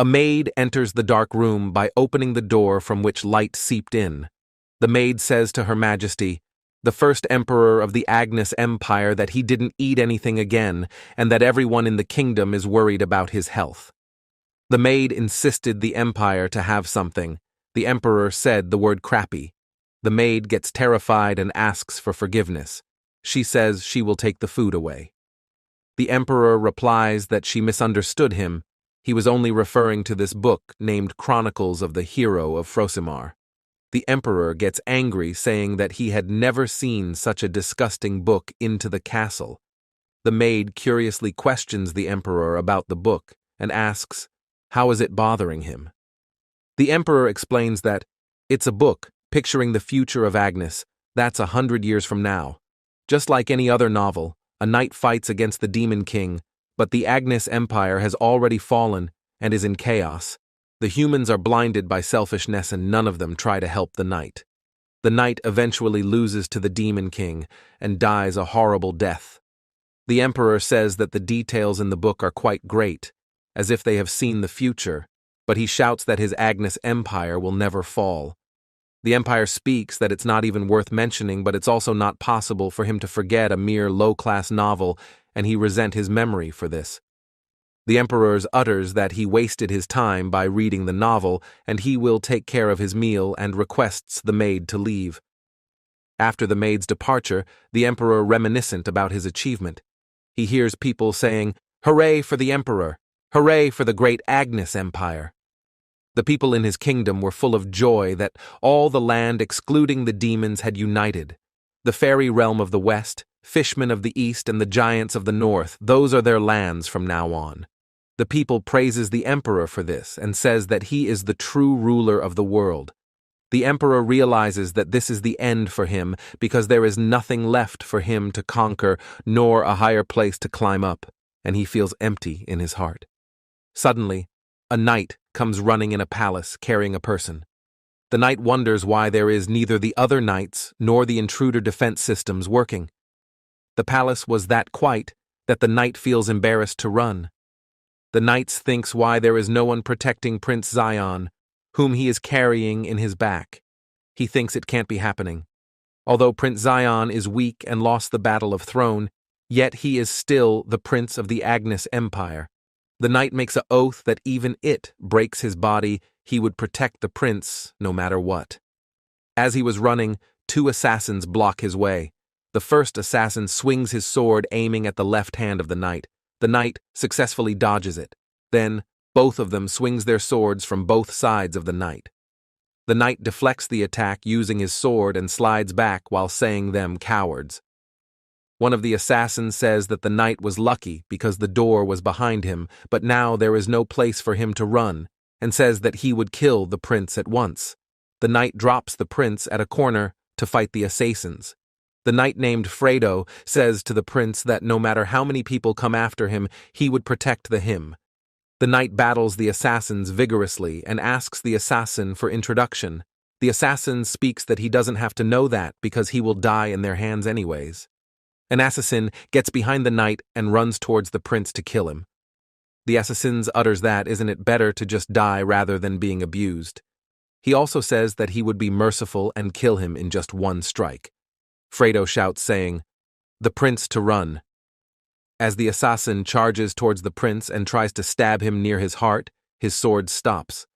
A maid enters the dark room by opening the door from which light seeped in. The maid says to Her Majesty, the first emperor of the Agnes Empire, that he didn't eat anything again, and that everyone in the kingdom is worried about his health. The maid insisted the empire to have something. The emperor said the word crappy. The maid gets terrified and asks for forgiveness. She says she will take the food away. The emperor replies that she misunderstood him. He was only referring to this book named Chronicles of the Hero of Frosimar. The emperor gets angry, saying that he had never seen such a disgusting book into the castle. The maid curiously questions the emperor about the book and asks, how is it bothering him? The emperor explains that it's a book picturing the future of Agnes. That's 100 years from now. Just like any other novel, a knight fights against the demon king, but the Agnes Empire has already fallen and is in chaos. The humans are blinded by selfishness and none of them try to help the knight. The knight eventually loses to the demon king and dies a horrible death. The emperor says that the details in the book are quite great, as if they have seen the future, but he shouts that his Agnes Empire will never fall. The empire speaks that it's not even worth mentioning, but it's also not possible for him to forget a mere low-class novel, and he resents his memory for this. The emperor utters that he wasted his time by reading the novel, and he will take care of his meal and requests the maid to leave. After the maid's departure, the emperor reminiscent about his achievement. He hears people saying, "Hooray for the emperor! Hooray for the great Agnes Empire!" The people in his kingdom were full of joy that all the land excluding the demons had united. The fairy realm of the west, fishmen of the east, and the giants of the north, those are their lands from now on. The people praises the emperor for this and says that he is the true ruler of the world. The emperor realizes that this is the end for him because there is nothing left for him to conquer nor a higher place to climb up, and he feels empty in his heart. Suddenly, a knight comes running in a palace carrying a person. The knight wonders why there is neither the other knights nor the intruder defense systems working. The palace was that quiet that the knight feels embarrassed to run. The knight thinks why there is no one protecting Prince Zion, whom he is carrying in his back. He thinks it can't be happening. Although Prince Zion is weak and lost the Battle of Throne, yet he is still the prince of the Agnes Empire. The knight makes an oath that even it breaks his body, he would protect the prince no matter what. As he was running, 2 assassins block his way. The first assassin swings his sword aiming at the left hand of the knight. The knight successfully dodges it. Then, both of them swings their swords from both sides of the knight. The knight deflects the attack using his sword and slides back while saying them cowards. One of the assassins says that the knight was lucky because the door was behind him, but now there is no place for him to run, and says that he would kill the prince at once. The knight drops the prince at a corner to fight the assassins. The knight named Fredo says to the prince that no matter how many people come after him, he would protect him. The knight battles the assassins vigorously and asks the assassin for introduction. The assassin speaks that he doesn't have to know that because he will die in their hands anyways. An assassin gets behind the knight and runs towards the prince to kill him. The assassin utters that isn't it better to just die rather than being abused. He also says that he would be merciful and kill him in just one strike. Fredo shouts saying, "The prince to run." As the assassin charges towards the prince and tries to stab him near his heart, his sword stops.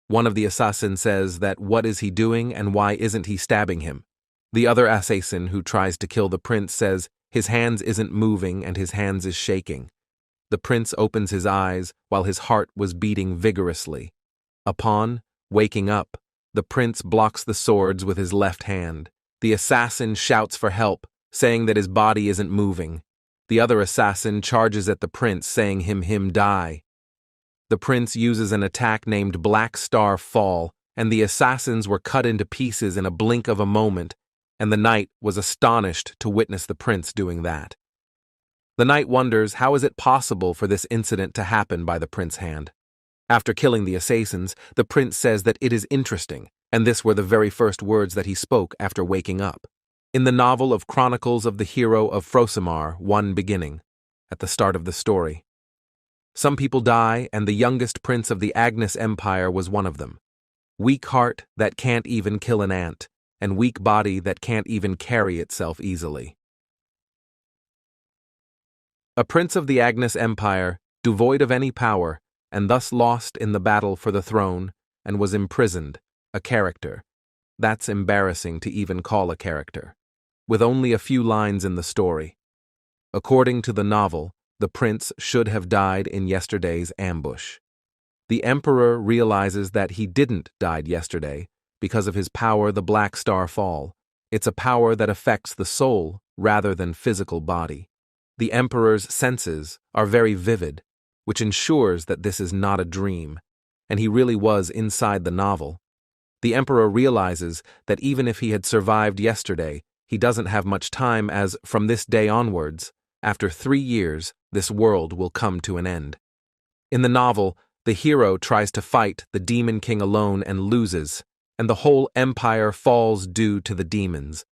One of the assassins says that what is he doing and why isn't he stabbing him? The other assassin who tries to kill the prince says his hands isn't moving and his hands is shaking. The prince opens his eyes while his heart was beating vigorously. Upon waking up, the prince blocks the swords with his left hand. The assassin shouts for help, saying that his body isn't moving. The other assassin charges at the prince, saying him die. The prince uses an attack named Black Star Fall, and the assassins were cut into pieces in a blink of a moment, and the knight was astonished to witness the prince doing that. The knight wonders how is it possible for this incident to happen by the prince's hand. After killing the assassins, the prince says that it is interesting, and this were the very first words that he spoke after waking up. In the novel of Chronicles of the Hero of Frosimar, one beginning, at the start of the story. Some people die, and the youngest prince of the Agnes Empire was one of them. Weak heart that can't even kill an ant, and weak body that can't even carry itself easily. A prince of the Agnes Empire, devoid of any power, and thus lost in the battle for the throne, and was imprisoned, a character. That's embarrassing to even call a character. With only a few lines in the story. According to the novel, the prince should have died in yesterday's ambush. The emperor realizes that he didn't die yesterday because of his power, the Black Star Fall. It's a power that affects the soul rather than physical body. The emperor's senses are very vivid, which ensures that this is not a dream, and he really was inside the novel. The emperor realizes that even if he had survived yesterday, he doesn't have much time, as from this day onwards, after 3 years, this world will come to an end. In the novel, the hero tries to fight the Demon King alone and loses, and the whole empire falls due to the demons.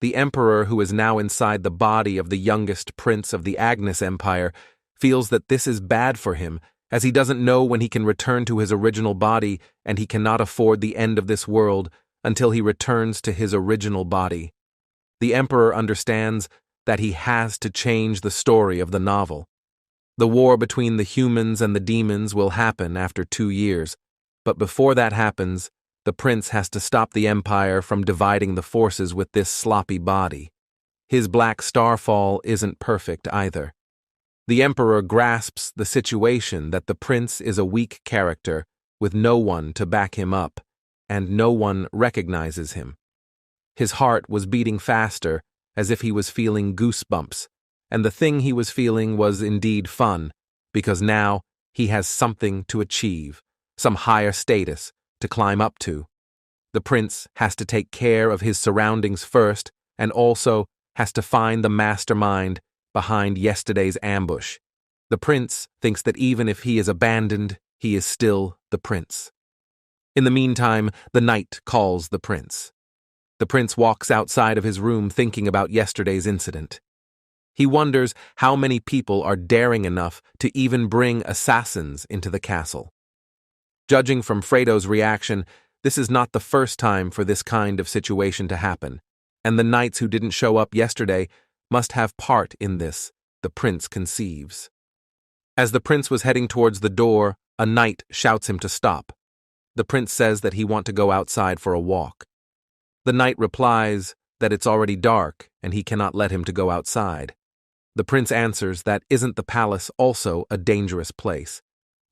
The emperor, who is now inside the body of the youngest prince of the Agnes Empire, feels that this is bad for him, as he doesn't know when he can return to his original body, and he cannot afford the end of this world until he returns to his original body. The emperor understands that he has to change the story of the novel. The war between the humans and the demons will happen after 2 years, but before that happens, the prince has to stop the empire from dividing the forces with this sloppy body. His Black Star Fall isn't perfect either. The emperor grasps the situation that the prince is a weak character with no one to back him up, and no one recognizes him. His heart was beating faster, as if he was feeling goosebumps, and the thing he was feeling was indeed fun, because now he has something to achieve, some higher status to climb up to. The prince has to take care of his surroundings first, and also has to find the mastermind behind yesterday's ambush. The prince thinks that even if he is abandoned, he is still the prince. In the meantime, the knight calls the prince. The prince walks outside of his room thinking about yesterday's incident. He wonders how many people are daring enough to even bring assassins into the castle. Judging from Fredo's reaction, this is not the first time for this kind of situation to happen, and the knights who didn't show up yesterday must have part in this, the prince conceives. As the prince was heading towards the door, a knight shouts him to stop. The prince says that he wants to go outside for a walk. The knight replies that it's already dark and he cannot let him to go outside. The prince answers that isn't the palace also a dangerous place.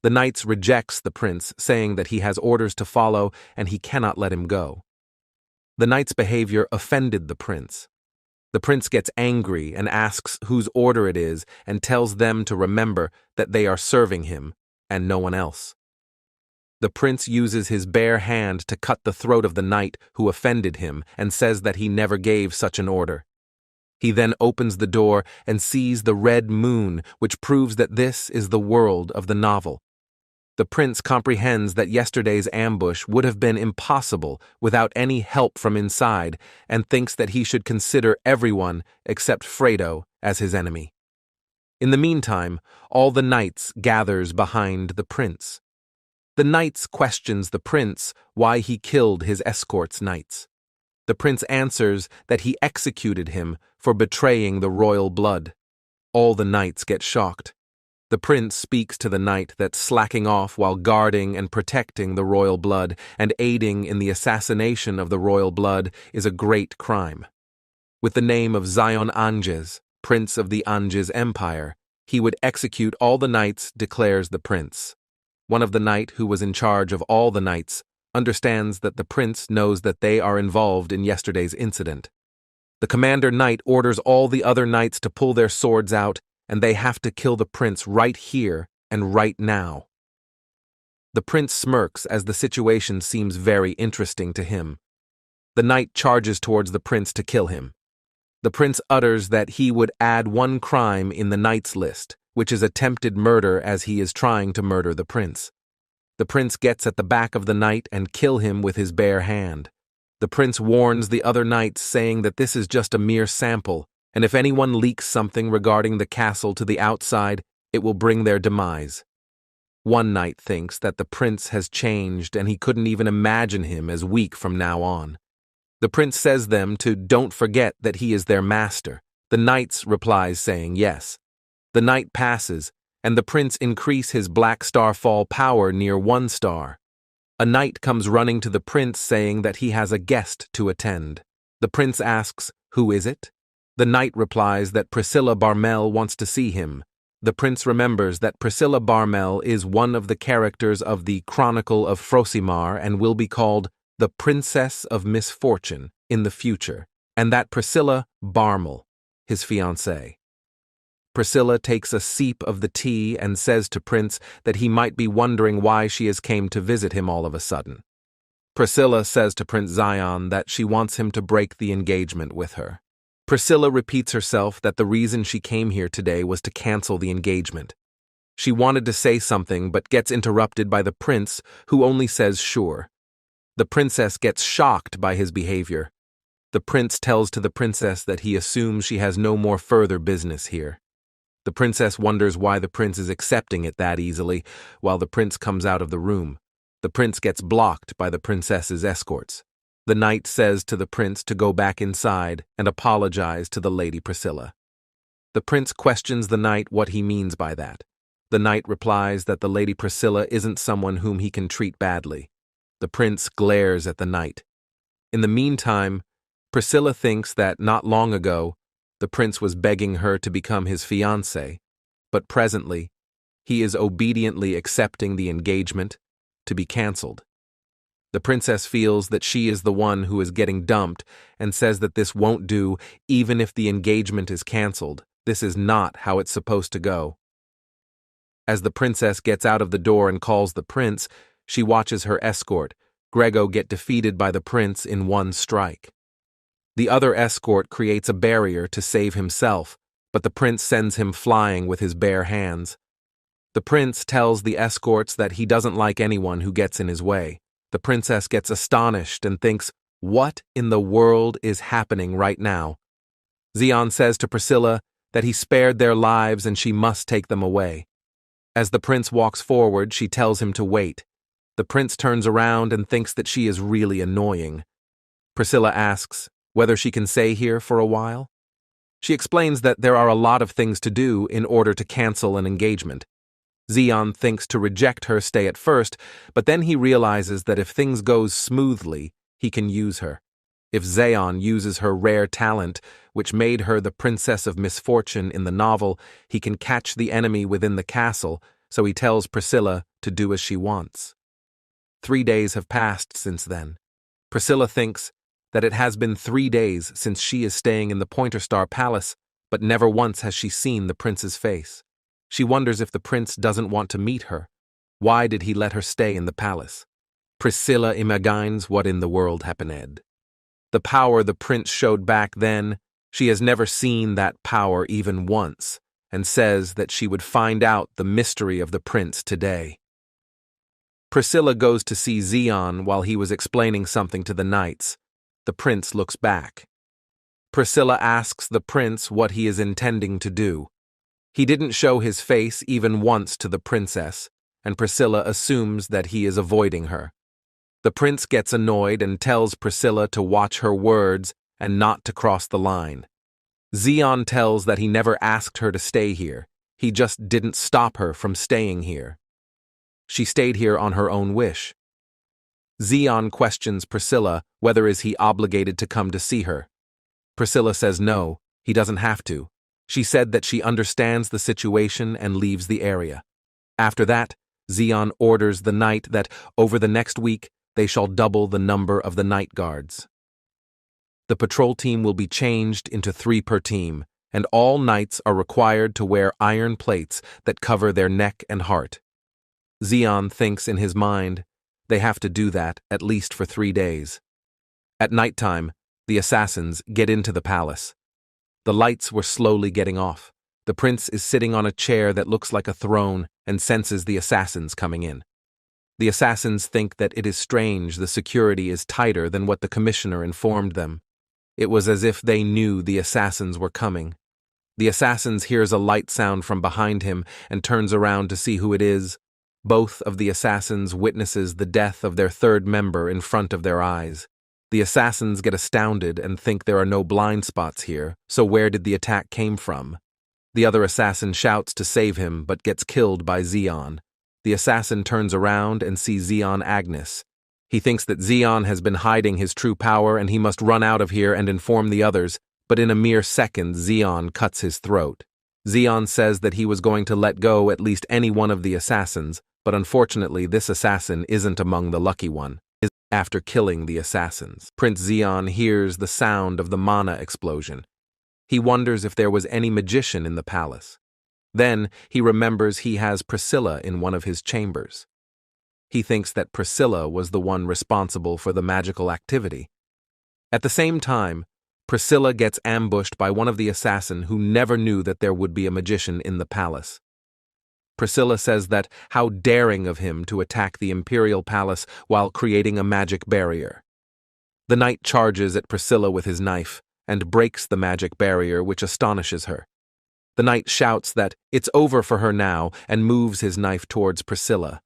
The knight rejects the prince, saying that he has orders to follow and he cannot let him go. The knight's behavior offended the prince. The prince gets angry and asks whose order it is and tells them to remember that they are serving him and no one else. The prince uses his bare hand to cut the throat of the knight who offended him and says that he never gave such an order. He then opens the door and sees the red moon, which proves that this is the world of the novel. The prince comprehends that yesterday's ambush would have been impossible without any help from inside, and thinks that he should consider everyone except Fredo as his enemy. In the meantime, all the knights gathers behind the prince. The knights questions the prince why he killed his escort's knights. The prince answers that he executed him for betraying the royal blood. All the knights get shocked. The prince speaks to the knight that slacking off while guarding and protecting the royal blood and aiding in the assassination of the royal blood is a great crime. With the name of Zion Anges, prince of the Anges Empire, he would execute all the knights, declares the prince. One of the knight who was in charge of all the knights understands that the prince knows that they are involved in yesterday's incident. The commander knight orders all the other knights to pull their swords out, and they have to kill the prince right here and right now. The prince smirks as the situation seems very interesting to him. The knight charges towards the prince to kill him. The prince utters that he would add one crime in the knight's list, which is attempted murder, as he is trying to murder the prince. The prince gets at the back of the knight and kill him with his bare hand. The prince warns the other knights, saying that this is just a mere sample, and if anyone leaks something regarding the castle to the outside, it will bring their demise. One knight thinks that the prince has changed and he couldn't even imagine him as weak from now on. The prince says them to don't forget that he is their master. The knights replies saying yes. The night passes, and the prince increase his black star fall power near 1 star. A knight comes running to the prince saying that he has a guest to attend. The prince asks, "Who is it?" The knight replies that Priscilla Barmel wants to see him. The prince remembers that Priscilla Barmel is one of the characters of the Chronicle of Frosimar and will be called the Princess of Misfortune in the future, and that Priscilla Barmel, his fiancée. Priscilla takes a sip of the tea and says to Prince that he might be wondering why she has came to visit him all of a sudden. Priscilla says to Prince Zion that she wants him to break the engagement with her. Priscilla repeats herself that the reason she came here today was to cancel the engagement. She wanted to say something but gets interrupted by the prince, who only says sure. The princess gets shocked by his behavior. The prince tells to the princess that he assumes she has no more further business here. The princess wonders why the prince is accepting it that easily, while the prince comes out of the room. The prince gets blocked by the princess's escorts. The knight says to the prince to go back inside and apologize to the Lady Priscilla. The prince questions the knight what he means by that. The knight replies that the Lady Priscilla isn't someone whom he can treat badly. The prince glares at the knight. In the meantime, Priscilla thinks that not long ago, the prince was begging her to become his fiancée, but presently, he is obediently accepting the engagement to be cancelled. The princess feels that she is the one who is getting dumped and says that this won't do even if the engagement is cancelled. This is not how it's supposed to go. As the princess gets out of the door and calls the prince, she watches her escort, Grego, get defeated by the prince in 1 strike. The other escort creates a barrier to save himself, but the prince sends him flying with his bare hands. The prince tells the escorts that he doesn't like anyone who gets in his way. The princess gets astonished and thinks, what in the world is happening right now? Zion says to Priscilla that he spared their lives and she must take them away. As the prince walks forward, she tells him to wait. The prince turns around and thinks that she is really annoying. Priscilla asks whether she can stay here for a while. She explains that there are a lot of things to do in order to cancel an engagement. Zion thinks to reject her stay at first, but then he realizes that if things goes smoothly, he can use her. If Zion uses her rare talent, which made her the Princess of Misfortune in the novel, he can catch the enemy within the castle, so he tells Priscilla to do as she wants. 3 days have passed since then. Priscilla thinks that it has been 3 days since she is staying in the Pointer Star Palace, but never once has she seen the prince's face. She wonders if the prince doesn't want to meet her. Why did he let her stay in the palace? Priscilla imagines what in the world happened. The power the prince showed back then, she has never seen that power even once, and says that she would find out the mystery of the prince today. Priscilla goes to see Zion while he was explaining something to the knights. The prince looks back. Priscilla asks the prince what he is intending to do. He didn't show his face even once to the princess, and Priscilla assumes that he is avoiding her. The prince gets annoyed and tells Priscilla to watch her words and not to cross the line. Zion tells that he never asked her to stay here. He just didn't stop her from staying here. She stayed here on her own wish. Zion questions Priscilla whether is he obligated to come to see her. Priscilla says no, he doesn't have to. She said that she understands the situation and leaves the area. After that, Zion orders the knight that over the next week they shall double the number of the night guards. The patrol team will be changed into 3 per team, and all knights are required to wear iron plates that cover their neck and heart. Zion thinks in his mind they have to do that at least for 3 days. At nighttime, the assassins get into the palace. The lights were slowly getting off. The prince is sitting on a chair that looks like a throne and senses the assassins coming in. The assassins think that it is strange the security is tighter than what the commissioner informed them. It was as if they knew the assassins were coming. The assassins hears a light sound from behind him and turns around to see who it is. Both of the assassins witnesses the death of their third member in front of their eyes. The assassins get astounded and think there are no blind spots here, so where did the attack came from? The other assassin shouts to save him but gets killed by Zeon. The assassin turns around and sees Zeon Agnes. He thinks that Zeon has been hiding his true power and he must run out of here and inform the others, but in a mere second Zeon cuts his throat. Zeon says that he was going to let go at least any one of the assassins, but unfortunately this assassin isn't among the lucky one. After killing the assassins, Prince Zeon hears the sound of the mana explosion. He wonders if there was any magician in the palace. Then he remembers he has Priscilla in one of his chambers. He thinks that Priscilla was the one responsible for the magical activity. At the same time, Priscilla gets ambushed by one of the assassins who never knew that there would be a magician in the palace. Priscilla says that how daring of him to attack the imperial palace while creating a magic barrier. The knight charges at Priscilla with his knife and breaks the magic barrier, which astonishes her. The knight shouts that it's over for her now and moves his knife towards Priscilla.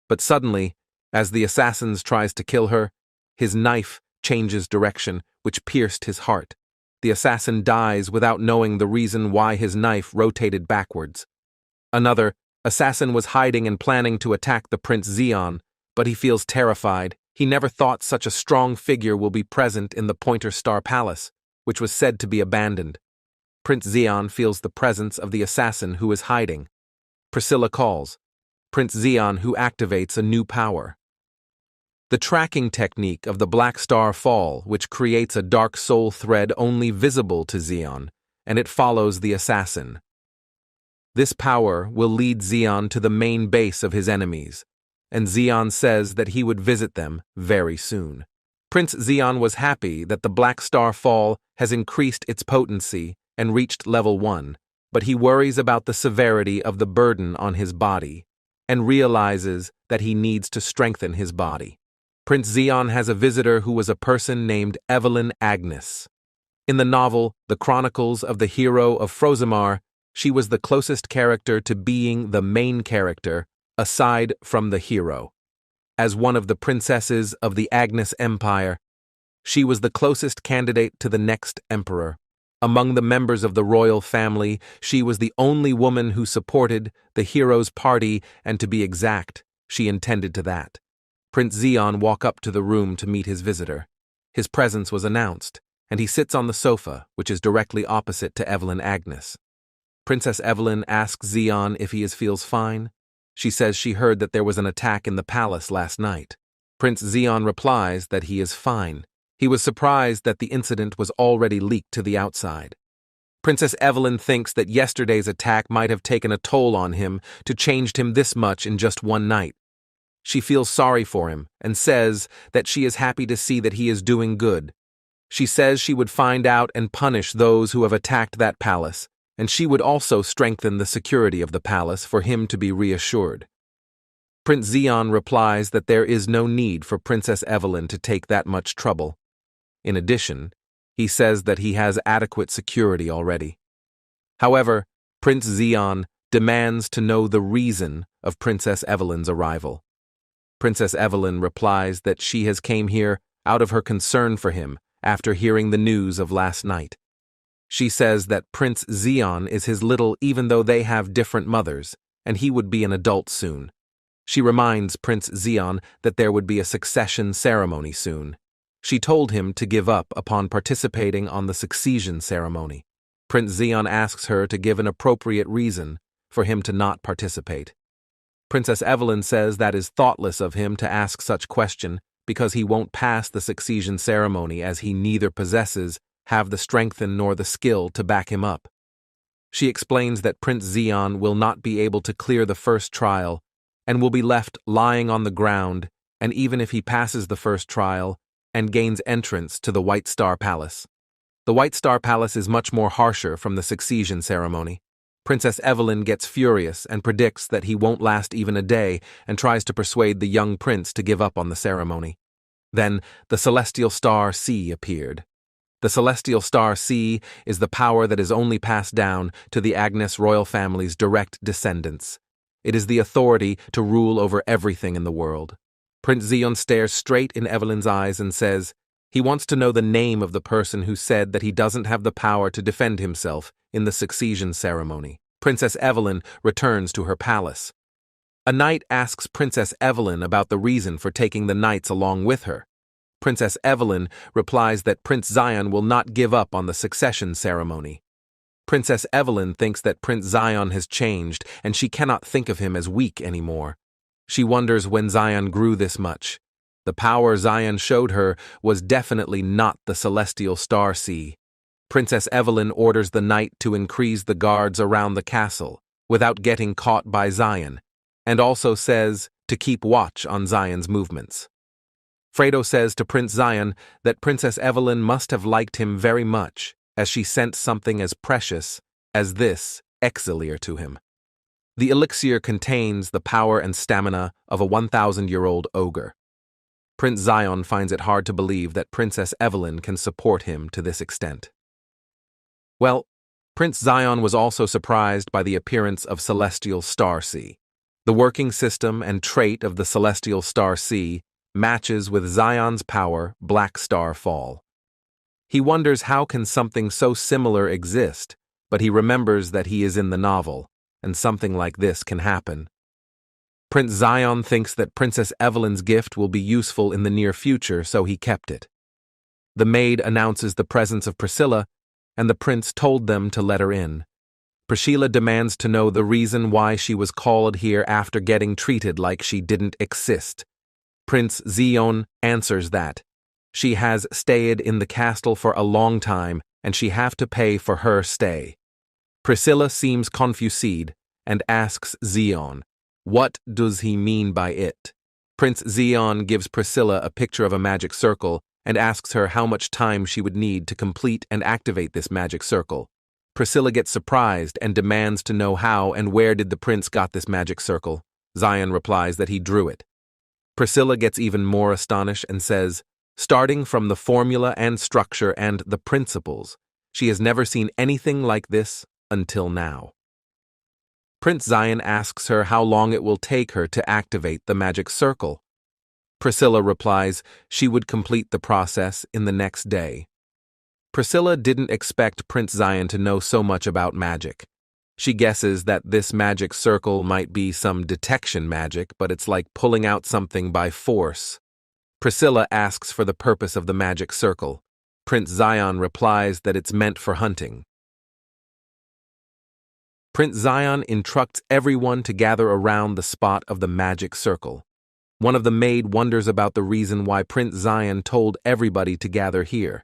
But suddenly, as the assassin tries to kill her, his knife changes direction, which pierced his heart. The assassin dies without knowing the reason why his knife rotated backwards. Another assassin was hiding and planning to attack the Prince Zeon, but he feels terrified. He never thought such a strong figure will be present in the Pointer Star Palace, which was said to be abandoned. Prince Zeon feels the presence of the assassin who is hiding. Priscilla calls. Prince Zeon who activates a new power. The tracking technique of the Black Star Fall, which creates a dark soul thread only visible to Zeon, and it follows the assassin. This power will lead Zeon to the main base of his enemies, and Zeon says that he would visit them very soon. Prince Zeon was happy that the Black Star Fall has increased its potency and reached level 1, but he worries about the severity of the burden on his body, and realizes that he needs to strengthen his body. Prince Zeon has a visitor who was a person named Evelyn Agnes. In the novel The Chronicles of the Hero of Frozimar, she was the closest character to being the main character, aside from the hero. As one of the princesses of the Agnes Empire, she was the closest candidate to the next emperor. Among the members of the royal family, she was the only woman who supported the hero's party, and to be exact, she intended to that. Prince Zeon walked up to the room to meet his visitor. His presence was announced, and he sits on the sofa, which is directly opposite to Evelyn Agnes. Princess Evelyn asks Zeon if he feels fine. She says she heard that there was an attack in the palace last night. Prince Zeon replies that he is fine. He was surprised that the incident was already leaked to the outside. Princess Evelyn thinks that yesterday's attack might have taken a toll on him to change him this much in just one night. She feels sorry for him and says that she is happy to see that he is doing good. She says she would find out and punish those who have attacked that palace, and she would also strengthen the security of the palace for him to be reassured. Prince Zeon replies that there is no need for Princess Evelyn to take that much trouble. In addition, he says that he has adequate security already. However, Prince Zeon demands to know the reason of Princess Evelyn's arrival. Princess Evelyn replies that she has came here out of her concern for him after hearing the news of last night. She says that Prince Zeon is his little even though they have different mothers, and he would be an adult soon. She reminds Prince Zeon that there would be a succession ceremony soon. She told him to give up upon participating on the succession ceremony. Prince Zeon asks her to give an appropriate reason for him to not participate. Princess Evelyn says that is thoughtless of him to ask such question because he won't pass the succession ceremony as he neither possesses have the strength nor the skill to back him up. She explains that Prince Zeon will not be able to clear the first trial and will be left lying on the ground, and even if he passes the first trial and gains entrance to the White Star Palace. The White Star Palace is much more harsher from the succession ceremony. Princess Evelyn gets furious and predicts that he won't last even a day and tries to persuade the young prince to give up on the ceremony. Then the Celestial Star Sea appeared. The Celestial Star Sea is the power that is only passed down to the Agnes royal family's direct descendants. It is the authority to rule over everything in the world. Prince Zeon stares straight in Evelyn's eyes and says he wants to know the name of the person who said that he doesn't have the power to defend himself in the succession ceremony. Princess Evelyn returns to her palace. A knight asks Princess Evelyn about the reason for taking the knights along with her. Princess Evelyn replies that Prince Zion will not give up on the succession ceremony. Princess Evelyn thinks that Prince Zion has changed and she cannot think of him as weak anymore. She wonders when Zion grew this much. The power Zion showed her was definitely not the celestial star sea. Princess Evelyn orders the knight to increase the guards around the castle without getting caught by Zion, and also says to keep watch on Zion's movements. Fredo says to Prince Zion that Princess Evelyn must have liked him very much, as she sent something as precious as this elixir to him. The elixir contains the power and stamina of a 1,000-year-old ogre. Prince Zion finds it hard to believe that Princess Evelyn can support him to this extent. Well, Prince Zion was also surprised by the appearance of Celestial Star Sea. The working system and trait of the Celestial Star Sea matches with Zion's power, Black Star Fall. He wonders how can something so similar exist, but he remembers that he is in the novel, and something like this can happen. Prince Zion thinks that Princess Evelyn's gift will be useful in the near future, so he kept it. The maid announces the presence of Priscilla, and the prince told them to let her in. Priscilla demands to know the reason why she was called here after getting treated like she didn't exist. Prince Zeon answers that she has stayed in the castle for a long time and she have to pay for her stay. Priscilla seems confused and asks Zeon, what does he mean by it? Prince Zeon gives Priscilla a picture of a magic circle and asks her how much time she would need to complete and activate this magic circle. Priscilla gets surprised and demands to know how and where did the prince got this magic circle. Zion replies that he drew it. Priscilla gets even more astonished and says, starting from the formula and structure and the principles, she has never seen anything like this until now. Prince Zion asks her how long it will take her to activate the magic circle. Priscilla replies she would complete the process in the next day. Priscilla didn't expect Prince Zion to know so much about magic. She guesses that this magic circle might be some detection magic, but it's like pulling out something by force. Priscilla asks for the purpose of the magic circle. Prince Zion replies that it's meant for hunting. Prince Zion instructs everyone to gather around the spot of the magic circle. One of the maid wonders about the reason why Prince Zion told everybody to gather here.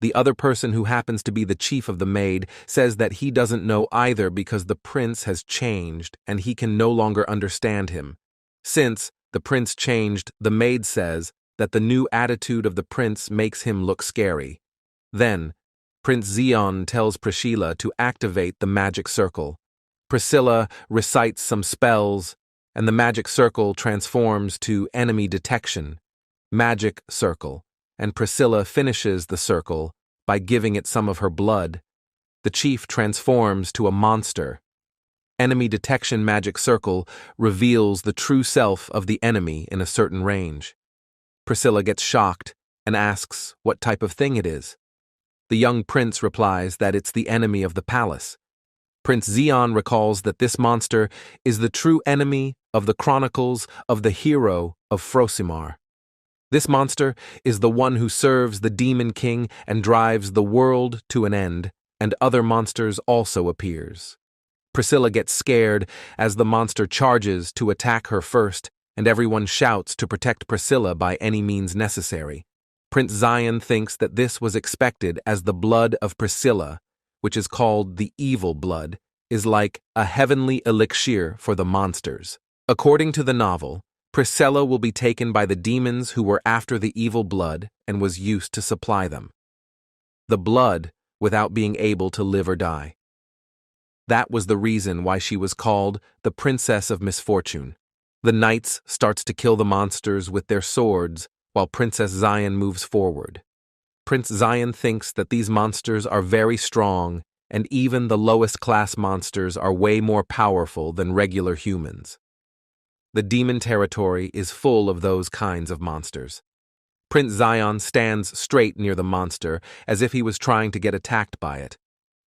The other person, who happens to be the chief of the maid, says that he doesn't know either because the prince has changed and he can no longer understand him. Since the prince changed, the maid says that the new attitude of the prince makes him look scary. Then, Prince Zeon tells Priscilla to activate the magic circle. Priscilla recites some spells, and the magic circle transforms to enemy detection, magic circle, and Priscilla finishes the circle by giving it some of her blood. The chief transforms to a monster. Enemy detection magic circle reveals the true self of the enemy in a certain range. Priscilla gets shocked and asks what type of thing it is. The young prince replies that it's the enemy of the palace. Prince Zeon recalls that this monster is the true enemy of the chronicles of the hero of Frosimar. This monster is the one who serves the Demon King and drives the world to an end, and other monsters also appears. Priscilla gets scared as the monster charges to attack her first, and everyone shouts to protect Priscilla by any means necessary. Prince Zion thinks that this was expected as the blood of Priscilla, which is called the evil blood, is like a heavenly elixir for the monsters. According to the novel, Priscilla will be taken by the demons who were after the evil blood and was used to supply them. The blood without being able to live or die. That was the reason why she was called the Princess of Misfortune. The knights starts to kill the monsters with their swords while Princess Zion moves forward. Prince Zion thinks that these monsters are very strong and even the lowest class monsters are way more powerful than regular humans. The demon territory is full of those kinds of monsters. Prince Zion stands straight near the monster, as if he was trying to get attacked by it.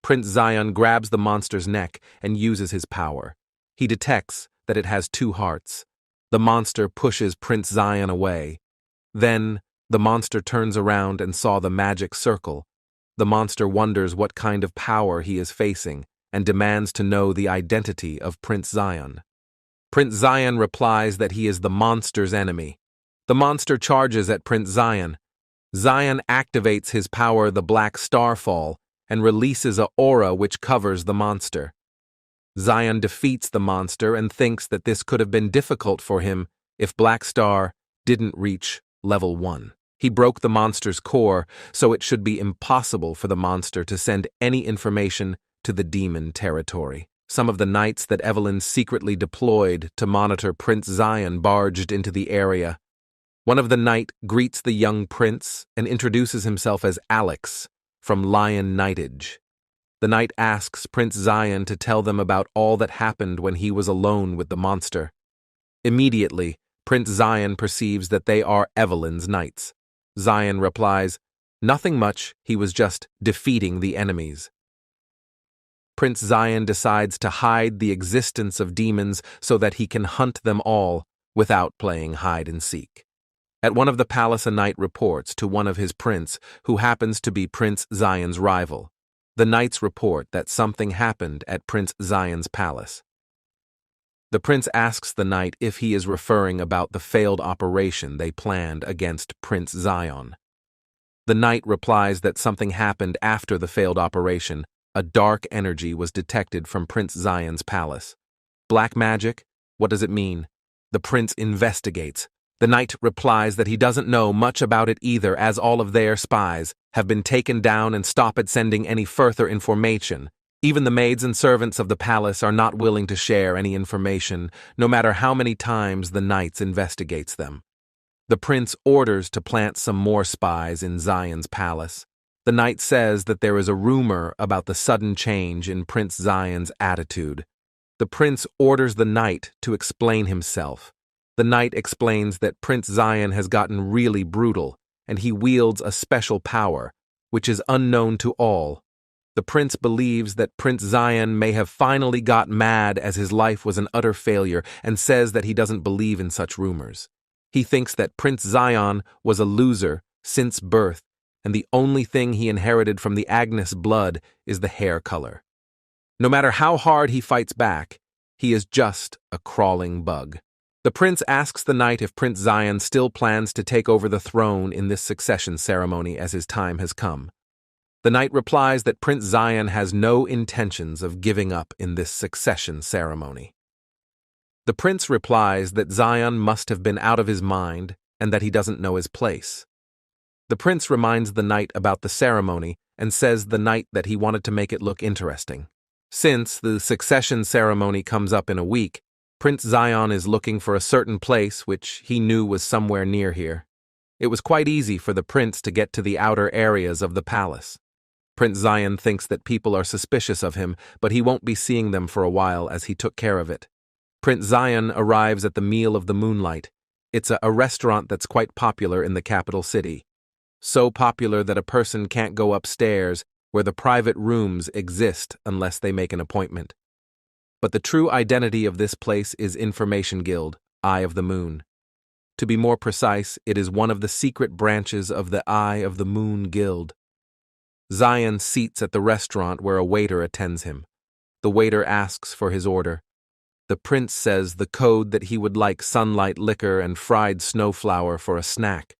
Prince Zion grabs the monster's neck and uses his power. He detects that it has two hearts. The monster pushes Prince Zion away. Then, the monster turns around and saw the magic circle. The monster wonders what kind of power he is facing and demands to know the identity of Prince Zion. Prince Zion replies that he is the monster's enemy. The monster charges at Prince Zion. Zion activates his power, the Black Starfall, and releases an aura which covers the monster. Zion defeats the monster and thinks that this could have been difficult for him if Black Star didn't reach level 1. He broke the monster's core, so it should be impossible for the monster to send any information to the demon territory. Some of the knights that Evelyn secretly deployed to monitor Prince Zion barged into the area. One of the knight greets the young prince and introduces himself as Alex from Lion Knightage. The knight asks Prince Zion to tell them about all that happened when he was alone with the monster. Immediately, Prince Zion perceives that they are Evelyn's knights. Zion replies, "Nothing much, he was just defeating the enemies." Prince Zion decides to hide the existence of demons so that he can hunt them all without playing hide-and-seek. At one of the palace, a knight reports to one of his prince, who happens to be Prince Zion's rival. The knights report that something happened at Prince Zion's palace. The prince asks the knight if he is referring about the failed operation they planned against Prince Zion. The knight replies that something happened after the failed operation. A dark energy was detected from Prince Zion's palace. Black magic? What does it mean? The prince investigates. The knight replies that he doesn't know much about it either, as all of their spies have been taken down and stopped sending any further information. Even the maids and servants of the palace are not willing to share any information, no matter how many times the knight investigates them. The prince orders to plant some more spies in Zion's palace. The knight says that there is a rumor about the sudden change in Prince Zion's attitude. The prince orders the knight to explain himself. The knight explains that Prince Zion has gotten really brutal, and he wields a special power, which is unknown to all. The prince believes that Prince Zion may have finally got mad as his life was an utter failure, and says that he doesn't believe in such rumors. He thinks that Prince Zion was a loser since birth, and the only thing he inherited from the Agnes blood is the hair color. No matter how hard he fights back, he is just a crawling bug. The prince asks the knight if Prince Zion still plans to take over the throne in this succession ceremony as his time has come. The knight replies that Prince Zion has no intentions of giving up in this succession ceremony. The prince replies that Zion must have been out of his mind and that he doesn't know his place. The prince reminds the knight about the ceremony and says the knight that he wanted to make it look interesting. Since the succession ceremony comes up in a week, Prince Zion is looking for a certain place which he knew was somewhere near here. It was quite easy for the prince to get to the outer areas of the palace. Prince Zion thinks that people are suspicious of him, but he won't be seeing them for a while as he took care of it. Prince Zion arrives at the Meal of the Moonlight. It's a restaurant that's quite popular in the capital city. So popular that a person can't go upstairs where the private rooms exist unless they make an appointment. But the true identity of this place is Information Guild, Eye of the Moon. To be more precise, it is one of the secret branches of the Eye of the Moon Guild. Zion seats at the restaurant where a waiter attends him. The waiter asks for his order. The prince says the code that he would like sunlight liquor and fried snowflower for a snack.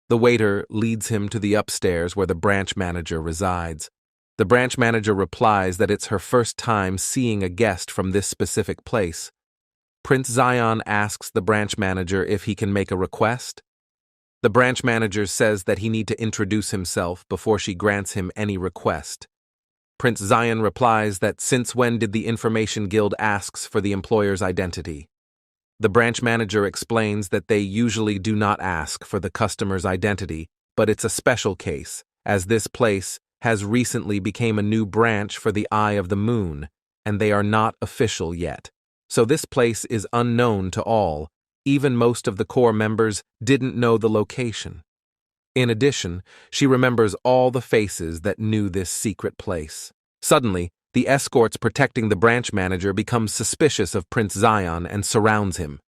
The waiter leads him to the upstairs where the branch manager resides. The branch manager replies that it's her first time seeing a guest from this specific place. Prince Zion asks the branch manager if he can make a request. The branch manager says that he needs to introduce himself before she grants him any request. Prince Zion replies that since when did the Information Guild asks for the employer's identity. The branch manager explains that they usually do not ask for the customer's identity, but it's a special case, as this place has recently become a new branch for the Eye of the Moon, and they are not official yet. So this place is unknown to all. Even most of the core members didn't know the location. In addition, she remembers all the faces that knew this secret place. Suddenly, the escorts protecting the branch manager becomes suspicious of Prince Zion and surrounds him.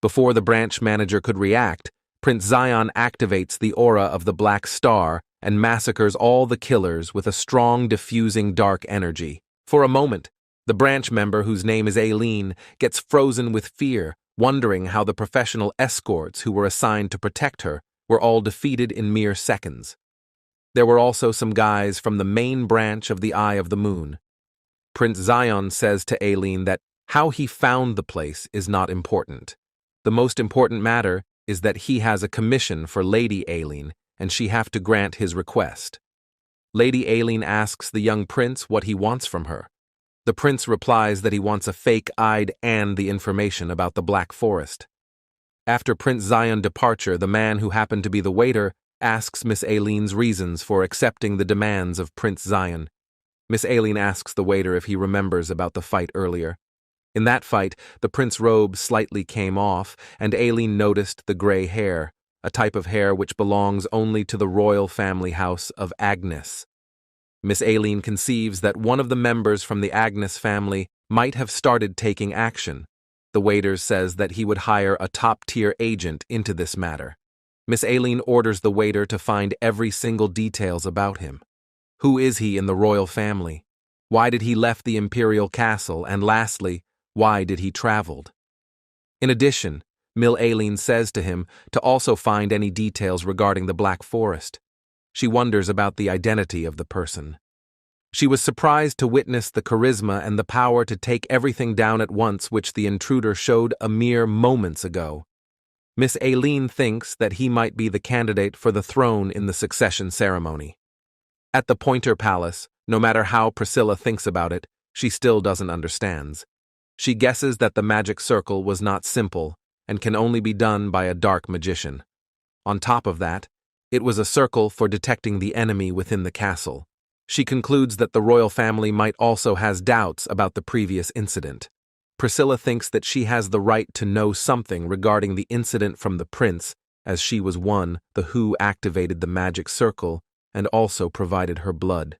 Before the branch manager could react, Prince Zion activates the aura of the Black Star and massacres all the killers with a strong, diffusing dark energy. For a moment, the branch member, whose name is Evelyn, gets frozen with fear, wondering how the professional escorts who were assigned to protect her were all defeated in mere seconds. There were also some guys from the main branch of the Eye of the Moon. Prince Zion says to Evelyn that how he found the place is not important. The most important matter is that he has a commission for Lady Evelyn, and she have to grant his request. Lady Evelyn asks the young prince what he wants from her. The prince replies that he wants a fake-eyed and the information about the Black Forest. After Prince Zion's departure, the man who happened to be the waiter asks Miss Evelyn's reasons for accepting the demands of Prince Zion. Miss Evelyn asks the waiter if he remembers about the fight earlier. In that fight, the prince's robe slightly came off, and Evelyn noticed the gray hair, a type of hair which belongs only to the royal family house of Agnes. Miss Evelyn conceives that one of the members from the Agnes family might have started taking action. The waiter says that he would hire a top-tier agent into this matter. Miss Evelyn orders the waiter to find every single details about him. Who is he in the royal family? Why did he left the imperial castle? And lastly, why did he traveled? In addition, Miss Evelyn says to him to also find any details regarding the Black Forest. She wonders about the identity of the person. She was surprised to witness the charisma and the power to take everything down at once which the intruder showed a mere moments ago. Miss Evelyn thinks that he might be the candidate for the throne in the succession ceremony. At the Pointer Palace, no matter how Priscilla thinks about it, she still doesn't understand. She guesses that the magic circle was not simple and can only be done by a dark magician. On top of that, it was a circle for detecting the enemy within the castle. She concludes that the royal family might also has doubts about the previous incident. Priscilla thinks that she has the right to know something regarding the incident from the prince, as she was one who activated the magic circle and also provided her blood.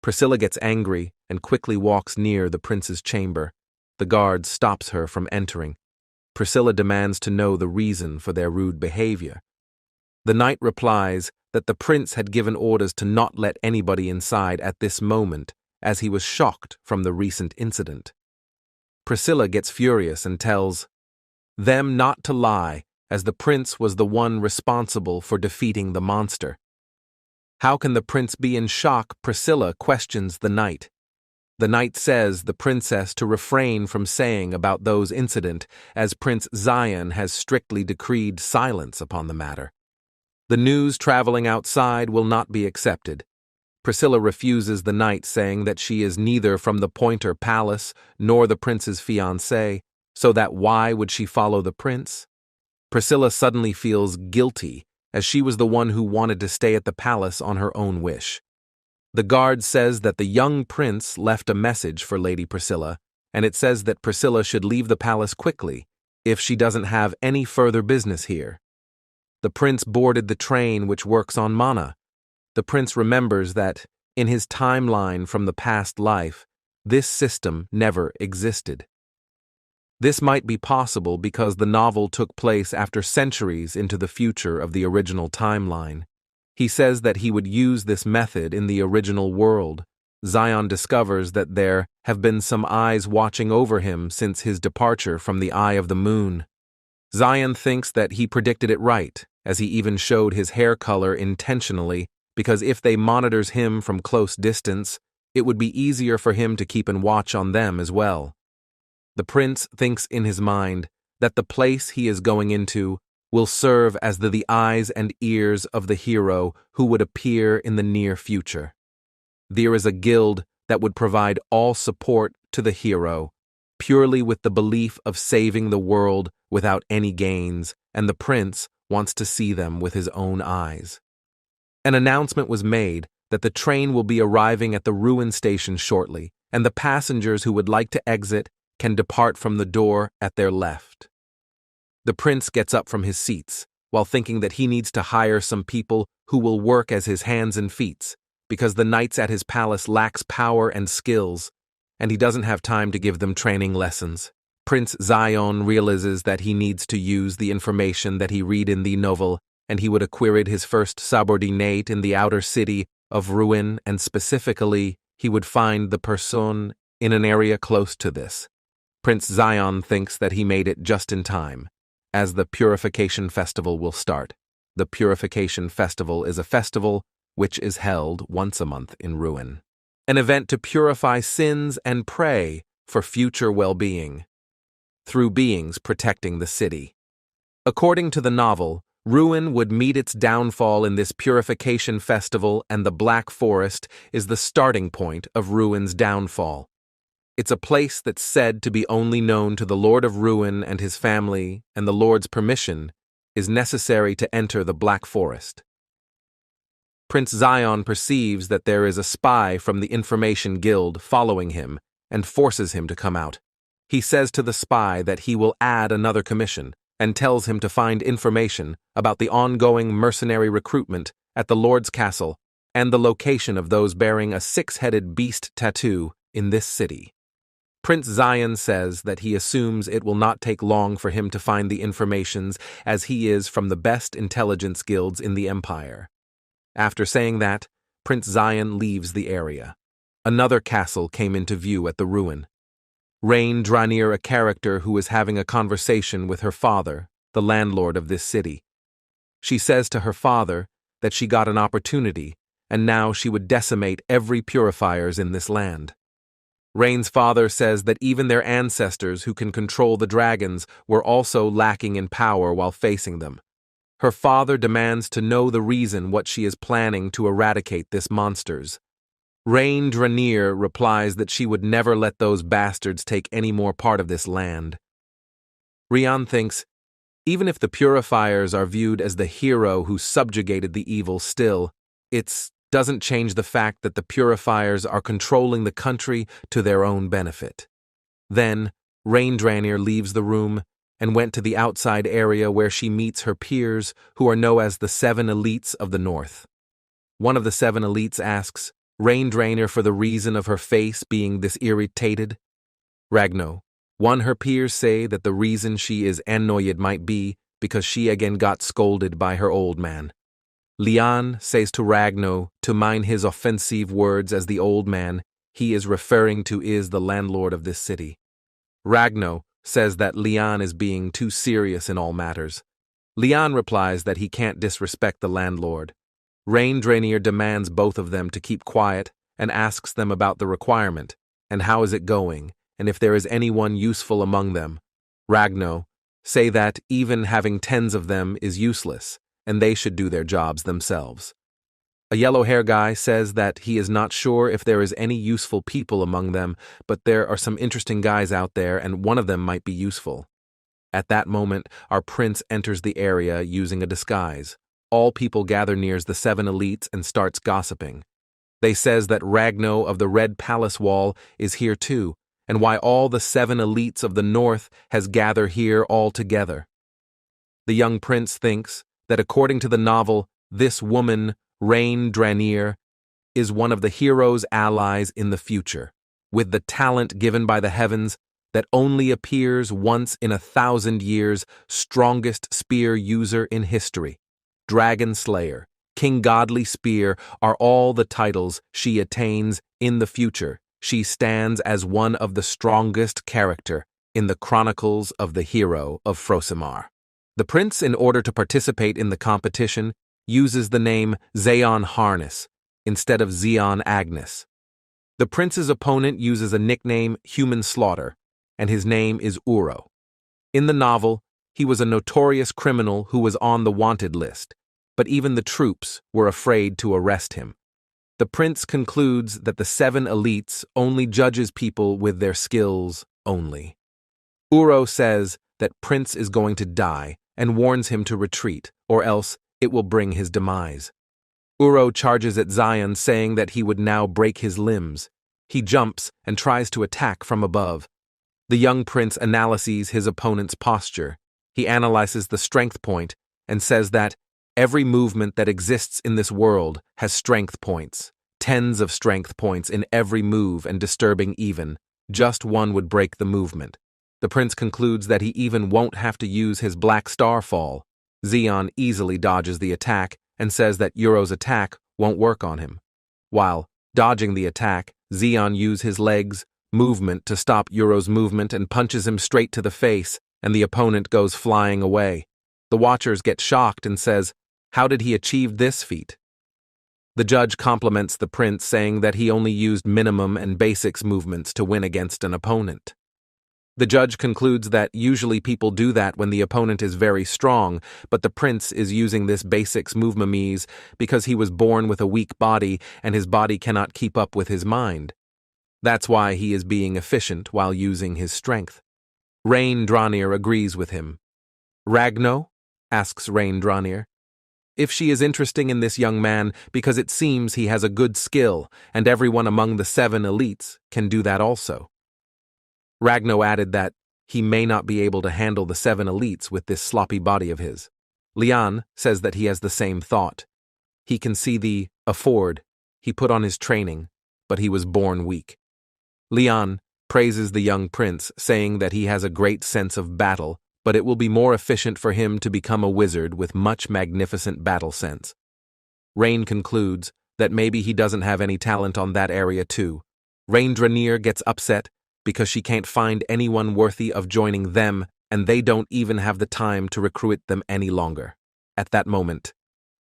Priscilla gets angry and quickly walks near the prince's chamber. The guard stops her from entering. Priscilla demands to know the reason for their rude behavior. The knight replies that the prince had given orders to not let anybody inside at this moment, as he was shocked from the recent incident. Priscilla gets furious and tells them not to lie, as the prince was the one responsible for defeating the monster. How can the prince be in shock? Priscilla questions the knight. The knight says the princess to refrain from saying about those incident, as Prince Zion has strictly decreed silence upon the matter. The news traveling outside will not be accepted. Priscilla refuses the knight, saying that she is neither from the Pointer Palace nor the prince's fiancée, so that why would she follow the prince? Priscilla suddenly feels guilty, as she was the one who wanted to stay at the palace on her own wish. The guard says that the young prince left a message for Lady Priscilla, and it says that Priscilla should leave the palace quickly, if she doesn't have any further business here. The prince boarded the train which works on mana. The prince remembers that, in his timeline from the past life, this system never existed. This might be possible because the novel took place after centuries into the future of the original timeline. He says that he would use this method in the original world. Zion discovers that there have been some eyes watching over him since his departure from the Eye of the Moon. Zion thinks that he predicted it right, as he even showed his hair color intentionally, because if they monitors him from close distance, it would be easier for him to keep an watch on them as well. The prince thinks in his mind that the place he is going into will serve as the eyes and ears of the hero who would appear in the near future. There is a guild that would provide all support to the hero, purely with the belief of saving the world without any gains, and the prince wants to see them with his own eyes. An announcement was made that the train will be arriving at the ruin station shortly, and the passengers who would like to exit can depart from the door at their left. The prince gets up from his seats, while thinking that he needs to hire some people who will work as his hands and feet, because the knights at his palace lacks power and skills, and he doesn't have time to give them training lessons. Prince Zion realizes that he needs to use the information that he read in the novel, and he would acquire his first subordinate in the outer city of ruin, and specifically, he would find the person in an area close to this. Prince Zion thinks that he made it just in time, as the Purification Festival will start. The Purification Festival is a festival which is held once a month in ruin. An event to purify sins and pray for future well-being, through beings protecting the city. According to the novel, ruin would meet its downfall in this Purification Festival, and the Black Forest is the starting point of ruin's downfall. It's a place that's said to be only known to the Lord of Ruin and his family, and the Lord's permission is necessary to enter the Black Forest. Prince Zion perceives that there is a spy from the Information Guild following him and forces him to come out. He says to the spy that he will add another commission and tells him to find information about the ongoing mercenary recruitment at the Lord's Castle and the location of those bearing a six-headed beast tattoo in this city. Prince Zion says that he assumes it will not take long for him to find the informations, as he is from the best intelligence guilds in the empire. After saying that, Prince Zion leaves the area. Another castle came into view at the ruin. Rain draw near a character who is having a conversation with her father, the landlord of this city. She says to her father that she got an opportunity, and now she would decimate every purifiers in this land. Rain's father says that even their ancestors who can control the dragons were also lacking in power while facing them. Her father demands to know the reason what she is planning to eradicate this monsters. Rain Dranier replies that she would never let those bastards take any more part of this land. Rian thinks, even if the purifiers are viewed as the hero who subjugated the evil, still, it doesn't change the fact that the purifiers are controlling the country to their own benefit. Then, Rain Dranier leaves the room and went to the outside area where she meets her peers, who are known as the 7 elites of the North. One of the 7 elites asks Rain Dranier for the reason of her face being this irritated. Ragno, one her peers say that the reason she is annoyed might be because she again got scolded by her old man. Lian says to Ragno to mind his offensive words, as the old man he is referring to is the landlord of this city. Ragno says that Lian is being too serious in all matters. Lian replies that he can't disrespect the landlord. Rain Dranier demands both of them to keep quiet and asks them about the requirement, and how is it going, and if there is anyone useful among them. Ragno say that even having 10s of them is useless, and they should do their jobs themselves. A yellow-hair guy says that he is not sure if there is any useful people among them, but there are some interesting guys out there, and one of them might be useful. At that moment, our prince enters the area using a disguise. All people gather near the 7 elites and starts gossiping. They says that Ragno of the Red Palace Wall is here too, and why all the 7 elites of the North has gathered here all together. The young prince thinks that according to the novel, this woman, Rain Dranier, is one of the hero's allies in the future, with the talent given by the heavens that only appears once in 1,000 years, strongest spear user in history. Dragon Slayer, King Godly Spear are all the titles she attains in the future. She stands as one of the strongest character in the chronicles of the hero of Frosimar. The prince, in order to participate in the competition, uses the name Zeon Harness instead of Zeon Agnes. The prince's opponent uses a nickname Human Slaughter, and his name is Uro. In the novel, he was a notorious criminal who was on the wanted list, but even the troops were afraid to arrest him. The prince concludes that the 7 elites only judges people with their skills only. Uro says that Prince is going to die and warns him to retreat, or else it will bring his demise. Uro charges at Zion, saying that he would now break his limbs. He jumps and tries to attack from above. The young prince analyzes his opponent's posture. He analyzes the strength point and says that every movement that exists in this world has strength points, tens of strength points in every move, and disturbing even. Just one would break the movement. The prince concludes that he even won't have to use his black star fall. Zion easily dodges the attack and says that Uro's attack won't work on him. While dodging the attack, Zion uses his legs' movement to stop Uro's movement and punches him straight to the face, and the opponent goes flying away. The watchers get shocked and says, "How did he achieve this feat?" The judge compliments the prince, saying that he only used minimum and basics movements to win against an opponent. The judge concludes that usually people do that when the opponent is very strong, but the prince is using this basics movement because he was born with a weak body and his body cannot keep up with his mind. That's why he is being efficient while using his strength. Reincarnated agrees with him. "Ragno?" asks Reincarnated. If she is interested in this young man because it seems he has a good skill and everyone among the 7 elites can do that also. Ragno added that he may not be able to handle the 7 elites with this sloppy body of his. Lian says that he has the same thought. He can see the afford he put on his training, but he was born weak. Lian praises the young prince, saying that he has a great sense of battle, but it will be more efficient for him to become a wizard with much magnificent battle sense. Rain concludes that maybe he doesn't have any talent on that area too. Reincarnated gets upset because she can't find anyone worthy of joining them, and they don't even have the time to recruit them any longer. At that moment,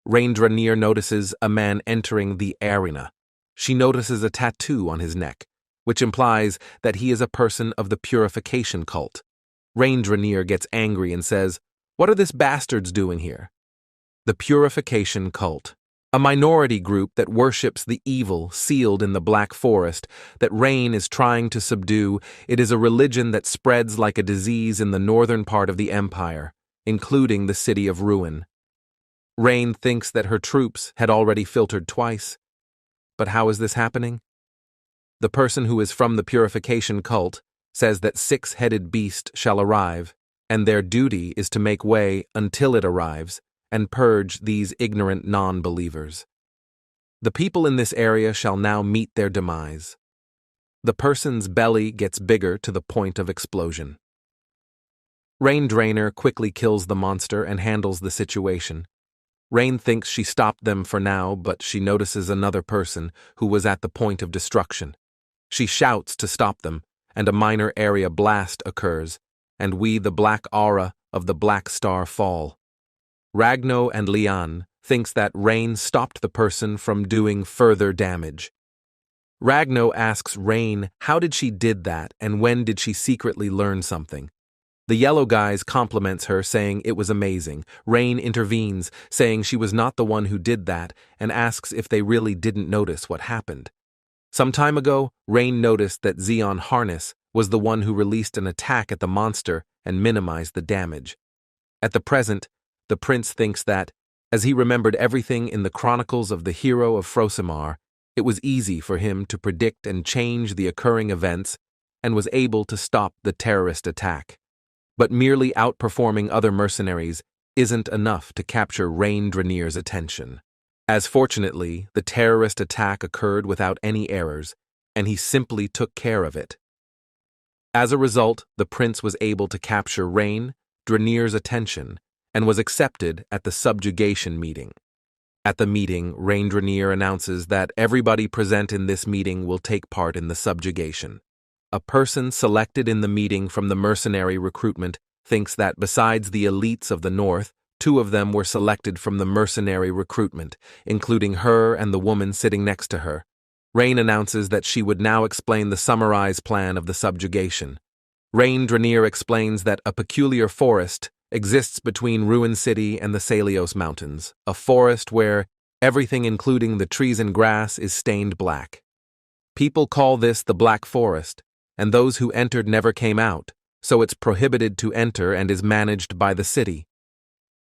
Reincarnated notices a man entering the arena. She notices a tattoo on his neck, which implies that he is a person of the Purification cult. Reincarnated gets angry and says, "What are these bastards doing here?" The Purification cult, a minority group that worships the evil sealed in the Black Forest that Rain is trying to subdue. It is a religion that spreads like a disease in the northern part of the empire, including the city of Ruin. Rain thinks that her troops had already filtered twice. But how is this happening? The person who is from the Purification cult says that 6-headed beast shall arrive, and their duty is to make way until it arrives and purge these ignorant non-believers. The people in this area shall now meet their demise. The person's belly gets bigger to the point of explosion. Rain Drainer quickly kills the monster and handles the situation. Rain thinks she stopped them for now, but she notices another person who was at the point of destruction. She shouts to stop them, and a minor area blast occurs, and the black aura of the Black Star fall. Ragno and Lian thinks that Rain stopped the person from doing further damage. Ragno asks Rain how did she did that and when did she secretly learn something. The yellow guys compliments her, saying it was amazing. Rain intervenes, saying she was not the one who did that, and asks if they really didn't notice what happened. Some time ago, Rain noticed that Zion Harness was the one who released an attack at the monster and minimized the damage. At the present, the prince thinks that, as he remembered everything in the chronicles of the hero of Frosimar, it was easy for him to predict and change the occurring events and was able to stop the terrorist attack. But merely outperforming other mercenaries isn't enough to capture Reincarnated's attention. As fortunately, the terrorist attack occurred without any errors, and he simply took care of it. As a result, the prince was able to capture Reincarnated's attention and was accepted at the subjugation meeting. At the meeting, Reincarnated announces that everybody present in this meeting will take part in the subjugation. A person selected in the meeting from the mercenary recruitment thinks that besides the elites of the north, 2 of them were selected from the mercenary recruitment, including her and the woman sitting next to her. Rain announces that she would now explain the summarized plan of the subjugation. Reincarnated explains that a peculiar forest exists between Ruin City and the Salios Mountains, a forest where everything including the trees and grass is stained black. People call this the Black Forest, and those who entered never came out, so it's prohibited to enter and is managed by the city.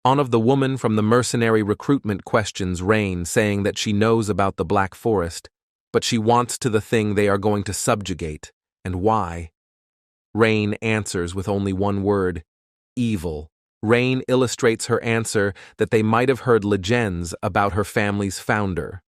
On of the woman from the Mercenary recruitment questions Rain, saying that she knows about the Black Forest, but she wants to the thing they are going to subjugate, and why. Rain answers with only one word: evil. Rain illustrates her answer that they might have heard legends about her family's founder.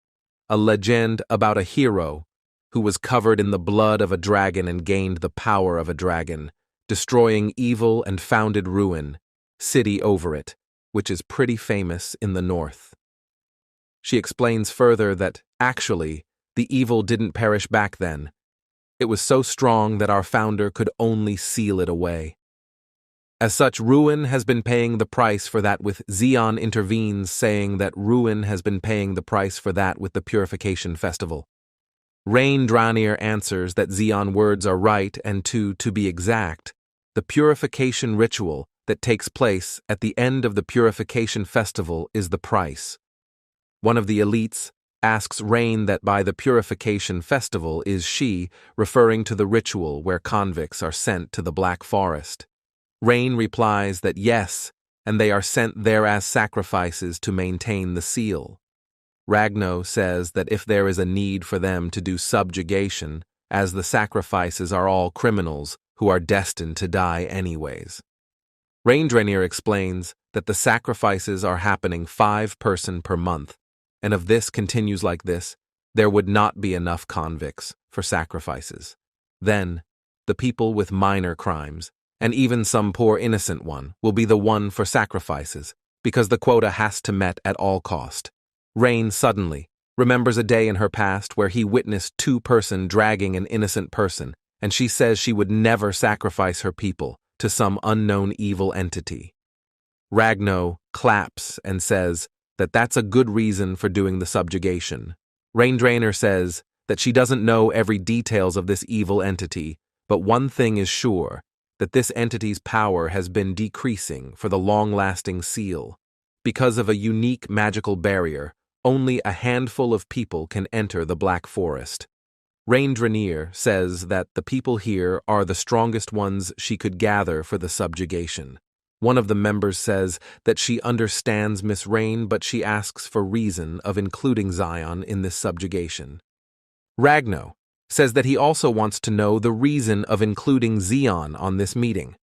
A legend about a hero who was covered in the blood of a dragon and gained the power of a dragon, destroying evil and founded ruin, city over it, which is pretty famous in the north. She explains further that, actually, the evil didn't perish back then. It was so strong that our founder could only seal it away. As such, Ruin has been paying the price for that with Zeon intervenes, saying that Ruin has been paying the price for that with the Purification Festival. Rain Draenir answers that Zeon words are right and to be exact, the Purification ritual that takes place at the end of the Purification Festival is the price. One of the elites asks Rain that by the Purification Festival is she referring to the ritual where convicts are sent to the Black Forest. Rain replies that yes, and they are sent there as sacrifices to maintain the seal. Ragno says that if there is a need for them to do subjugation, as the sacrifices are all criminals who are destined to die anyways. Rain Draenir explains that the sacrifices are happening 5 person per month, and if this continues like this, there would not be enough convicts for sacrifices. Then, the people with minor crimes, and even some poor innocent one, will be the one for sacrifices, because the quota has to met at all cost. Rain suddenly remembers a day in her past where he witnessed 2 person dragging an innocent person, and she says she would never sacrifice her people to some unknown evil entity. Ragno claps and says that that's a good reason for doing the subjugation. Rain Draenir says that she doesn't know every details of this evil entity, but one thing is sure, that this entity's power has been decreasing for the long-lasting seal. Because of a unique magical barrier, only a handful of people can enter the Black Forest. Rain Draenir says that the people here are the strongest ones she could gather for the subjugation. One of the members says that she understands Miss Rain, but she asks for reason of including Zion in this subjugation. Ragno says that he also wants to know the reason of including Zeon on this meeting.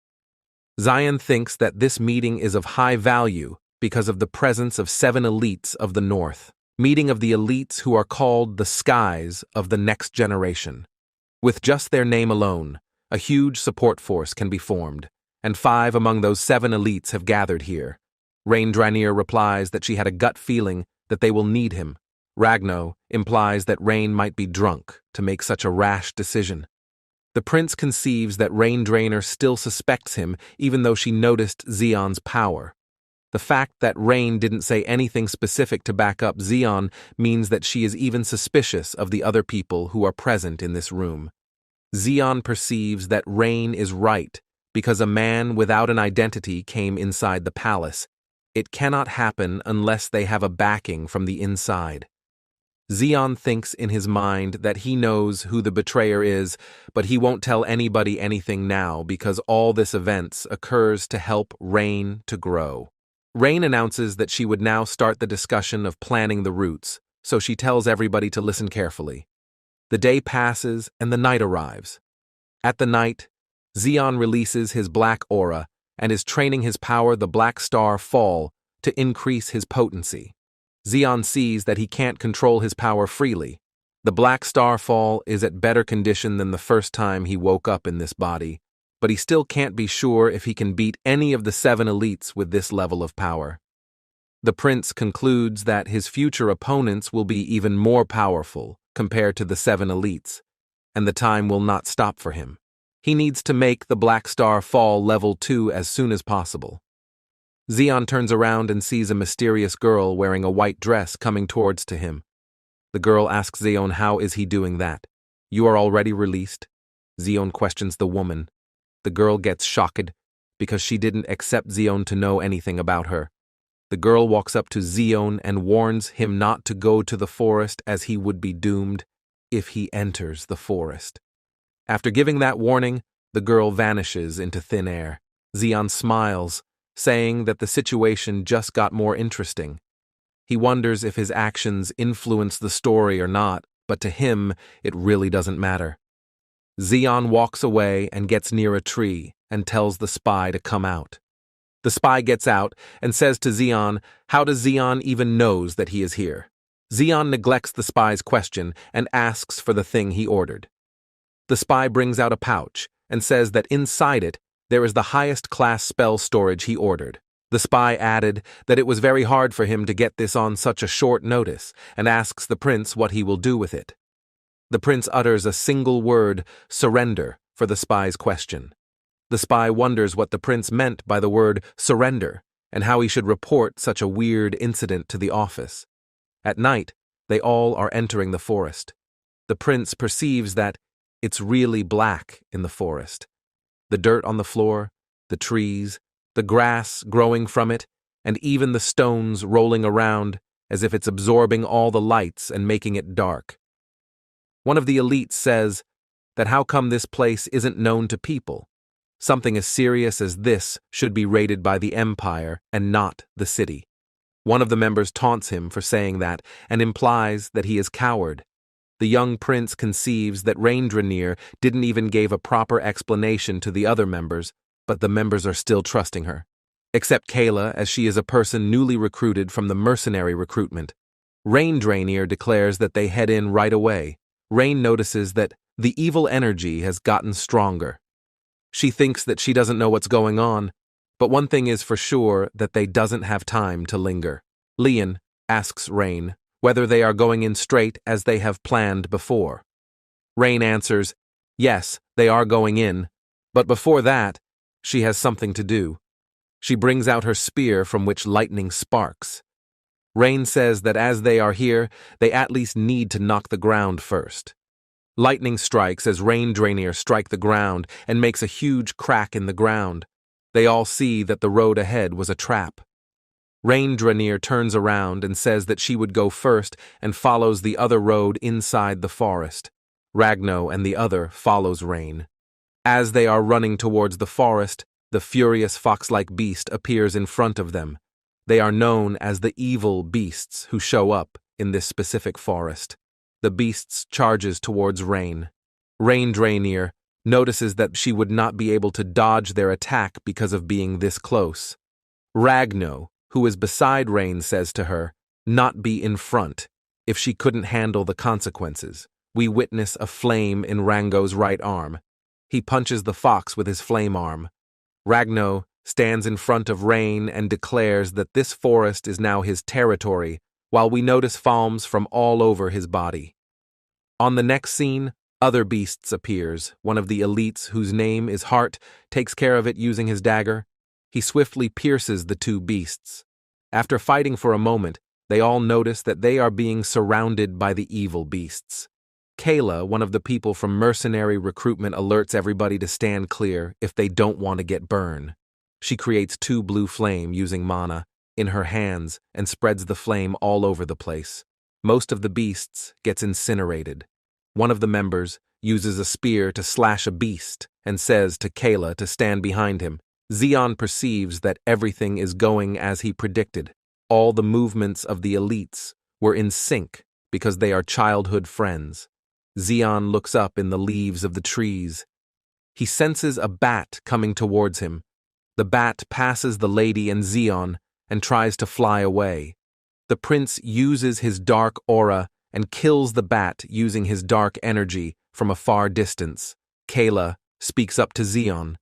Zion thinks that this meeting is of high value because of the presence of 7 elites of the North, meeting of the elites who are called the Skies of the next generation. With just their name alone, a huge support force can be formed, and 5 among those 7 elites have gathered here. Rain Draenir replies that she had a gut feeling that they will need him. Ragno implies that Rain might be drunk to make such a rash decision. The prince conceives that Rain Draenir still suspects him even though she noticed Zeon's power. The fact that Rain didn't say anything specific to back up Zeon means that she is even suspicious of the other people who are present in this room. Zeon perceives that Rain is right because a man without an identity came inside the palace. It cannot happen unless they have a backing from the inside. Zeon thinks in his mind that he knows who the betrayer is, but he won't tell anybody anything now because all this events occurs to help Rain to grow. Rain announces that she would now start the discussion of planning the routes, so she tells everybody to listen carefully. The day passes and the night arrives. At the night, Zeon releases his black aura and is training his power the Black Star Fall to increase his potency. Zeon sees that he can't control his power freely. The Black Star Fall is at better condition than the first time he woke up in this body, but he still can't be sure if he can beat any of the 7 elites with this level of power. The prince concludes that his future opponents will be even more powerful compared to the 7 elites, and the time will not stop for him. He needs to make the Black Star Fall level 2 as soon as possible. Zeon turns around and sees a mysterious girl wearing a white dress coming towards to him. The girl asks Zeon how is he doing that. You are already released? Zeon questions the woman. The girl gets shocked because she didn't accept Zeon to know anything about her. The girl walks up to Zeon and warns him not to go to the forest as he would be doomed if he enters the forest. After giving that warning, the girl vanishes into thin air. Zeon smiles, saying that the situation just got more interesting. He wonders if his actions influence the story or not, but to him, it really doesn't matter. Zeon walks away and gets near a tree and tells the spy to come out. The spy gets out and says to Zeon how does Zeon even knows that he is here. Zeon neglects the spy's question and asks for the thing he ordered. The spy brings out a pouch and says that inside it there is the highest class spell storage he ordered. The spy added that it was very hard for him to get this on such a short notice and asks the prince what he will do with it. The prince utters a single word, surrender, for the spy's question. The spy wonders what the prince meant by the word surrender and how he should report such a weird incident to the office. At night, they all are entering the forest. The prince perceives that it's really black in the forest. The dirt on the floor, the trees, the grass growing from it, and even the stones rolling around as if it's absorbing all the lights and making it dark. One of the elites says that how come this place isn't known to people? Something as serious as this should be raided by the Empire and not the city. One of the members taunts him for saying that and implies that he is coward. The young prince conceives that Reincarnated didn't even give a proper explanation to the other members, but the members are still trusting her. Except Kayla, as she is a person newly recruited from the Mercenary recruitment. Reincarnated declares that they head in right away. Rain notices that the evil energy has gotten stronger. She thinks that she doesn't know what's going on, but one thing is for sure that they doesn't have time to linger. Leon asks Rain whether they are going in straight as they have planned before. Rain answers, yes, they are going in, but before that, she has something to do. She brings out her spear from which lightning sparks. Rain says that as they are here, they at least need to knock the ground first. Lightning strikes as Reincarnated strike the ground and makes a huge crack in the ground. They all see that the road ahead was a trap. Reincarnated turns around and says that she would go first and follows the other road inside the forest. Ragno and the other follows Rain. As they are running towards the forest, the furious fox-like beast appears in front of them. They are known as the evil beasts who show up in this specific forest. The beasts charges towards Rain. Reincarnated notices that she would not be able to dodge their attack because of being this close. Ragno, who is beside Rain, says to her, not be in front, if she couldn't handle the consequences. We witness a flame in Rango's right arm. He punches the fox with his flame arm. Ragno stands in front of Rain and declares that this forest is now his territory, while we notice falms from all over his body. On the next scene, other beasts appears. One of the elites, whose name is Heart, takes care of it using his dagger. He swiftly pierces the two beasts. After fighting for a moment, they all notice that they are being surrounded by the evil beasts. Kayla, one of the people from Mercenary recruitment, alerts everybody to stand clear if they don't want to get burned. She creates 2 blue flame using mana in her hands and spreads the flame all over the place. Most of the beasts gets incinerated. One of the members uses a spear to slash a beast and says to Kayla to stand behind him. Zeon perceives that everything is going as he predicted. All the movements of the elites were in sync because they are childhood friends. Zeon looks up in the leaves of the trees. He senses a bat coming towards him. The bat passes the lady and Zeon and tries to fly away. The prince uses his dark aura and kills the bat using his dark energy from a far distance. Kayla speaks up to Zeon.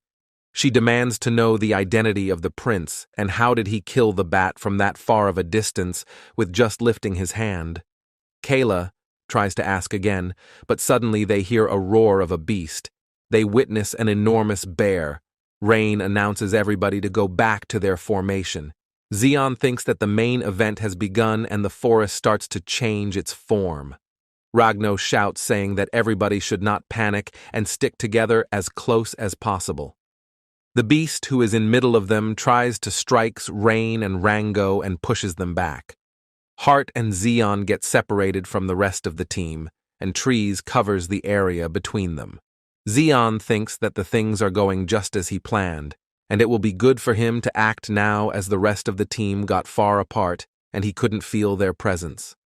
She demands to know the identity of the prince and how did he kill the bat from that far of a distance with just lifting his hand. Kayla tries to ask again, but suddenly they hear a roar of a beast. They witness an enormous bear. Rain announces everybody to go back to their formation. Zeon thinks that the main event has begun and the forest starts to change its form. Ragno shouts saying that everybody should not panic and stick together as close as possible. The beast who is in middle of them tries to strike Rain and Rango and pushes them back. Heart and Zeon get separated from the rest of the team, and trees covers the area between them. Zeon thinks that the things are going just as he planned. and it will be good for him to act now as the rest of the team got far apart and he couldn't feel their presence.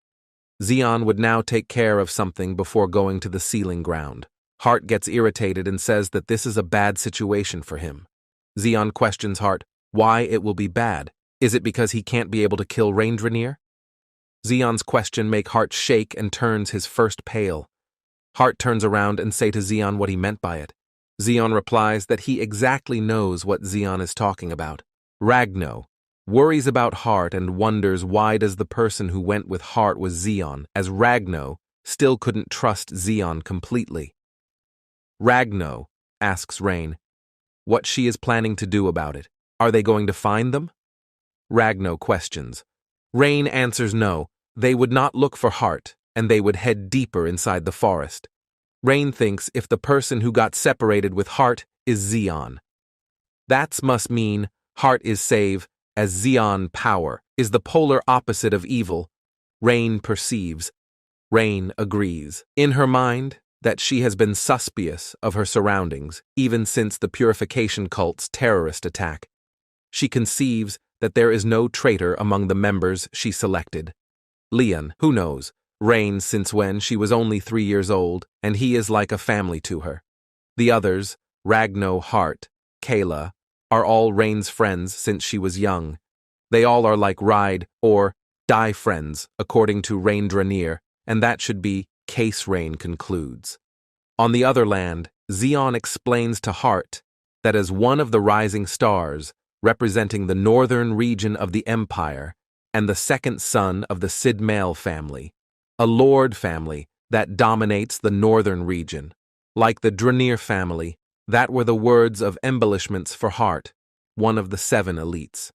Zeon would now take care of something before going to the sealing ground. Hart gets irritated and says that this is a bad situation for him. Zeon questions Hart why it will be bad. Is it because he can't be able to kill Reincarnated? Zeon's question makes Hart shake and turns his first pale. Hart turns around and say to Zeon what he meant by it. Zeon replies that he exactly knows what Zeon is talking about. Ragno worries about Hart and wonders why does the person who went with Hart was Zeon, as Ragno still couldn't trust Zeon completely. Ragno asks Rain what she is planning to do about it. Are they going to find them? Ragno questions. Rain answers no, they would not look for Hart, and they would head deeper inside the forest. Rain thinks if the person who got separated with Hart is Zeon. That must mean Hart is saved, as Zeon power is the polar opposite of evil. Rain perceives. Rain agrees. In her mind, that she has been suspicious of her surroundings, even since the Purification cult's terrorist attack. She conceives that there is no traitor among the members she selected. Leon, who knows, Rain since when she was only 3 years old, and he is like a family to her. The others, Ragno, Hart, Kayla, are all Rain's friends since she was young. They all are like ride or die friends, according to Reincarnated, and that should be case Rain concludes. On the other land, Zeon explains to Hart that as one of the rising stars, representing the northern region of the empire, and the second son of the Sidmail family, a lord family that dominates the northern region. Like the Dranir family, that were the words of embellishments for Hart, one of the 7 elites.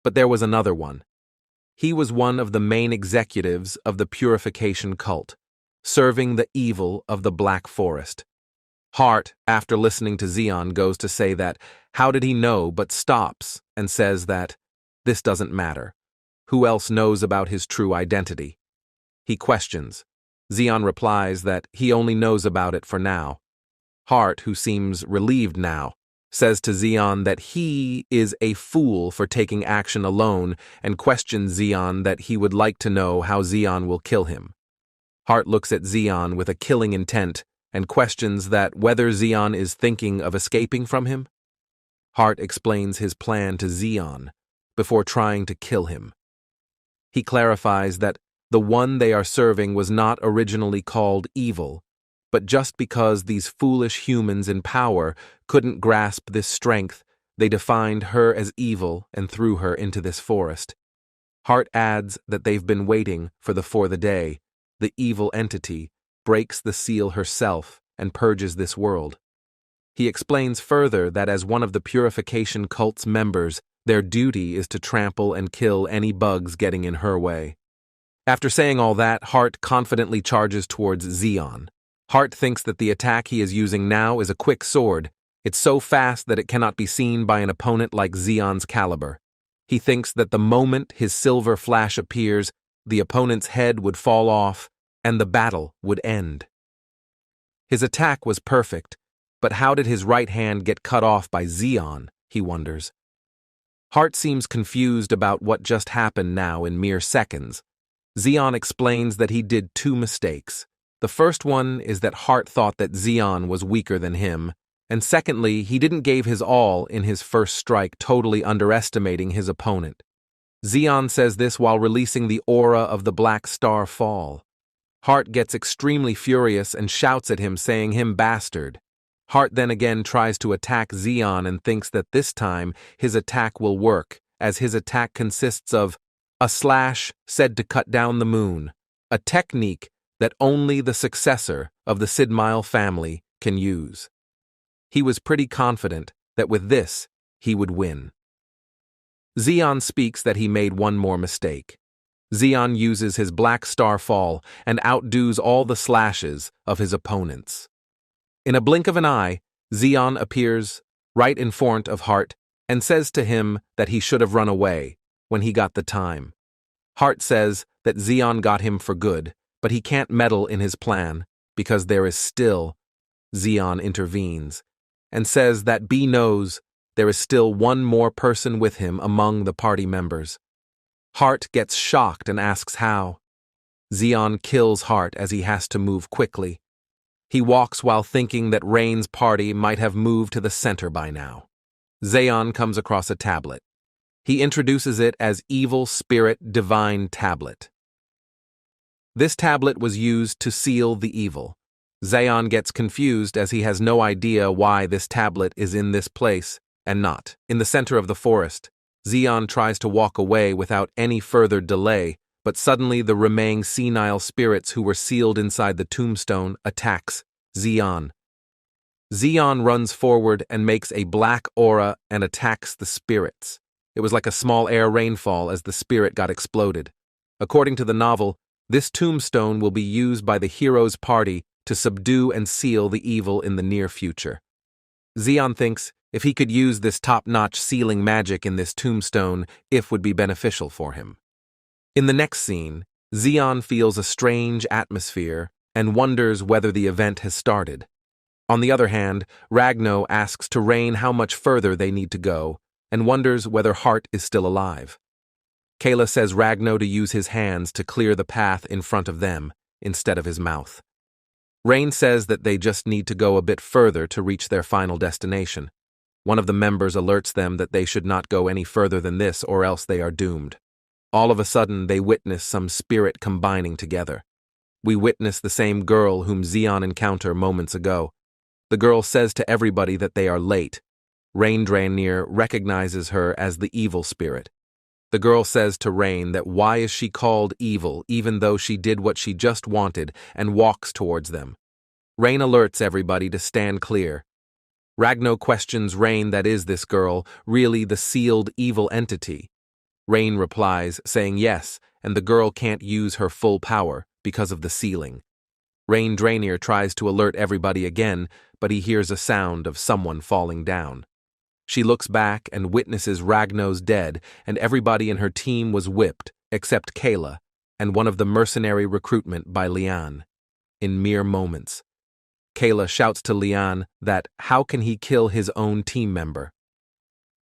But there was another one. He was one of the main executives of the Purification cult, serving the evil of the Black Forest. Hart, after listening to Zeon, goes to say that, how did he know, but stops and says that, this doesn't matter. Who else knows about his true identity? He questions. Zeon replies that he only knows about it for now. Hart, who seems relieved now, says to Zeon that he is a fool for taking action alone and questions Zeon that he would like to know how Zeon will kill him. Hart looks at Zeon with a killing intent and questions that whether Zeon is thinking of escaping from him. Hart explains his plan to Zeon before trying to kill him. He clarifies that the one they are serving was not originally called evil, but just because these foolish humans in power couldn't grasp this strength, they defined her as evil and threw her into this forest. Hart adds that they've been waiting for the day the evil entity breaks the seal herself and purges this world. He explains further that as one of the Purification cult's members, their duty is to trample and kill any bugs getting in her way. After saying all that, Hart confidently charges towards Zeon. Hart thinks that the attack he is using now is a quick sword. It's so fast that it cannot be seen by an opponent like Zeon's caliber. He thinks that the moment his silver flash appears, the opponent's head would fall off, and the battle would end. His attack was perfect, but how did his right hand get cut off by Zeon, he wonders. Hart seems confused about what just happened now in mere seconds. Zeon explains that he did 2 mistakes. The first one is that Hart thought that Zeon was weaker than him, and secondly, he didn't give his all in his first strike, totally underestimating his opponent. Zeon says this while releasing the aura of the Black Star Fall. Hart gets extremely furious and shouts at him, saying him bastard. Hart then again tries to attack Zeon and thinks that this time his attack will work, as his attack consists of a slash said to cut down the moon, a technique that only the successor of the Sidmail family can use. He was pretty confident that with this, he would win. Zeon speaks that he made one more mistake. Zeon uses his Black Star Fall and outdoes all the slashes of his opponents. In a blink of an eye, Zeon appears right in front of Hart and says to him that he should have run away when he got the time. Hart says that Zeon got him for good, but he can't meddle in his plan because there is still. Zeon intervenes and says that B knows there is still one more person with him among the party members. Hart gets shocked and asks how. Zeon kills Hart as he has to move quickly. He walks while thinking that Rain's party might have moved to the center by now. Zeon comes across a tablet. He introduces it as Evil Spirit Divine Tablet. This tablet was used to seal the evil. Zeon gets confused as he has no idea why this tablet is in this place and not in the center of the forest. Zeon tries to walk away without any further delay, but suddenly the remaining senile spirits who were sealed inside the tombstone attacks Zeon. Zeon runs forward and makes a black aura and attacks the spirits. It was like a small air rainfall as the spirit got exploded. According to the novel, this tombstone will be used by the hero's party to subdue and seal the evil in the near future. Zeon thinks if he could use this top-notch sealing magic in this tombstone, it would be beneficial for him. In the next scene, Zeon feels a strange atmosphere and wonders whether the event has started. On the other hand, Ragno asks to Rain how much further they need to go and wonders whether Hart is still alive. Kayla says Ragno to use his hands to clear the path in front of them instead of his mouth. Rain says that they just need to go a bit further to reach their final destination. One of the members alerts them that they should not go any further than this or else they are doomed. All of a sudden, they witness some spirit combining together. We witness the same girl whom Zeon encountered moments ago. The girl says to everybody that they are late. Rain Draenir recognizes her as the evil spirit. The girl says to Rain that why is she called evil even though she did what she just wanted and walks towards them. Rain alerts everybody to stand clear. Ragno questions Rain that is this girl really the sealed evil entity. Rain replies saying yes, and the girl can't use her full power because of the sealing. Rain Draenir tries to alert everybody again, but he hears a sound of someone falling down. She looks back and witnesses Ragno's dead, and everybody in her team was whipped, except Kayla, and one of the mercenary recruitment by Lian. In mere moments, Kayla shouts to Lian that how can he kill his own team member?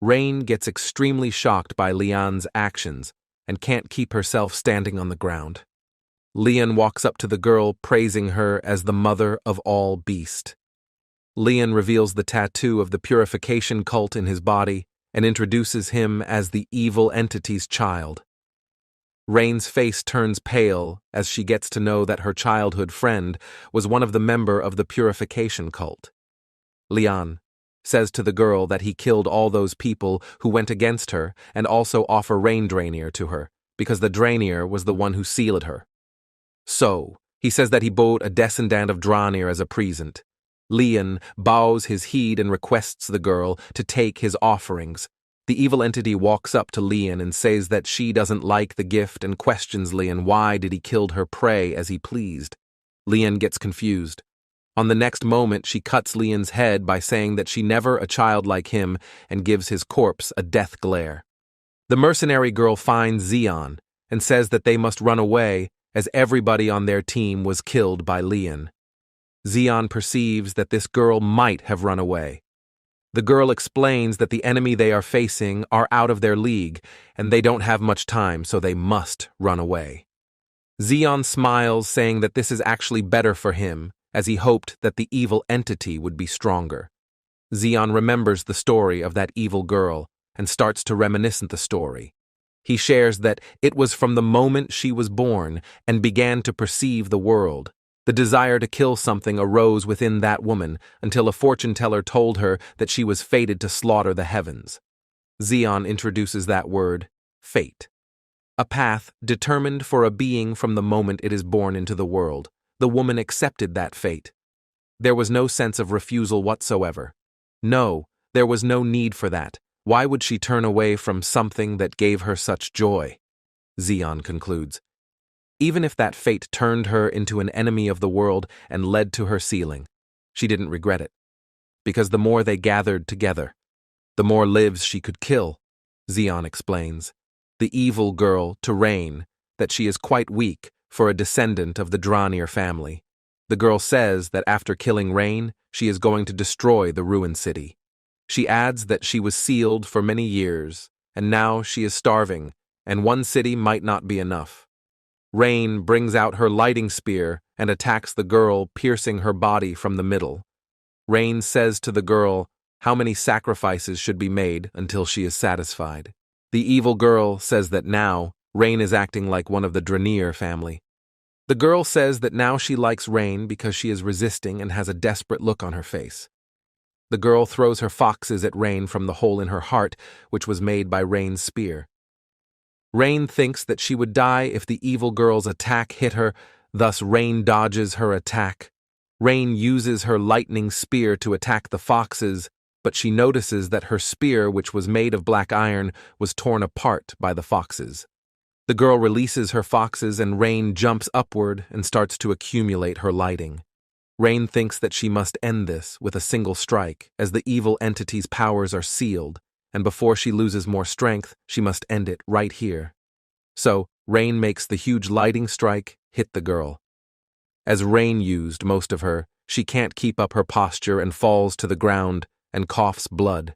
Rain gets extremely shocked by Lian's actions and can't keep herself standing on the ground. Lian walks up to the girl, praising her as the mother of all beast. Lian reveals the tattoo of the Purification cult in his body and introduces him as the evil entity's child. Rain's face turns pale as she gets to know that her childhood friend was one of the members of the Purification cult. Lian says to the girl that he killed all those people who went against her and also offer Rain Draenir to her because the Draenir was the one who sealed her. So, he says that he bought a descendant of Draenir as a present. Lian bows his heed and requests the girl to take his offerings. The evil entity walks up to Lian and says that she doesn't like the gift and questions Lian why did he kill her prey as he pleased. Lian gets confused. On the next moment, she cuts Lian's head by saying that she never a child like him and gives his corpse a death glare. The mercenary girl finds Zeon and says that they must run away as everybody on their team was killed by Lian. Zeon perceives that this girl might have run away. The girl explains that the enemy they are facing are out of their league and they don't have much time, so they must run away. Zeon smiles, saying that this is actually better for him, as he hoped that the evil entity would be stronger. Zeon remembers the story of that evil girl and starts to reminisce the story. He shares that it was from the moment she was born and began to perceive the world. The desire to kill something arose within that woman until a fortune-teller told her that she was fated to slaughter the heavens. Zeon introduces that word, fate. A path determined for a being from the moment it is born into the world. The woman accepted that fate. There was no sense of refusal whatsoever. No, there was no need for that. Why would she turn away from something that gave her such joy? Zeon concludes. Even if that fate turned her into an enemy of the world and led to her sealing, she didn't regret it. Because the more they gathered together, the more lives she could kill, Zeon explains. The evil girl to Rain that she is quite weak for a descendant of the Draenir family. The girl says that after killing Rain, she is going to destroy the ruined city. She adds that she was sealed for many years, and now she is starving, and one city might not be enough. Rain brings out her lighting spear and attacks the girl, piercing her body from the middle. Rain says to the girl how many sacrifices should be made until she is satisfied. The evil girl says that now Rain is acting like one of the Draenir family. The girl says that now she likes Rain because she is resisting and has a desperate look on her face. The girl throws her foxes at Rain from the hole in her heart, which was made by Rain's spear. Rain thinks that she would die if the evil girl's attack hit her, thus Rain dodges her attack. Rain uses her lightning spear to attack the foxes, but she notices that her spear, which was made of black iron, was torn apart by the foxes. The girl releases her foxes and Rain jumps upward and starts to accumulate her lighting. Rain thinks that she must end this with a single strike, as the evil entity's powers are sealed, and before she loses more strength, she must end it right here. So, Rain makes the huge lighting strike hit the girl. As Rain used most of her, she can't keep up her posture and falls to the ground and coughs blood.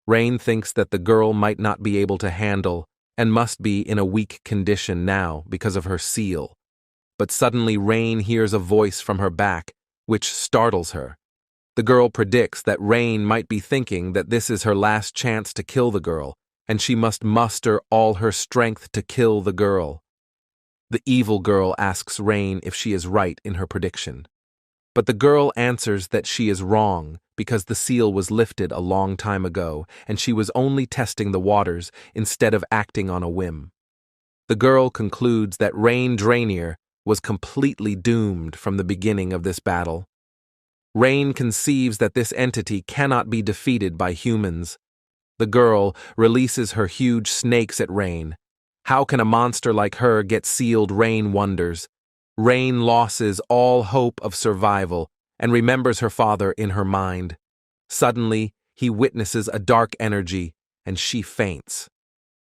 Rain thinks that the girl might not be able to handle and must be in a weak condition now because of her seal. But suddenly Rain hears a voice from her back, which startles her. The girl predicts that Rain might be thinking that this is her last chance to kill the girl, and she must muster all her strength to kill the girl. The evil girl asks Rain if she is right in her prediction. But the girl answers that she is wrong because the seal was lifted a long time ago, and she was only testing the waters instead of acting on a whim. The girl concludes that Rain Draenir was completely doomed from the beginning of this battle. Rain conceives that this entity cannot be defeated by humans. The girl releases her huge snakes at Rain. How can a monster like her get sealed? Rain wonders. Rain loses all hope of survival and remembers her father in her mind. Suddenly, he witnesses a dark energy, and she faints.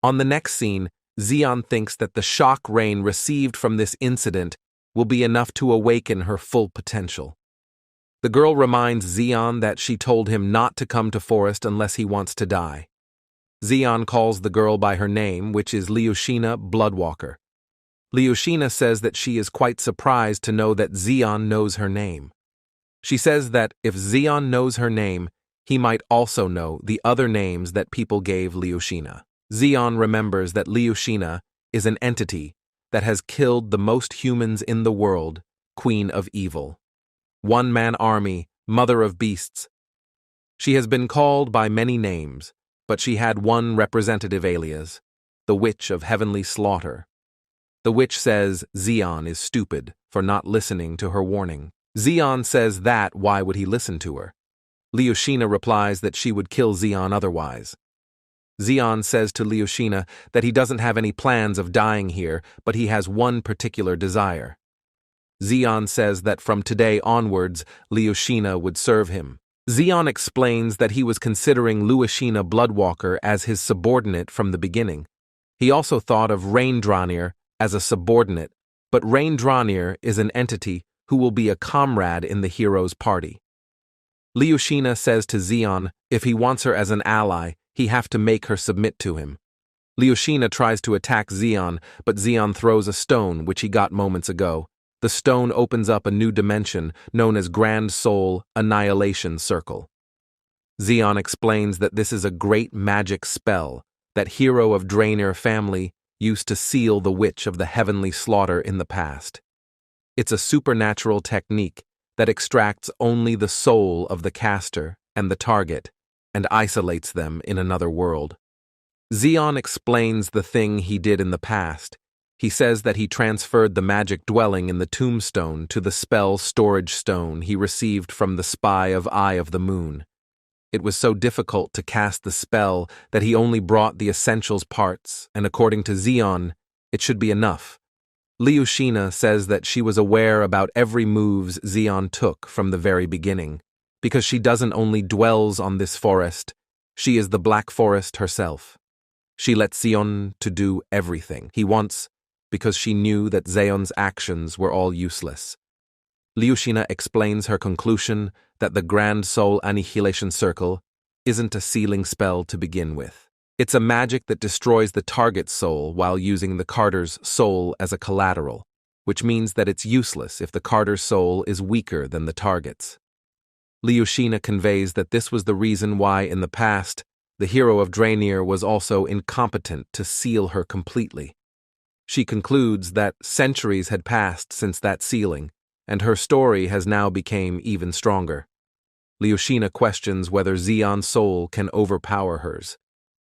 On the next scene, Zeon thinks that the shock Rain received from this incident will be enough to awaken her full potential. The girl reminds Zeon that she told him not to come to Forest unless he wants to die. Zeon calls the girl by her name, which is Leosha Bloodwalker. Leosha says that she is quite surprised to know that Zeon knows her name. She says that if Zeon knows her name, he might also know the other names that people gave Leosha. Zeon remembers that Leosha is an entity that has killed the most humans in the world, Queen of Evil. One-man army, mother of beasts. She has been called by many names, but she had one representative alias, the Witch of Heavenly Slaughter. The witch says Zeon is stupid for not listening to her warning. Zeon says that why would he listen to her? Leosha replies that she would kill Zeon otherwise. Zeon says to Leosha that he doesn't have any plans of dying here, but he has one particular desire. Zeon says that from today onwards, Leosha would serve him. Zeon explains that he was considering Leosha Bloodwalker as his subordinate from the beginning. He also thought of Rain Draenir as a subordinate, but Rain Draenir is an entity who will be a comrade in the hero's party. Leosha says to Zeon if he wants her as an ally, he have to make her submit to him. Leosha tries to attack Zeon, but Zeon throws a stone which he got moments ago. The stone opens up a new dimension known as Grand Soul Annihilation Circle. Zeon explains that this is a great magic spell that hero of Draenir family used to seal the Witch of the Heavenly Slaughter in the past. It's a supernatural technique that extracts only the soul of the caster and the target and isolates them in another world. Zeon explains the thing he did in the past. He says that he transferred the magic dwelling in the tombstone to the spell storage stone he received from the spy of Eye of the Moon. It was so difficult to cast the spell that he only brought the essentials parts, and according to Zeon, it should be enough. Leosha says that she was aware about every moves Zeon took from the very beginning, because she doesn't only dwells on this forest, she is the Black Forest herself. She let Zeon to do everything he wants, because she knew that Zeon's actions were all useless. Leosha explains her conclusion that the Grand Soul Annihilation Circle isn't a sealing spell to begin with. It's a magic that destroys the target's soul while using the carder's soul as a collateral, which means that it's useless if the carder's soul is weaker than the target's. Leosha conveys that this was the reason why, in the past, the hero of Draenir was also incompetent to seal her completely. She concludes that centuries had passed since that sealing, and her story has now become even stronger. Leosha questions whether Xion's soul can overpower hers.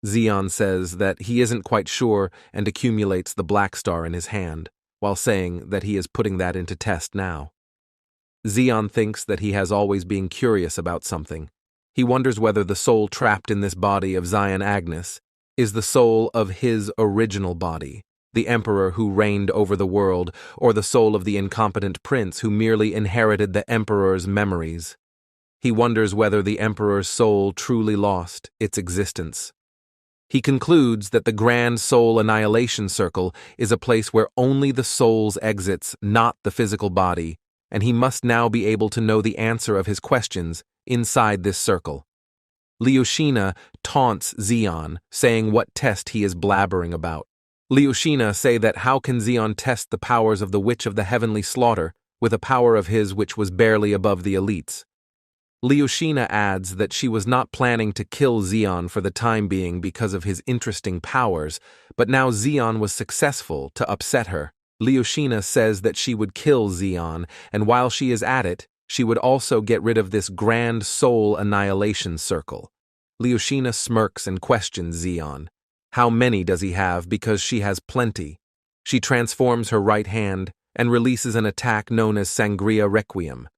Xion says that he isn't quite sure and accumulates the black star in his hand, while saying that he is putting that into test now. Xion thinks that he has always been curious about something. He wonders whether the soul trapped in this body of Xion Agnes is the soul of his original body, the emperor who reigned over the world, or the soul of the incompetent prince who merely inherited the emperor's memories. He wonders whether the emperor's soul truly lost its existence. He concludes that the Grand Soul Annihilation Circle is a place where only the soul's exits, not the physical body, and he must now be able to know the answer of his questions inside this circle. Leosha taunts Xion, saying what test he is blabbering about. Leosha say that how can Xion test the powers of the Witch of the Heavenly Slaughter with a power of his which was barely above the elites? Leosha adds that she was not planning to kill Xion for the time being because of his interesting powers, but now Xion was successful to upset her. Leosha says that she would kill Xion, and while she is at it, she would also get rid of this Grand Soul Annihilation Circle. Leosha smirks and questions Xion. How many does he have, because she has plenty? She transforms her right hand and releases an attack known as Sangria Requiem.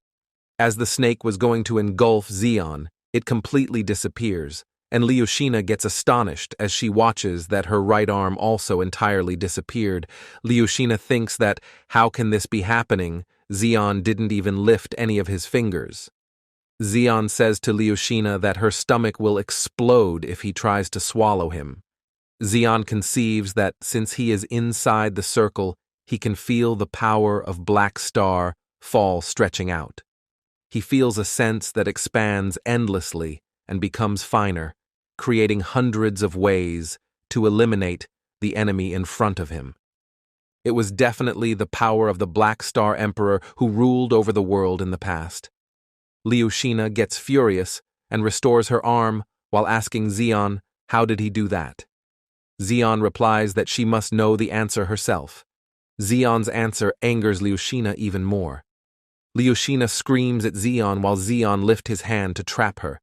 As the snake was going to engulf Xion, it completely disappears, and Leosha gets astonished as she watches that her right arm also entirely disappeared. Leosha thinks that, how can this be happening? Xion didn't even lift any of his fingers. Xion says to Leosha that her stomach will explode if he tries to swallow him. Xion conceives that since he is inside the circle, he can feel the power of Black Star fall stretching out. He feels a sense that expands endlessly and becomes finer, creating hundreds of ways to eliminate the enemy in front of him. It was definitely the power of the Black Star Emperor who ruled over the world in the past. Leosha gets furious and restores her arm while asking Xion, how did he do that? Xion replies that she must know the answer herself. Xion's answer angers Leosha even more. Leosha screams at Xion while Xion lifts his hand to trap her.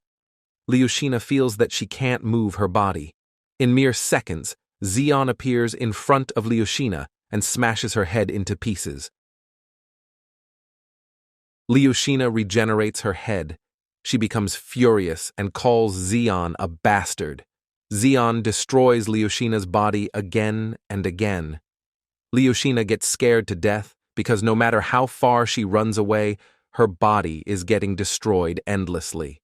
Leosha feels that she can't move her body. In mere seconds, Xion appears in front of Leosha and smashes her head into pieces. Leosha regenerates her head. She becomes furious and calls Xion a bastard. Xion destroys Leosha's body again and again. Leosha gets scared to death because no matter how far she runs away, her body is getting destroyed endlessly.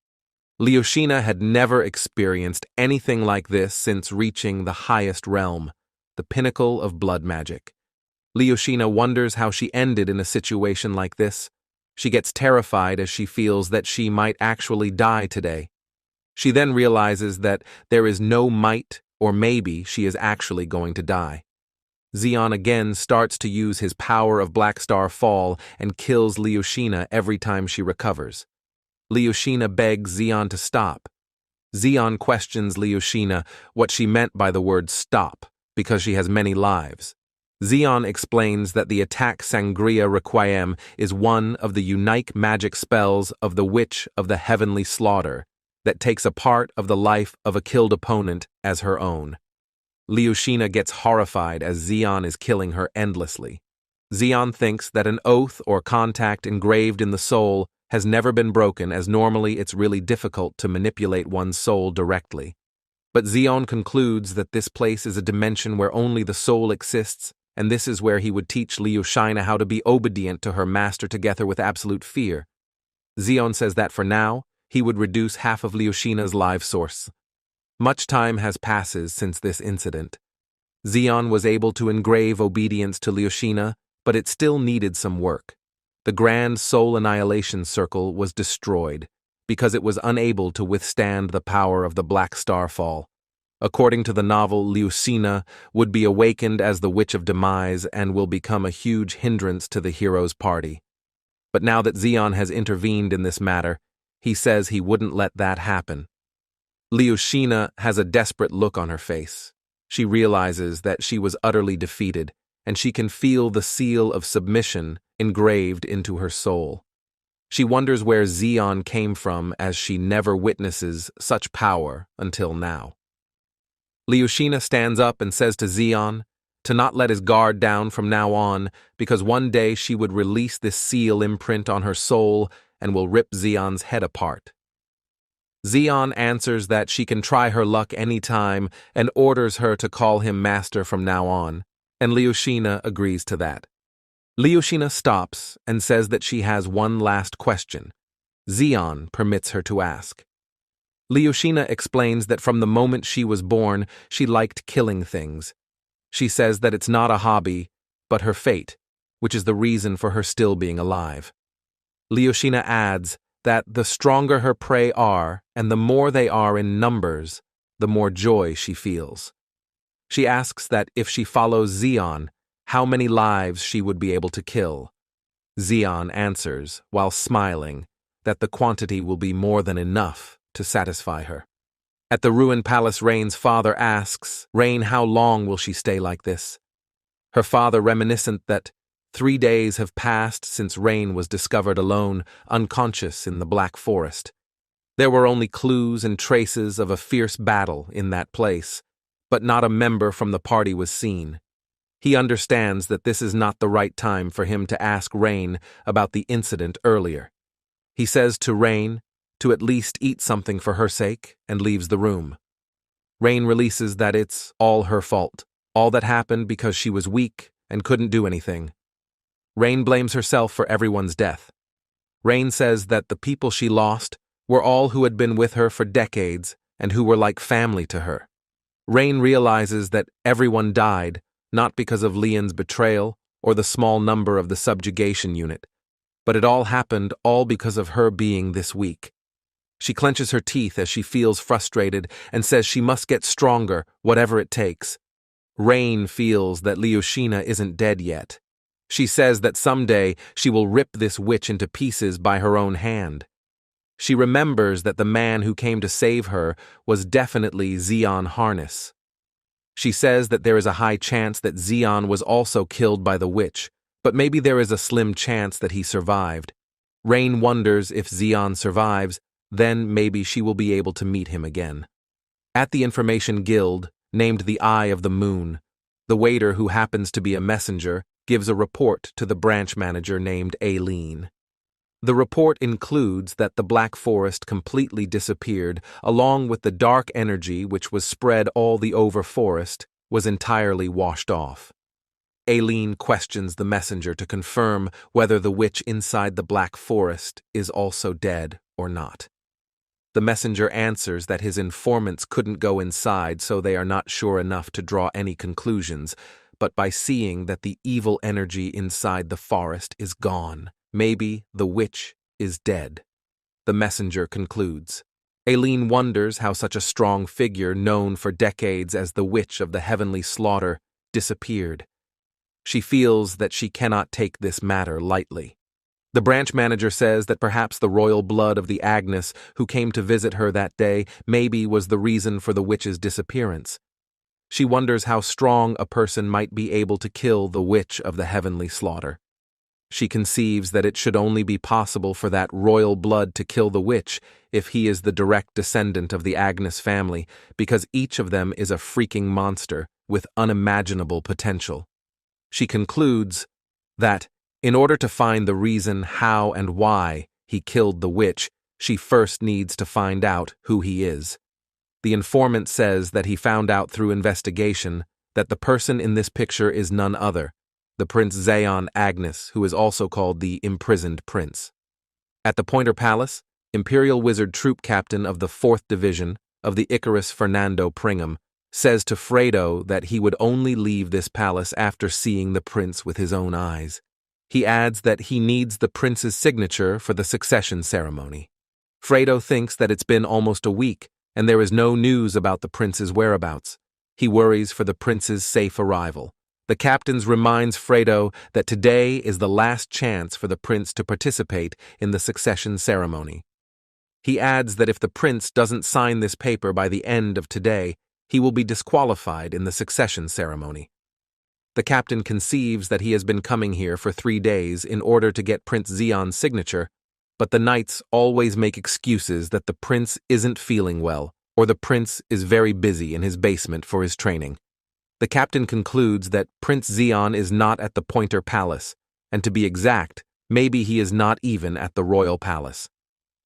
Leosha had never experienced anything like this since reaching the highest realm, the pinnacle of blood magic. Leosha wonders how she ended in a situation like this. She gets terrified as she feels that she might actually die today. She then realizes that there is no might, or maybe she is actually going to die. Xion again starts to use his power of Black Star Fall and kills Leosha every time she recovers. Leosha begs Xion to stop. Xion questions Leosha what she meant by the word stop, because she has many lives. Xion explains that the attack Sangria Requiem is one of the unique magic spells of the Witch of the Heavenly Slaughter that takes a part of the life of a killed opponent as her own. Leosha gets horrified as Xion is killing her endlessly. Xion thinks that an oath or contact engraved in the soul has never been broken, as normally it's really difficult to manipulate one's soul directly. But Xion concludes that this place is a dimension where only the soul exists, and this is where he would teach Leosha how to be obedient to her master together with absolute fear. Xion says that for now, he would reduce half of Leosha's life source. Much time has passes since this incident. Xion was able to engrave obedience to Leosha, but it still needed some work. The Grand Soul Annihilation Circle was destroyed. because it was unable to withstand the power of the Black Starfall. According to the novel, Leosha would be awakened as the Witch of Demise and will become a huge hindrance to the hero's party. But now that Zeon has intervened in this matter, he says he wouldn't let that happen. Leosha has a desperate look on her face. She realizes that she was utterly defeated, and she can feel the seal of submission engraved into her soul. She wonders where Zeon came from, as she never witnesses such power until now. Leosha stands up and says to Zeon to not let his guard down from now on, because one day she would release this seal imprint on her soul and will rip Zeon's head apart. Zeon answers that she can try her luck any time and orders her to call him master from now on, and Leosha agrees to that. Leosha stops and says that she has one last question. Zeon permits her to ask. Leosha explains that from the moment she was born, she liked killing things. She says that it's not a hobby, but her fate, which is the reason for her still being alive. Leosha adds that the stronger her prey are, and the more they are in numbers, the more joy she feels. She asks that if she follows Zeon, how many lives she would be able to kill. Zeon answers, while smiling, that the quantity will be more than enough to satisfy her. At the ruined palace, Rain's father asks Rain how long will she stay like this. Her father reminiscent that 3 days have passed since Rain was discovered alone, unconscious in the Black Forest. There were only clues and traces of a fierce battle in that place, but not a member from the party was seen. He understands that this is not the right time for him to ask Rain about the incident earlier. He says to Rain to at least eat something for her sake and leaves the room. Rain releases that it's all her fault, all that happened because she was weak and couldn't do anything. Rain blames herself for everyone's death. Rain says that the people she lost were all who had been with her for decades and who were like family to her. Rain realizes that everyone died not because of Leon's betrayal or the small number of the subjugation unit, but it all happened all because of her being this weak. She clenches her teeth as she feels frustrated and says she must get stronger, whatever it takes. Rain feels that Leosha isn't dead yet. She says that someday she will rip this witch into pieces by her own hand. She remembers that the man who came to save her was definitely Zeon Harness. She says that there is a high chance that Zeon was also killed by the witch, but maybe there is a slim chance that he survived. Rain wonders if Zeon survives, then maybe she will be able to meet him again. At the Information Guild, named the Eye of the Moon, the waiter, who happens to be a messenger, gives a report to the branch manager named Evelyn. The report includes that the Black Forest completely disappeared, along with the dark energy which was spread all the over forest was entirely washed off. Evelyn questions the messenger to confirm whether the witch inside the Black Forest is also dead or not. The messenger answers that his informants couldn't go inside, so they are not sure enough to draw any conclusions, but by seeing that the evil energy inside the forest is gone, maybe the witch is dead. The messenger concludes. Evelyn wonders how such a strong figure, known for decades as the Witch of the Heavenly Slaughter, disappeared. She feels that she cannot take this matter lightly. The branch manager says that perhaps the royal blood of the Agnes who came to visit her that day maybe was the reason for the witch's disappearance. She wonders how strong a person might be able to kill the Witch of the Heavenly Slaughter. She conceives that it should only be possible for that royal blood to kill the witch if he is the direct descendant of the Agnes family, because each of them is a freaking monster with unimaginable potential. She concludes that, in order to find the reason how and why he killed the witch, she first needs to find out who he is. The informant says that he found out through investigation that the person in this picture is none other, the Prince Zeon Agnes, who is also called the Imprisoned Prince. At the Pointer Palace, Imperial Wizard Troop Captain of the 4th Division of the Icarus Fernando Pringham says to Fredo that he would only leave this palace after seeing the prince with his own eyes. He adds that he needs the prince's signature for the succession ceremony. Fredo thinks that it's been almost a week, and there is no news about the prince's whereabouts. He worries for the prince's safe arrival. The captain reminds Fredo that today is the last chance for the prince to participate in the succession ceremony. He adds that if the prince doesn't sign this paper by the end of today, he will be disqualified in the succession ceremony. The captain conceives that he has been coming here for 3 days in order to get Prince Zeon's signature, but the knights always make excuses that the prince isn't feeling well, or the prince is very busy in his basement for his training. The captain concludes that Prince Zeon is not at the Pointer Palace, and to be exact, maybe he is not even at the Royal Palace.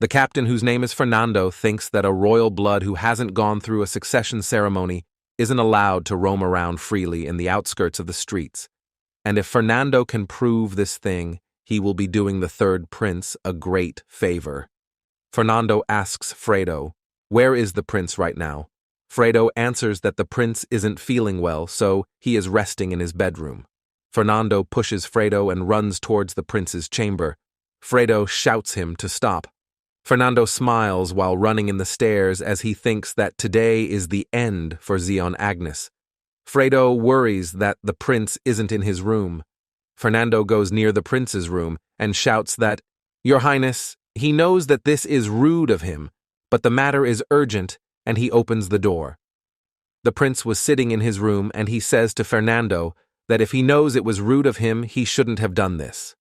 The captain, whose name is Fernando, thinks that a royal blood who hasn't gone through a succession ceremony isn't allowed to roam around freely in the outskirts of the streets, and if Fernando can prove this thing, he will be doing the third prince a great favor. Fernando asks Fredo, "Where is the prince right now?" Fredo answers that the prince isn't feeling well, so he is resting in his bedroom. Fernando pushes Fredo and runs towards the prince's chamber. Fredo shouts him to stop. Fernando smiles while running in the stairs as he thinks that today is the end for Zeon Agnes. Fredo worries that the prince isn't in his room. Fernando goes near the prince's room and shouts that, "Your Highness, he knows that this is rude of him, but the matter is urgent," and he opens the door. The prince was sitting in his room and he says to Fernando that if he knows it was rude of him, he shouldn't have done this.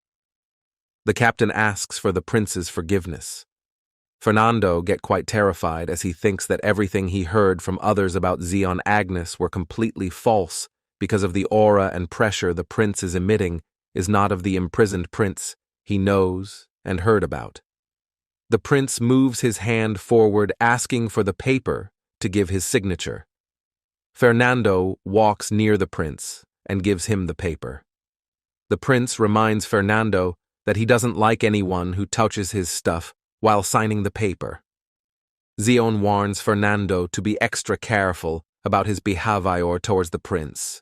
The captain asks for the prince's forgiveness. Fernando gets quite terrified as he thinks that everything he heard from others about Zeon Agnes were completely false because of the aura and pressure the prince is emitting is not of the imprisoned prince he knows and heard about. The prince moves his hand forward asking for the paper to give his signature. Fernando walks near the prince and gives him the paper. The prince reminds Fernando that he doesn't like anyone who touches his stuff while signing the paper. Zeon warns Fernando to be extra careful about his behavior towards the prince.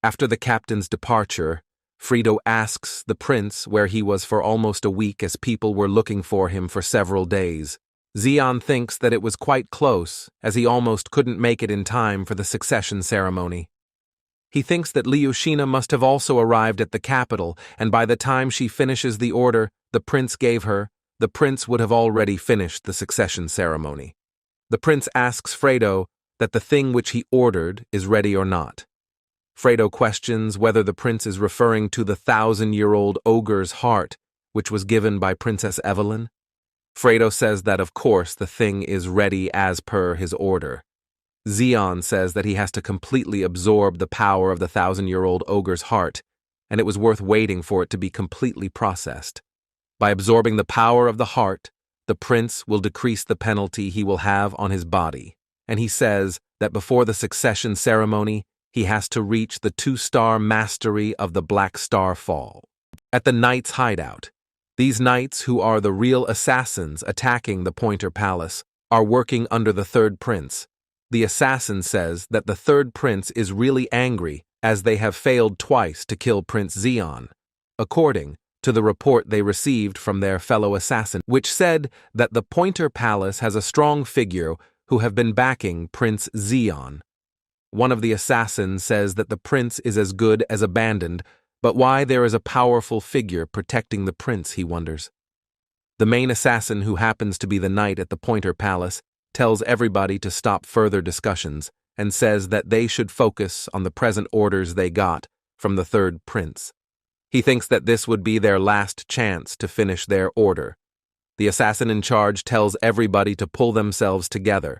After the captain's departure, Fredo asks the prince where he was for almost a week as people were looking for him for several days. Zeon thinks that it was quite close, as he almost couldn't make it in time for the succession ceremony. He thinks that Leosha must have also arrived at the capital, and by the time she finishes the order the prince gave her, the prince would have already finished the succession ceremony. The prince asks Fredo that the thing which he ordered is ready or not. Fredo questions whether the prince is referring to the 1,000-year-old ogre's heart, which was given by Princess Evelyn. Fredo says that of course the thing is ready as per his order. Zeon says that he has to completely absorb the power of the 1,000-year-old ogre's heart, and it was worth waiting for it to be completely processed. By absorbing the power of the heart, the prince will decrease the penalty he will have on his body, and he says that before the succession ceremony, he has to reach the 2-star mastery of the Black Star Fall. At the Knights' hideout, these knights, who are the real assassins attacking the Pointer Palace, are working under the third prince. The assassin says that the third prince is really angry as they have failed twice to kill Prince Zeon, according to the report they received from their fellow assassin, which said that the Pointer Palace has a strong figure who have been backing Prince Zeon. One of the assassins says that the prince is as good as abandoned, but why there is a powerful figure protecting the prince, he wonders. The main assassin, who happens to be the knight at the Pointer Palace, tells everybody to stop further discussions and says that they should focus on the present orders they got from the third prince. He thinks that this would be their last chance to finish their order. The assassin in charge tells everybody to pull themselves together.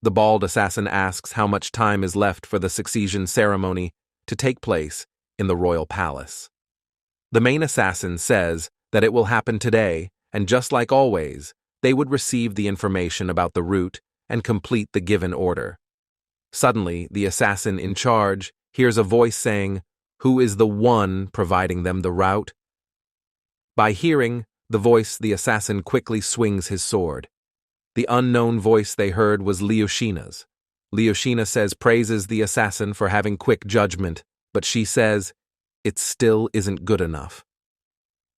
The bald assassin asks how much time is left for the succession ceremony to take place in the royal palace. The main assassin says that it will happen today, and just like always, they would receive the information about the route and complete the given order. Suddenly, the assassin in charge hears a voice saying, "Who is the one providing them the route?" By hearing the voice, the assassin quickly swings his sword. The unknown voice they heard was Leosha's. Leosha praises the assassin for having quick judgment, but she says, it still isn't good enough.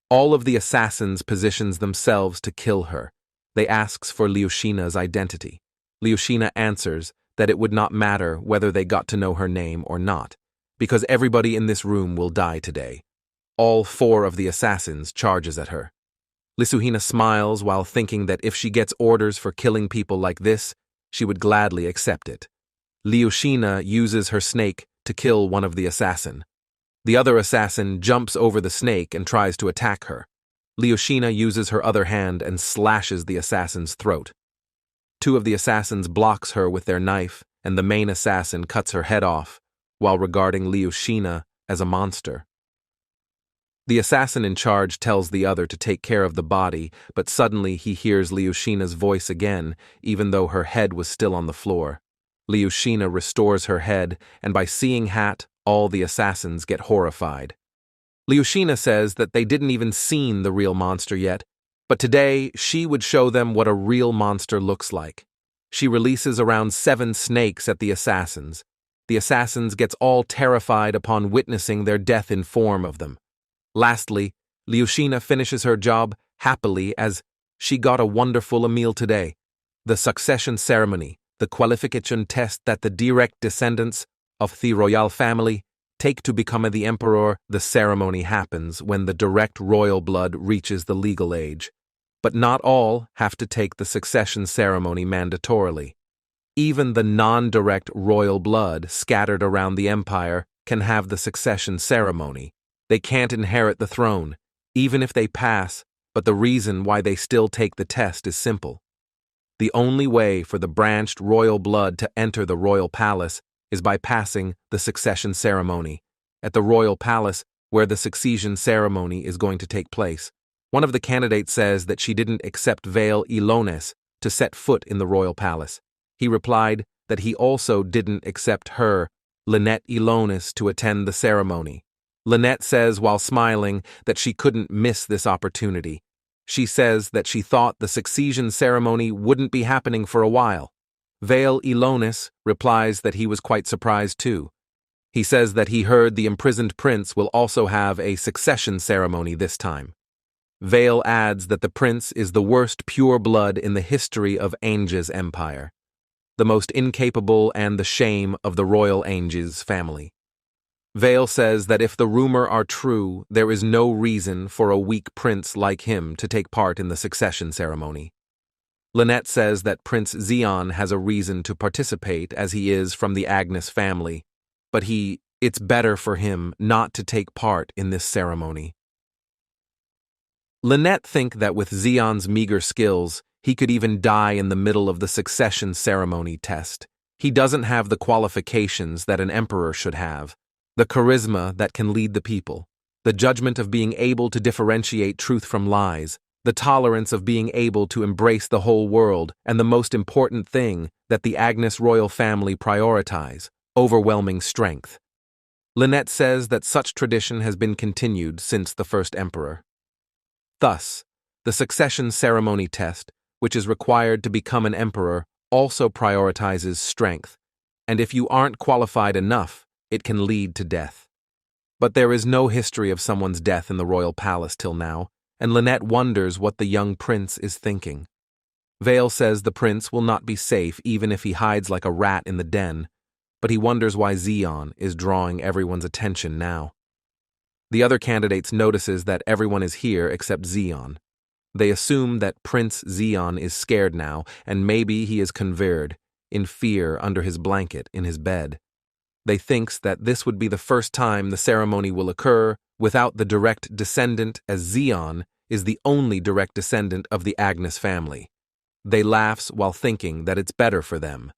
All of the assassins positions themselves to kill her. They asks for Leoshina's identity. Leoshina answers that it would not matter whether they got to know her name or not, because everybody in this room will die today. All 4 of the assassins charges at her. Leoshina smiles while thinking that if she gets orders for killing people like this, she would gladly accept it. Leoshina uses her snake to kill one of the assassin. The other assassin jumps over the snake and tries to attack her. Leoshina uses her other hand and slashes the assassin's throat. 2 of the assassins blocks her with their knife, and the main assassin cuts her head off, while regarding Leoshina as a monster. The assassin in charge tells the other to take care of the body, but suddenly he hears Leoshina's voice again, even though her head was still on the floor. Leoshina restores her head, and by seeing Hat, all the assassins get horrified. Leoshina says that they didn't even seen the real monster yet, but today she would show them what a real monster looks like. She releases around 7 snakes at the assassins. The assassins gets all terrified upon witnessing their death in form of them. Lastly, Leoshina finishes her job happily as she got a wonderful meal today. The succession ceremony, the qualification test that the direct descendants of the royal family take to become the emperor. The ceremony happens when the direct royal blood reaches the legal age. But not all have to take the succession ceremony mandatorily. Even the non-direct royal blood scattered around the empire can have the succession ceremony. They can't inherit the throne, even if they pass, but the reason why they still take the test is simple. The only way for the branched royal blood to enter the royal palace is by passing the succession ceremony. At the royal palace, where the succession ceremony is going to take place, one of the candidates says that she didn't accept Veil Ilones to set foot in the royal palace. He replied that he also didn't accept her, Lynette Ilones, to attend the ceremony. Lynette says while smiling that she couldn't miss this opportunity. She says that she thought the succession ceremony wouldn't be happening for a while. Veil Ilones replies that he was quite surprised too. He says that he heard the imprisoned prince will also have a succession ceremony this time. Veil adds that the prince is the worst pure blood in the history of Ange's empire, the most incapable and the shame of the royal Ange's family. Veil says that if the rumor are true, there is no reason for a weak prince like him to take part in the succession ceremony. Lynette says that Prince Zeon has a reason to participate as he is from the Agnes family, but it's better for him not to take part in this ceremony. Lynette thinks that with Zeon's meager skills, he could even die in the middle of the succession ceremony test. He doesn't have the qualifications that an emperor should have, the charisma that can lead the people, the judgment of being able to differentiate truth from lies, the tolerance of being able to embrace the whole world, and the most important thing that the Agnes royal family prioritize, overwhelming strength. Lynette says that such tradition has been continued since the first emperor. Thus, the succession ceremony test, which is required to become an emperor, also prioritizes strength, and if you aren't qualified enough, it can lead to death. But there is no history of someone's death in the royal palace till now, and Lynette wonders what the young prince is thinking. Veil says the prince will not be safe even if he hides like a rat in the den, but he wonders why Zeon is drawing everyone's attention now. The other candidates notices that everyone is here except Zeon. They assume that Prince Zeon is scared now, and maybe he is converted, in fear under his blanket in his bed. They thinks that this would be the first time the ceremony will occur without the direct descendant, as Zeon is the only direct descendant of the Agnes family. They laughs while thinking that it's better for them.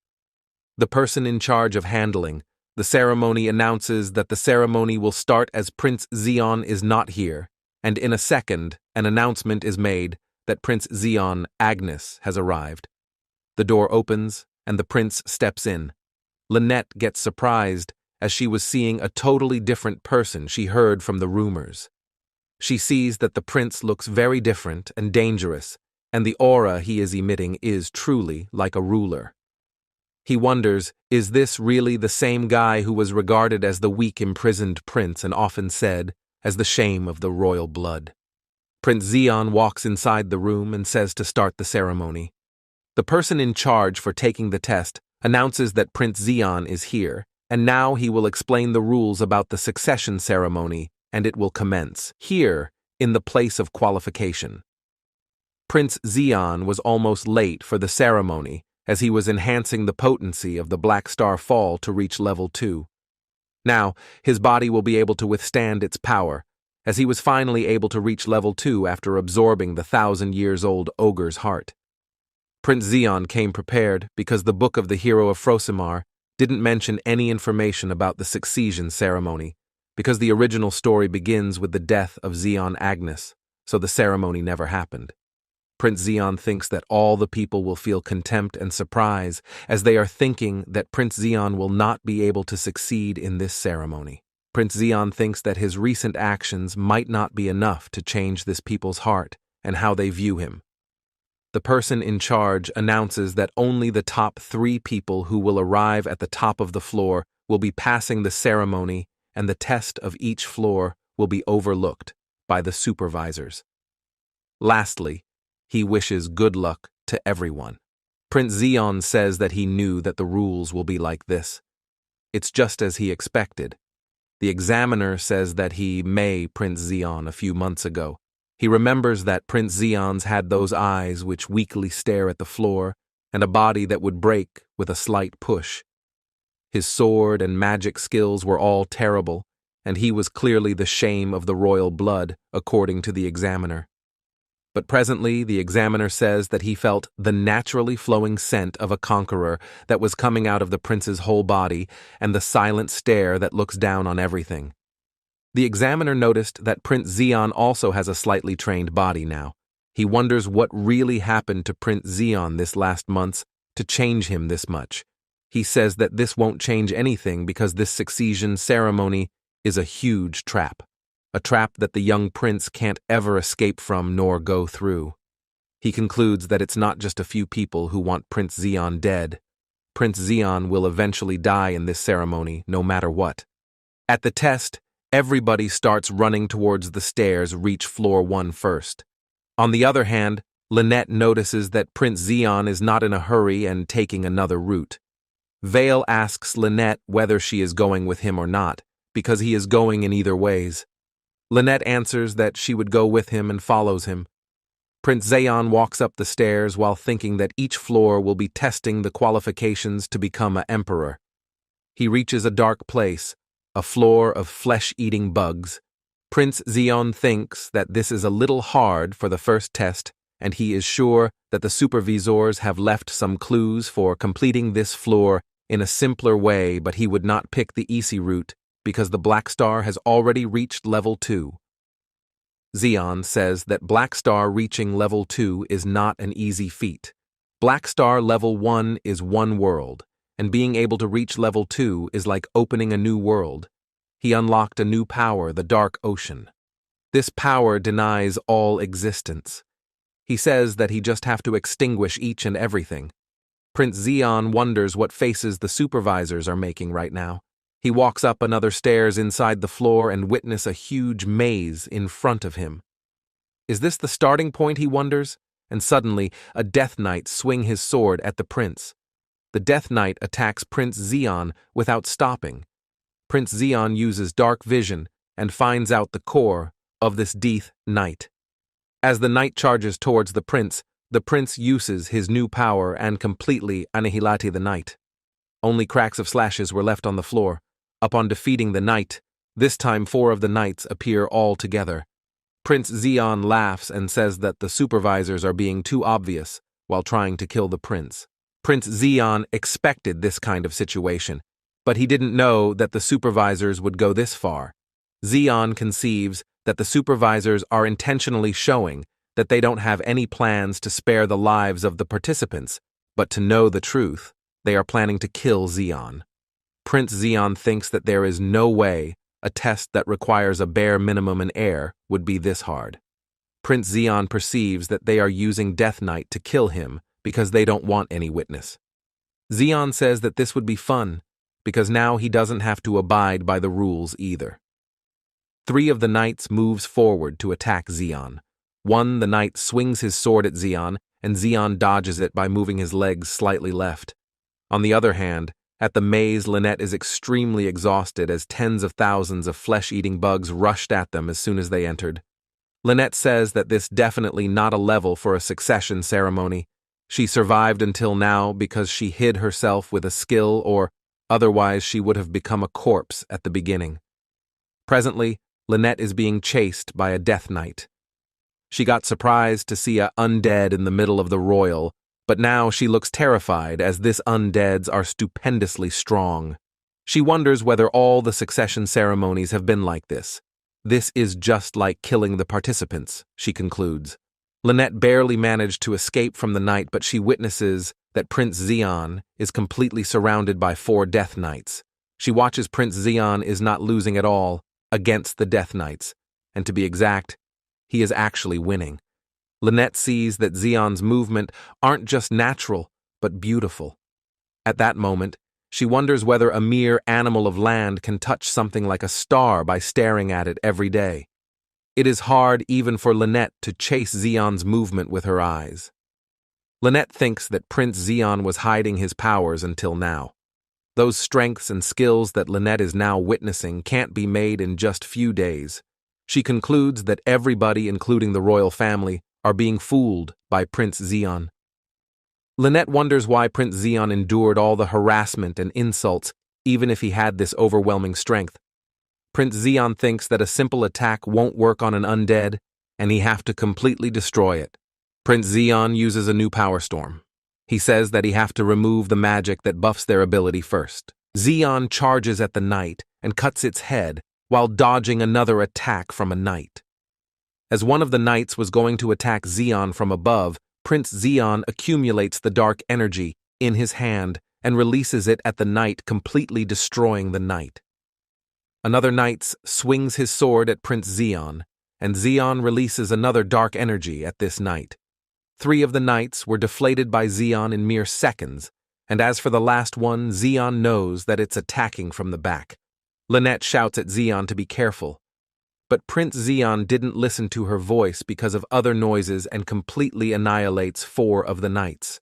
The person in charge of handling the ceremony announces that the ceremony will start as Prince Zeon is not here, and in a second an announcement is made that Prince Zeon Agnes has arrived. The door opens and the prince steps in. Lynette gets surprised as she was seeing a totally different person she heard from the rumors. She sees that the prince looks very different and dangerous, and the aura he is emitting is truly like a ruler. He wonders, is this really the same guy who was regarded as the weak imprisoned prince and often said as the shame of the royal blood? Prince Zeon walks inside the room and says to start the ceremony. The person in charge for taking the test announces that Prince Zeon is here, and now he will explain the rules about the succession ceremony, and it will commence, here, in the place of qualification. Prince Zeon was almost late for the ceremony, as he was enhancing the potency of the Black Star Fall to reach level 2. Now, his body will be able to withstand its power, as he was finally able to reach level 2 after absorbing the 1,000-years-old ogre's heart. Prince Zeon came prepared because the Book of the Hero of Frosimar didn't mention any information about the succession ceremony, because the original story begins with the death of Zeon Agnes, so the ceremony never happened. Prince Zeon thinks that all the people will feel contempt and surprise as they are thinking that Prince Zeon will not be able to succeed in this ceremony. Prince Zeon thinks that his recent actions might not be enough to change this people's heart and how they view him. The person in charge announces that only the top 3 people who will arrive at the top of the floor will be passing the ceremony, and the test of each floor will be overlooked by the supervisors. Lastly, he wishes good luck to everyone. Prince Zeon says that he knew that the rules will be like this. It's just as he expected. The examiner says that he met Prince Zeon a few months ago. He remembers that Prince Zeon's had those eyes which weakly stare at the floor, and a body that would break with a slight push. His sword and magic skills were all terrible, and he was clearly the shame of the royal blood, according to the examiner. But presently the examiner says that he felt the naturally flowing scent of a conqueror that was coming out of the prince's whole body and the silent stare that looks down on everything. The examiner noticed that Prince Zeon also has a slightly trained body now. He wonders what really happened to Prince Zeon this last month to change him this much. He says that this won't change anything because this succession ceremony is a huge trap. A trap that the young prince can't ever escape from nor go through. He concludes that it's not just a few people who want Prince Zeon dead. Prince Zeon will eventually die in this ceremony, no matter what. At the test, everybody starts running towards the stairs reach floor 1 first. On the other hand, Lynette notices that Prince Zeon is not in a hurry and taking another route. Vale asks Lynette whether she is going with him or not, because he is going in either ways. Lynette answers that she would go with him and follows him. Prince Zeon walks up the stairs while thinking that each floor will be testing the qualifications to become an emperor. He reaches a dark place, a floor of flesh-eating bugs. Prince Zeon thinks that this is a little hard for the first test, and he is sure that the supervisors have left some clues for completing this floor in a simpler way, but he would not pick the easy route because the Black Star has already reached level 2. Zeon says that Black Star reaching level 2 is not an easy feat. Black Star level 1 is one world, and being able to reach level 2 is like opening a new world. He unlocked a new power, the Dark Ocean. This power denies all existence. He says that he just have to extinguish each and everything. Prince Zeon wonders what faces the supervisors are making right now. He walks up another stairs inside the floor and witnesses a huge maze in front of him. Is this the starting point, he wonders? And suddenly, a Death Knight swings his sword at the prince. The Death Knight attacks Prince Zeon without stopping. Prince Zeon uses dark vision and finds out the core of this Death Knight. As the knight charges towards the prince uses his new power and completely annihilates the knight. Only cracks of slashes were left on the floor. Upon defeating the knight, this time 4 of the knights appear all together. Prince Zeon laughs and says that the supervisors are being too obvious while trying to kill the prince. Prince Zeon expected this kind of situation, but he didn't know that the supervisors would go this far. Zeon conceives that the supervisors are intentionally showing that they don't have any plans to spare the lives of the participants, but to know the truth, they are planning to kill Zeon. Prince Zeon thinks that there is no way a test that requires a bare minimum in air would be this hard. Prince Zeon perceives that they are using Death Knight to kill him because they don't want any witness. Zeon says that this would be fun, because now he doesn't have to abide by the rules either. 3 of the knights moves forward to attack Zeon. The knight swings his sword at Zeon, and Zeon dodges it by moving his legs slightly left. On the other hand, at the maze, Lynette is extremely exhausted as tens of thousands of flesh-eating bugs rushed at them as soon as they entered. Lynette says that this definitely not a level for a succession ceremony. She survived until now because she hid herself with a skill, or otherwise she would have become a corpse at the beginning. Presently, Lynette is being chased by a death knight. She got surprised to see a undead in the middle of the royal, but now she looks terrified as this undeads are stupendously strong. She wonders whether all the succession ceremonies have been like this. This is just like killing the participants, she concludes. Lynette barely managed to escape from the knight, but she witnesses that Prince Zeon is completely surrounded by 4 death knights. She watches Prince Zeon is not losing at all against the death knights, and to be exact, he is actually winning. Lynette sees that Zeon's movement aren't just natural, but beautiful. At that moment, she wonders whether a mere animal of land can touch something like a star by staring at it every day. It is hard even for Lynette to chase Zeon's movement with her eyes. Lynette thinks that Prince Zeon was hiding his powers until now. Those strengths and skills that Lynette is now witnessing can't be made in just few days. She concludes that everybody, including the royal family, are being fooled by Prince Zeon. Lynette wonders why Prince Zeon endured all the harassment and insults, even if he had this overwhelming strength. Prince Zeon thinks that a simple attack won't work on an undead, and he have to completely destroy it. Prince Zeon uses a new power storm. He says that he have to remove the magic that buffs their ability first. Zeon charges at the knight and cuts its head while dodging another attack from a knight. As one of the knights was going to attack Zeon from above, Prince Zeon accumulates the dark energy in his hand and releases it at the knight, completely destroying the knight. Another knight swings his sword at Prince Zeon, and Zeon releases another dark energy at this knight. 3 of the knights were deflated by Zeon in mere seconds, and as for the last one, Zeon knows that it's attacking from the back. Lynette shouts at Zeon to be careful, but Prince Zeon didn't listen to her voice because of other noises and completely annihilates 4 of the knights.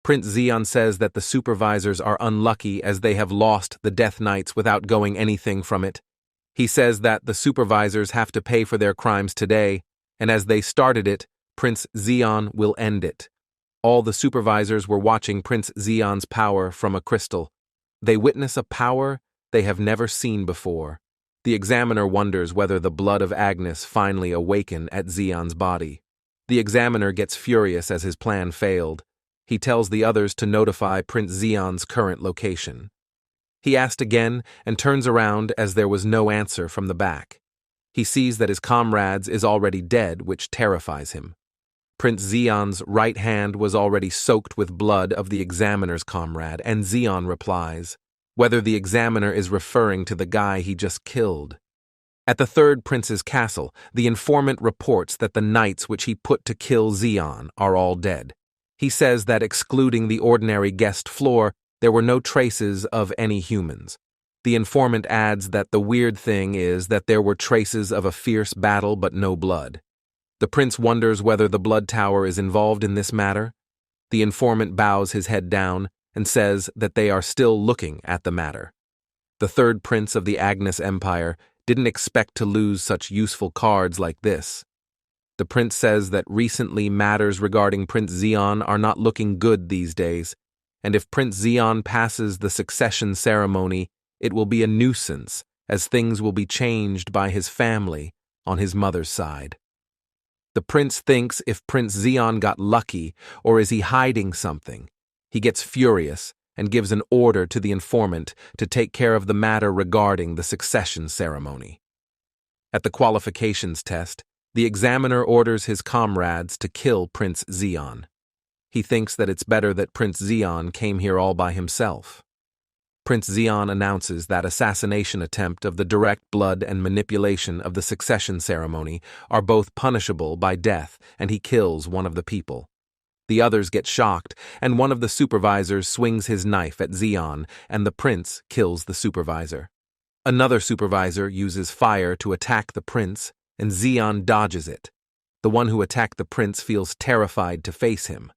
Prince Zeon says that the supervisors are unlucky as they have lost the Death Knights without going anything from it. He says that the supervisors have to pay for their crimes today, and as they started it, Prince Zeon will end it. All the supervisors were watching Prince Zeon's power from a crystal. They witness a power they have never seen before. The examiner wonders whether the blood of Agnes finally awaken at Zeon's body. The examiner gets furious as his plan failed. He tells the others to notify Prince Zeon's current location. He asked again and turns around as there was no answer from the back. He sees that his comrades is already dead, which terrifies him. Prince Zeon's right hand was already soaked with blood of the examiner's comrade, and Zeon replies, whether the examiner is referring to the guy he just killed. At the third prince's castle, the informant reports that the knights which he put to kill Zeon are all dead. He says that excluding the ordinary guest floor, there were no traces of any humans. The informant adds that the weird thing is that there were traces of a fierce battle but no blood. The prince wonders whether the blood tower is involved in this matter. The informant bows his head down and says that they are still looking at the matter. The third prince of the Agnes Empire didn't expect to lose such useful cards like this. The prince says that recently matters regarding Prince Zeon are not looking good these days, and if Prince Zeon passes the succession ceremony, it will be a nuisance, as things will be changed by his family on his mother's side. The prince thinks if Prince Zeon got lucky, or is he hiding something? He gets furious and gives an order to the informant to take care of the matter regarding the succession ceremony. At the qualifications test, the examiner orders his comrades to kill Prince Zeon. He thinks that it's better that Prince Zeon came here all by himself. Prince Zeon announces that assassination attempt of the direct blood and manipulation of the succession ceremony are both punishable by death, and he kills one of the people. The others get shocked, and one of the supervisors swings his knife at Zeon, and the prince kills the supervisor. Another supervisor uses fire to attack the prince, and Zeon dodges it. The one who attacked the prince feels terrified to face him.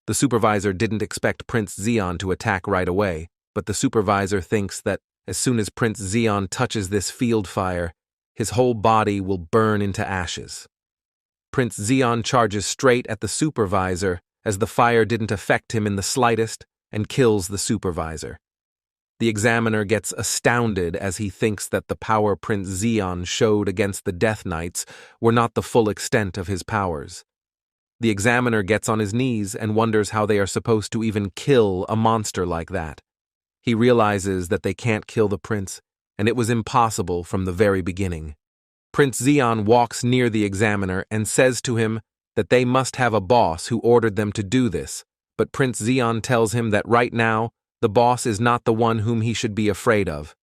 The supervisor didn't expect Prince Zeon to attack right away, but the supervisor thinks that as soon as Prince Zeon touches this field fire, his whole body will burn into ashes. Prince Zeon charges straight at the supervisor as the fire didn't affect him in the slightest and kills the supervisor. The examiner gets astounded as he thinks that the power Prince Zeon showed against the Death Knights were not the full extent of his powers. The examiner gets on his knees and wonders how they are supposed to even kill a monster like that. He realizes that they can't kill the prince, and it was impossible from the very beginning. Prince Zeon walks near the examiner and says to him that they must have a boss who ordered them to do this, but Prince Zeon tells him that right now, the boss is not the one whom he should be afraid of.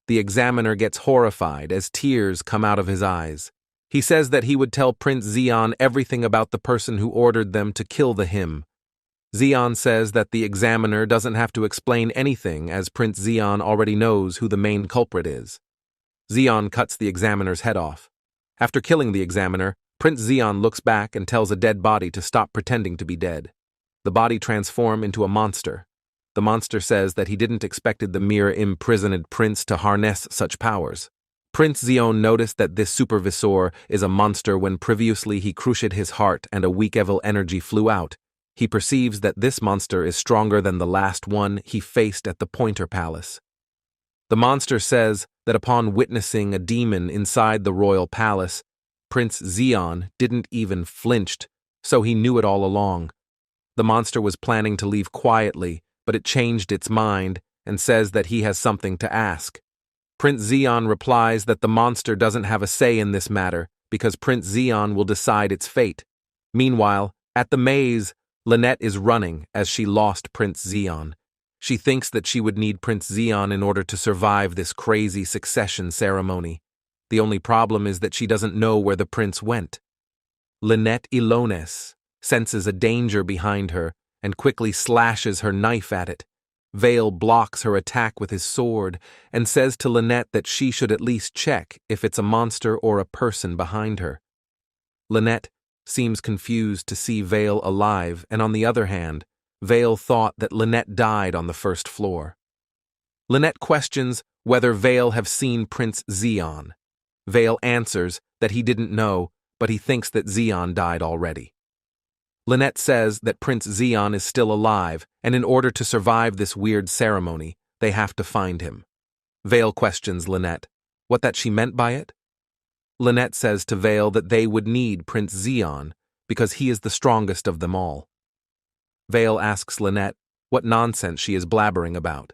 The examiner gets horrified as tears come out of his eyes. He says that he would tell Prince Zeon everything about the person who ordered them to kill the him. Zeon says that the examiner doesn't have to explain anything as Prince Zeon already knows who the main culprit is. Zeon cuts the examiner's head off. After killing the examiner, Prince Zeon looks back and tells a dead body to stop pretending to be dead. The body transforms into a monster. The monster says that he didn't expect the mere imprisoned prince to harness such powers. Prince Zeon noticed that this supervisor is a monster when previously he crushed his heart and a weak evil energy flew out. He perceives that this monster is stronger than the last one he faced at the Pointer Palace. The monster says that upon witnessing a demon inside the royal palace, Prince Zeon didn't even flinched, so he knew it all along. The monster was planning to leave quietly, but it changed its mind and says that he has something to ask. Prince Zeon replies that the monster doesn't have a say in this matter because Prince Zeon will decide its fate. Meanwhile, at the maze, Lynette is running as she lost Prince Zeon. She thinks that she would need Prince Zeon in order to survive this crazy succession ceremony. The only problem is that she doesn't know where the prince went. Lynette Ilones senses a danger behind her and quickly slashes her knife at it. Vale blocks her attack with his sword and says to Lynette that she should at least check if it's a monster or a person behind her. Lynette seems confused to see Vale alive, and on the other hand, Vale thought that Lynette died on the first floor. Lynette questions whether Vale have seen Prince Zeon. Vale answers that he didn't know, but he thinks that Zeon died already. Lynette says that Prince Zeon is still alive, and in order to survive this weird ceremony, they have to find him. Vale questions Lynette what that she meant by it. Lynette says to Vale that they would need Prince Zeon because he is the strongest of them all. Vale asks Lynette what nonsense she is blabbering about.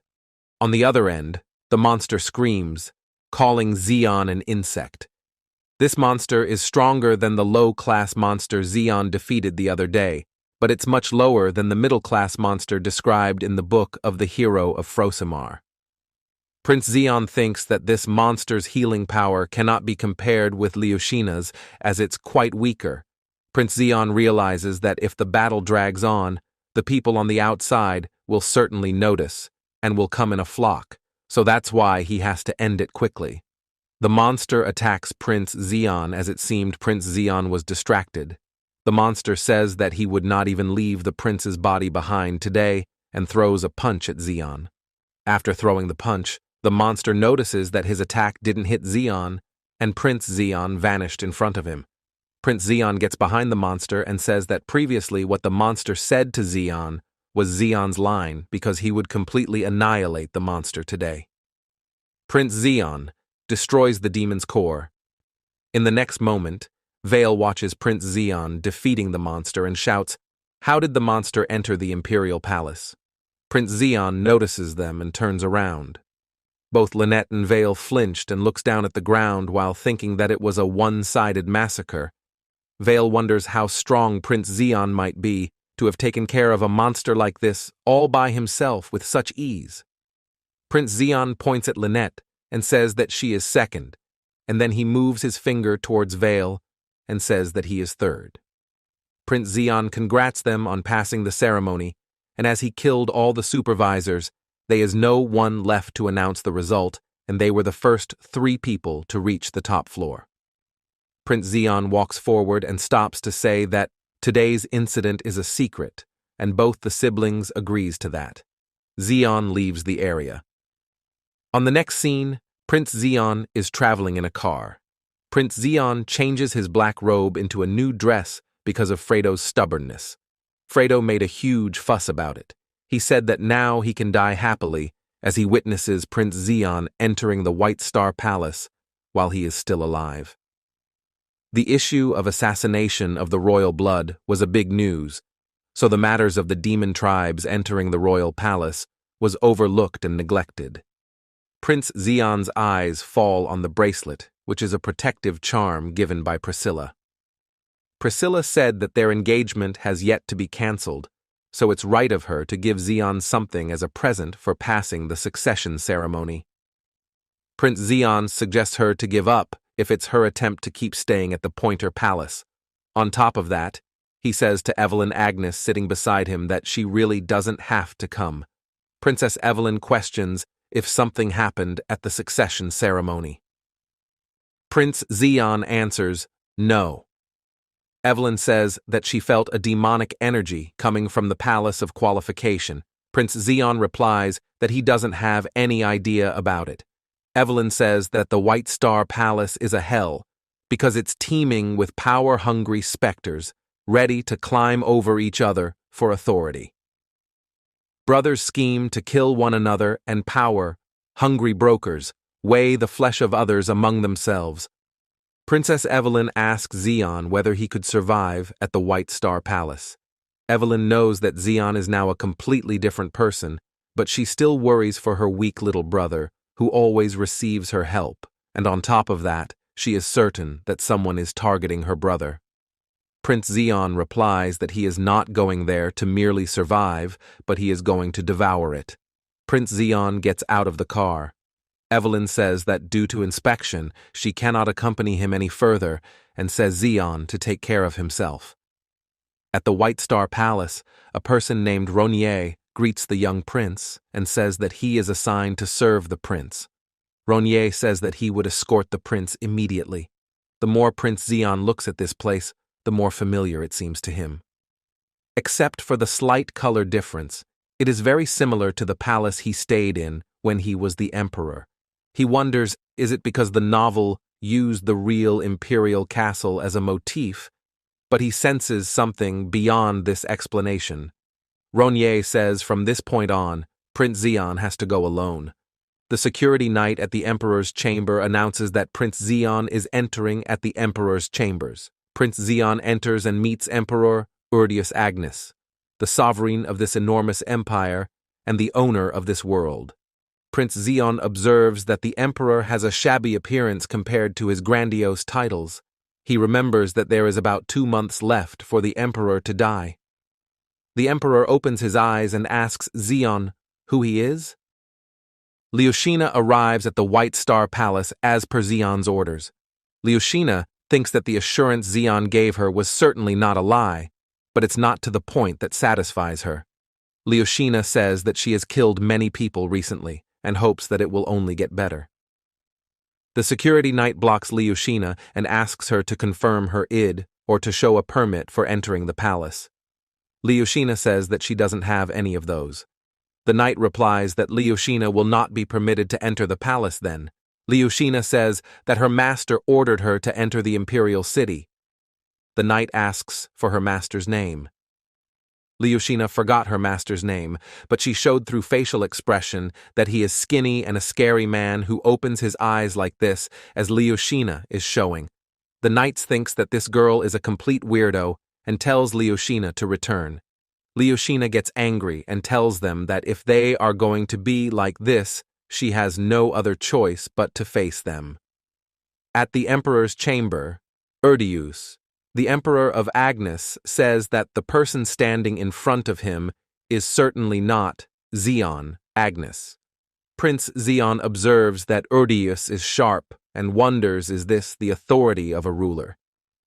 On the other end, the monster screams, calling Zeon an insect. This monster is stronger than the low-class monster Zeon defeated the other day, but it's much lower than the middle-class monster described in the book of the hero of Frosimar. Prince Zeon thinks that this monster's healing power cannot be compared with Leoshina's, as it's quite weaker. Prince Zeon realizes that if the battle drags on, the people on the outside will certainly notice and will come in a flock, so that's why he has to end it quickly. The monster attacks Prince Zeon as it seemed Prince Zeon was distracted. The monster says that he would not even leave the prince's body behind today and throws a punch at Zeon. After throwing the punch, the monster notices that his attack didn't hit Zeon, and Prince Zeon vanished in front of him. Prince Zeon gets behind the monster and says that previously what the monster said to Zeon was Zeon's line because he would completely annihilate the monster today. Prince Zeon destroys the demon's core. In the next moment, Vale watches Prince Zeon defeating the monster and shouts, "How did the monster enter the imperial palace?" Prince Zeon notices them and turns around. Both Lynette and Vale flinched and looks down at the ground while thinking that it was a one-sided massacre. Vale wonders how strong Prince Zeon might be to have taken care of a monster like this all by himself with such ease. Prince Zeon points at Lynette and says that she is second, and then he moves his finger towards Vale and says that he is third. Prince Zeon congrats them on passing the ceremony, and as he killed all the supervisors, there is no one left to announce the result, and they were the first 3 people to reach the top floor. Prince Zeon walks forward and stops to say that today's incident is a secret, and both the siblings agrees to that. Zeon leaves the area. On the next scene, Prince Zeon is traveling in a car. Prince Zeon changes his black robe into a new dress because of Fredo's stubbornness. Fredo made a huge fuss about it. He said that now he can die happily as he witnesses Prince Zeon entering the White Star Palace while he is still alive. The issue of assassination of the royal blood was a big news, so the matters of the demon tribes entering the royal palace was overlooked and neglected. Prince Zeon's eyes fall on the bracelet, which is a protective charm given by Priscilla. Priscilla said that their engagement has yet to be cancelled, so it's right of her to give Zeon something as a present for passing the succession ceremony. Prince Zeon suggests her to give up if it's her attempt to keep staying at the Pointer Palace. On top of that, he says to Evelyn Agnes sitting beside him that she really doesn't have to come. Princess Evelyn questions if something happened at the succession ceremony. Prince Zeon answers, no. Evelyn says that she felt a demonic energy coming from the Palace of Qualification. Prince Zeon replies that he doesn't have any idea about it. Evelyn says that the White Star Palace is a hell because it's teeming with power-hungry specters ready to climb over each other for authority. Brothers scheme to kill one another and power-hungry brokers weigh the flesh of others among themselves. Princess Evelyn asks Zeon whether he could survive at the White Star Palace. Evelyn knows that Zeon is now a completely different person, but she still worries for her weak little brother, who always receives her help, and on top of that, she is certain that someone is targeting her brother. Prince Zeon replies that he is not going there to merely survive, but he is going to devour it. Prince Zeon gets out of the car. Evelyn says that due to inspection, she cannot accompany him any further and says Zeon to take care of himself. At the White Star Palace, a person named Ronier greets the young prince and says that he is assigned to serve the prince. Ronier says that he would escort the prince immediately. The more Prince Zeon looks at this place, the more familiar it seems to him. Except for the slight color difference, it is very similar to the palace he stayed in when he was the emperor. He wonders, is it because the novel used the real imperial castle as a motif, but he senses something beyond this explanation. Ronier says from this point on, Prince Zeon has to go alone. The security knight at the emperor's chamber announces that Prince Zeon is entering at the emperor's chambers. Prince Zeon enters and meets Emperor Urdius Agnes, the sovereign of this enormous empire and the owner of this world. Prince Zeon observes that the emperor has a shabby appearance compared to his grandiose titles. He remembers that there is about 2 months left for the emperor to die. The emperor opens his eyes and asks Zeon who he is. Leosha arrives at the White Star Palace as per Zeon's orders. Leosha thinks that the assurance Zeon gave her was certainly not a lie, but it's not to the point that satisfies her. Leosha says that she has killed many people recently and hopes that it will only get better. The security knight blocks Leosha and asks her to confirm her id or to show a permit for entering the palace. Leosha says that she doesn't have any of those. The knight replies that Leosha will not be permitted to enter the palace then. Leosha says that her master ordered her to enter the imperial city. The knight asks for her master's name. Leosha forgot her master's name, but she showed through facial expression that he is skinny and a scary man who opens his eyes like this as Leosha is showing. The knight thinks that this girl is a complete weirdo and tells Leosha to return. Leosha gets angry and tells them that if they are going to be like this, she has no other choice but to face them. At the emperor's chamber, Urdius, the emperor of Agnes, says that the person standing in front of him is certainly not Zeon Agnes. Prince Zeon observes that Urdius is sharp and wonders is this the authority of a ruler,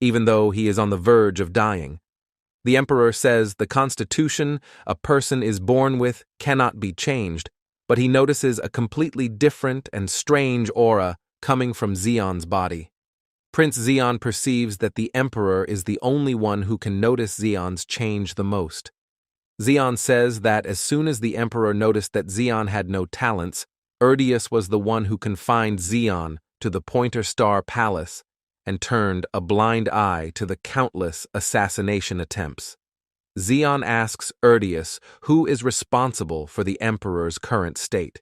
even though he is on the verge of dying. The emperor says the constitution a person is born with cannot be changed, but he notices a completely different and strange aura coming from Zeon's body. Prince Zeon perceives that the Emperor is the only one who can notice Zeon's change the most. Zeon says that as soon as the Emperor noticed that Zeon had no talents, Erdius was the one who confined Zeon to the Pointer Star Palace and turned a blind eye to the countless assassination attempts. Zeon asks Erdius who is responsible for the Emperor's current state.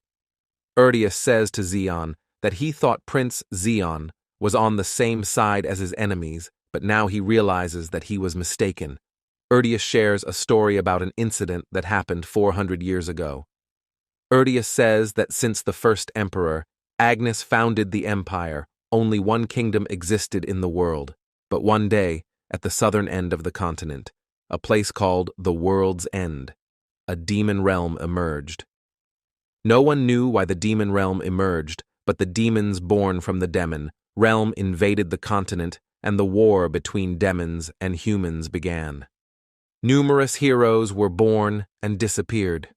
Erdius says to Zeon that he thought Prince Zeon was on the same side as his enemies, but now he realizes that he was mistaken. Erdius shares a story about an incident that happened 400 years ago. Erdius says that since the first emperor, Agnes, founded the empire, only one kingdom existed in the world, but one day, at the southern end of the continent, a place called the World's End, a demon realm emerged. No one knew why the demon realm emerged, but the demons born from the demon realm invaded the continent, and the war between demons and humans began. Numerous heroes were born and disappeared.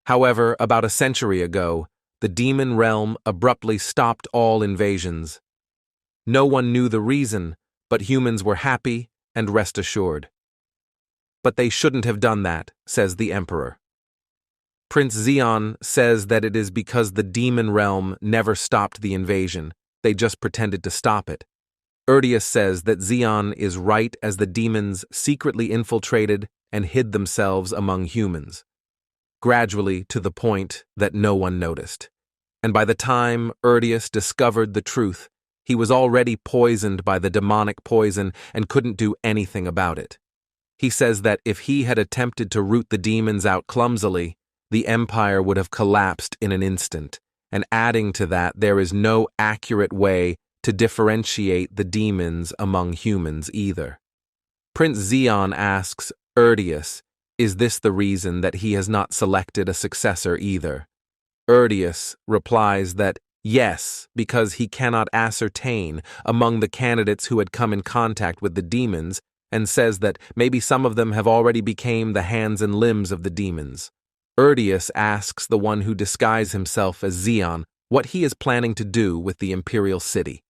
However, about a century ago, the demon realm abruptly stopped all invasions. No one knew the reason, but humans were happy and rest assured. But they shouldn't have done that, says the Emperor. Prince Zeon says that it is because the demon realm never stopped the invasion, they just pretended to stop it. Erdius says that Zeon is right as the demons secretly infiltrated and hid themselves among humans, gradually to the point that no one noticed. And by the time Erdius discovered the truth, he was already poisoned by the demonic poison and couldn't do anything about it. He says that if he had attempted to root the demons out clumsily, the empire would have collapsed in an instant, and adding to that, there is no accurate way to differentiate the demons among humans either. Prince Zeon asks Erdius, is this the reason that he has not selected a successor either? Erdius replies that yes, because he cannot ascertain among the candidates who had come in contact with the demons, and says that maybe some of them have already become the hands and limbs of the demons. Erdius asks the one who disguised himself as Zeon what he is planning to do with the imperial city.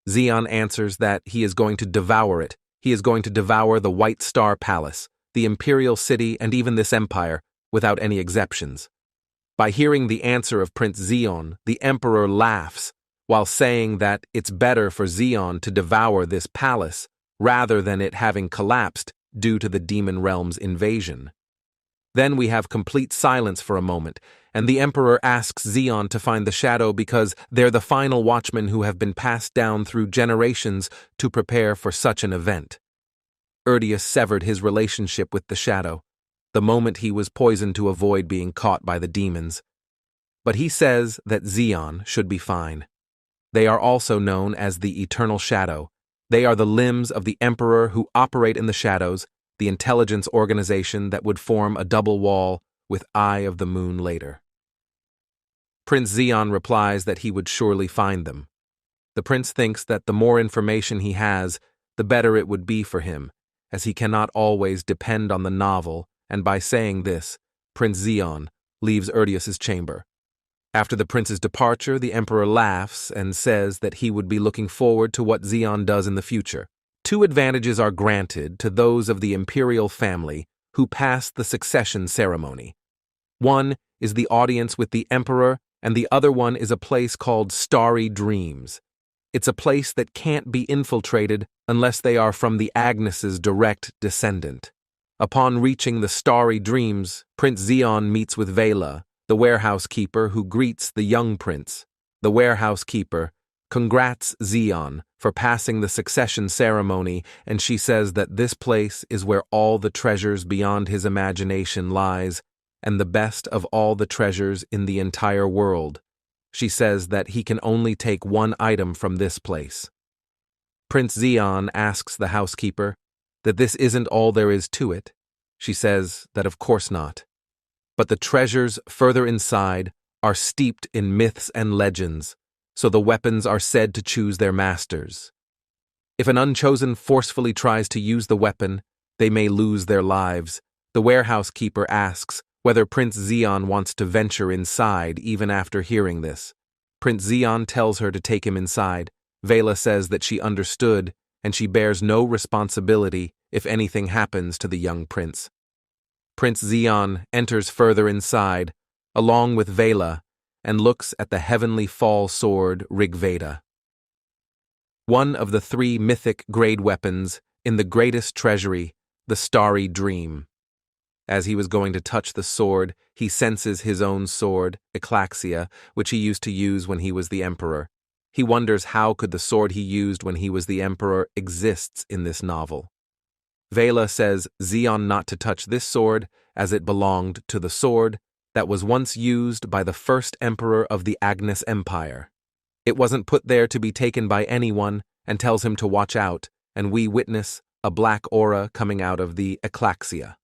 Zeon answers that he is going to devour it. He is going to devour the White Star Palace, the imperial city, and even this empire, without any exceptions. By hearing the answer of Prince Zeon, the Emperor laughs, while saying that it's better for Zeon to devour this palace rather than it having collapsed due to the demon realm's invasion. Then we have complete silence for a moment, and the Emperor asks Zeon to find the shadow because they're the final watchmen who have been passed down through generations to prepare for such an event. Erdius severed his relationship with the shadow, the moment he was poisoned to avoid being caught by the demons. But he says that Zeon should be fine. They are also known as the Eternal Shadow. They are the limbs of the Emperor who operate in the shadows, the intelligence organization that would form a double wall with Eye of the Moon later. Prince Zeon replies that he would surely find them. The prince thinks that the more information he has, the better it would be for him, as he cannot always depend on the novel, and by saying this, Prince Zeon leaves Erdius's chamber. After the prince's departure, the Emperor laughs and says that he would be looking forward to what Zeon does in the future. 2 advantages are granted to those of the imperial family who pass the succession ceremony. One is the audience with the Emperor, and the other one is a place called Starry Dreams. It's a place that can't be infiltrated unless they are from the Agnes's direct descendant. Upon reaching the Starry Dreams, Prince Zeon meets with Vela, the warehouse keeper, who greets the young prince. The warehouse keeper congrats Zeon for passing the succession ceremony, and she says that this place is where all the treasures beyond his imagination lies, and the best of all the treasures in the entire world. She says that he can only take one item from this place. Prince Zeon asks the housekeeper that this isn't all there is to it. She says that of course not. But the treasures further inside are steeped in myths and legends, so the weapons are said to choose their masters. If an unchosen forcefully tries to use the weapon, they may lose their lives. The warehouse keeper asks whether Prince Zeon wants to venture inside even after hearing this. Prince Zeon tells her to take him inside, Vela says that she understood and she bears no responsibility if anything happens to the young prince. Prince Zeon enters further inside, along with Vela, and looks at the heavenly fall sword Rigveda, one of the 3 mythic grade weapons in the greatest treasury, the starry dream. As he was going to touch the sword, he senses his own sword, Eclaxia, which he used to use when he was the emperor. He wonders how could the sword he used when he was the emperor exists in this novel. Vela says Zeon not to touch this sword, as it belonged to the sword that was once used by the first emperor of the Agnes Empire. It wasn't put there to be taken by anyone, and tells him to watch out, and we witness a black aura coming out of the Eclaxia.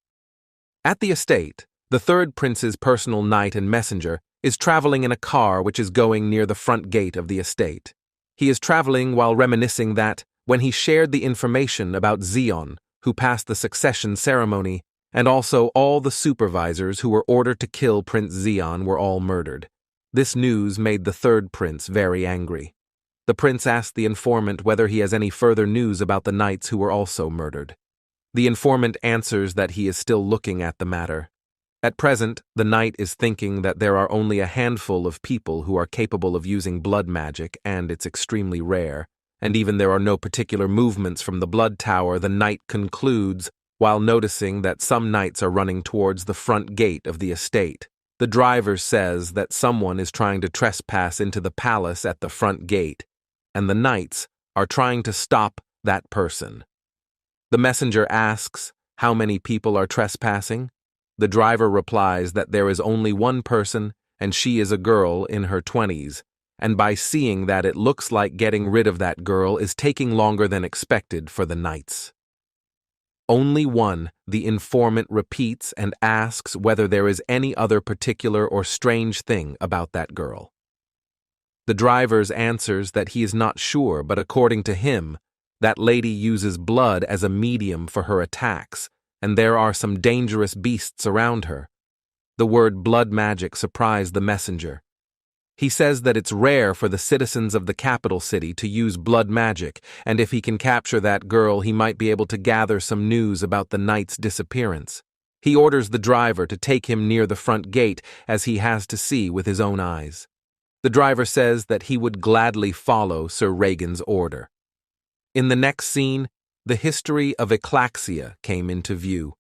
At the estate, the 3rd prince's personal knight and messenger is traveling in a car which is going near the front gate of the estate. He is traveling while reminiscing that, when he shared the information about Zeon, who passed the succession ceremony, and also all the supervisors who were ordered to kill Prince Zeon were all murdered. This news made the 3rd prince very angry. The prince asked the informant whether he has any further news about the knights who were also murdered. The informant answers that he is still looking at the matter. At present, the knight is thinking that there are only a handful of people who are capable of using blood magic, and it's extremely rare. And even there are no particular movements from the blood tower, the knight concludes, while noticing that some knights are running towards the front gate of the estate. The driver says that someone is trying to trespass into the palace at the front gate, and the knights are trying to stop that person. The messenger asks how many people are trespassing. The driver replies that there is only one person, and she is a girl in her 20s. And by seeing that, it looks like getting rid of that girl is taking longer than expected for the knights. Only one, the informant repeats and asks whether there is any other particular or strange thing about that girl. The driver answers that he is not sure, but according to him, that lady uses blood as a medium for her attacks, and there are some dangerous beasts around her. The word blood magic surprised the messenger. He says that it's rare for the citizens of the capital city to use blood magic, and if he can capture that girl, he might be able to gather some news about the knight's disappearance. He orders the driver to take him near the front gate, as he has to see with his own eyes. The driver says that he would gladly follow Sir Regan's order. In the next scene, the history of Eclaxia came into view.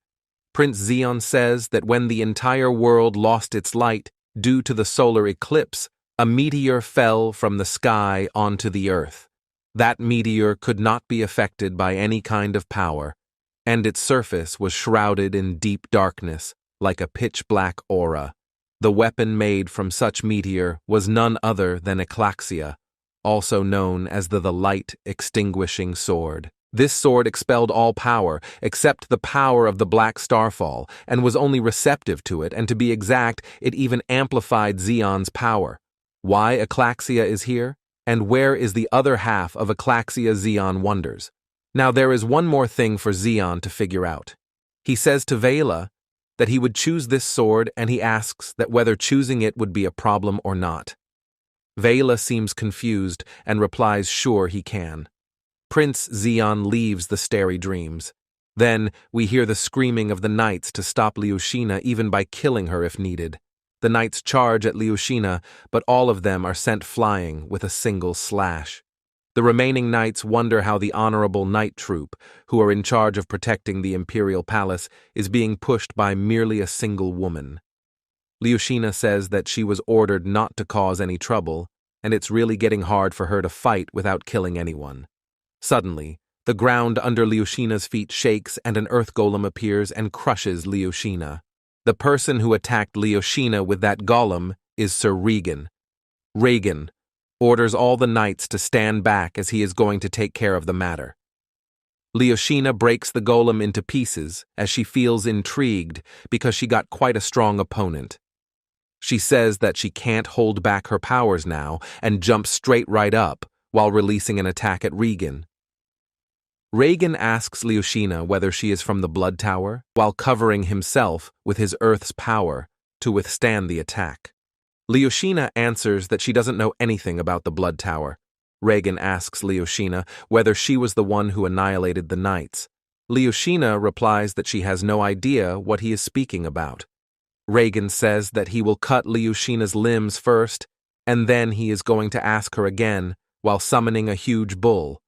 Prince Zeon says that when the entire world lost its light due to the solar eclipse, a meteor fell from the sky onto the earth. That meteor could not be affected by any kind of power, and its surface was shrouded in deep darkness, like a pitch-black aura. The weapon made from such meteor was none other than Eclaxia, also known as the light-extinguishing sword. This sword expelled all power, except the power of the Black Starfall, and was only receptive to it, and to be exact, it even amplified Zeon's power. Why Eclaxia is here, and where is the other half of Eclaxia, Zeon wonders. Now there is one more thing for Zeon to figure out. He says to Vela that he would choose this sword, and he asks that whether choosing it would be a problem or not. Vela seems confused and replies sure he can. Prince Zeon leaves the starry dreams. Then we hear the screaming of the knights to stop Leosha, even by killing her if needed. The knights charge at Leosha, but all of them are sent flying with a single slash. The remaining knights wonder how the honorable knight troop, who are in charge of protecting the imperial palace, is being pushed by merely a single woman. Leosha says that she was ordered not to cause any trouble, and it's really getting hard for her to fight without killing anyone. Suddenly, the ground under Leosha's feet shakes and an earth golem appears and crushes Leosha. The person who attacked Leosha with that golem is Sir Regan. Regan orders all the knights to stand back as he is going to take care of the matter. Leosha breaks the golem into pieces as she feels intrigued because she got quite a strong opponent. She says that she can't hold back her powers now and jumps straight right up while releasing an attack at Regan. Regan asks Leosha whether she is from the Blood Tower, while covering himself with his Earth's power to withstand the attack. Leosha answers that she doesn't know anything about the Blood Tower. Reagan asks Leosha whether she was the one who annihilated the knights. Leosha replies that she has no idea what he is speaking about. Reagan says that he will cut Leosha's limbs first, and then he is going to ask her again while summoning a huge bull.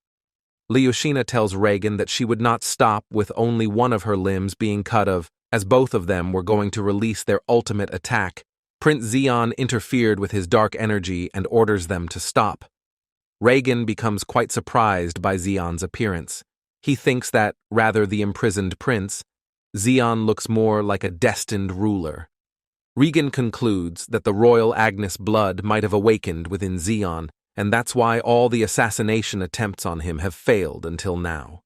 Leosha tells Reagan that she would not stop with only one of her limbs being cut off, as both of them were going to release their ultimate attack. Prince Zeon interfered with his dark energy and orders them to stop. Reagan becomes quite surprised by Zeon's appearance. He thinks that, rather the imprisoned prince, Zeon looks more like a destined ruler. Regan concludes that the royal Agnes blood might have awakened within Zeon, and that's why all the assassination attempts on him have failed until now.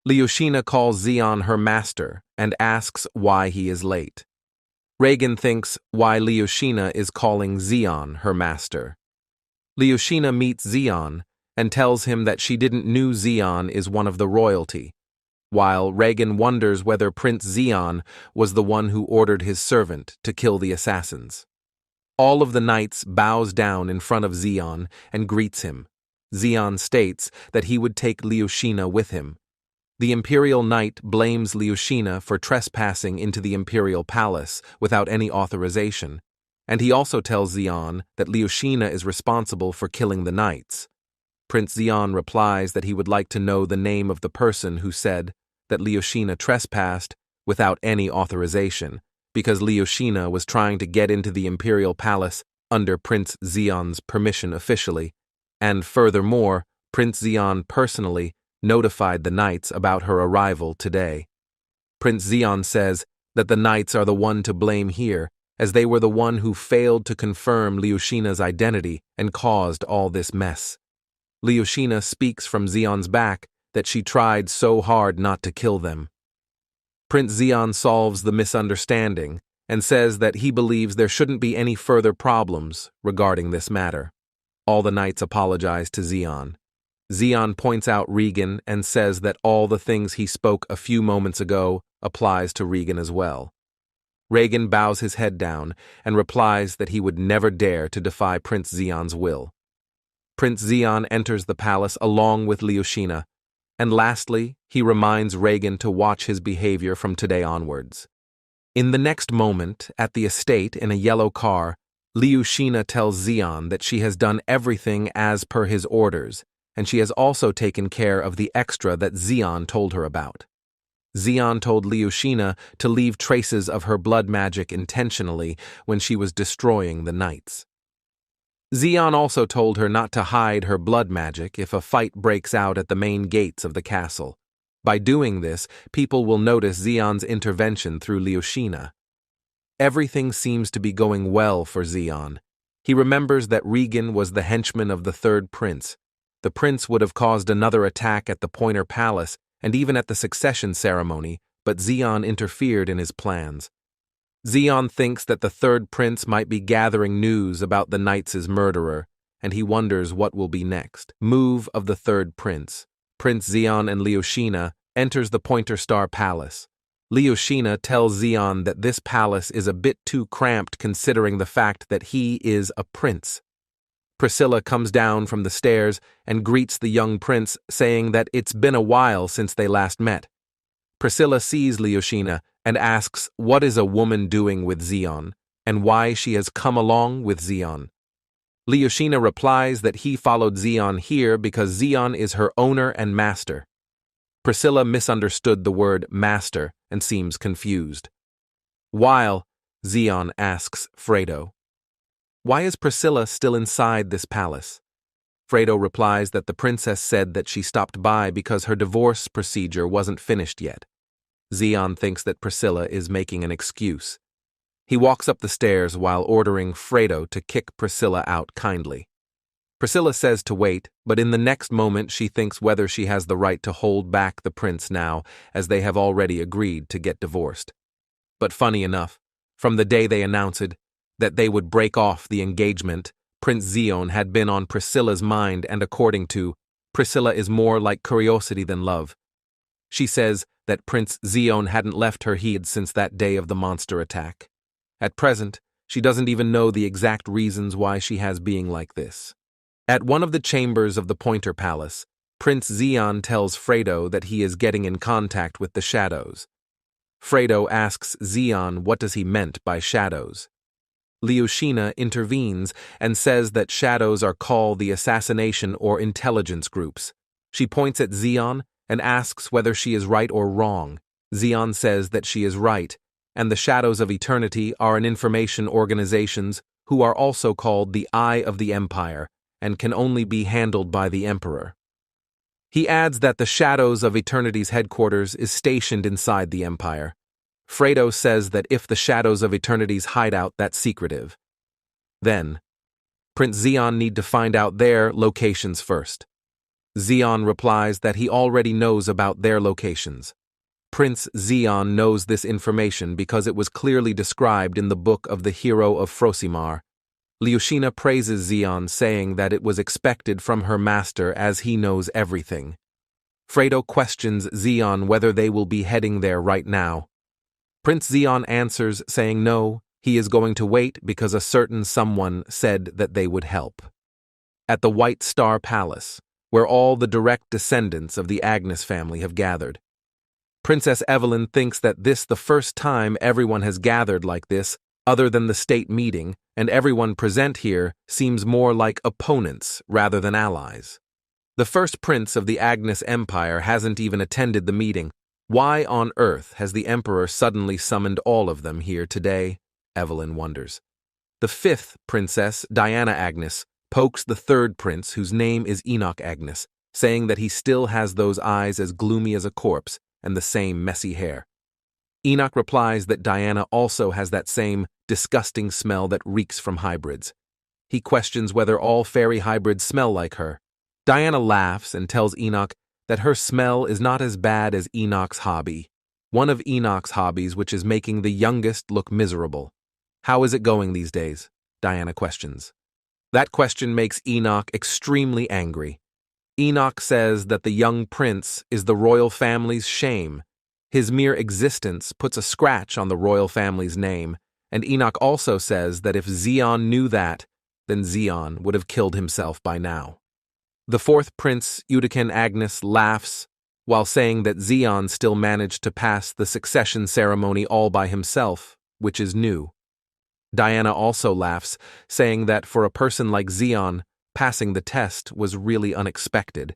Leosha calls Zeon her master and asks why he is late. Reagan thinks why Leosha is calling Zeon her master. Leosha meets Zeon and tells him that she didn't know Zeon is one of the royalty, while Reagan wonders whether Prince Zeon was the one who ordered his servant to kill the assassins. All of the knights bows down in front of Zeon and greets him. Zeon states that he would take Leosha with him. The Imperial Knight blames Leosha for trespassing into the Imperial Palace without any authorization, and he also tells Zeon that Leosha is responsible for killing the knights. Prince Zeon replies that he would like to know the name of the person who said that Leosha trespassed without any authorization, because Leosha was trying to get into the Imperial Palace under Prince Zeon's permission officially, and furthermore, Prince Zeon personally notified the knights about her arrival today. Prince Zeon says that the knights are the one to blame here, as they were the one who failed to confirm Leosha's identity and caused all this mess. Leosha speaks from Zeon's back that she tried so hard not to kill them. Prince Zeon solves the misunderstanding and says that he believes there shouldn't be any further problems regarding this matter. All the knights apologize to Zeon. Zeon points out Regan and says that all the things he spoke a few moments ago applies to Regan as well. Regan bows his head down and replies that he would never dare to defy Prince Zeon's will. Prince Zeon enters the palace along with Leosha, and lastly, he reminds Regan to watch his behavior from today onwards. In the next moment, at the estate in a yellow car, Leosha tells Zeon that she has done everything as per his orders, and she has also taken care of the extra that Zeon told her about. Zeon told Leosha to leave traces of her blood magic intentionally when she was destroying the knights. Zeon also told her not to hide her blood magic if a fight breaks out at the main gates of the castle. By doing this, people will notice Zeon's intervention through Leosha. Everything seems to be going well for Zeon. He remembers that Regan was the henchman of the third prince. The prince would have caused another attack at the Pointer Palace and even at the succession ceremony, but Zeon interfered in his plans. Zeon thinks that the third prince might be gathering news about the knights' murderer, and he wonders what will be next. Move of the third prince. Prince Zeon and Leosha enters the Pointer Star Palace. Leosha tells Zeon that this palace is a bit too cramped considering the fact that he is a prince. Priscilla comes down from the stairs and greets the young prince, saying that it's been a while since they last met. Priscilla sees Leosha and asks what is a woman doing with Zeon, and why she has come along with Zeon. Leosha replies that he followed Zeon here because Zeon is her owner and master. Priscilla misunderstood the word master and seems confused. While Zeon asks Fredo, "Why is Priscilla still inside this palace?" Fredo replies that the princess said that she stopped by because her divorce procedure wasn't finished yet. Zeon thinks that Priscilla is making an excuse. He walks up the stairs while ordering Fredo to kick Priscilla out kindly. Priscilla says to wait, but in the next moment she thinks whether she has the right to hold back the prince now, as they have already agreed to get divorced. But funny enough, from the day they announced that they would break off the engagement, Prince Zeon had been on Priscilla's mind, and according to Priscilla is more like curiosity than love. She says that Prince Zeon hadn't left her heed since that day of the monster attack. At present, she doesn't even know the exact reasons why she has being like this. At one of the chambers of the Pointer Palace, Prince Zeon tells Fredo that he is getting in contact with the shadows. Fredo asks Zeon what does he meant by shadows. Leosha intervenes and says that shadows are called the assassination or intelligence groups. She points at Zeon and asks whether she is right or wrong. Zeon says that she is right, and the Shadows of Eternity are an information organizations who are also called the Eye of the Empire and can only be handled by the Emperor. He adds that the Shadows of Eternity's headquarters is stationed inside the Empire. Fredo says that if the Shadows of Eternity's hideout that's secretive. Then, Prince Zeon need to find out their locations first. Zeon replies that he already knows about their locations. Prince Zeon knows this information because it was clearly described in the book of the hero of Frosimar. Leosha praises Zeon, saying that it was expected from her master as he knows everything. Fredo questions Zeon whether they will be heading there right now. Prince Zeon answers saying no, he is going to wait because a certain someone said that they would help. At the White Star Palace, where all the direct descendants of the Agnes family have gathered. Princess Evelyn thinks that this the first time everyone has gathered like this, other than the state meeting, and everyone present here seems more like opponents rather than allies. The first prince of the Agnes Empire hasn't even attended the meeting. Why on earth has the Emperor suddenly summoned all of them here today? Evelyn wonders. The fifth princess, Diana Agnes, pokes the third prince, whose name is Enoch Agnes, saying that he still has those eyes as gloomy as a corpse and the same messy hair. Enoch replies that Diana also has that same disgusting smell that reeks from hybrids. He questions whether all fairy hybrids smell like her. Diana laughs and tells Enoch that her smell is not as bad as Enoch's hobby, one of Enoch's hobbies which is making the youngest look miserable. How is it going these days? Diana questions. That question makes Enoch extremely angry. Enoch says that the young prince is the royal family's shame. His mere existence puts a scratch on the royal family's name, and Enoch also says that if Zeon knew that, then Zeon would have killed himself by now. The fourth prince, Udican Agnes, laughs while saying that Zeon still managed to pass the succession ceremony all by himself, which is new. Diana also laughs, saying that for a person like Zeon, passing the test was really unexpected.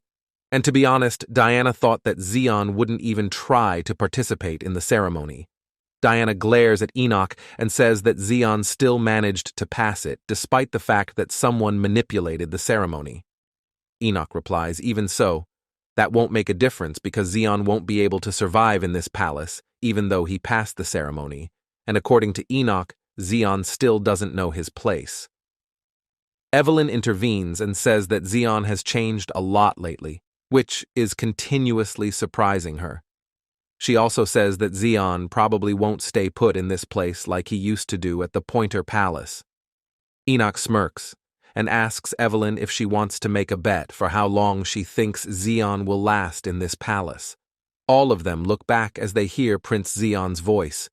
And to be honest, Diana thought that Zeon wouldn't even try to participate in the ceremony. Diana glares at Enoch and says that Zeon still managed to pass it, despite the fact that someone manipulated the ceremony. Enoch replies, even so, that won't make a difference because Zeon won't be able to survive in this palace, even though he passed the ceremony, and according to Enoch, Zeon still doesn't know his place. Evelyn intervenes and says that Zeon has changed a lot lately, which is continuously surprising her. She also says that Zeon probably won't stay put in this place like he used to do at the Pointer Palace. Enoch smirks and asks Evelyn if she wants to make a bet for how long she thinks Zeon will last in this palace. All of them look back as they hear Prince Zeon's voice.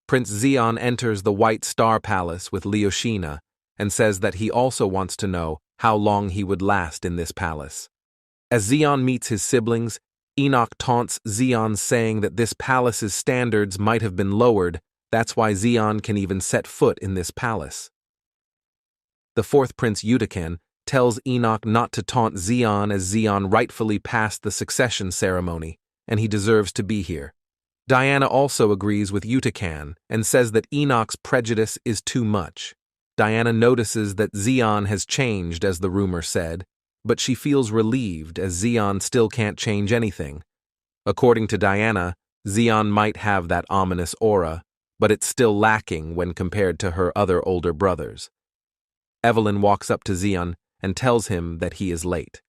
Prince Zeon enters the White Star Palace with Leosha and says that he also wants to know how long he would last in this palace. As Zeon meets his siblings, Enoch taunts Zeon, saying that this palace's standards might have been lowered, that's why Zeon can even set foot in this palace. The fourth prince, Udican, tells Enoch not to taunt Zeon as Zeon rightfully passed the succession ceremony, and he deserves to be here. Diana also agrees with Udican and says that Enoch's prejudice is too much. Diana notices that Zeon has changed, as the rumor said, but she feels relieved as Zeon still can't change anything. According to Diana, Zeon might have that ominous aura, but it's still lacking when compared to her other older brothers. Evelyn walks up to Zeon and tells him that he is late.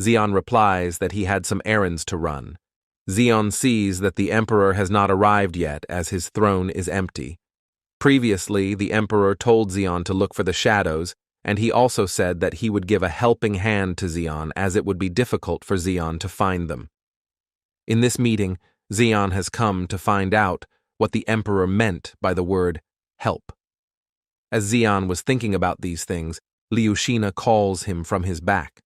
Zeon replies that he had some errands to run. Zeon sees that the Emperor has not arrived yet as his throne is empty. Previously, the Emperor told Zeon to look for the shadows, and he also said that he would give a helping hand to Zeon as it would be difficult for Zeon to find them. In this meeting, Zeon has come to find out what the Emperor meant by the word help. As Zeon was thinking about these things, Leosha calls him from his back.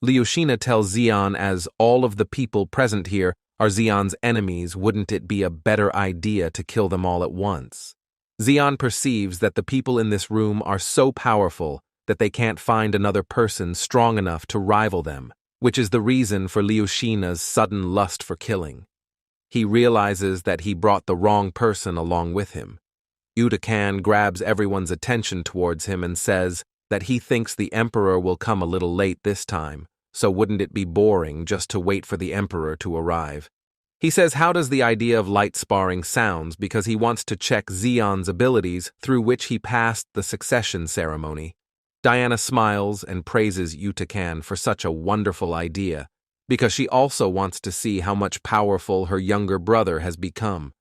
Leosha tells Xion, as all of the people present here are Xion's enemies, wouldn't it be a better idea to kill them all at once? Xion perceives that the people in this room are so powerful that they can't find another person strong enough to rival them, which is the reason for Leosha's sudden lust for killing. He realizes that he brought the wrong person along with him. Uttacan grabs everyone's attention towards him and says that he thinks the Emperor will come a little late this time, so wouldn't it be boring just to wait for the Emperor to arrive? He says how does the idea of light sparring sounds because he wants to check Xion's abilities through which he passed the succession ceremony. Diana smiles and praises Uttacan for such a wonderful idea, because she also wants to see how much powerful her younger brother has become.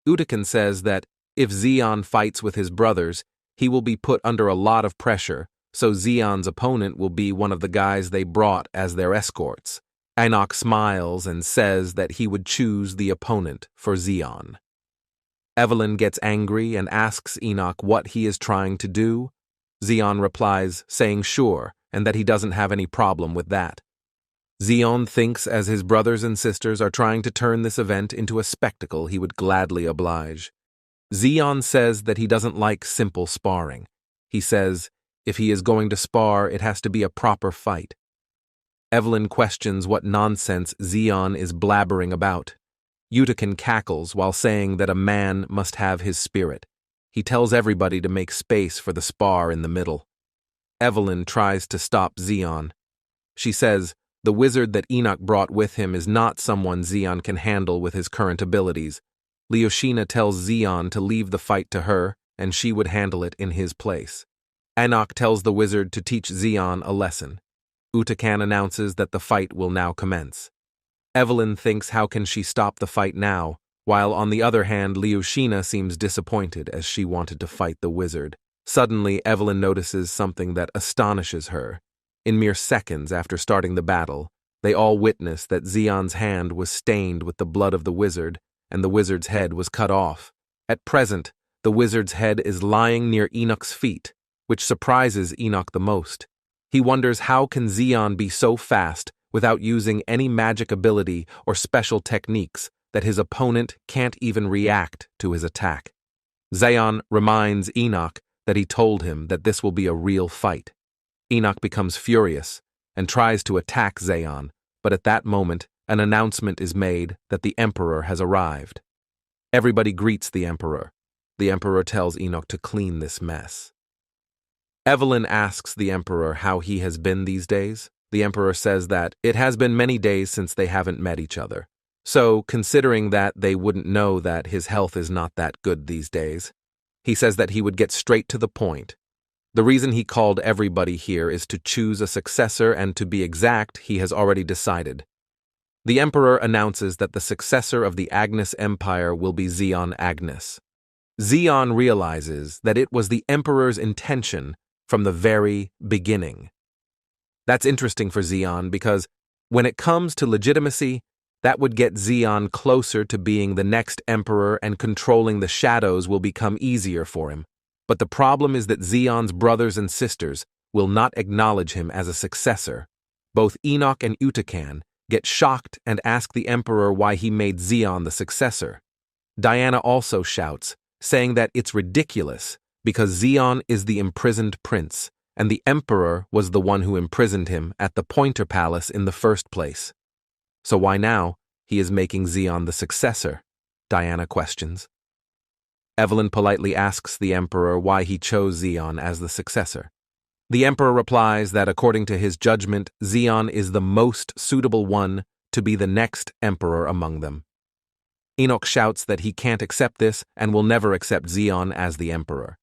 Uttacan says that if Xion fights with his brothers, he will be put under a lot of pressure, so Xion's opponent will be one of the guys they brought as their escorts. Enoch smiles and says that he would choose the opponent for Xion. Evelyn gets angry and asks Enoch what he is trying to do. Xion replies, saying sure, and that he doesn't have any problem with that. Xion thinks as his brothers and sisters are trying to turn this event into a spectacle, he would gladly oblige. Xion says that he doesn't like simple sparring. He says, if he is going to spar, it has to be a proper fight. Evelyn questions what nonsense Xion is blabbering about. Uttacan cackles while saying that a man must have his spirit. He tells everybody to make space for the spar in the middle. Evelyn tries to stop Xion. She says the wizard that Enoch brought with him is not someone Xion can handle with his current abilities. Leosha tells Xion to leave the fight to her, and she would handle it in his place. Enoch tells the wizard to teach Xion a lesson. Uttacan announces that the fight will now commence. Evelyn thinks how can she stop the fight now, while on the other hand Leosha seems disappointed as she wanted to fight the wizard. Suddenly Evelyn notices something that astonishes her. In mere seconds after starting the battle, they all witness that Xion's hand was stained with the blood of the wizard, and the wizard's head was cut off. At present, the wizard's head is lying near Enoch's feet, which surprises Enoch the most. He wonders how can Xion be so fast without using any magic ability or special techniques that his opponent can't even react to his attack. Xion reminds Enoch that he told him that this will be a real fight. Enoch becomes furious and tries to attack Xion, but at that moment, an announcement is made that the Emperor has arrived. Everybody greets the Emperor. The Emperor tells Enoch to clean this mess. Evelyn asks the Emperor how he has been these days. The Emperor says that it has been many days since they haven't met each other. So, considering that they wouldn't know that his health is not that good these days, he says that he would get straight to the point. The reason he called everybody here is to choose a successor, and to be exact, he has already decided. The Emperor announces that the successor of the Agnes Empire will be Xion Agnes. Xion realizes that it was the Emperor's intention from the very beginning. That's interesting for Xion because when it comes to legitimacy, that would get Xion closer to being the next emperor, and controlling the shadows will become easier for him. But the problem is that Xion's brothers and sisters will not acknowledge him as a successor. Both Enoch and Uttacan get shocked and ask the Emperor why he made Xion the successor. Diana also shouts, saying that it's ridiculous because Xion is the imprisoned prince, and the Emperor was the one who imprisoned him at the Pointer Palace in the first place. So why now he is making Xion the successor? Diana questions. Evelyn politely asks the Emperor why he chose Xion as the successor. The Emperor replies that according to his judgment, Xion is the most suitable one to be the next emperor among them. Enoch shouts that he can't accept this and will never accept Xion as the emperor.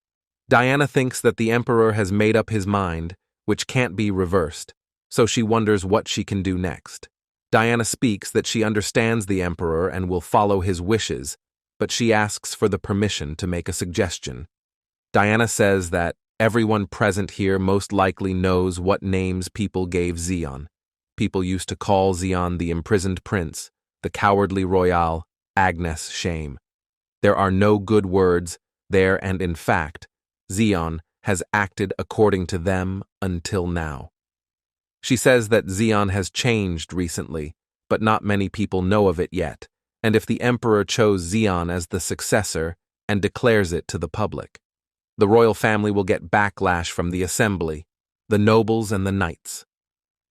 Diana thinks that the Emperor has made up his mind, which can't be reversed, so she wonders what she can do next. Diana speaks that she understands the Emperor and will follow his wishes, but she asks for the permission to make a suggestion. Diana says that everyone present here most likely knows what names people gave Xion. People used to call Xion the imprisoned prince, the cowardly royale, Agnes shame. There are no good words there, and in fact, Xion has acted according to them until now. She says that Zeon has changed recently, but not many people know of it yet, and if the emperor chose Zeon as the successor and declares it to the public, the royal family will get backlash from the assembly, the nobles and the knights.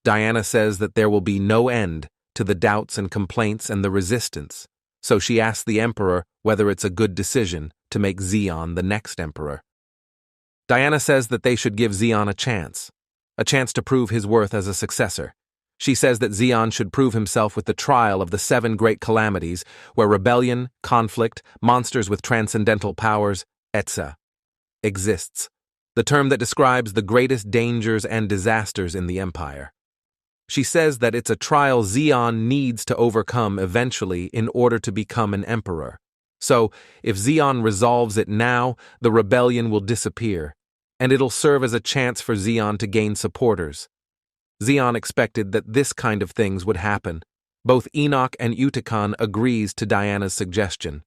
Diana says that there will be no end to the doubts and complaints and the resistance, so she asks the emperor whether it's a good decision to make Zeon the next emperor. Diana says that they should give Zeon a chance to prove his worth as a successor. She says that Zeon should prove himself with the trial of the 7 great calamities, where rebellion, conflict, monsters with transcendental powers, etc. exists, the term that describes the greatest dangers and disasters in the empire. She says that it's a trial Zeon needs to overcome eventually in order to become an emperor. So, if Zeon resolves it now, the rebellion will disappear, and it'll serve as a chance for Zeon to gain supporters. Zeon expected that this kind of things would happen. Both Enoch and Uticon agrees to Diana's suggestion.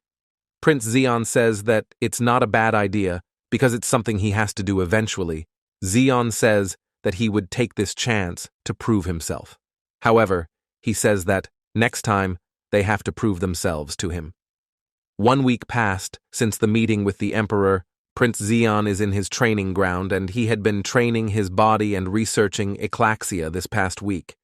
Prince Zeon says that it's not a bad idea because it's something he has to do eventually. Zeon says that he would take this chance to prove himself. However, he says that, next time, they have to prove themselves to him. 1 week passed since the meeting with the Emperor. Prince Zeon is in his training ground, and he had been training his body and researching Eclaxia this past week.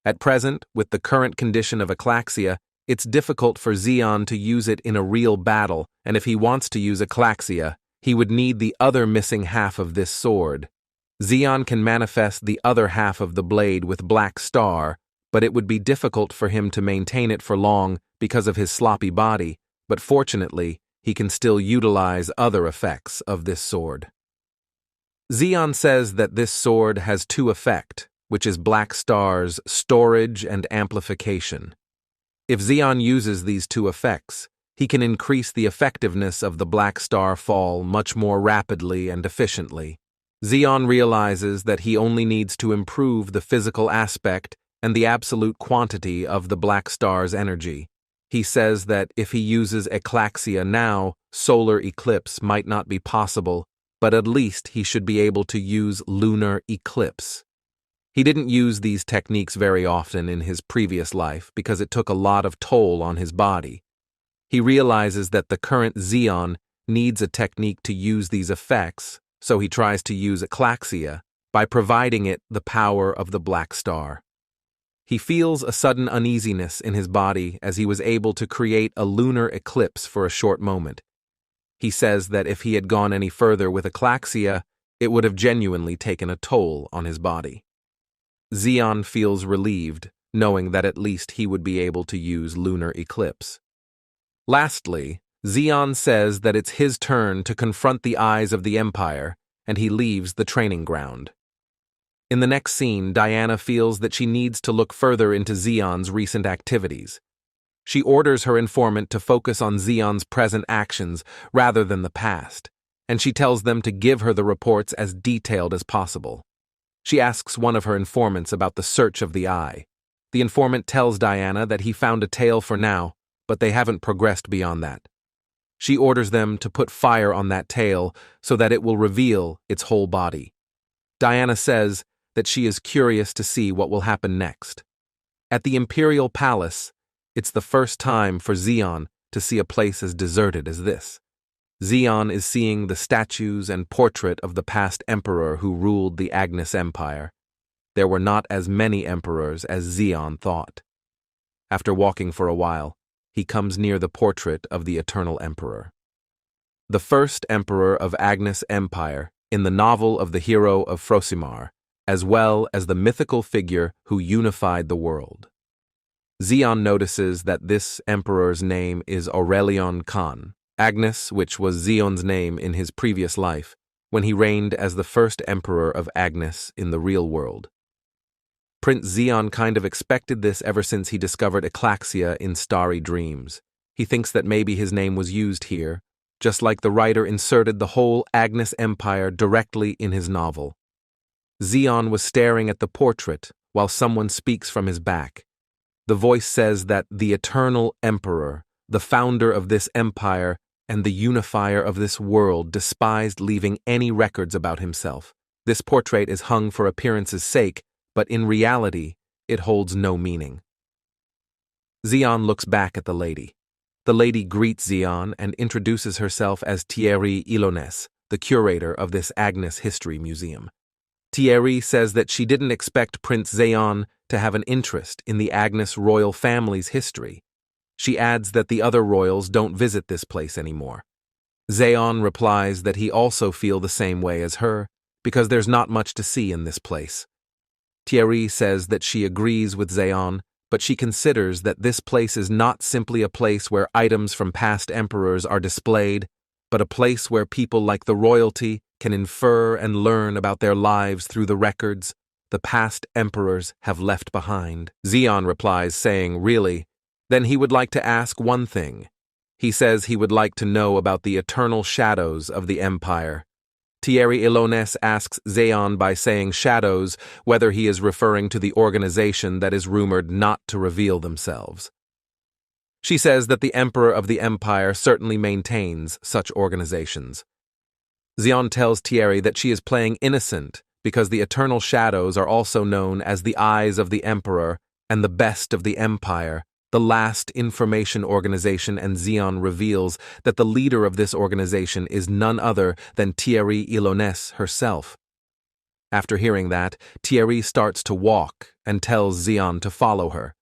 At present, with the current condition of Eclaxia, it's difficult for Zeon to use it in a real battle, and if he wants to use Eclaxia, he would need the other missing half of this sword. Zeon can manifest the other half of the blade with Black Star, but it would be difficult for him to maintain it for long because of his sloppy body, but fortunately, he can still utilize other effects of this sword. Zeon says that this sword has 2 effects, which is Black Star's storage and amplification. If Zeon uses these 2 effects, he can increase the effectiveness of the Black Star fall much more rapidly and efficiently. Zeon realizes that he only needs to improve the physical aspect and the absolute quantity of the Black Star's energy. He says that if he uses Eclaxia now, solar eclipse might not be possible, but at least he should be able to use lunar eclipse. He didn't use these techniques very often in his previous life because it took a lot of toll on his body. He realizes that the current Zeon needs a technique to use these effects, so he tries to use Eclaxia by providing it the power of the Black Star. He feels a sudden uneasiness in his body as he was able to create a lunar eclipse for a short moment. He says that if he had gone any further with Eclaxia, it would have genuinely taken a toll on his body. Zeon feels relieved, knowing that at least he would be able to use lunar eclipse. Lastly, Zeon says that it's his turn to confront the eyes of the Empire, and he leaves the training ground. In the next scene, Diana feels that she needs to look further into Zeon's recent activities. She orders her informant to focus on Zeon's present actions rather than the past, and she tells them to give her the reports as detailed as possible. She asks one of her informants about the search of the eye. The informant tells Diana that he found a tail for now, but they haven't progressed beyond that. She orders them to put fire on that tail so that it will reveal its whole body. Diana says that she is curious to see what will happen next. At the Imperial Palace, it's the first time for Zeon to see a place as deserted as this. Zeon is seeing the statues and portrait of the past emperor who ruled the Agnes Empire. There were not as many emperors as Zeon thought. After walking for a while, he comes near the portrait of the Eternal Emperor. The first emperor of Agnes Empire in the novel of the hero of Frosimar, as well as the mythical figure who unified the world. Zeon notices that this emperor's name is Aurelion Khan, Agnes, which was Zeon's name in his previous life, when he reigned as the first emperor of Agnes in the real world. Prince Zeon kind of expected this ever since he discovered Eclaxia in Starry Dreams. He thinks that maybe his name was used here, just like the writer inserted the whole Agnes Empire directly in his novel. Zeon was staring at the portrait while someone speaks from his back. The voice says that the Eternal Emperor, the founder of this empire and the unifier of this world despised leaving any records about himself. This portrait is hung for appearance's sake, but in reality, it holds no meaning. Xian looks back at the lady. The lady greets Xian and introduces herself as Thierry Ilonès, the curator of this Agnes History Museum. Thierry says that she didn't expect Prince Xian to have an interest in the Agnes royal family's history. She adds that the other royals don't visit this place anymore. Xian replies that he also feels the same way as her, because there's not much to see in this place. Thierry says that she agrees with Xian, but she considers that this place is not simply a place where items from past emperors are displayed, but a place where people like the royalty can infer and learn about their lives through the records the past emperors have left behind. Xian replies saying, really, then he would like to ask one thing. He says he would like to know about the eternal shadows of the empire. Thierry Ilonès asks Xian by saying shadows whether he is referring to the organization that is rumored not to reveal themselves. She says that the emperor of the empire certainly maintains such organizations. Xian tells Thierry that she is playing innocent because the eternal shadows are also known as the eyes of the emperor and the best of the empire, the last information organization, and Xian reveals that the leader of this organization is none other than Thierry Ilonès herself. After hearing that, Thierry starts to walk and tells Xian to follow her.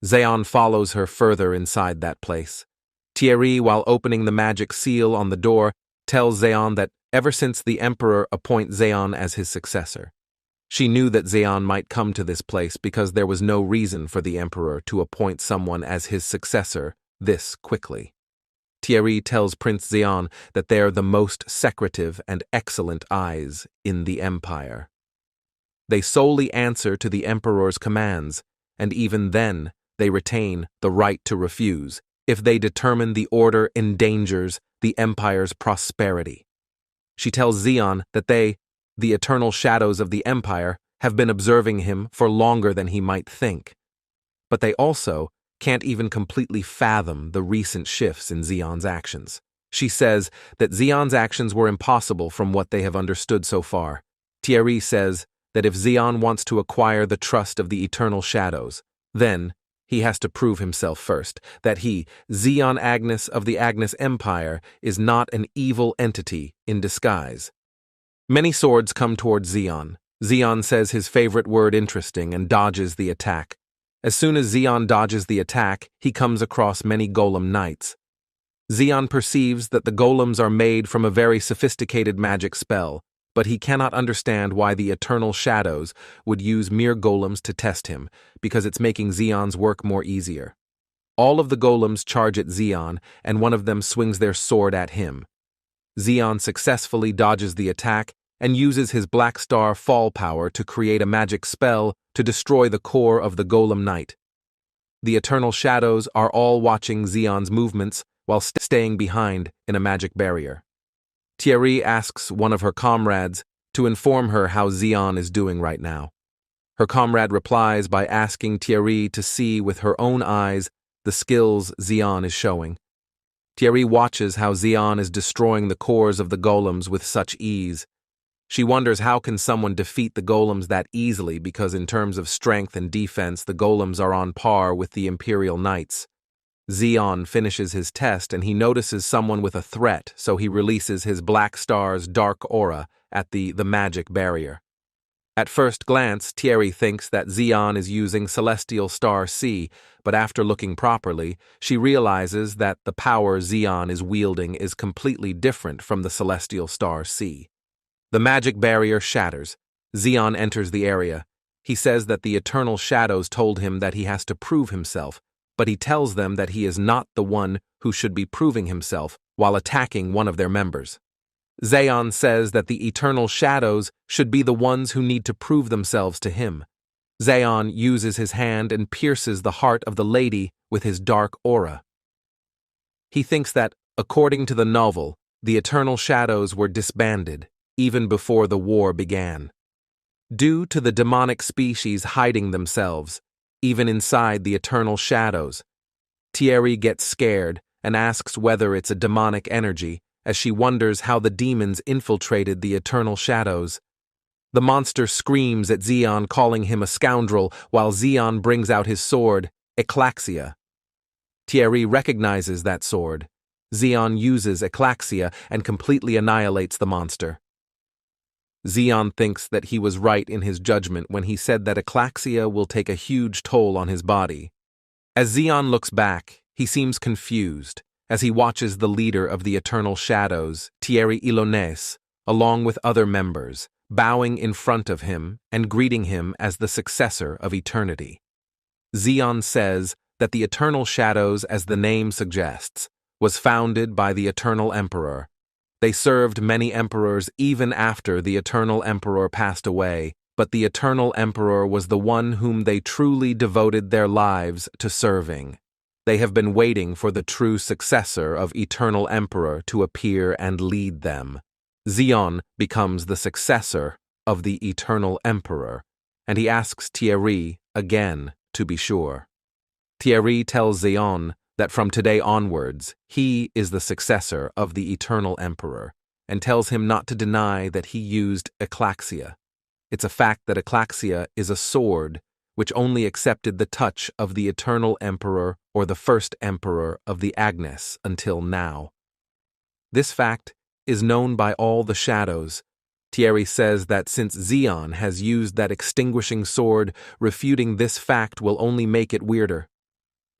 Xian follows her further inside that place. Thierry, while opening the magic seal on the door, tells Xian that ever since the emperor appoints Xian as his successor, she knew that Xian might come to this place because there was no reason for the emperor to appoint someone as his successor this quickly. Thierry tells Prince Xian that they're the most secretive and excellent eyes in the empire. They solely answer to the emperor's commands, and even then they retain the right to refuse if they determine the order endangers the empire's prosperity. She tells Xian that they, the eternal shadows of the empire, have been observing him for longer than he might think. But they also can't even completely fathom the recent shifts in Xian's actions. She says that Xian's actions were impossible from what they have understood so far. Thierry says that if Xian wants to acquire the trust of the eternal shadows, then he has to prove himself first, that he, Xian Agnes of the Agnes Empire, is not an evil entity in disguise. Many swords come towards Xian. Xian says his favorite word interesting and dodges the attack. As soon as Xian dodges the attack, he comes across many golem knights. Xian perceives that the golems are made from a very sophisticated magic spell, but he cannot understand why the eternal shadows would use mere golems to test him, because it's making Xian's work more easier. All of the golems charge at Xian, and one of them swings their sword at him. Xian successfully dodges the attack and uses his Black Star fall power to create a magic spell to destroy the core of the golem knight. The eternal shadows are all watching Xian's movements while staying behind in a magic barrier. Thierry asks one of her comrades to inform her how Xian is doing right now. Her comrade replies by asking Thierry to see with her own eyes the skills Xian is showing. Thierry watches how Xian is destroying the cores of the golems with such ease. She wonders how can someone defeat the golems that easily because in terms of strength and defense the golems are on par with the Imperial Knights. Xian finishes his test and he notices someone with a threat, so he releases his Black Star's dark aura at the magic barrier. At first glance, Thierry thinks that Xian is using Celestial Star C, but after looking properly, she realizes that the power Xian is wielding is completely different from the Celestial Star C. The magic barrier shatters. Xian enters the area. He says that the eternal shadows told him that he has to prove himself, but he tells them that he is not the one who should be proving himself while attacking one of their members. Xian says that the eternal shadows should be the ones who need to prove themselves to him. Xian uses his hand and pierces the heart of the lady with his dark aura. He thinks that, according to the novel, the eternal shadows were disbanded even before the war began. Due to the demonic species hiding themselves, even inside the eternal shadows. Thierry gets scared and asks whether it's a demonic energy, as she wonders how the demons infiltrated the eternal shadows. The monster screams at Zeon, calling him a scoundrel, while Zeon brings out his sword, Eclaxia. Thierry recognizes that sword. Zeon uses Eclaxia and completely annihilates the monster. Zeon thinks that he was right in his judgment when he said that Eclaxia will take a huge toll on his body. As Zeon looks back, he seems confused as he watches the leader of the Eternal Shadows, Thierry Ilonès, along with other members, bowing in front of him and greeting him as the successor of eternity. Zeon says that the Eternal Shadows, as the name suggests, was founded by the Eternal Emperor. They served many emperors even after the Eternal Emperor passed away, but the Eternal Emperor was the one whom they truly devoted their lives to serving. They have been waiting for the true successor of Eternal Emperor to appear and lead them. Zeon becomes the successor of the Eternal Emperor, and he asks Thierry again to be sure. Thierry tells Zeon that from today onwards, he is the successor of the Eternal Emperor, and tells him not to deny that he used Eclaxia. It's a fact that Eclaxia is a sword which only accepted the touch of the Eternal Emperor or the first Emperor of the Agnes until now. This fact is known by all the shadows. Thierry says that since Zeon has used that extinguishing sword, refuting this fact will only make it weirder.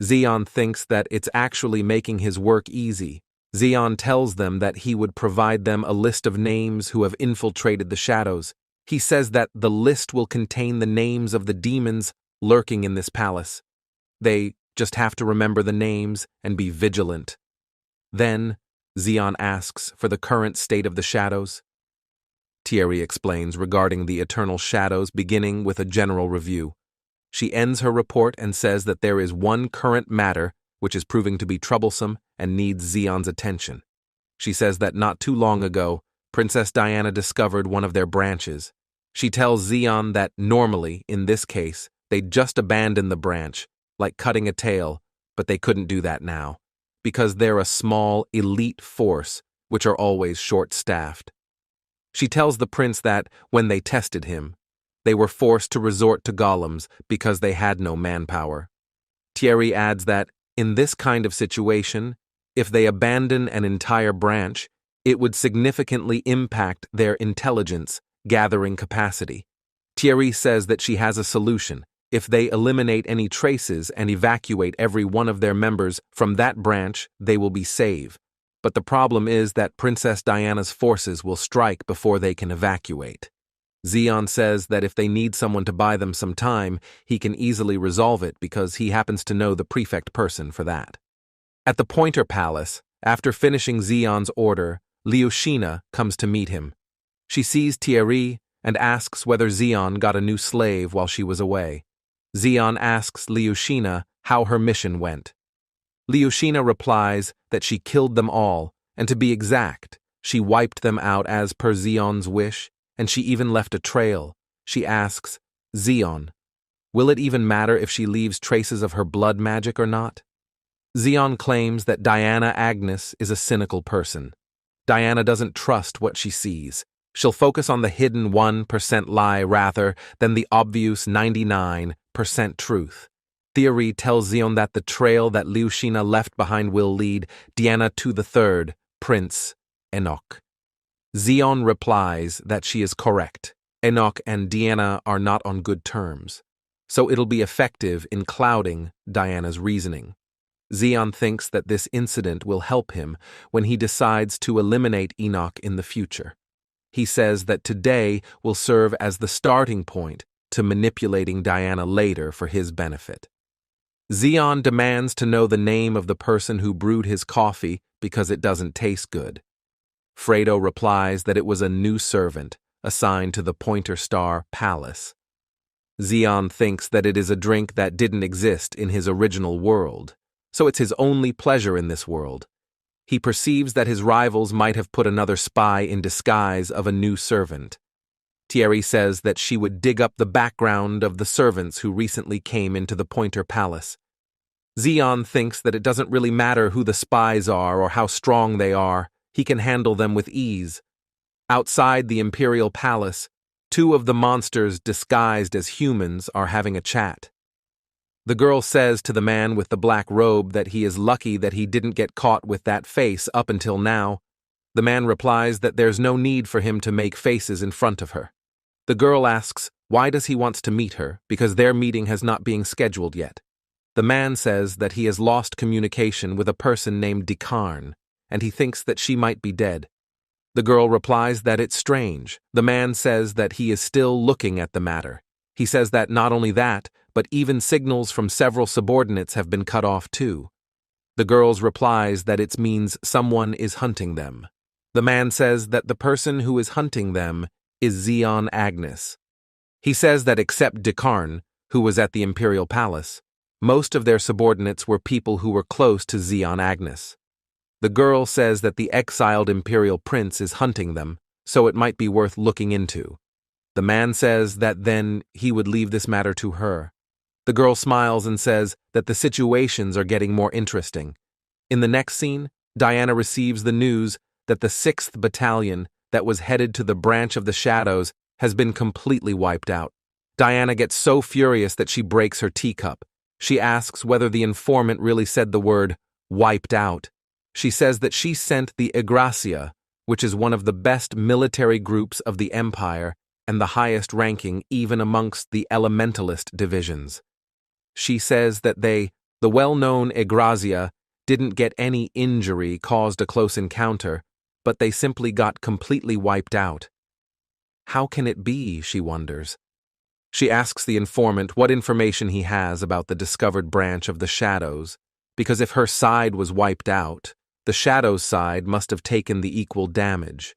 Zeon thinks that it's actually making his work easy. Zeon tells them that he would provide them a list of names who have infiltrated the shadows. He says that the list will contain the names of the demons lurking in this palace. They just have to remember the names and be vigilant. Then, Zeon asks for the current state of the shadows. Thierry explains regarding the eternal shadows, beginning with a general review. She ends her report and says that there is one current matter which is proving to be troublesome and needs Zeon's attention. She says that not too long ago, Princess Diana discovered one of their branches. She tells Zeon that normally, in this case, they'd just abandon the branch, like cutting a tail, but they couldn't do that now, because they're a small, elite force which are always short-staffed. She tells the prince that, when they tested him, they were forced to resort to golems because they had no manpower. Thierry adds that, in this kind of situation, if they abandon an entire branch, it would significantly impact their intelligence gathering capacity. Thierry says that she has a solution. If they eliminate any traces and evacuate every one of their members from that branch, they will be safe. But the problem is that Princess Diana's forces will strike before they can evacuate. Zeon says that if they need someone to buy them some time, he can easily resolve it because he happens to know the prefect person for that. At the Pointer Palace, after finishing Zeon's order, Leosha comes to meet him. She sees Thierry and asks whether Zeon got a new slave while she was away. Zeon asks Leosha how her mission went. Leosha replies that she killed them all, and to be exact, she wiped them out as per Zeon's wish, and she even left a trail. She asks, Zeon, will it even matter if she leaves traces of her blood magic or not? Zeon claims that Diana Agnes is a cynical person. Diana doesn't trust what she sees. She'll focus on the hidden 1% lie rather than the obvious 99% truth. Thierry tells Zeon that the trail that Leosha left behind will lead Diana to the third, Prince Enoch. Zeon replies that she is correct. Enoch and Diana are not on good terms, so it'll be effective in clouding Diana's reasoning. Zeon thinks that this incident will help him when he decides to eliminate Enoch in the future. He says that today will serve as the starting point to manipulating Diana later for his benefit. Zeon demands to know the name of the person who brewed his coffee because it doesn't taste good. Fredo replies that it was a new servant assigned to the Pointer Star Palace. Zeon thinks that it is a drink that didn't exist in his original world, so it's his only pleasure in this world. He perceives that his rivals might have put another spy in disguise of a new servant. Thierry says that she would dig up the background of the servants who recently came into the Pointer Palace. Zeon thinks that it doesn't really matter who the spies are or how strong they are, he can handle them with ease. Outside the Imperial Palace, two of the monsters disguised as humans are having a chat. The girl says to the man with the black robe that he is lucky that he didn't get caught with that face up until now. The man replies that there's no need for him to make faces in front of her. The girl asks why does he wants to meet her, because their meeting has not been scheduled yet. The man says that he has lost communication with a person named Dekarn, and he thinks that she might be dead. The girl replies that it's strange. The man says that he is still looking at the matter. He says that not only that, but even signals from several subordinates have been cut off too. The girl replies that it means someone is hunting them. The man says that the person who is hunting them is Zeon Agnes. He says that except Dekarn, who was at the Imperial Palace, most of their subordinates were people who were close to Zeon Agnes. The girl says that the exiled Imperial Prince is hunting them, so it might be worth looking into. The man says that then he would leave this matter to her. The girl smiles and says that the situations are getting more interesting. In the next scene, Diana receives the news that the 6th Battalion that was headed to the branch of the Shadows has been completely wiped out. Diana gets so furious that she breaks her teacup. She asks whether the informant really said the word wiped out. She says that she sent the Igracia, which is one of the best military groups of the Empire and the highest ranking even amongst the elementalist divisions. She says that the well-known Igracia, didn't get any injury caused a close encounter, but they simply got completely wiped out. How can it be, she wonders. She asks the informant what information he has about the discovered branch of the Shadows, because if her side was wiped out, the Shadows' side must have taken the equal damage.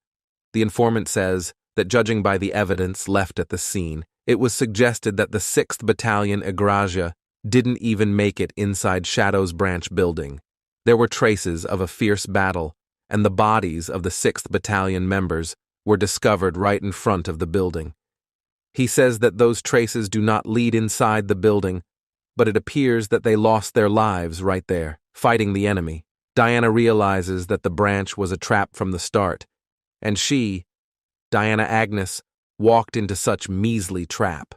The informant says that judging by the evidence left at the scene, it was suggested that the 6th Battalion Igracia didn't even make it inside Shadows Branch building. There were traces of a fierce battle, and the bodies of the 6th Battalion members were discovered right in front of the building. He says that those traces do not lead inside the building, but it appears that they lost their lives right there, fighting the enemy. Diana realizes that the branch was a trap from the start, and she, Diana Agnes, walked into such measly trap.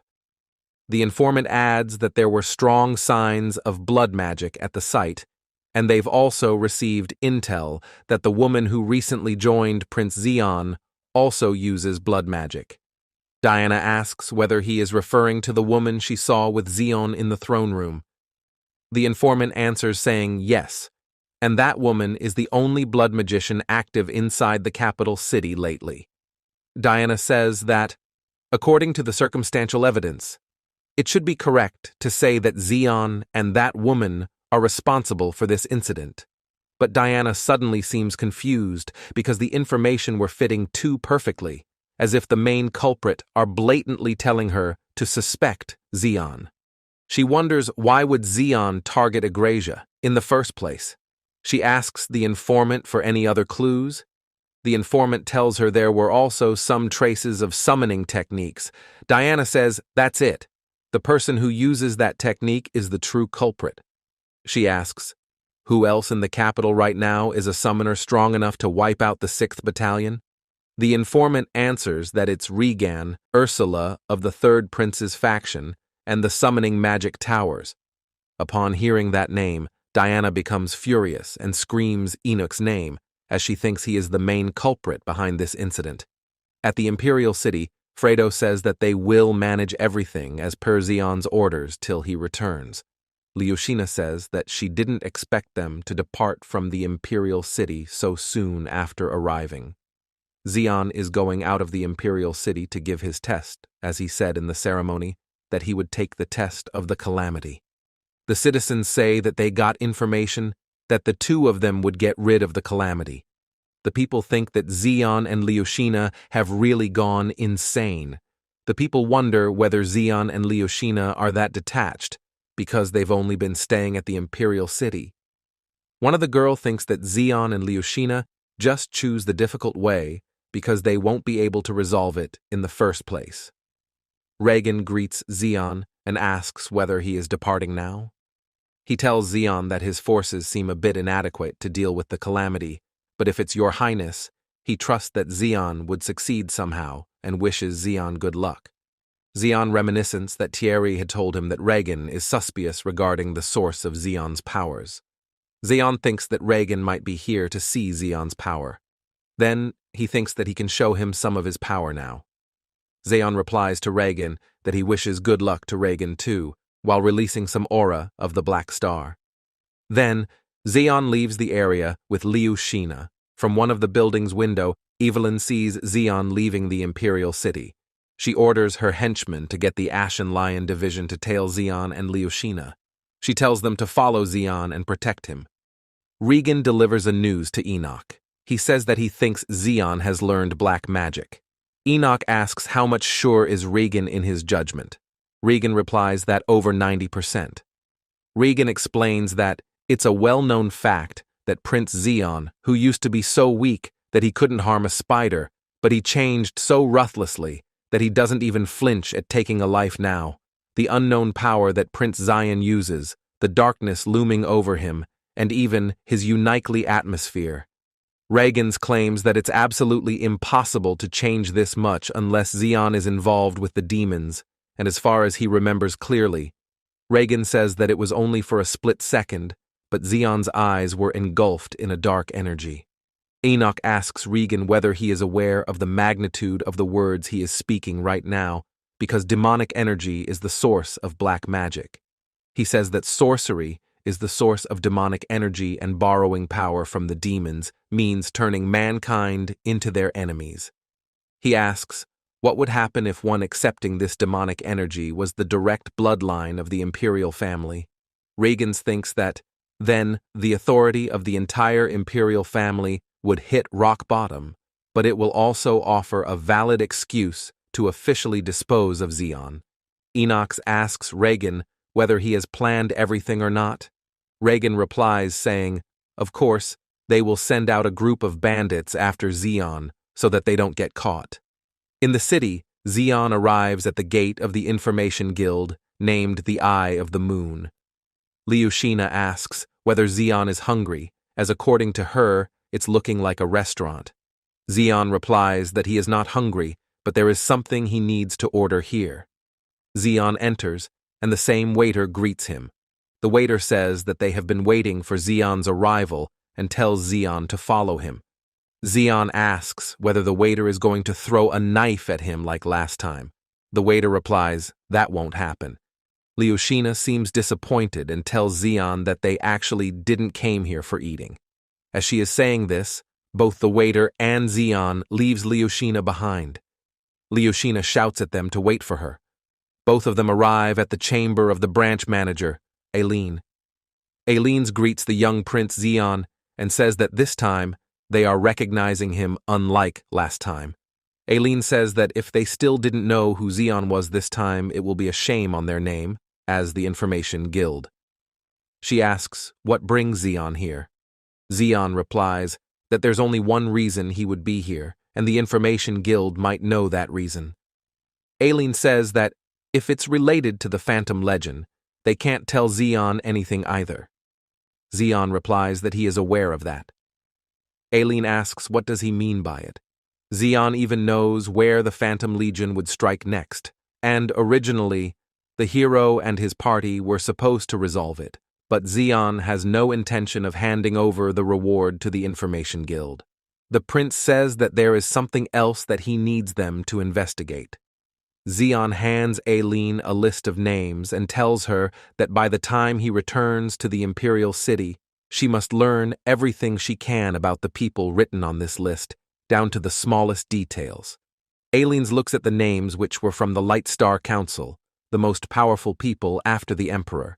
The informant adds that there were strong signs of blood magic at the site, and they've also received intel that the woman who recently joined Prince Zeon also uses blood magic. Diana asks whether he is referring to the woman she saw with Zeon in the throne room. The informant answers saying yes, and that woman is the only blood magician active inside the capital city lately. Diana says that, according to the circumstantial evidence, it should be correct to say that Zeon and that woman are responsible for this incident. But Diana suddenly seems confused because the information were fitting too perfectly, as if the main culprit are blatantly telling her to suspect Zeon. She wonders why would Zeon target Igracia in the first place. She asks the informant for any other clues. The informant tells her there were also some traces of summoning techniques. Diana says that's it. The person who uses that technique is the true culprit. She asks, who else in the capital right now is a summoner strong enough to wipe out the 6th Battalion? The informant answers that it's Regan, Ursula of the 3rd Prince's faction, and the summoning magic towers. Upon hearing that name, Diana becomes furious and screams Enoch's name, as she thinks he is the main culprit behind this incident. At the Imperial City, Fredo says that they will manage everything as per Zeon's orders till he returns. Leosha says that she didn't expect them to depart from the Imperial City so soon after arriving. Zeon is going out of the Imperial City to give his test, as he said in the ceremony, that he would take the test of the calamity. The citizens say that they got information that the two of them would get rid of the calamity. The people think that Zeon and Leosha have really gone insane. The people wonder whether Zeon and Leosha are that detached, because they've only been staying at the Imperial City. One of the girls thinks that Zeon and Leosha just choose the difficult way because they won't be able to resolve it in the first place. Regan greets Zeon and asks whether he is departing now. He tells Zeon that his forces seem a bit inadequate to deal with the calamity, but if it's your highness, he trusts that Zeon would succeed somehow and wishes Zeon good luck. Zeon reminiscence that Thierry had told him that Regan is suspicious regarding the source of Zeon's powers. Zeon thinks that Regan might be here to see Zeon's power. Then, he thinks that he can show him some of his power now. Zeon replies to Regan that he wishes good luck to Regan too, while releasing some aura of the Black Star. Then, Zeon leaves the area with Leosha. From one of the building's window, Evelyn sees Zeon leaving the Imperial City. She orders her henchmen to get the Ashen Lion division to tail Zeon and Leosha. She tells them to follow Zeon and protect him. Regan delivers a news to Enoch. He says that he thinks Zeon has learned black magic. Enoch asks how much sure is Regan in his judgment. Regan replies that over 90%. Regan explains that it's a well-known fact that Prince Zeon, who used to be so weak that he couldn't harm a spider, but he changed so ruthlessly that he doesn't even flinch at taking a life now. The unknown power that Prince Zion uses, the darkness looming over him, and even his uniquely atmosphere. Regan's claims that it's absolutely impossible to change this much unless Zeon is involved with the demons, and as far as he remembers clearly, Regan says that it was only for a split second, but Zeon's eyes were engulfed in a dark energy. Enoch asks Regan whether he is aware of the magnitude of the words he is speaking right now, because demonic energy is the source of black magic. He says that sorcery is the source of demonic energy, and borrowing power from the demons means turning mankind into their enemies. He asks, what would happen if one accepting this demonic energy was the direct bloodline of the imperial family? Regan thinks that, then, the authority of the entire imperial family would hit rock bottom, but it will also offer a valid excuse to officially dispose of Zeon. Enoch asks Regan whether he has planned everything or not. Regan replies saying, of course, they will send out a group of bandits after Zeon so that they don't get caught. In the city, Zeon arrives at the gate of the Information Guild, named the Eye of the Moon. Leosha asks whether Zeon is hungry, as according to her, it's looking like a restaurant. Zeon replies that he is not hungry, but there is something he needs to order here. Zeon enters, and the same waiter greets him. The waiter says that they have been waiting for Zeon's arrival and tells Zeon to follow him. Zeon asks whether the waiter is going to throw a knife at him like last time. The waiter replies, that won't happen. Leosha seems disappointed and tells Zeon that they actually didn't came here for eating. As she is saying this, both the waiter and Zeon leaves Leosha behind. Leosha shouts at them to wait for her. Both of them arrive at the chamber of the branch manager, Evelyn. Evelyn greets the young Prince Zeon and says that this time they are recognizing him unlike last time. Evelyn says that if they still didn't know who Zeon was this time, it will be a shame on their name, as the Information Guild. She asks what brings Zeon here. Zeon replies that there's only one reason he would be here, and the Information Guild might know that reason. Evelyn says that if it's related to the Phantom Legend, they can't tell Zeon anything either. Zeon replies that he is aware of that. Evelyn asks what does he mean by it. Zeon even knows where the Phantom Legion would strike next, and originally, the hero and his party were supposed to resolve it, but Zeon has no intention of handing over the reward to the Information Guild. The prince says that there is something else that he needs them to investigate. Zeon hands Evelyn a list of names and tells her that by the time he returns to the Imperial City, she must learn everything she can about the people written on this list, down to the smallest details. Evelyn looks at the names which were from the Light Star Council, the most powerful people after the Emperor.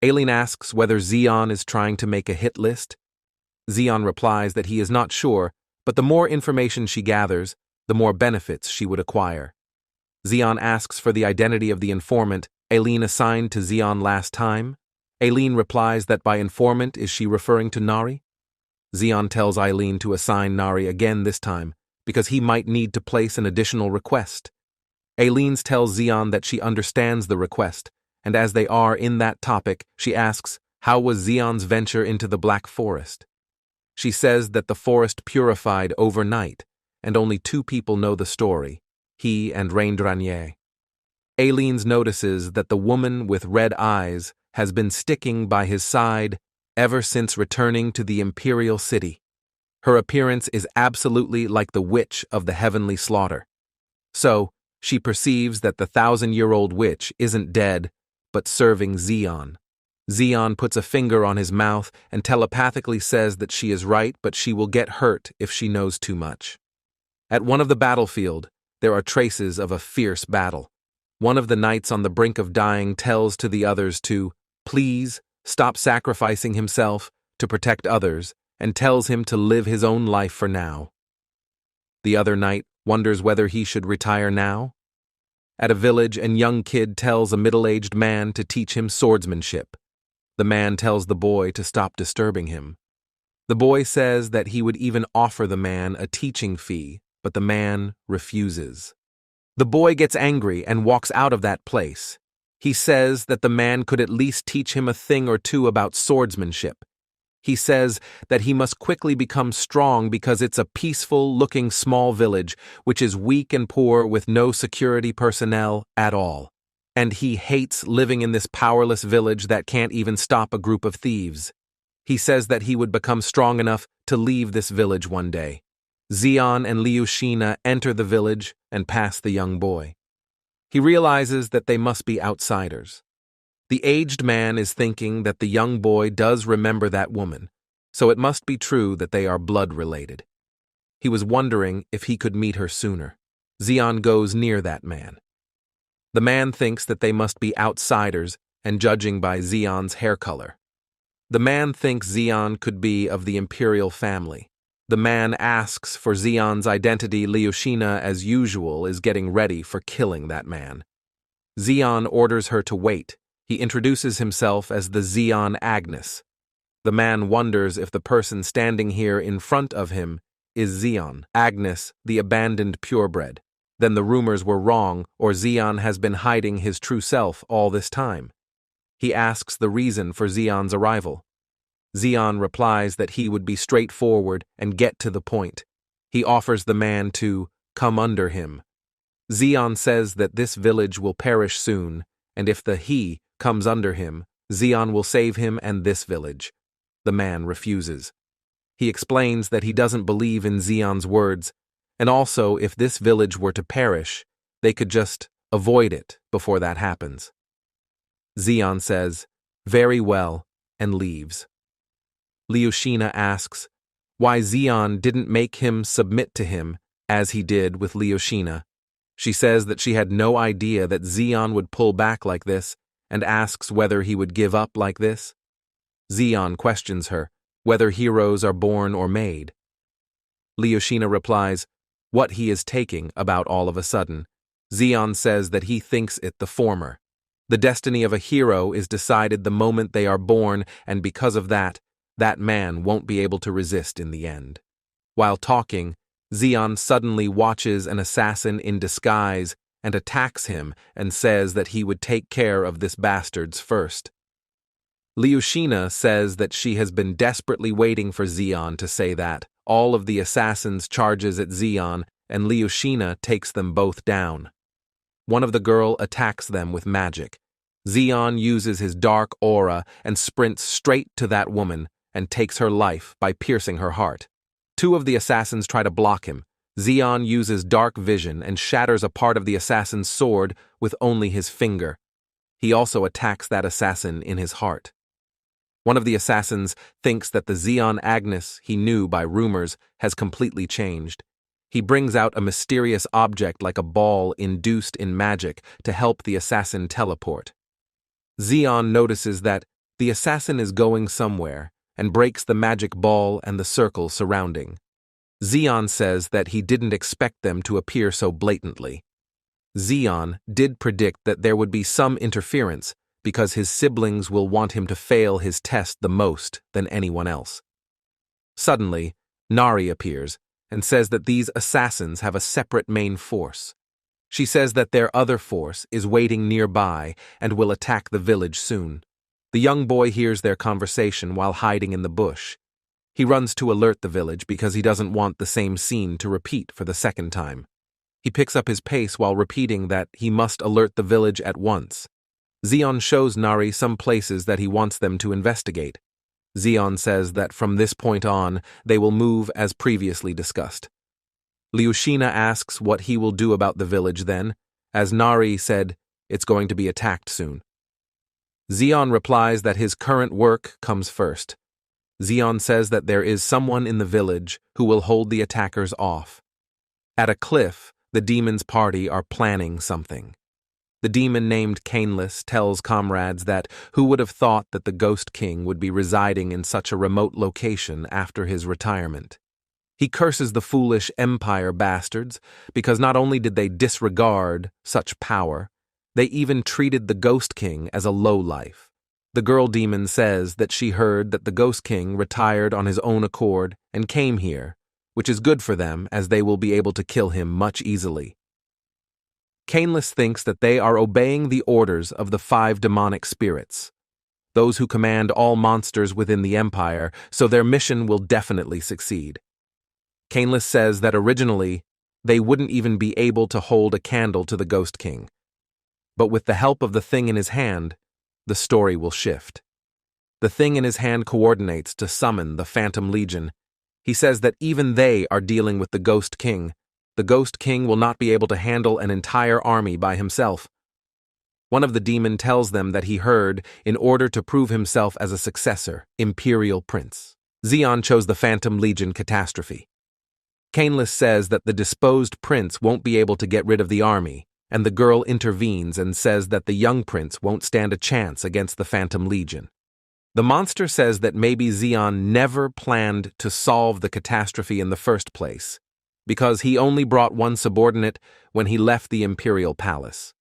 Evelyn asks whether Zeon is trying to make a hit list. Zeon replies that he is not sure, but the more information she gathers, the more benefits she would acquire. Zeon asks for the identity of the informant Evelyn assigned to Zeon last time. Evelyn replies that by informant is she referring to Nari? Zeon tells Evelyn to assign Nari again this time, because he might need to place an additional request. Evelyn tells Zeon that she understands the request, and as they are in that topic, she asks, how was Xion's venture into the Black Forest? She says that the forest purified overnight, and only 2 people know the story, he and reincarnated. Aileen notices that the woman with red eyes has been sticking by his side ever since returning to the Imperial City. Her appearance is absolutely like the witch of the heavenly slaughter. So, she perceives that the 1,000-year-old witch isn't dead, but serving Xion. Xion puts a finger on his mouth and telepathically says that she is right, but she will get hurt if she knows too much. At one of the battlefield, there are traces of a fierce battle. One of the knights on the brink of dying tells to the others to, please, stop sacrificing himself to protect others, and tells him to live his own life for now. The other knight wonders whether he should retire now. At a village, a young kid tells a middle-aged man to teach him swordsmanship. The man tells the boy to stop disturbing him. The boy says that he would even offer the man a teaching fee, but the man refuses. The boy gets angry and walks out of that place. He says that the man could at least teach him a thing or two about swordsmanship. He says that he must quickly become strong because it's a peaceful-looking small village which is weak and poor with no security personnel at all. And he hates living in this powerless village that can't even stop a group of thieves. He says that he would become strong enough to leave this village one day. Xion and Leosha enter the village and pass the young boy. He realizes that they must be outsiders. The aged man is thinking that the young boy does remember that woman, so it must be true that they are blood-related. He was wondering if he could meet her sooner. Xion goes near that man. The man thinks that they must be outsiders and judging by Xion's hair color. The man thinks Xion could be of the imperial family. The man asks for Xion's identity. Leosha, as usual, is getting ready for killing that man. Xion orders her to wait. He introduces himself as the Xion Agnes. The man wonders if the person standing here in front of him is Xion Agnes, the abandoned purebred. Then the rumors were wrong, or Xion has been hiding his true self all this time. He asks the reason for Xion's arrival. Xion replies that he would be straightforward and get to the point. He offers the man to come under him. Xion says that this village will perish soon, and if the he comes under him, Xion will save him and this village. The man refuses. He explains that he doesn't believe in Xion's words, and also if this village were to perish, they could just avoid it before that happens. Xion says, very well, and leaves. Leosha asks why Xion didn't make him submit to him as he did with Leosha. She says that she had no idea that Xion would pull back like this and asks whether he would give up like this. Xion questions her whether heroes are born or made. Leosha replies what he is taking about all of a sudden. Xion says that he thinks it the former. The destiny of a hero is decided the moment they are born, and because of that, that man won't be able to resist in the end. While talking, Xion suddenly watches an assassin in disguise and attacks him and says that he would take care of this bastard's first. Leosha says that she has been desperately waiting for Xion to say that. All of the assassins charges at Xion, and Leosha takes them both down. One of the girl attacks them with magic. Xion uses his dark aura and sprints straight to that woman and takes her life by piercing her heart. 2 of the assassins try to block him. Xion uses dark vision and shatters a part of the assassin's sword with only his finger. He also attacks that assassin in his heart. One of the assassins thinks that the Xion Agnes he knew by rumors has completely changed. He brings out a mysterious object like a ball induced in magic to help the assassin teleport. Xion notices that the assassin is going somewhere and breaks the magic ball and the circle surrounding. Xion says that he didn't expect them to appear so blatantly. Xion did predict that there would be some interference because his siblings will want him to fail his test the most than anyone else. Suddenly, Nari appears and says that these assassins have a separate main force. She says that their other force is waiting nearby and will attack the village soon. The young boy hears their conversation while hiding in the bush. He runs to alert the village because he doesn't want the same scene to repeat for the second time. He picks up his pace while repeating that he must alert the village at once. Zeon shows Nari some places that he wants them to investigate. Zeon says that from this point on, they will move as previously discussed. Leosha asks what he will do about the village then, as Nari said it's going to be attacked soon. Zeon replies that his current work comes first. Zeon says that there is someone in the village who will hold the attackers off. At a cliff, the demon's party are planning something. The demon named Caneless tells comrades that who would have thought that the Ghost King would be residing in such a remote location after his retirement. He curses the foolish Empire bastards because not only did they disregard such power, they even treated the Ghost King as a lowlife. The girl demon says that she heard that the Ghost King retired on his own accord and came here, which is good for them as they will be able to kill him much easily. Caneless thinks that they are obeying the orders of the 5 demonic spirits, those who command all monsters within the Empire, so their mission will definitely succeed. Caneless says that originally, they wouldn't even be able to hold a candle to the Ghost King. But with the help of the thing in his hand, the story will shift. The thing in his hand coordinates to summon the Phantom Legion. He says that even they are dealing with the Ghost King. The Ghost King will not be able to handle an entire army by himself. One of the demon tells them that he heard in order to prove himself as a successor, Imperial Prince. Zeon chose the Phantom Legion catastrophe. Caneless says that the disposed prince won't be able to get rid of the army, and the girl intervenes and says that the young prince won't stand a chance against the Phantom Legion. The monster says that maybe Zeon never planned to solve the catastrophe in the first place, because he only brought one subordinate when he left the Imperial Palace.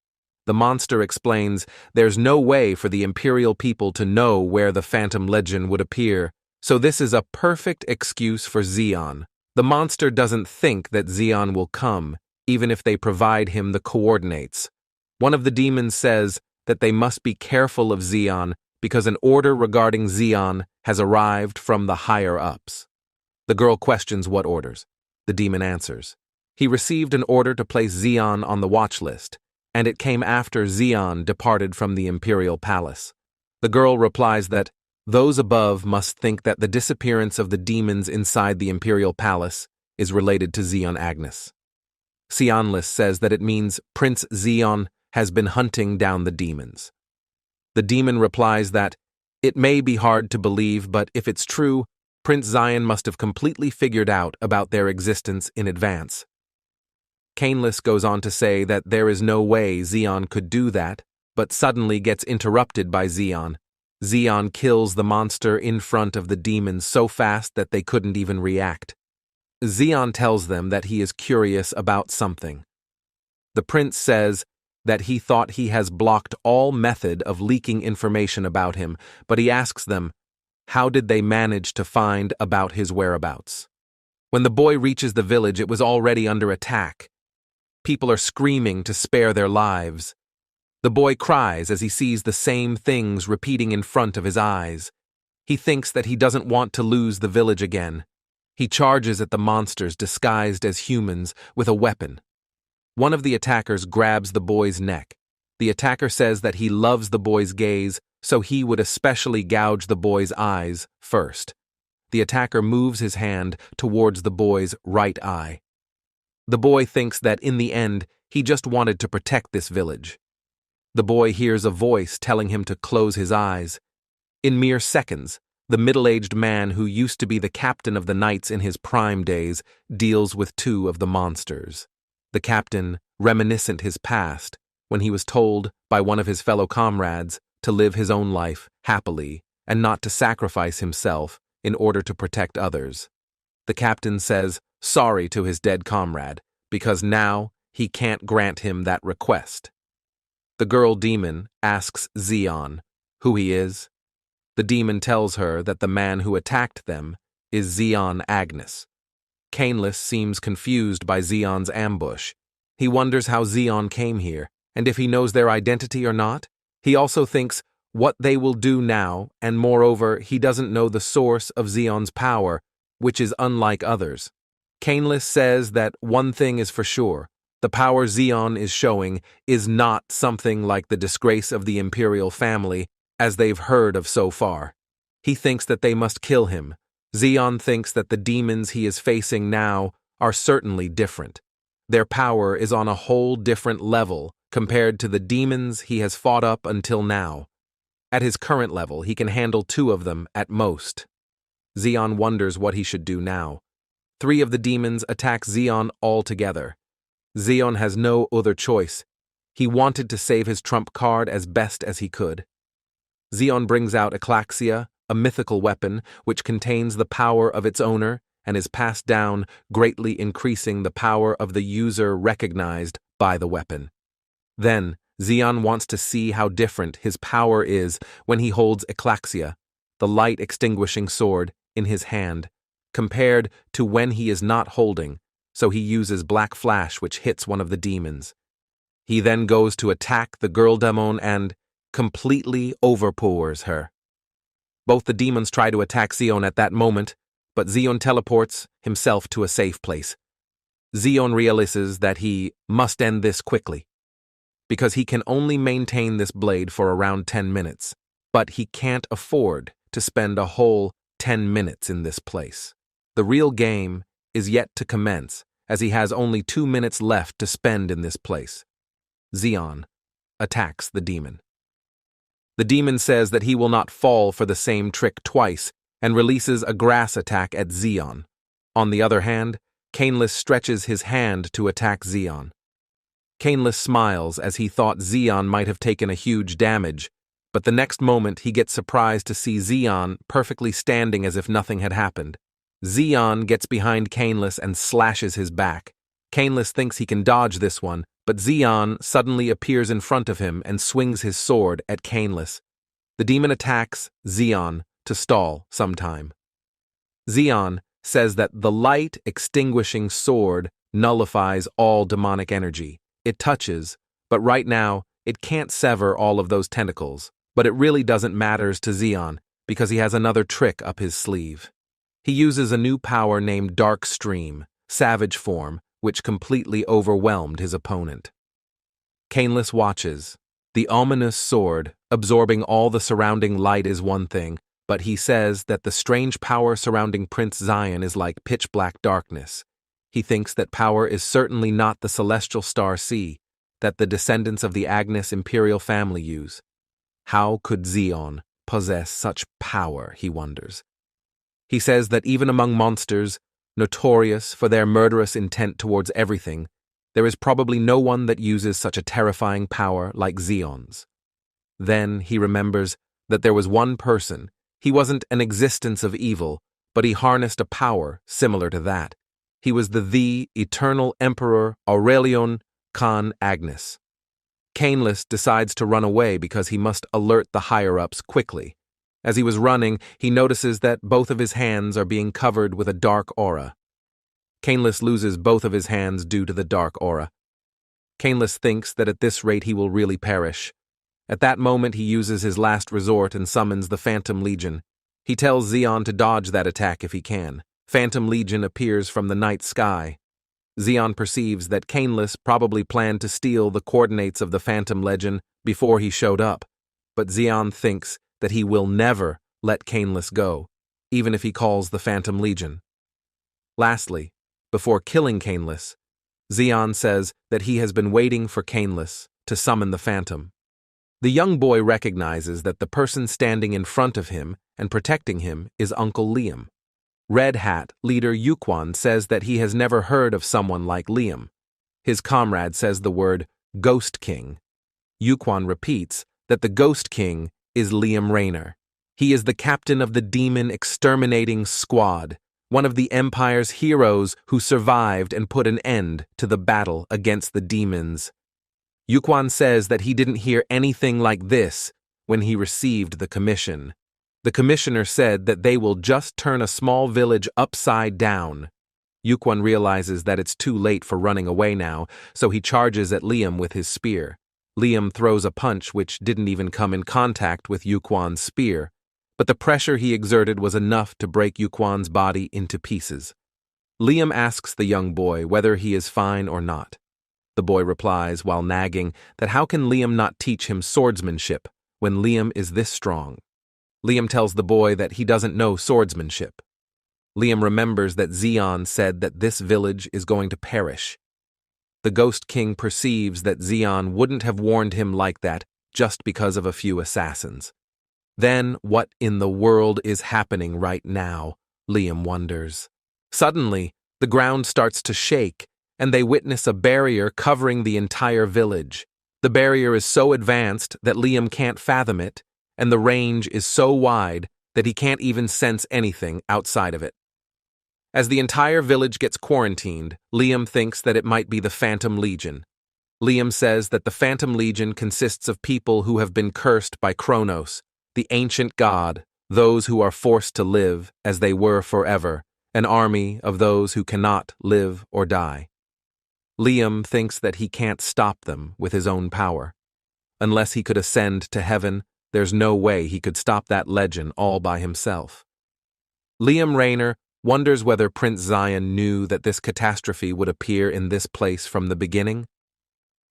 The monster explains there's no way for the Imperial people to know where the Phantom Legion would appear, so this is a perfect excuse for Zeon. The monster doesn't think that Zeon will come, even if they provide him the coordinates. One of the demons says that they must be careful of Zeon because an order regarding Zeon has arrived from the higher-ups. The girl questions what orders. The demon answers. He received an order to place Zeon on the watch list, and it came after Zeon departed from the Imperial Palace. The girl replies that those above must think that the disappearance of the demons inside the Imperial Palace is related to Zeon Agnes. Seanless says that it means Prince Zeon has been hunting down the demons. The demon replies that it may be hard to believe, but if it's true, Prince Zion must have completely figured out about their existence in advance. Caneless goes on to say that there is no way Zeon could do that, but suddenly gets interrupted by Zeon. Zeon kills the monster in front of the demons so fast that they couldn't even react. Zeon tells them that he is curious about something. The prince says that he thought he has blocked all method of leaking information about him, but he asks them, how did they manage to find about his whereabouts? When the boy reaches the village, it was already under attack. People are screaming to spare their lives. The boy cries as he sees the same things repeating in front of his eyes. He thinks that he doesn't want to lose the village again. He charges at the monsters disguised as humans with a weapon. One of the attackers grabs the boy's neck. The attacker says that he loves the boy's gaze, so he would especially gouge the boy's eyes first. The attacker moves his hand towards the boy's right eye. The boy thinks that in the end, he just wanted to protect this village. The boy hears a voice telling him to close his eyes. In mere seconds, the middle-aged man who used to be the captain of the knights in his prime days deals with 2 of the monsters. The captain, reminiscent his past, when he was told by one of his fellow comrades to live his own life happily and not to sacrifice himself in order to protect others. The captain says sorry to his dead comrade because now he can't grant him that request. The girl demon asks Zeon who he is. The demon tells her that the man who attacked them is Zeon Agnes. Caneless seems confused by Zeon's ambush. He wonders how Zeon came here, and if he knows their identity or not. He also thinks what they will do now, and moreover, he doesn't know the source of Zeon's power, which is unlike others. Cainless says that one thing is for sure. The power Zeon is showing is not something like the disgrace of the imperial family, as they've heard of so far. He thinks that they must kill him. Zeon thinks that the demons he is facing now are certainly different. Their power is on a whole different level compared to the demons he has fought up until now. At his current level, he can handle 2 of them at most. Zeon wonders what he should do now. 3 of the demons attack Zeon all together. Zeon has no other choice. He wanted to save his trump card as best as he could. Zeon brings out Eclaxia, a mythical weapon which contains the power of its owner and is passed down, greatly increasing the power of the user recognized by the weapon. Then, Zeon wants to see how different his power is when he holds Eclaxia, the light-extinguishing sword, in his hand, compared to when he is not holding, so he uses Black Flash which hits one of the demons. He then goes to attack the girl demon and completely overpowers her. Both the demons try to attack Zeon at that moment, but Zeon teleports himself to a safe place. Zeon realizes that he must end this quickly, because he can only maintain this blade for around 10 minutes, but he can't afford to spend a whole 10 minutes in this place. The real game is yet to commence, as he has only 2 minutes left to spend in this place. Zeon attacks the demon. The demon says that he will not fall for the same trick twice and releases a grass attack at Zeon. On the other hand, Cainless stretches his hand to attack Zeon. Cainless smiles as he thought Zeon might have taken a huge damage, but the next moment he gets surprised to see Zeon perfectly standing as if nothing had happened. Zeon gets behind Cainless and slashes his back. Cainless thinks he can dodge this one, but Zeon suddenly appears in front of him and swings his sword at Cainless. The demon attacks Zeon to stall some time. Zeon says that the light-extinguishing sword nullifies all demonic energy. It touches, but right now, it can't sever all of those tentacles, but it really doesn't matter to Zeon, because he has another trick up his sleeve. He uses a new power named Dark Stream, Savage Form, which completely overwhelmed his opponent. Cainless watches. The ominous sword, absorbing all the surrounding light, is one thing, but he says that the strange power surrounding Prince Zion is like pitch-black darkness. He thinks that power is certainly not the celestial star C that the descendants of the Agnes imperial family use. How could Zeon possess such power, he wonders. He says that even among monsters, notorious for their murderous intent towards everything, there is probably no one that uses such a terrifying power like Zeon's. Then he remembers that there was one person. He wasn't an existence of evil, but he harnessed a power similar to that. He was the eternal Emperor Aurelion Khan Agnes. Cainless decides to run away because he must alert the higher-ups quickly. As he was running, he notices that both of his hands are being covered with a dark aura. Cainless loses both of his hands due to the dark aura. Cainless thinks that at this rate he will really perish. At that moment he uses his last resort and summons the Phantom Legion. He tells Zeon to dodge that attack if he can. Phantom Legion appears from the night sky. Zeon perceives that Cainless probably planned to steal the coordinates of the Phantom Legion before he showed up, but Zeon thinks that he will never let Cainless go, even if he calls the Phantom Legion. Lastly, before killing Cainless, Zeon says that he has been waiting for Cainless to summon the Phantom. The young boy recognizes that the person standing in front of him and protecting him is Uncle Liam. Red Hat leader Yuquan says that he has never heard of someone like Liam. His comrade says the word Ghost King. Yuquan repeats that the Ghost King is Liam Raynor. He is the captain of the demon exterminating squad, one of the Empire's heroes who survived and put an end to the battle against the demons. Yuquan says that he didn't hear anything like this when he received the commission. The commissioner said that they will just turn a small village upside down. Yukwon realizes that it's too late for running away now, so he charges at Liam with his spear. Liam throws a punch which didn't even come in contact with Yukwon's spear, but the pressure he exerted was enough to break Yukwon's body into pieces. Liam asks the young boy whether he is fine or not. The boy replies, while nagging, that how can Liam not teach him swordsmanship when Liam is this strong? Liam tells the boy that he doesn't know swordsmanship. Liam remembers that Zeon said that this village is going to perish. The Ghost King perceives that Zeon wouldn't have warned him like that just because of a few assassins. Then, what in the world is happening right now? Liam wonders. Suddenly, the ground starts to shake, and they witness a barrier covering the entire village. The barrier is so advanced that Liam can't fathom it, and the range is so wide that he can't even sense anything outside of it. As the entire village gets quarantined, Liam thinks that it might be the Phantom Legion. Liam says that the Phantom Legion consists of people who have been cursed by Kronos, the ancient god, those who are forced to live as they were forever, an army of those who cannot live or die. Liam thinks that he can't stop them with his own power. Unless he could ascend to heaven, there's no way he could stop that legend all by himself. Liam Rayner wonders whether Prince Zion knew that this catastrophe would appear in this place from the beginning.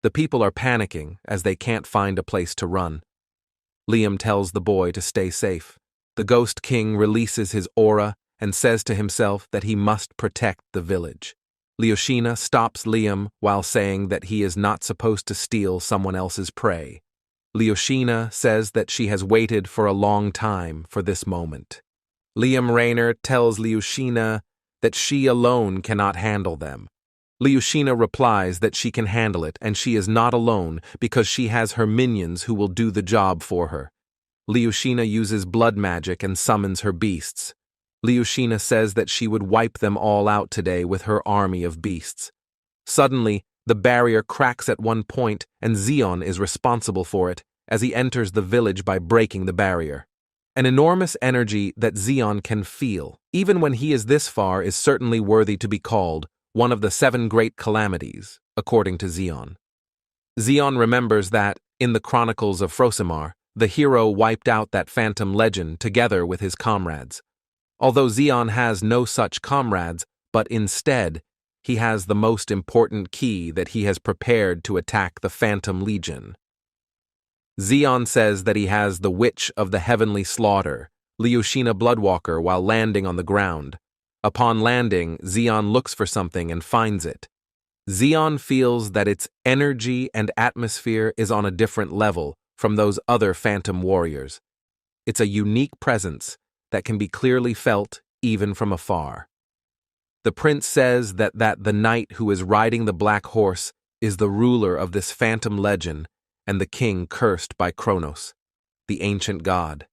The people are panicking as they can't find a place to run. Liam tells the boy to stay safe. The Ghost King releases his aura and says to himself that he must protect the village. Leosha stops Liam while saying that he is not supposed to steal someone else's prey. Leosha says that she has waited for a long time for this moment. Liam Rayner tells Leosha that she alone cannot handle them. Leosha replies that she can handle it and she is not alone because she has her minions who will do the job for her. Leosha uses blood magic and summons her beasts. Leosha says that she would wipe them all out today with her army of beasts. Suddenly, the barrier cracks at one point and Zeon is responsible for it as he enters the village by breaking the barrier. An enormous energy that Zeon can feel, even when he is this far, is certainly worthy to be called one of the 7 great calamities, according to Zeon. Zeon remembers that, in the Chronicles of Frosimar, the hero wiped out that phantom legend together with his comrades. Although Zeon has no such comrades, but instead, he has the most important key that he has prepared to attack the Phantom Legion. Zeon says that he has the Witch of the Heavenly Slaughter, Leosha Bloodwalker, while landing on the ground. Upon landing, Zeon looks for something and finds it. Zeon feels that its energy and atmosphere is on a different level from those other phantom warriors. It's a unique presence that can be clearly felt even from afar. The prince says that the knight who is riding the black horse is the ruler of this phantom legend and the king cursed by Kronos, the ancient god.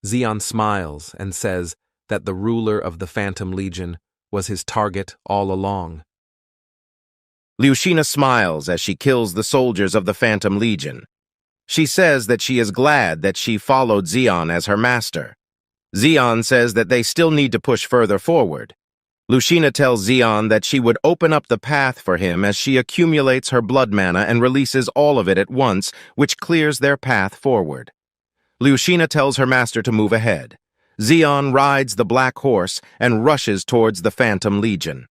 Zeon smiles and says that the ruler of the Phantom Legion was his target all along. Leosha smiles as she kills the soldiers of the Phantom Legion. She says that she is glad that she followed Zeon as her master. Zeon says that they still need to push further forward. Leosha tells Zeon that she would open up the path for him as she accumulates her blood mana and releases all of it at once, which clears their path forward. Leosha tells her master to move ahead. Zeon rides the black horse and rushes towards the Phantom Legion.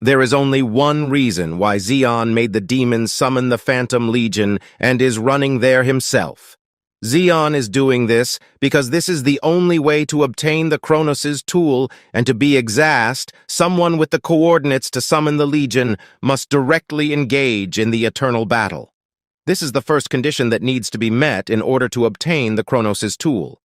There is only one reason why Zeon made the demons summon the Phantom Legion and is running there himself. Zeon is doing this because this is the only way to obtain the Kronos' tool, and to be exact, someone with the coordinates to summon the Legion must directly engage in the eternal battle. This is the first condition that needs to be met in order to obtain the Kronos' tool.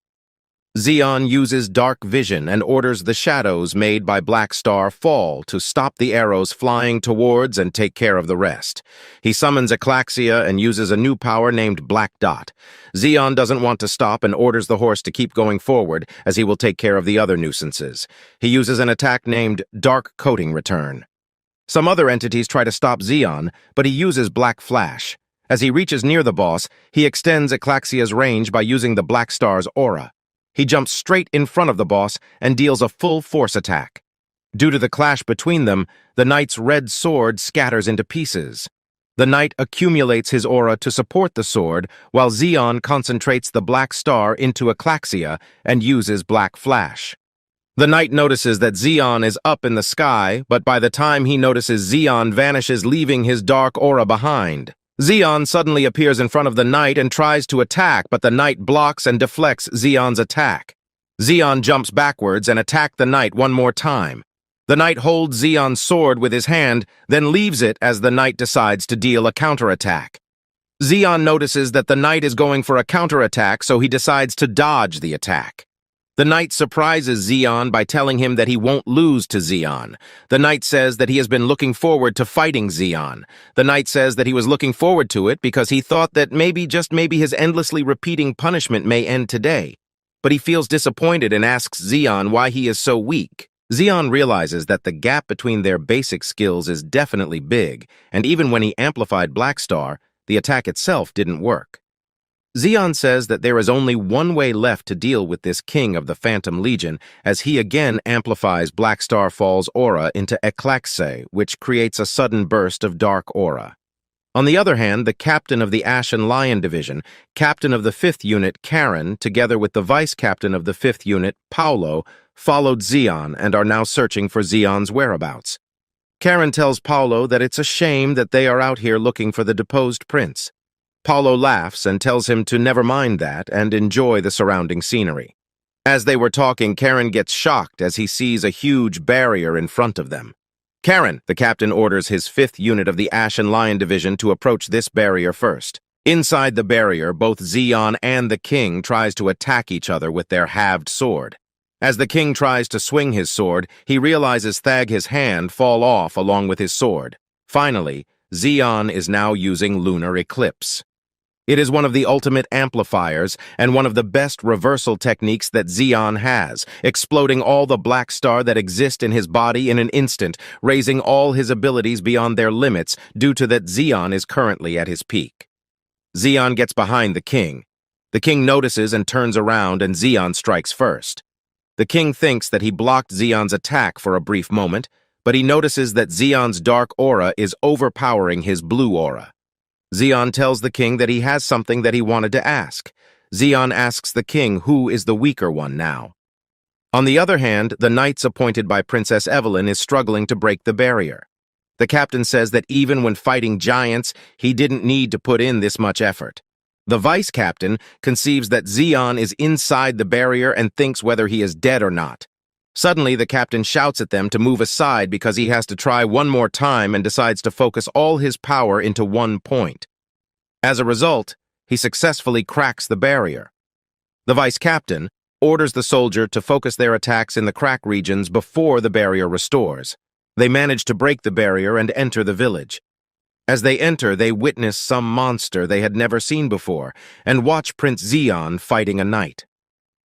Zeon uses dark vision and orders the shadows made by Black Star fall to stop the arrows flying towards and take care of the rest. He summons Eclaxia and uses a new power named Black Dot. Zeon doesn't want to stop and orders the horse to keep going forward, as he will take care of the other nuisances. He uses an attack named Dark Coating Return. Some other entities try to stop Zeon, but he uses Black Flash. As he reaches near the boss, he extends Eclaxia's range by using the Black Star's aura. He jumps straight in front of the boss and deals a full force attack. Due to the clash between them, the knight's red sword scatters into pieces. The knight accumulates his aura to support the sword, while Zeon concentrates the black star into Eclaxia and uses black flash. The knight notices that Zeon is up in the sky, but by the time he notices, Zeon vanishes, leaving his dark aura behind. Zeon suddenly appears in front of the knight and tries to attack, but the knight blocks and deflects Zeon's attack. Zeon jumps backwards and attacks the knight one more time. The knight holds Zeon's sword with his hand, then leaves it as the knight decides to deal a counterattack. Zeon notices that the knight is going for a counterattack, so he decides to dodge the attack. The knight surprises Zeon by telling him that he won't lose to Zeon. The knight says that he has been looking forward to fighting Zeon. The knight says that he was looking forward to it because he thought that maybe, just maybe, his endlessly repeating punishment may end today. But he feels disappointed and asks Zeon why he is so weak. Zeon realizes that the gap between their basic skills is definitely big, and even when he amplified Black Star, the attack itself didn't work. Zeon says that there is only one way left to deal with this king of the Phantom Legion, as he again amplifies Black Star Fall's aura into Eclaxe, which creates a sudden burst of dark aura. On the other hand, the captain of the Ashen Lion Division, captain of the 5th Unit, Karen, together with the vice-captain of the 5th Unit, Paulo, followed Zeon and are now searching for Zeon's whereabouts. Karen tells Paulo that it's a shame that they are out here looking for the deposed prince. Paulo laughs and tells him to never mind that and enjoy the surrounding scenery. As they were talking, Karen gets shocked as he sees a huge barrier in front of them. Karen, the captain orders his 5th Unit of the Ashen Lion Division to approach this barrier first. Inside the barrier, both Zeon and the king tries to attack each other with their halved sword. As the king tries to swing his sword, he realizes his hand fall off along with his sword. Finally, Zeon is now using Lunar Eclipse. It is one of the ultimate amplifiers and one of the best reversal techniques that Zeon has, exploding all the black star that exist in his body in an instant, raising all his abilities beyond their limits due to that Zeon is currently at his peak. Zeon gets behind the king. The king notices and turns around, and Zeon strikes first. The king thinks that he blocked Zeon's attack for a brief moment, but he notices that Zeon's dark aura is overpowering his blue aura. Zeon tells the king that he has something that he wanted to ask. Zeon asks the king who is the weaker one now. On the other hand, the knights appointed by Princess Evelyn is struggling to break the barrier. The captain says that even when fighting giants, he didn't need to put in this much effort. The vice-captain conceives that Zeon is inside the barrier and thinks whether he is dead or not. Suddenly, the captain shouts at them to move aside because he has to try one more time and decides to focus all his power into one point. As a result, he successfully cracks the barrier. The vice-captain orders the soldier to focus their attacks in the crack regions before the barrier restores. They manage to break the barrier and enter the village. As they enter, they witness some monster they had never seen before and watch Prince Zeon fighting a knight.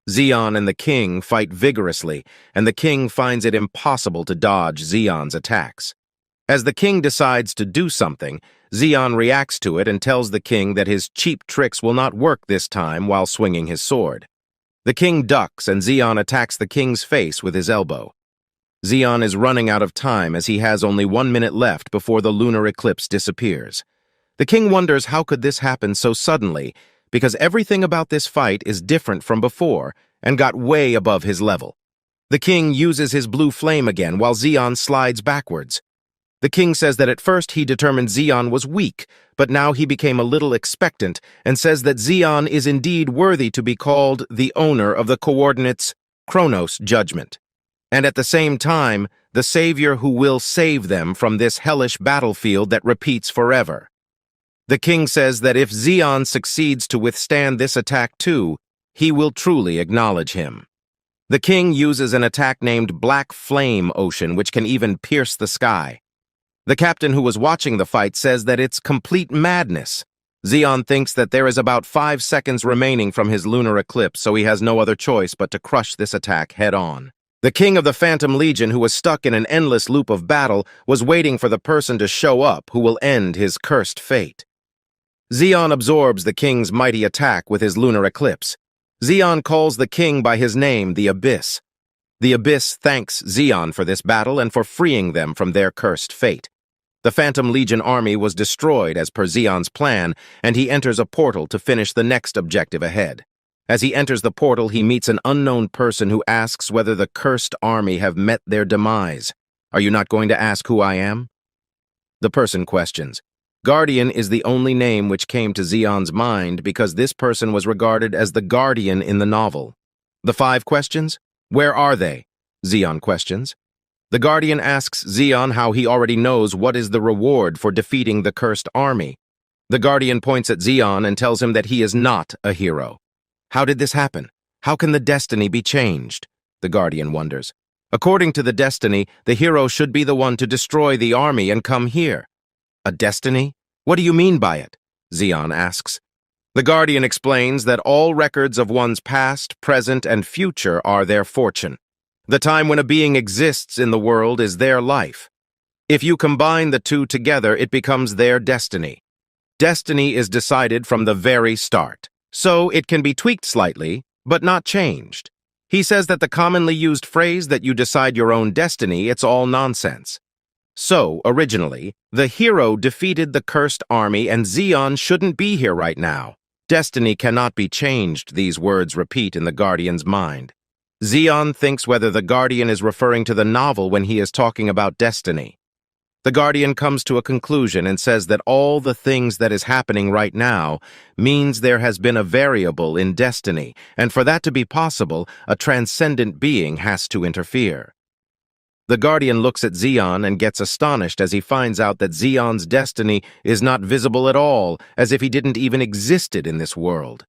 Zeon and the king fight vigorously, and the king finds it impossible to dodge Zeon's attacks. As the king decides to do something, Zeon reacts to it and tells the king that his cheap tricks will not work this time while swinging his sword. The king ducks, and Zeon attacks the king's face with his elbow. Zeon is running out of time as he has only 1 minute left before the lunar eclipse disappears. The king wonders how could this happen so suddenly, because everything about this fight is different from before and got way above his level. The king uses his blue flame again while Zeon slides backwards. The king says that at first he determined Zeon was weak, but now he became a little expectant and says that Zeon is indeed worthy to be called the owner of the coordinates Chronos judgment, and at the same time, the savior who will save them from this hellish battlefield that repeats forever. The king says that if Zeon succeeds to withstand this attack too, he will truly acknowledge him. The king uses an attack named Black Flame Ocean, which can even pierce the sky. The captain who was watching the fight says that it's complete madness. Zeon thinks that there is about 5 seconds remaining from his lunar eclipse, so he has no other choice but to crush this attack head-on. The king of the Phantom Legion, who was stuck in an endless loop of battle, was waiting for the person to show up who will end his cursed fate. Zeon absorbs the king's mighty attack with his lunar eclipse. Zeon calls the king by his name, the Abyss. The Abyss thanks Zeon for this battle and for freeing them from their cursed fate. The Phantom Legion army was destroyed as per Zeon's plan, and he enters a portal to finish the next objective ahead. As he enters the portal, he meets an unknown person who asks whether the cursed army have met their demise. Are you not going to ask who I am? The person questions. Guardian is the only name which came to Zeon's mind because this person was regarded as the Guardian in the novel. The 5 questions? Where are they? Zeon questions. The Guardian asks Zeon how he already knows what is the reward for defeating the cursed army. The Guardian points at Zeon and tells him that he is not a hero. How did this happen? How can the destiny be changed? The Guardian wonders. According to the destiny, the hero should be the one to destroy the army and come here. A destiny? What do you mean by it? Zeon asks. The Guardian explains that all records of one's past, present, and future are their fortune. The time when a being exists in the world is their life. If you combine the two together, it becomes their destiny. Destiny is decided from the very start, so it can be tweaked slightly, but not changed. He says that the commonly used phrase that you decide your own destiny, it's all nonsense. So, originally, the hero defeated the cursed army and Zeon shouldn't be here right now. Destiny cannot be changed, these words repeat in the Guardian's mind. Zeon thinks whether the Guardian is referring to the novel when he is talking about destiny. The Guardian comes to a conclusion and says that all the things that is happening right now means there has been a variable in destiny, and for that to be possible, a transcendent being has to interfere. The Guardian looks at Zeon and gets astonished as he finds out that Zeon's destiny is not visible at all, as if he didn't even existed in this world.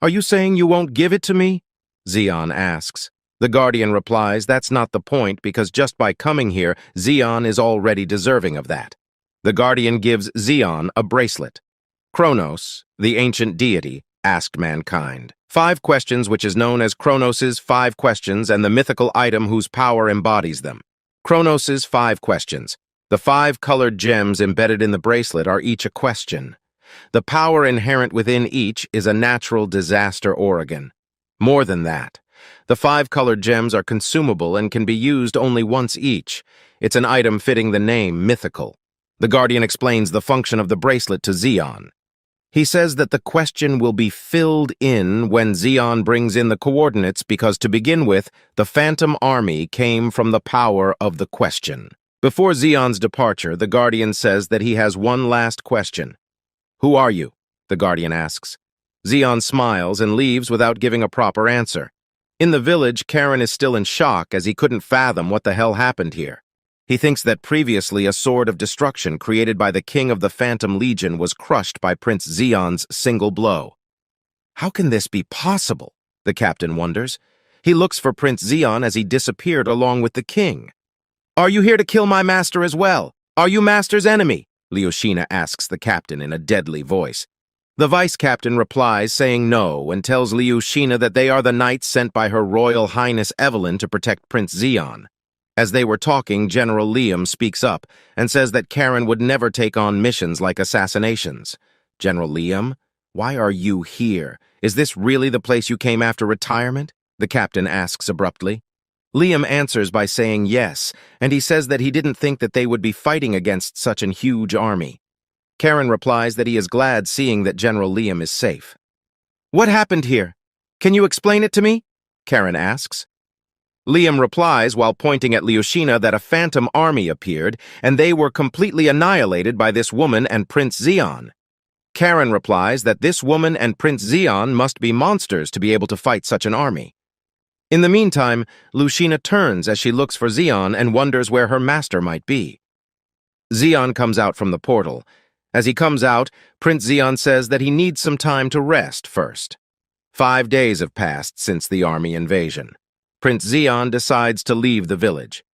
Are you saying you won't give it to me? Zeon asks. The Guardian replies that's not the point because just by coming here, Zeon is already deserving of that. The Guardian gives Zeon a bracelet. Kronos, the ancient deity, asked mankind 5 questions, which is known as Kronos' 5 questions and the mythical item whose power embodies them. Kronos' 5 questions. The 5 colored gems embedded in the bracelet are each a question. The power inherent within each is a natural disaster organ. More than that, the 5 colored gems are consumable and can be used only once each. It's an item fitting the name mythical. The Guardian explains the function of the bracelet to Zeon. He says that the question will be filled in when Zeon brings in the coordinates because, to begin with, the Phantom Army came from the power of the question. Before Zeon's departure, the Guardian says that he has one last question. Who are you? The Guardian asks. Zeon smiles and leaves without giving a proper answer. In the village, Karen is still in shock as he couldn't fathom what the hell happened here. He thinks that previously a sword of destruction created by the king of the Phantom Legion was crushed by Prince Zeon's single blow. How can this be possible? The captain wonders. He looks for Prince Zeon as he disappeared along with the king. Are you here to kill my master as well? Are you master's enemy? Leosha asks the captain in a deadly voice. The vice-captain replies saying no and tells Leosha that they are the knights sent by Her Royal Highness Evelyn to protect Prince Zeon. As they were talking, General Liam speaks up and says that Karen would never take on missions like assassinations. General Liam, why are you here? Is this really the place you came after retirement? The captain asks abruptly. Liam answers by saying yes, and he says that he didn't think that they would be fighting against such a huge army. Karen replies that he is glad seeing that General Liam is safe. What happened here? Can you explain it to me? Karen asks. Liam replies while pointing at Leosha that a phantom army appeared, and they were completely annihilated by this woman and Prince Zeon. Karen replies that this woman and Prince Zeon must be monsters to be able to fight such an army. In the meantime, Leosha turns as she looks for Zeon and wonders where her master might be. Zeon comes out from the portal. As he comes out, Prince Zeon says that he needs some time to rest first. 5 days have passed since the army invasion. Prince Zeon decides to leave the village.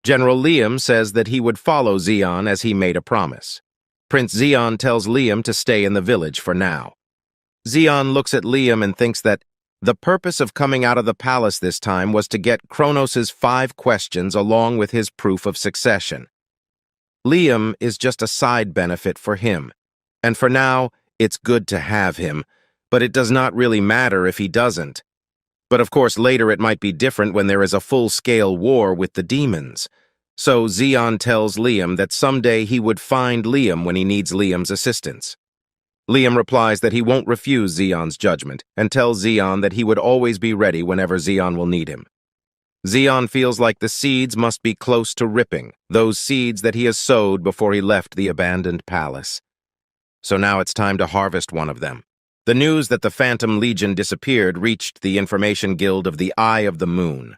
General Liam says that he would follow Zeon as he made a promise. Prince Zeon tells Liam to stay in the village for now. Zeon looks at Liam and thinks that the purpose of coming out of the palace this time was to get Kronos' 5 questions along with his proof of succession. Liam is just a side benefit for him, and for now, it's good to have him, but it does not really matter if he doesn't. But of course later it might be different when there is a full-scale war with the demons. So Zeon tells Liam that someday he would find Liam when he needs Liam's assistance. Liam replies that he won't refuse Zeon's judgment and tells Zeon that he would always be ready whenever Zeon will need him. Zeon feels like the seeds must be close to ripping, those seeds that he has sowed before he left the abandoned palace. So now it's time to harvest one of them. The news that the Phantom Legion disappeared reached the Information Guild of the Eye of the Moon.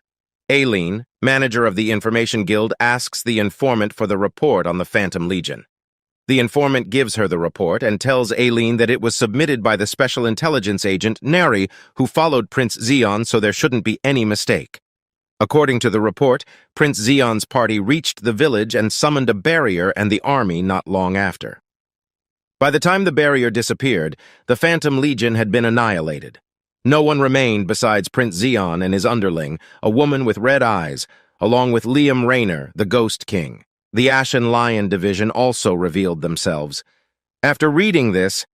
Evelyn, manager of the Information Guild, asks the informant for the report on the Phantom Legion. The informant gives her the report and tells Evelyn that it was submitted by the special intelligence agent, Neri, who followed Prince Zeon, so there shouldn't be any mistake. According to the report, Prince Zeon's party reached the village and summoned a barrier and the army not long after. By the time the barrier disappeared, the Phantom Legion had been annihilated. No one remained besides Prince Zeon and his underling, a woman with red eyes, along with Liam Raynor, the Ghost King. The Ashen Lion Division also revealed themselves. After reading this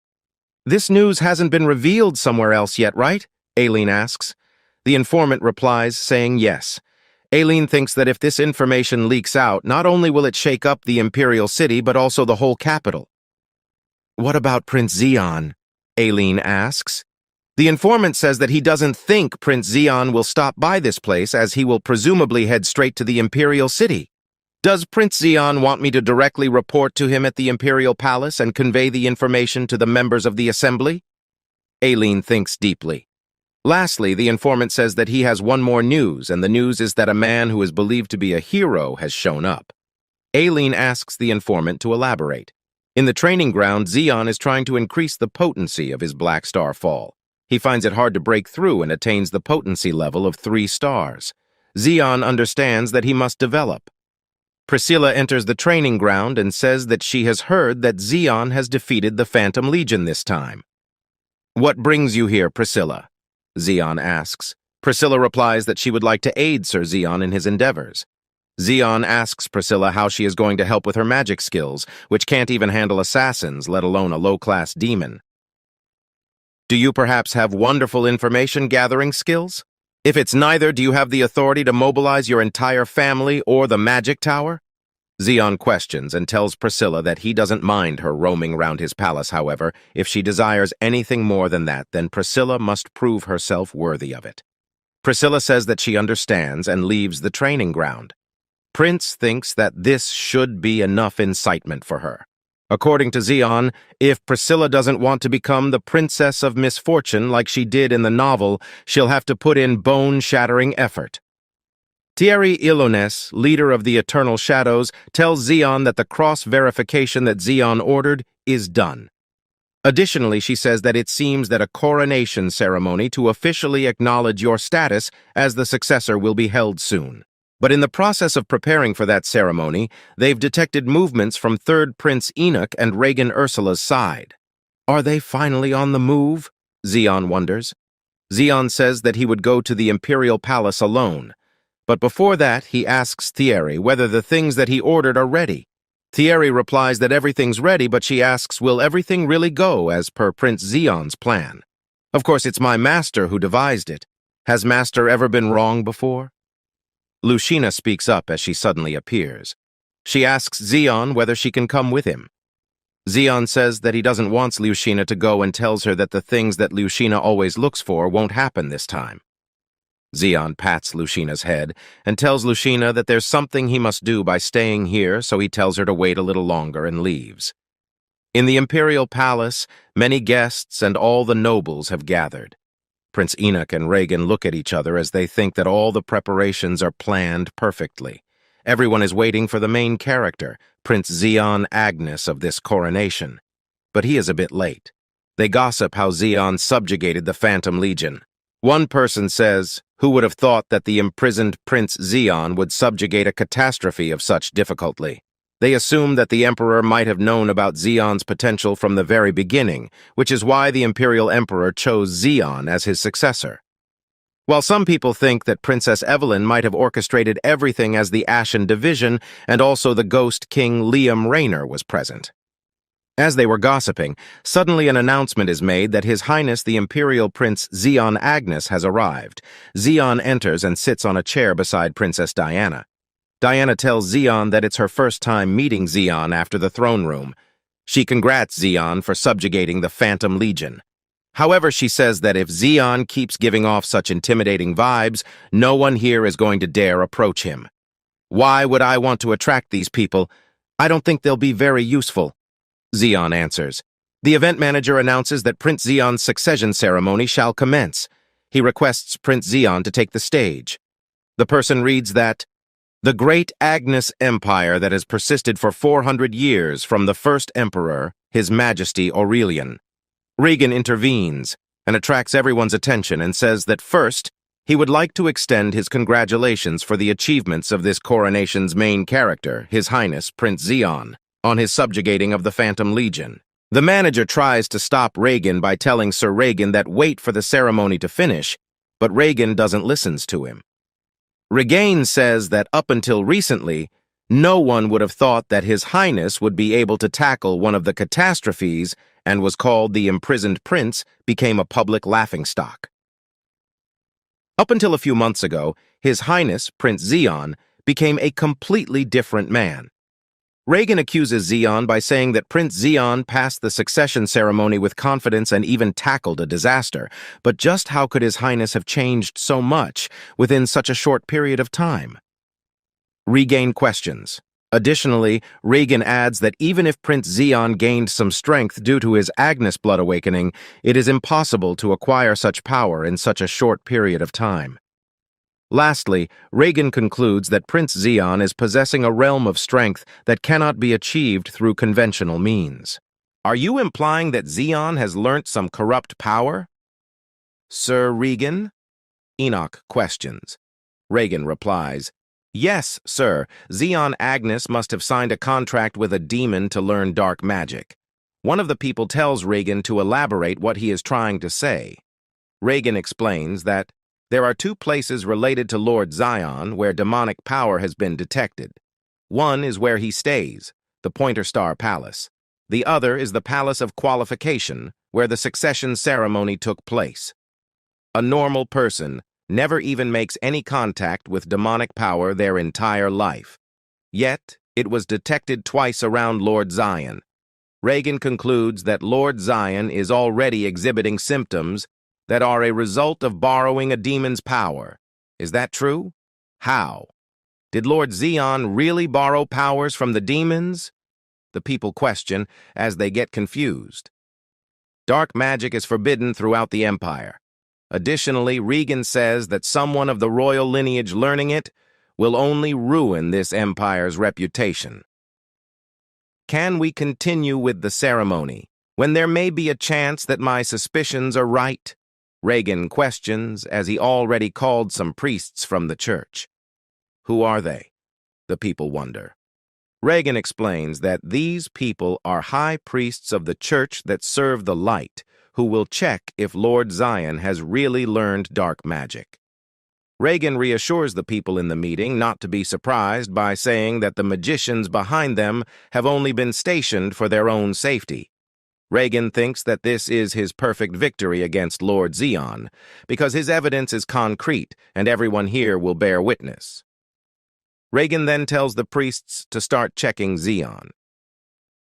news hasn't been revealed somewhere else yet, right? Evelyn asks. The informant replies, saying yes. Evelyn thinks that if this information leaks out, not only will it shake up the Imperial City, but also the whole capital. What about Prince Zeon? Evelyn asks. The informant says that he doesn't think Prince Zeon will stop by this place, as he will presumably head straight to the Imperial City. Does Prince Zeon want me to directly report to him at the Imperial Palace and convey the information to the members of the Assembly? Evelyn thinks deeply. Lastly, the informant says that he has one more news, and the news is that a man who is believed to be a hero has shown up. Evelyn asks the informant to elaborate. In the training ground, Zeon is trying to increase the potency of his Black Star Fall. He finds it hard to break through and attains the potency level of 3 stars. Zeon understands that he must develop. Priscilla enters the training ground and says that she has heard that Zeon has defeated the Phantom Legion this time. What brings you here, Priscilla? Zeon asks. Priscilla replies that she would like to aid Sir Zeon in his endeavors. Zeon asks Priscilla how she is going to help with her magic skills, which can't even handle assassins, let alone a low-class demon. Do you perhaps have wonderful information-gathering skills? If it's neither, do you have the authority to mobilize your entire family or the magic tower? Zeon questions and tells Priscilla that he doesn't mind her roaming around his palace, however. If she desires anything more than that, then Priscilla must prove herself worthy of it. Priscilla says that she understands and leaves the training ground. Prince thinks that this should be enough incitement for her. According to Zeon, if Priscilla doesn't want to become the Princess of Misfortune like she did in the novel, she'll have to put in bone-shattering effort. Thierry Ilones, leader of the Eternal Shadows, tells Zeon that the cross-verification that Zeon ordered is done. Additionally, she says that it seems that a coronation ceremony to officially acknowledge your status as the successor will be held soon. But in the process of preparing for that ceremony, they've detected movements from Third Prince Enoch and Regan Ursula's side. Are they finally on the move? Zeon wonders. Zeon says that he would go to the Imperial Palace alone. But before that, he asks Thierry whether the things that he ordered are ready. Thierry replies that everything's ready, but she asks, will everything really go as per Prince Zeon's plan? Of course, it's my master who devised it. Has master ever been wrong before? Lucina speaks up as she suddenly appears. She asks Zeon whether she can come with him. Zeon says that he doesn't want Lucina to go and tells her that the things that Lucina always looks for won't happen this time. Zeon pats Lucina's head and tells Lucina that there's something he must do by staying here, so he tells her to wait a little longer and leaves. In the Imperial Palace, many guests and all the nobles have gathered. Prince Enoch and Regan look at each other as they think that all the preparations are planned perfectly. Everyone is waiting for the main character, Prince Zeon Agnes of this coronation. But he is a bit late. They gossip how Zeon subjugated the Phantom Legion. One person says, who would have thought that the imprisoned Prince Zeon would subjugate a catastrophe of such difficulty? They assume that the Emperor might have known about Zeon's potential from the very beginning, which is why the Imperial Emperor chose Zeon as his successor. While some people think that Princess Evelyn might have orchestrated everything as the Ashen Division, and also the Ghost King Liam Raynor was present. As they were gossiping, suddenly an announcement is made that His Highness the Imperial Prince Zeon Agnes has arrived. Zeon enters and sits on a chair beside Princess Diana. Diana tells Zeon that it's her first time meeting Zeon after the throne room. She congrats Zeon for subjugating the Phantom Legion. However, she says that if Zeon keeps giving off such intimidating vibes, no one here is going to dare approach him. Why would I want to attract these people? I don't think they'll be very useful, Zeon answers. The event manager announces that Prince Zeon's succession ceremony shall commence. He requests Prince Zeon to take the stage. The person reads that, "The great Agnes Empire that has persisted for 400 years from the first emperor, His Majesty Aurelian." Regan intervenes and attracts everyone's attention and says that first, he would like to extend his congratulations for the achievements of this coronation's main character, His Highness Prince Zeon, on his subjugating of the Phantom Legion. The manager tries to stop Regan by telling Sir Regan that wait for the ceremony to finish, but Regan doesn't listen to him. Regan says that up until recently, no one would have thought that His Highness would be able to tackle one of the catastrophes and was called the imprisoned prince became a public laughingstock. Up until a few months ago, His Highness Prince Zeon became a completely different man. Regan accuses Zeon by saying that Prince Zeon passed the succession ceremony with confidence and even tackled a disaster. But just how could His Highness have changed so much within such a short period of time? Regan questions. Additionally, Regan adds that even if Prince Zeon gained some strength due to his Agnes blood awakening, it is impossible to acquire such power in such a short period of time. Lastly, Regan concludes that Prince Zeon is possessing a realm of strength that cannot be achieved through conventional means. Are you implying that Zeon has learnt some corrupt power? Sir Regan? Enoch questions. Regan replies, "Yes, sir. Zeon Agnes must have signed a contract with a demon to learn dark magic." One of the people tells Regan to elaborate what he is trying to say. Regan explains that there are two places related to Lord Zion where demonic power has been detected. One is where he stays, the Pointer Star Palace. The other is the Palace of Qualification, where the succession ceremony took place. A normal person never even makes any contact with demonic power their entire life. Yet, it was detected twice around Lord Zion. Regan concludes that Lord Zion is already exhibiting symptoms that are a result of borrowing a demon's power. Is that true? How? Did Lord Zeon really borrow powers from the demons? The people question as they get confused. Dark magic is forbidden throughout the Empire. Additionally, Regan says that someone of the royal lineage learning it will only ruin this empire's reputation. Can we continue with the ceremony when there may be a chance that my suspicions are right? Regan questions as he already called some priests from the church. Who are they? The people wonder. Regan explains that these people are high priests of the church that serve the light, who will check if Lord Zion has really learned dark magic. Regan reassures the people in the meeting not to be surprised by saying that the magicians behind them have only been stationed for their own safety. Regan thinks that this is his perfect victory against Lord Zeon, because his evidence is concrete and everyone here will bear witness. Regan then tells the priests to start checking Zeon.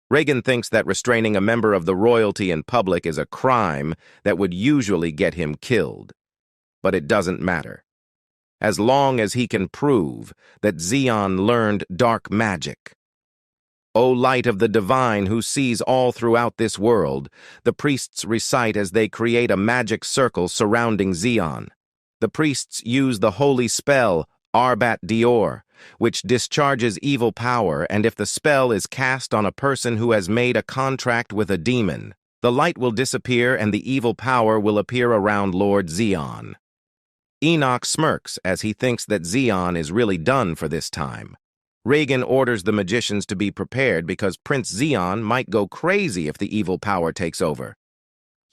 Regan thinks that restraining a member of the royalty in public is a crime that would usually get him killed. But it doesn't matter. As long as he can prove that Zeon learned dark magic. O light of the divine who sees all throughout this world, the priests recite as they create a magic circle surrounding Zeon. The priests use the holy spell, Arbat Dior, which discharges evil power, and if the spell is cast on a person who has made a contract with a demon, the light will disappear and the evil power will appear around Lord Zeon. Enoch smirks as he thinks that Zeon is really done for this time. Regan orders the magicians to be prepared because Prince Zeon might go crazy if the evil power takes over.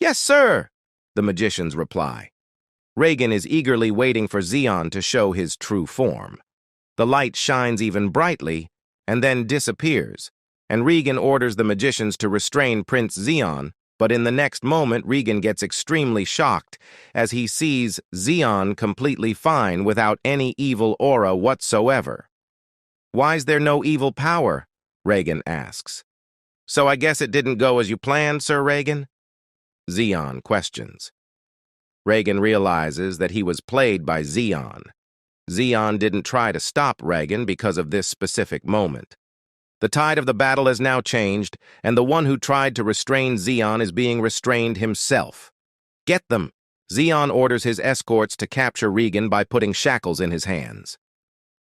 "Yes, sir," the magicians reply. Regan is eagerly waiting for Zeon to show his true form. The light shines even brightly and then disappears, and Regan orders the magicians to restrain Prince Zeon, but in the next moment Regan gets extremely shocked as he sees Zeon completely fine without any evil aura whatsoever. "Why's there no evil power?" Regan asks. "So I guess it didn't go as you planned, Sir Regan?" Zeon questions. Regan realizes that he was played by Zeon. Zeon didn't try to stop Regan because of this specific moment. The tide of the battle has now changed, and the one who tried to restrain Zeon is being restrained himself. "Get them!" Zeon orders his escorts to capture Regan by putting shackles in his hands.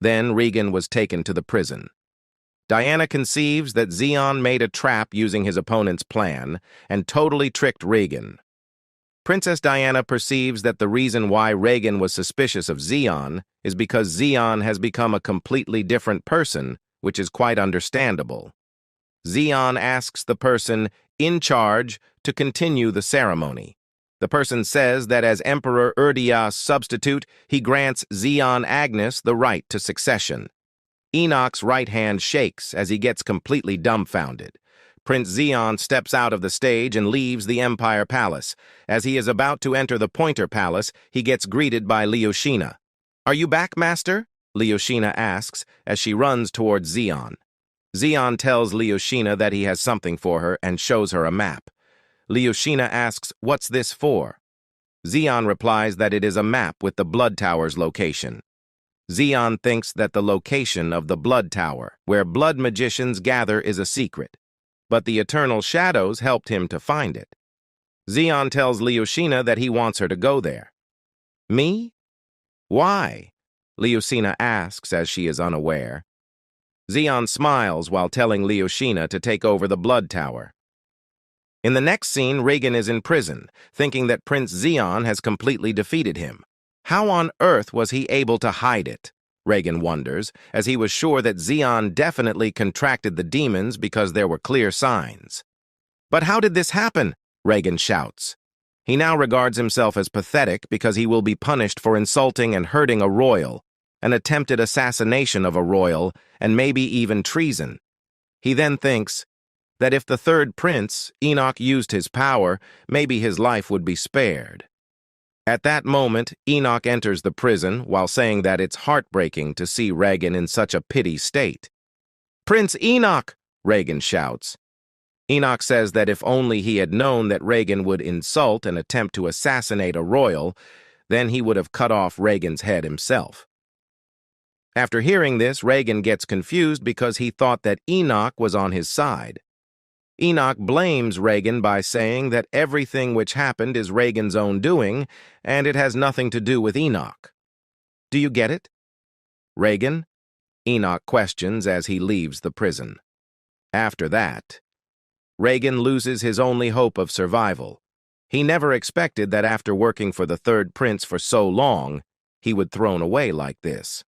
Then Regan was taken to the prison. Diana conceives that Zeon made a trap using his opponent's plan and totally tricked Regan. Princess Diana perceives that the reason why Regan was suspicious of Zeon is because Zeon has become a completely different person, which is quite understandable. Zeon asks the person in charge to continue the ceremony. The person says that as Emperor Erdia's substitute, he grants Zeon Agnes the right to succession. Enoch's right hand shakes as he gets completely dumbfounded. Prince Zeon steps out of the stage and leaves the Empire Palace. As he is about to enter the Pointer Palace, he gets greeted by Leosha. "Are you back, Master?" Leosha asks as she runs towards Zeon. Zeon tells Leosha that he has something for her and shows her a map. Leosha asks, "What's this for?" Zeon replies that it is a map with the Blood Tower's location. Zeon thinks that the location of the Blood Tower, where blood magicians gather, is a secret, but the Eternal Shadows helped him to find it. Zeon tells Leosha that he wants her to go there. "Me? Why?" Leosha asks as she is unaware. Zeon smiles while telling Leosha to take over the Blood Tower. In the next scene, Regan is in prison, thinking that Prince Zeon has completely defeated him. How on earth was he able to hide it? Regan wonders, as he was sure that Zeon definitely contracted the demons because there were clear signs. "But how did this happen?" Regan shouts. He now regards himself as pathetic because he will be punished for insulting and hurting a royal, an attempted assassination of a royal, and maybe even treason. He then thinks that if the third prince, Enoch, used his power, maybe his life would be spared. At that moment, Enoch enters the prison while saying that it's heartbreaking to see Regan in such a pity state. "Prince Enoch!" Regan shouts. Enoch says that if only he had known that Regan would insult and attempt to assassinate a royal, then he would have cut off Regan's head himself. After hearing this, Regan gets confused because he thought that Enoch was on his side. Enoch blames Regan by saying that everything which happened is Regan's own doing, and it has nothing to do with Enoch. "Do you get it?" "Regan?" Enoch questions as he leaves the prison. After that, Regan loses his only hope of survival. He never expected that after working for the third prince for so long, he would thrown away like this.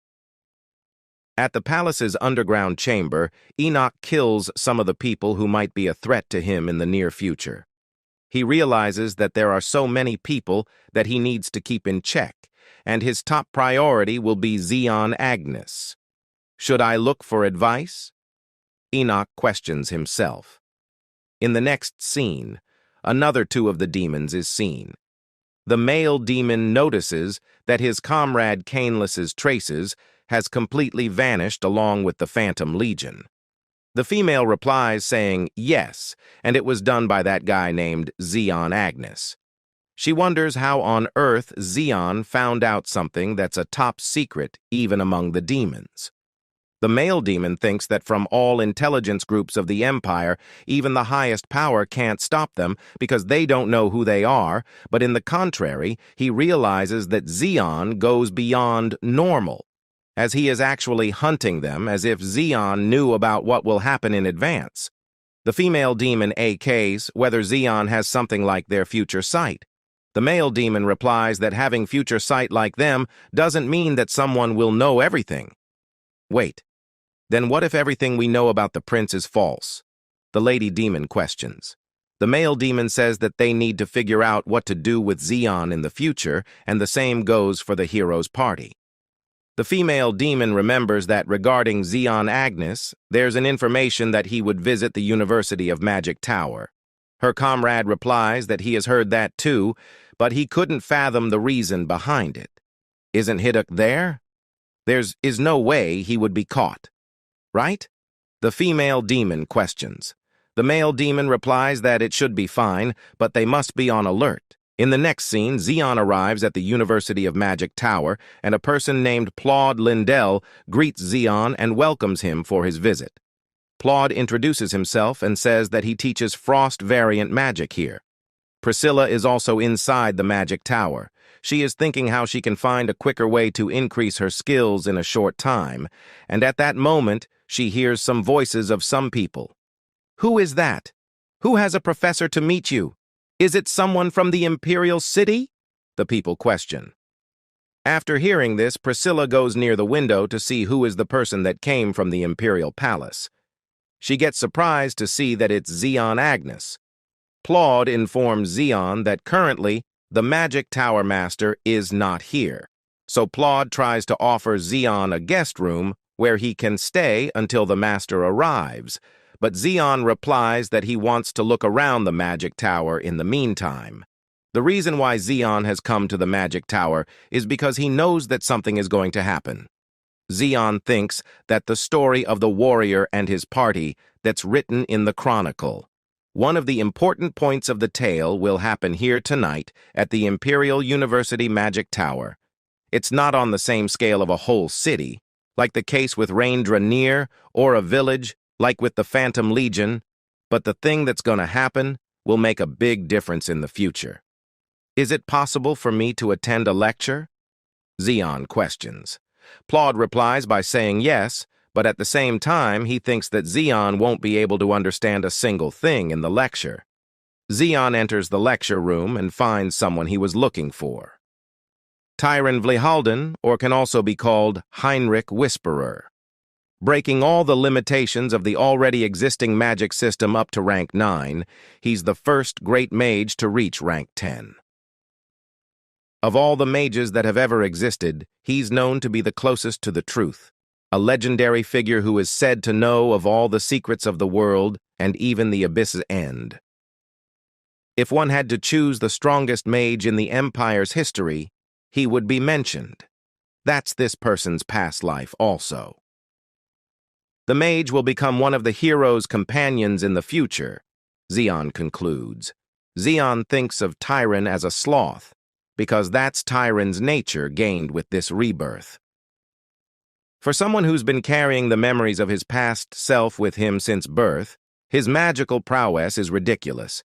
At the palace's underground chamber, Enoch kills some of the people who might be a threat to him in the near future. He realizes that there are so many people that he needs to keep in check, and his top priority will be Zeon Agnes. Should I look for advice? Enoch questions himself. In the next scene, another two of the demons is seen. The male demon notices that his comrade Cainless's traces has completely vanished along with the Phantom Legion. The female replies saying yes, and it was done by that guy named Zeon Agnes. She wonders how on earth Zeon found out something that's a top secret even among the demons. The male demon thinks that from all intelligence groups of the Empire, even the highest power can't stop them because they don't know who they are, but in the contrary, he realizes that Zeon goes beyond normal, as he is actually hunting them as if Zeon knew about what will happen in advance. The female demon AKs whether Zeon has something like their future sight. The male demon replies that having future sight like them doesn't mean that someone will know everything. Wait, then what if everything we know about the prince is false? The lady demon questions. The male demon says that they need to figure out what to do with Zeon in the future, and the same goes for the hero's party. The female demon remembers that regarding Xeon Agnes, there's an information that he would visit the University of Magic Tower. Her comrade replies that he has heard that too, but he couldn't fathom the reason behind it. Isn't Hiduk there? Is no way he would be caught, right? The female demon questions. The male demon replies that it should be fine, but they must be on alert. In the next scene, Xeon arrives at the University of Magic Tower, and a person named Claude Lindell greets Xeon and welcomes him for his visit. Claude introduces himself and says that he teaches Frost variant magic here. Priscilla is also inside the Magic Tower. She is thinking how she can find a quicker way to increase her skills in a short time, and at that moment, she hears some voices of some people. Who is that? Who has a professor to meet you? Is it someone from the Imperial City? The people question. After hearing this, Priscilla goes near the window to see who is the person that came from the Imperial Palace. She gets surprised to see that it's Xeon Agnes. Claude informs Xeon that currently the Magic Tower Master is not here, so Claude tries to offer Xeon a guest room where he can stay until the Master arrives, but Xeon replies that he wants to look around the Magic Tower in the meantime. The reason why Xeon has come to the Magic Tower is because he knows that something is going to happen. Xeon thinks that the story of the warrior and his party that's written in the Chronicle. One of the important points of the tale will happen here tonight at the Imperial University Magic Tower. It's not on the same scale of a whole city, like the case with Raindra or a village, like with the Phantom Legion, but the thing that's going to happen will make a big difference in the future. Is it possible for me to attend a lecture? Xeon questions. Claude replies by saying yes, but at the same time he thinks that Xeon won't be able to understand a single thing in the lecture. Xeon enters the lecture room and finds someone he was looking for. Tyron Vlihalden, or can also be called Heinrich Whisperer. Breaking all the limitations of the already existing magic system up to rank 9, he's the first great mage to reach rank 10. Of all the mages that have ever existed, he's known to be the closest to the truth, a legendary figure who is said to know of all the secrets of the world and even the abyss's end. If one had to choose the strongest mage in the Empire's history, he would be mentioned. That's this person's past life also. The mage will become one of the hero's companions in the future, Xeon concludes. Xeon thinks of Tyron as a sloth, because that's Tyron's nature gained with this rebirth. For someone who's been carrying the memories of his past self with him since birth, his magical prowess is ridiculous.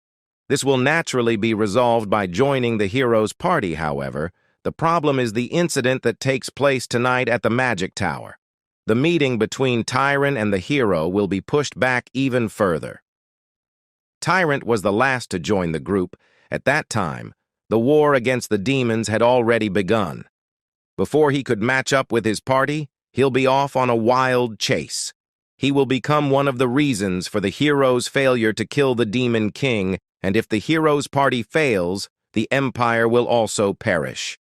This will naturally be resolved by joining the hero's party, however. The problem is the incident that takes place tonight at the Magic Tower. The meeting between Tyron and the hero will be pushed back even further. Tyrant was the last to join the group. At that time, the war against the demons had already begun. Before he could match up with his party, he'll be off on a wild chase. He will become one of the reasons for the hero's failure to kill the Demon King, and if the hero's party fails, the Empire will also perish.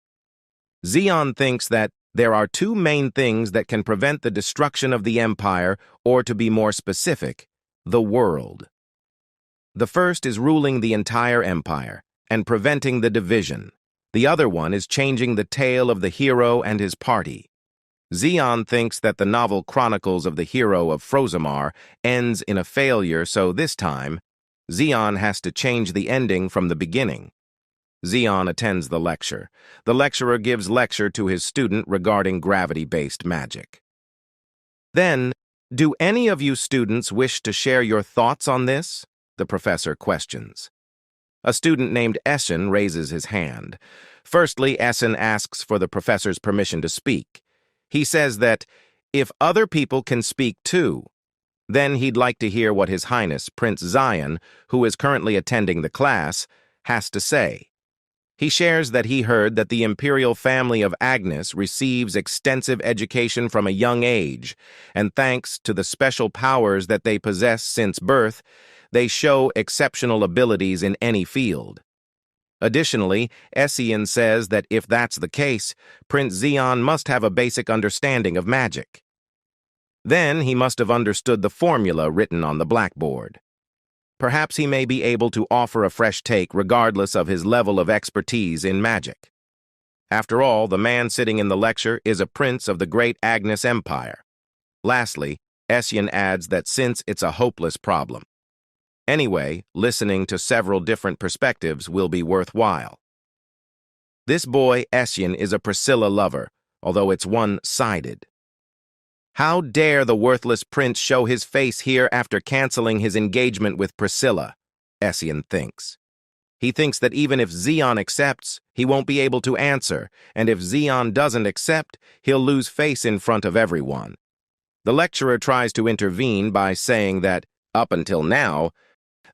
Xeon thinks that there are two main things that can prevent the destruction of the Empire, or to be more specific, the world. The first is ruling the entire Empire and preventing the division. The other one is changing the tale of the hero and his party. Xeon thinks that the novel Chronicles of the Hero of Frozimar ends in a failure, so this time, Xeon has to change the ending from the beginning. Xeon attends the lecture. The lecturer gives lecture to his student regarding gravity-based magic. Then, do any of you students wish to share your thoughts on this? The professor questions. A student named Essen raises his hand. Firstly, Essen asks for the professor's permission to speak. He says that if other people can speak too, then he'd like to hear what His Highness Prince Zion, who is currently attending the class, has to say. He shares that he heard that the imperial family of Agnes receives extensive education from a young age, and thanks to the special powers that they possess since birth, they show exceptional abilities in any field. Additionally, Essien says that if that's the case, Prince Zeon must have a basic understanding of magic. Then he must have understood the formula written on the blackboard. Perhaps he may be able to offer a fresh take regardless of his level of expertise in magic. After all, the man sitting in the lecture is a prince of the great Agnes Empire. Lastly, Essien adds that since it's a hopeless problem. Anyway, listening to several different perspectives will be worthwhile. This boy, Essien, is a Priscilla lover, although it's one-sided. How dare the worthless prince show his face here after canceling his engagement with Priscilla, Essien thinks. He thinks that even if Zeon accepts, he won't be able to answer, and if Zeon doesn't accept, he'll lose face in front of everyone. The lecturer tries to intervene by saying that, up until now,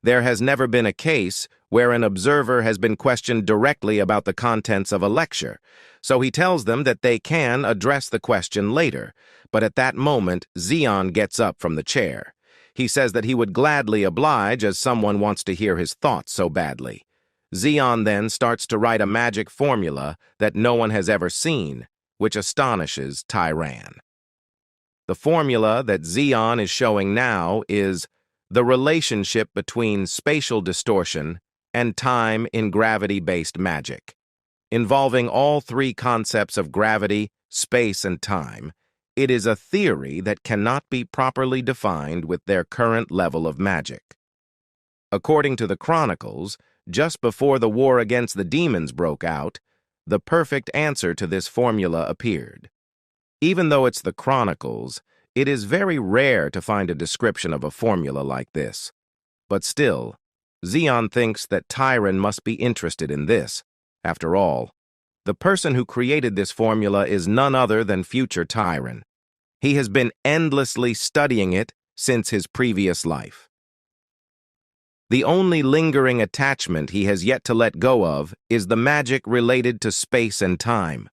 there has never been a case where an observer has been questioned directly about the contents of a lecture, so he tells them that they can address the question later, but at that moment, Zeon gets up from the chair. He says that he would gladly oblige as someone wants to hear his thoughts so badly. Zeon then starts to write a magic formula that no one has ever seen, which astonishes Tyran. The formula that Zeon is showing now is the relationship between spatial distortion and time in gravity-based magic. Involving all three concepts of gravity, space, and time, it is a theory that cannot be properly defined with their current level of magic. According to the Chronicles, just before the war against the demons broke out, the perfect answer to this formula appeared. Even though it's the Chronicles, it is very rare to find a description of a formula like this. But still, Zeon thinks that Tyran must be interested in this. After all, the person who created this formula is none other than future Tyran. He has been endlessly studying it since his previous life. The only lingering attachment he has yet to let go of is the magic related to space and time.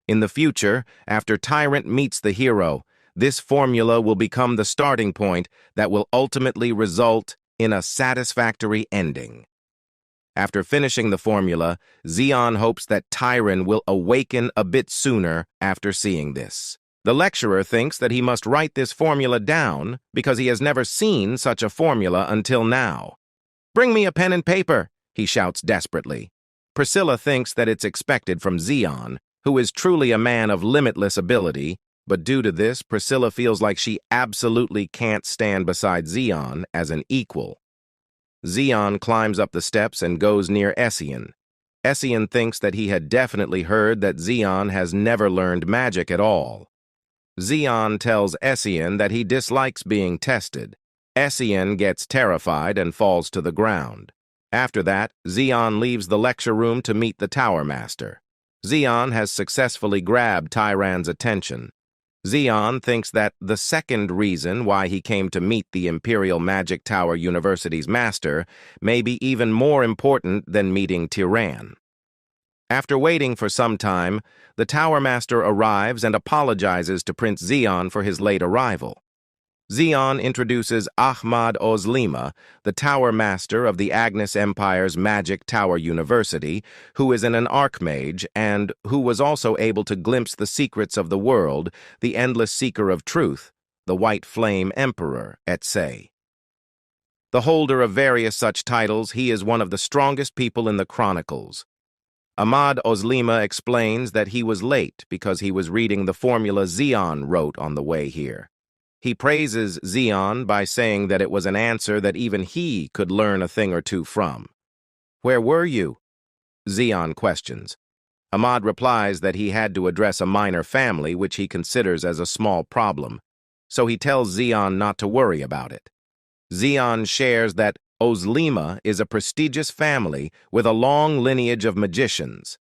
In the future, after Tyrant meets the hero, this formula will become the starting point that will ultimately result in a satisfactory ending. After finishing the formula, Zeon hopes that Tyran will awaken a bit sooner after seeing this. The lecturer thinks that he must write this formula down because he has never seen such a formula until now. "Bring me a pen and paper," he shouts desperately. Priscilla thinks that it's expected from Zeon, who is truly a man of limitless ability, but due to this, Priscilla feels like she absolutely can't stand beside Zeon as an equal. Zeon climbs up the steps and goes near Essien. Essien thinks that he had definitely heard that Zeon has never learned magic at all. Zeon tells Essien that he dislikes being tested. Essien gets terrified and falls to the ground. After that, Zeon leaves the lecture room to meet the Tower Master. Zeon has successfully grabbed Tyran's attention. Zeon thinks that the second reason why he came to meet the Imperial Magic Tower University's master may be even more important than meeting Tyran. After waiting for some time, the Tower Master arrives and apologizes to Prince Zeon for his late arrival. Zeon introduces Ahmad Ozlima, the Tower Master of the Agnes Empire's Magic Tower University, who is an archmage and who was also able to glimpse the secrets of the world, the endless seeker of truth, the White Flame Emperor, etc. The holder of various such titles, he is one of the strongest people in the Chronicles. Ahmad Ozlima explains that he was late because he was reading the formula Zeon wrote on the way here. He praises Zeon by saying that it was an answer that even he could learn a thing or two from. "Where were you?" Zeon questions. Ahmad replies that he had to address a minor family which he considers as a small problem, so he tells Zeon not to worry about it. Zeon shares that Ozlima is a prestigious family with a long lineage of magicians,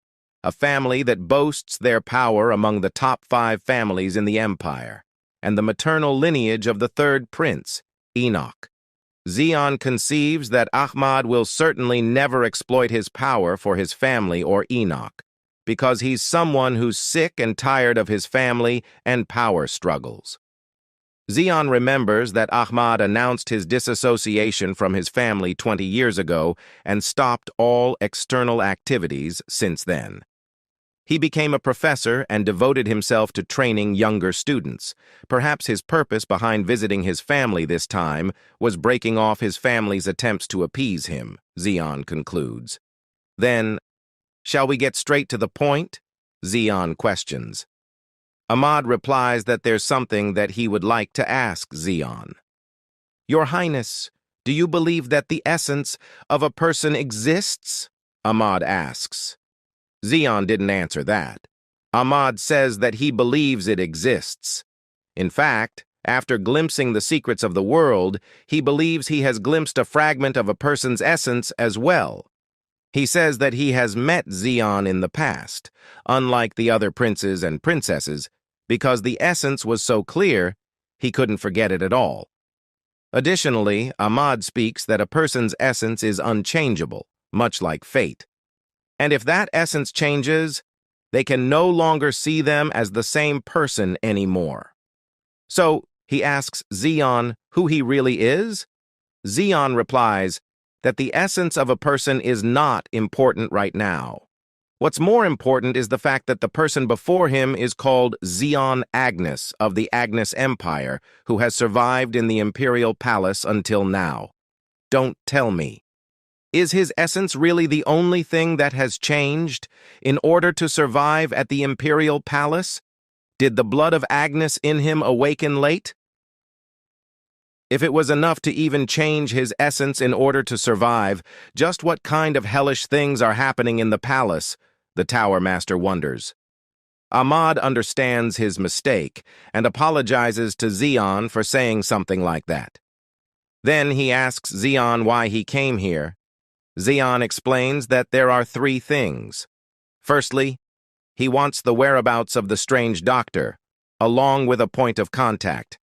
a family that boasts their power among the top 5 families in the Empire, and the maternal lineage of the third prince, Enoch. Zeon conceives that Ahmad will certainly never exploit his power for his family or Enoch, because he's someone who's sick and tired of his family and power struggles. Zion remembers that Ahmad announced his disassociation from his family 20 years ago and stopped all external activities since then. He became a professor and devoted himself to training younger students. Perhaps his purpose behind visiting his family this time was breaking off his family's attempts to appease him, Zion concludes. Then, shall we get straight to the point? Zion questions. Ahmad replies that there's something that he would like to ask Zion. Your Highness, do you believe that the essence of a person exists? Ahmad asks. Zion didn't answer that. Ahmad says that he believes it exists. In fact, after glimpsing the secrets of the world, he believes he has glimpsed a fragment of a person's essence as well. He says that he has met Zion in the past, unlike the other princes and princesses, because the essence was so clear, he couldn't forget it at all. Additionally, Ahmad speaks that a person's essence is unchangeable, much like fate. And if that essence changes, they can no longer see them as the same person anymore. So, he asks Zion who he really is? Zion replies that the essence of a person is not important right now. What's more important is the fact that the person before him is called Zion Agnes of the Agnes Empire, who has survived in the Imperial Palace until now. Don't tell me. Is his essence really the only thing that has changed in order to survive at the Imperial Palace? Did the blood of Agnes in him awaken late? If it was enough to even change his essence in order to survive, just what kind of hellish things are happening in the palace? The Tower Master wonders. Ahmad understands his mistake and apologizes to Zion for saying something like that. Then he asks Zion why he came here. Zion explains that there are three things. Firstly, he wants the whereabouts of the strange doctor, along with a point of contact.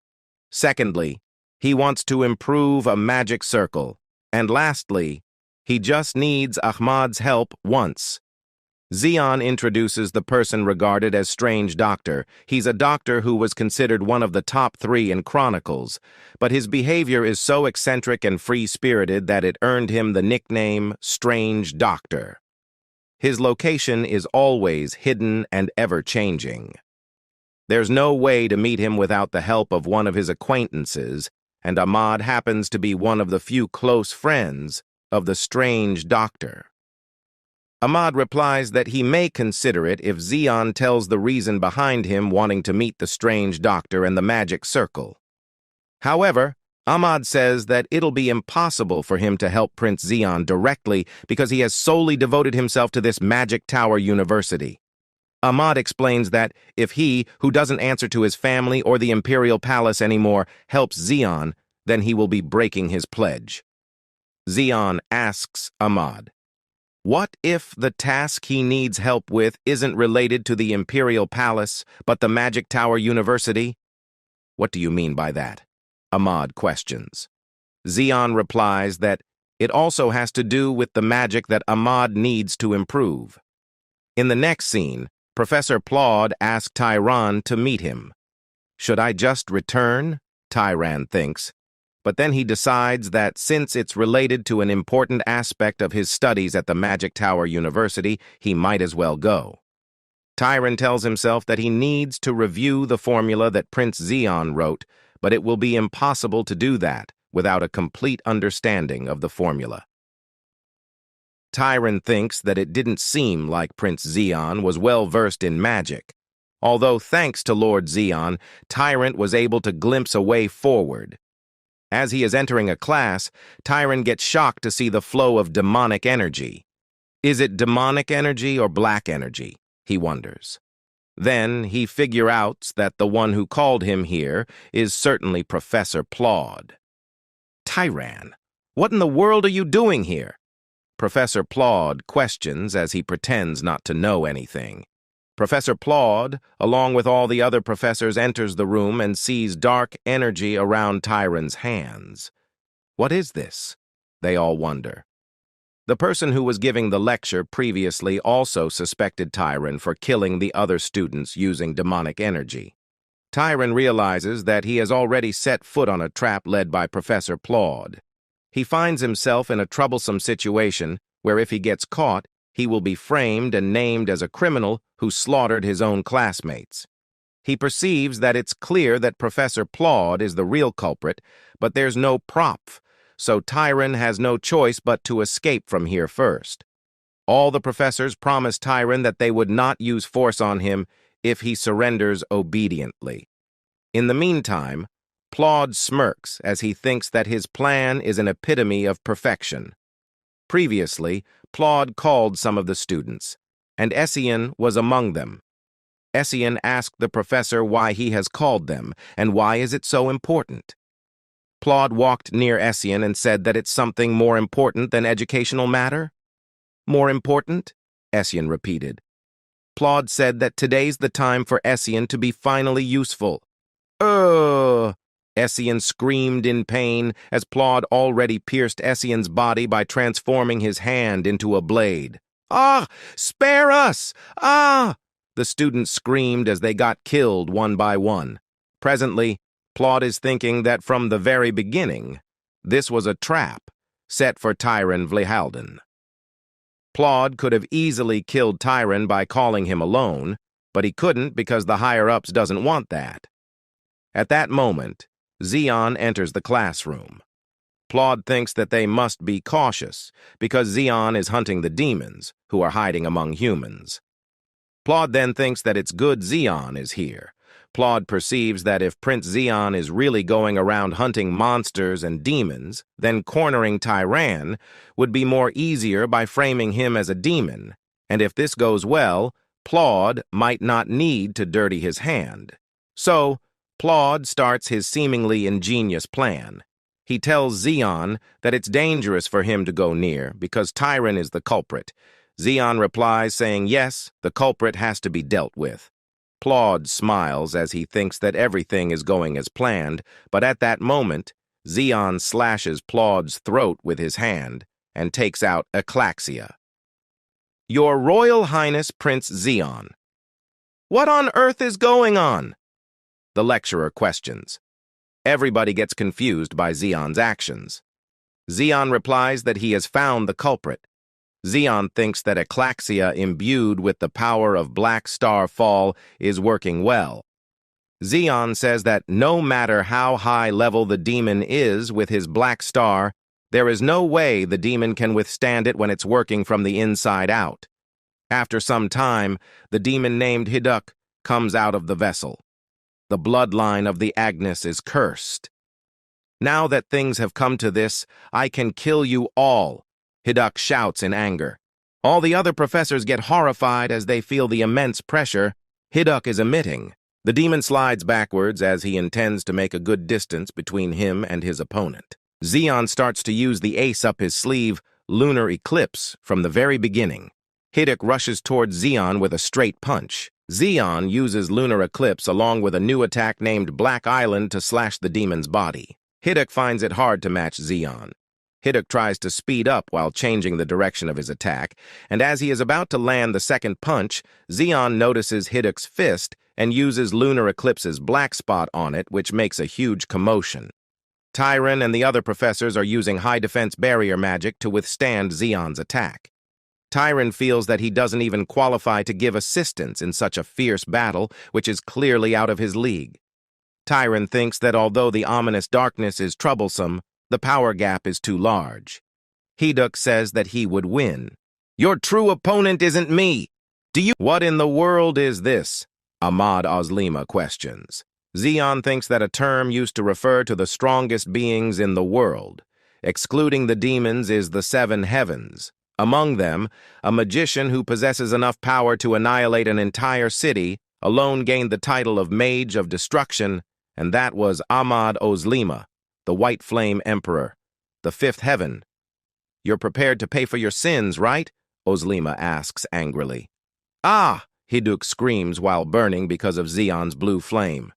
Secondly, he wants to improve a magic circle. And lastly, he just needs Ahmad's help once. Zion introduces the person regarded as Strange Doctor. He's a doctor who was considered one of the top 3 in Chronicles, but his behavior is so eccentric and free-spirited that it earned him the nickname Strange Doctor. His location is always hidden and ever-changing. There's no way to meet him without the help of one of his acquaintances, and Ahmad happens to be one of the few close friends of the Strange Doctor. Ahmad replies that he may consider it if Zion tells the reason behind him wanting to meet the Strange Doctor and the magic circle. However, Ahmad says that it'll be impossible for him to help Prince Zion directly because he has solely devoted himself to this Magic Tower University. Ahmad explains that if he, who doesn't answer to his family or the Imperial Palace anymore, helps Zion, then he will be breaking his pledge. Zion asks Ahmad, what if the task he needs help with isn't related to the Imperial Palace, but the Magic Tower University? What do you mean by that? Ahmad questions. Zion replies that it also has to do with the magic that Ahmad needs to improve. In the next scene, Professor Plaud asks Tyran to meet him. Should I just return? Tyran thinks. But then he decides that since it's related to an important aspect of his studies at the Magic Tower University, he might as well go. Tyran tells himself that he needs to review the formula that Prince Zion wrote, but it will be impossible to do that without a complete understanding of the formula. Tyran thinks that it didn't seem like Prince Zion was well-versed in magic, although thanks to Lord Zion, Tyrant was able to glimpse a way forward. As he is entering a class, Tyran gets shocked to see the flow of demonic energy. Is it demonic energy or black energy? He wonders. Then he figures out that the one who called him here is certainly Professor Plaud. Tyran, what in the world are you doing here? Professor Plaud questions as he pretends not to know anything. Professor Plaud, along with all the other professors, enters the room and sees dark energy around Tyran's hands. What is this? They all wonder. The person who was giving the lecture previously also suspected Tyran for killing the other students using demonic energy. Tyron realizes that he has already set foot on a trap led by Professor Plod. He finds himself in a troublesome situation where if he gets caught, he will be framed and named as a criminal who slaughtered his own classmates. He perceives that it's clear that Professor Plod is the real culprit, but there's no prop, so Tyron has no choice but to escape from here first. All the professors promise Tyron that they would not use force on him if he surrenders obediently. In the meantime, Plod smirks as he thinks that his plan is an epitome of perfection. Previously, Plod called some of the students, and Essien was among them. Essien asked the professor why he has called them, and why is it so important. Plod walked near Essien and said that it's something more important than educational matter. More important? Essien repeated. Plod said that today's the time for Essien to be finally useful. Essien screamed in pain as Plod already pierced Essien's body by transforming his hand into a blade. Ah! Spare us! Ah! The students screamed as they got killed one by one. Presently, Plod is thinking that from the very beginning, this was a trap set for Tyron Vlehalden. Plod could have easily killed Tyron by calling him alone, but he couldn't because the higher-ups doesn't want that. At that moment, Zeon enters the classroom. Plod thinks that they must be cautious because Zeon is hunting the demons, who are hiding among humans. Plod then thinks that it's good Zeon is here. Plod perceives that if Prince Zeon is really going around hunting monsters and demons, then cornering Tyran would be more easier by framing him as a demon, and if this goes well, Plod might not need to dirty his hand. So, Plod starts his seemingly ingenious plan. He tells Zeon that it's dangerous for him to go near because Tyran is the culprit. Zeon replies saying yes, the culprit has to be dealt with. Plod smiles as he thinks that everything is going as planned, but at that moment, Zeon slashes Plod's throat with his hand and takes out Aclaxia. Your Royal Highness Prince Zeon. What on earth is going on? The lecturer questions. Everybody gets confused by Zeon's actions. Zeon replies that he has found the culprit. Zeon thinks that Aclaxia imbued with the power of Black Star Fall is working well. Zeon says that no matter how high level the demon is with his Black Star, there is no way the demon can withstand it when it's working from the inside out. After some time, the demon named Hiduk comes out of the vessel. The bloodline of the Agnes is cursed. Now that things have come to this, I can kill you all, Hiduk shouts in anger. All the other professors get horrified as they feel the immense pressure Hiduk is emitting. The demon slides backwards as he intends to make a good distance between him and his opponent. Zeon starts to use the ace up his sleeve, Lunar Eclipse, from the very beginning. Hiduk rushes towards Zeon with a straight punch. Zeon uses Lunar Eclipse along with a new attack named Black Island to slash the demon's body. Hiduk finds it hard to match Zeon. Hiduk tries to speed up while changing the direction of his attack, and as he is about to land the second punch, Zeon notices Hiduk's fist and uses Lunar Eclipse's black spot on it, which makes a huge commotion. Tyron and the other professors are using high defense barrier magic to withstand Zeon's attack. Tyron feels that he doesn't even qualify to give assistance in such a fierce battle, which is clearly out of his league. Tyron thinks that although the ominous darkness is troublesome, the power gap is too large. Hiduk says that he would win. Your true opponent isn't me. What in the world is this? Ahmad Oslima questions. Zeon thinks that a term used to refer to the strongest beings in the world. Excluding the demons is the seven heavens. Among them, a magician who possesses enough power to annihilate an entire city alone gained the title of Mage of Destruction, and that was Ahmad Oslima, the White Flame Emperor, the fifth heaven. You're prepared to pay for your sins, right? Oslima asks angrily. Ah! Hiduk screams while burning because of Zeon's blue flame.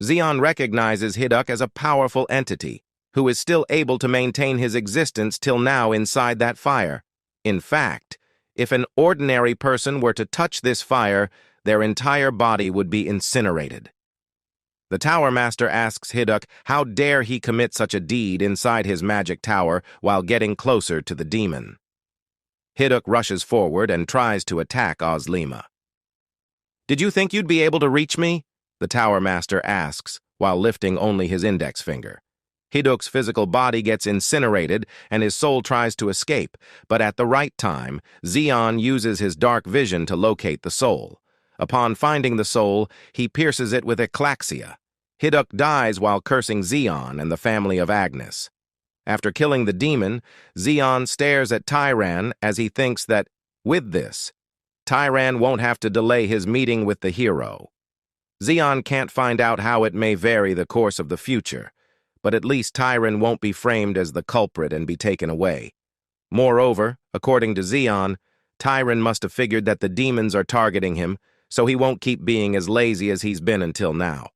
Zeon recognizes Hiduk as a powerful entity, who is still able to maintain his existence till now inside that fire. In fact, if an ordinary person were to touch this fire, their entire body would be incinerated. The Tower Master asks Hiduk how dare he commit such a deed inside his magic tower while getting closer to the demon. Hiduk rushes forward and tries to attack Ozlema. "Did you think you'd be able to reach me?" the Tower Master asks, while lifting only his index finger. Hiduk's physical body gets incinerated and his soul tries to escape, but at the right time, Zeon uses his dark vision to locate the soul. Upon finding the soul, he pierces it with Eclaxia. Hiduk dies while cursing Zeon and the family of Agnes. After killing the demon, Zeon stares at Tyran as he thinks that, with this, Tyran won't have to delay his meeting with the hero. Zeon can't find out how it may vary the course of the future, but at least Tyran won't be framed as the culprit and be taken away. Moreover, according to Zeon, Tyran must have figured that the demons are targeting him, so he won't keep being as lazy as he's been until now.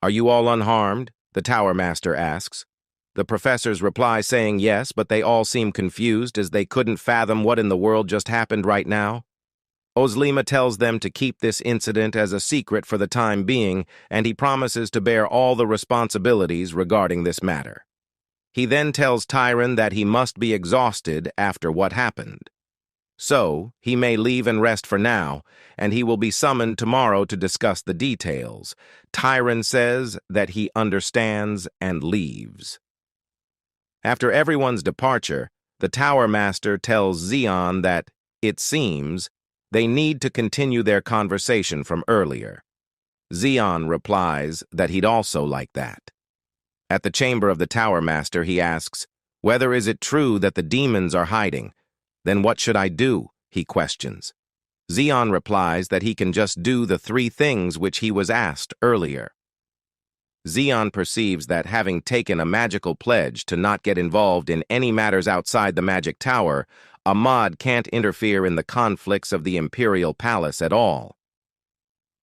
"Are you all unharmed?" the Tower Master asks. The professors reply saying yes, but they all seem confused as they couldn't fathom what in the world just happened right now. Ozlema tells them to keep this incident as a secret for the time being, and he promises to bear all the responsibilities regarding this matter. He then tells Tyran that he must be exhausted after what happened. So, he may leave and rest for now, and he will be summoned tomorrow to discuss the details. Tyran says that he understands and leaves. After everyone's departure, the Tower Master tells Zeon that, it seems, they need to continue their conversation from earlier. Zeon replies that he'd also like that. At the chamber of the Tower Master, he asks, "Whether is it true that the demons are hiding? Then what should I do?" he questions. Zeon replies that he can just do the 3 things which he was asked earlier. Zeon perceives that having taken a magical pledge to not get involved in any matters outside the magic tower, Ahmad can't interfere in the conflicts of the Imperial Palace at all.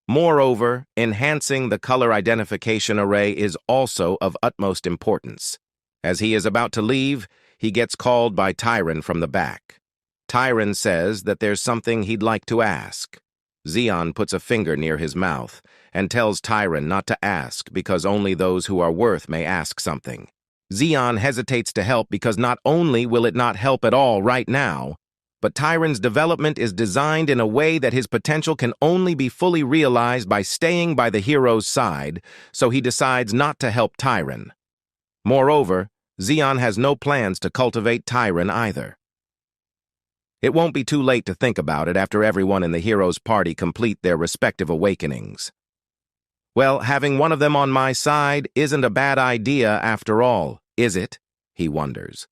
Moreover, enhancing the color identification array is also of utmost importance. As he is about to leave, he gets called by Tyran from the back. Tyran says that there's something he'd like to ask. Zeon puts a finger near his mouth and tells Tyran not to ask because only those who are worth may ask something. Zeon hesitates to help because not only will it not help at all right now, but Tyran's development is designed in a way that his potential can only be fully realized by staying by the hero's side, so he decides not to help Tyran. Moreover, Zeon has no plans to cultivate Tyran either. It won't be too late to think about it after everyone in the hero's party complete their respective awakenings. Well, having one of them on my side isn't a bad idea after all, is it? He wonders.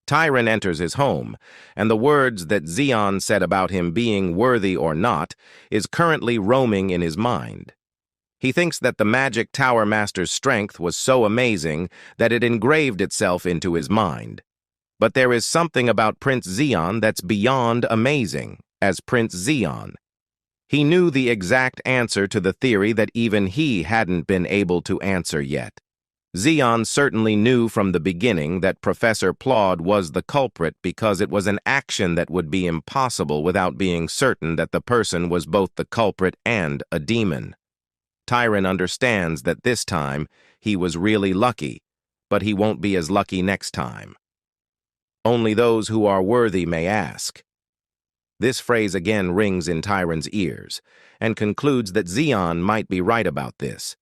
Tyran enters his home, and the words that Zeon said about him being worthy or not is currently roaming in his mind. He thinks that the magic Tower Master's strength was so amazing that it engraved itself into his mind. But there is something about Prince Zeon that's beyond amazing, as Prince Zeon. He knew the exact answer to the theory that even he hadn't been able to answer yet. Zeon certainly knew from the beginning that Professor Plod was the culprit because it was an action that would be impossible without being certain that the person was both the culprit and a demon. Tyran understands that this time he was really lucky, but he won't be as lucky next time. Only those who are worthy may ask. This phrase again rings in Tyran's ears, and concludes that Zeon might be right about this.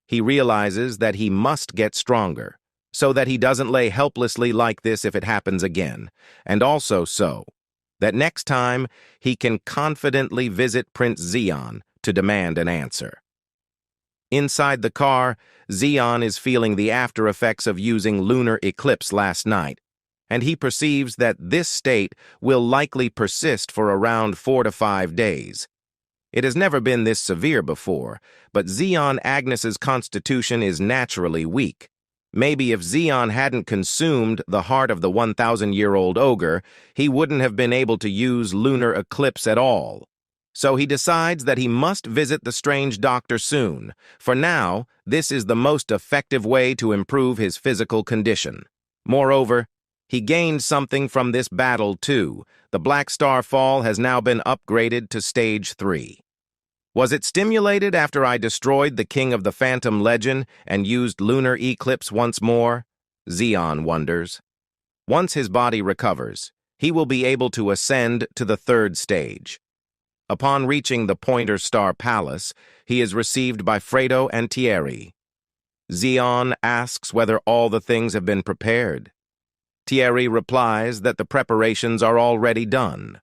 He realizes that he must get stronger, so that he doesn't lay helplessly like this if it happens again, and also so that next time he can confidently visit Prince Zeon to demand an answer. Inside the car, Zeon is feeling the after effects of using lunar eclipse last night, and he perceives that this state will likely persist for around 4 to 5 days. It has never been this severe before, but Zeon Agnes's constitution is naturally weak. Maybe if Zeon hadn't consumed the heart of the 1,000-year-old ogre, he wouldn't have been able to use lunar eclipse at all. So he decides that he must visit the strange doctor soon. For now, this is the most effective way to improve his physical condition. Moreover, he gained something from this battle too. The Black Star Fall has now been upgraded to Stage 3. Was it stimulated after I destroyed the King of the Phantom Legend and used lunar eclipse once more? Zeon wonders. Once his body recovers, he will be able to ascend to the third stage. Upon reaching the Pointer Star Palace, he is received by Fredo and Thierry. Zeon asks whether all the things have been prepared. Thierry replies that the preparations are already done.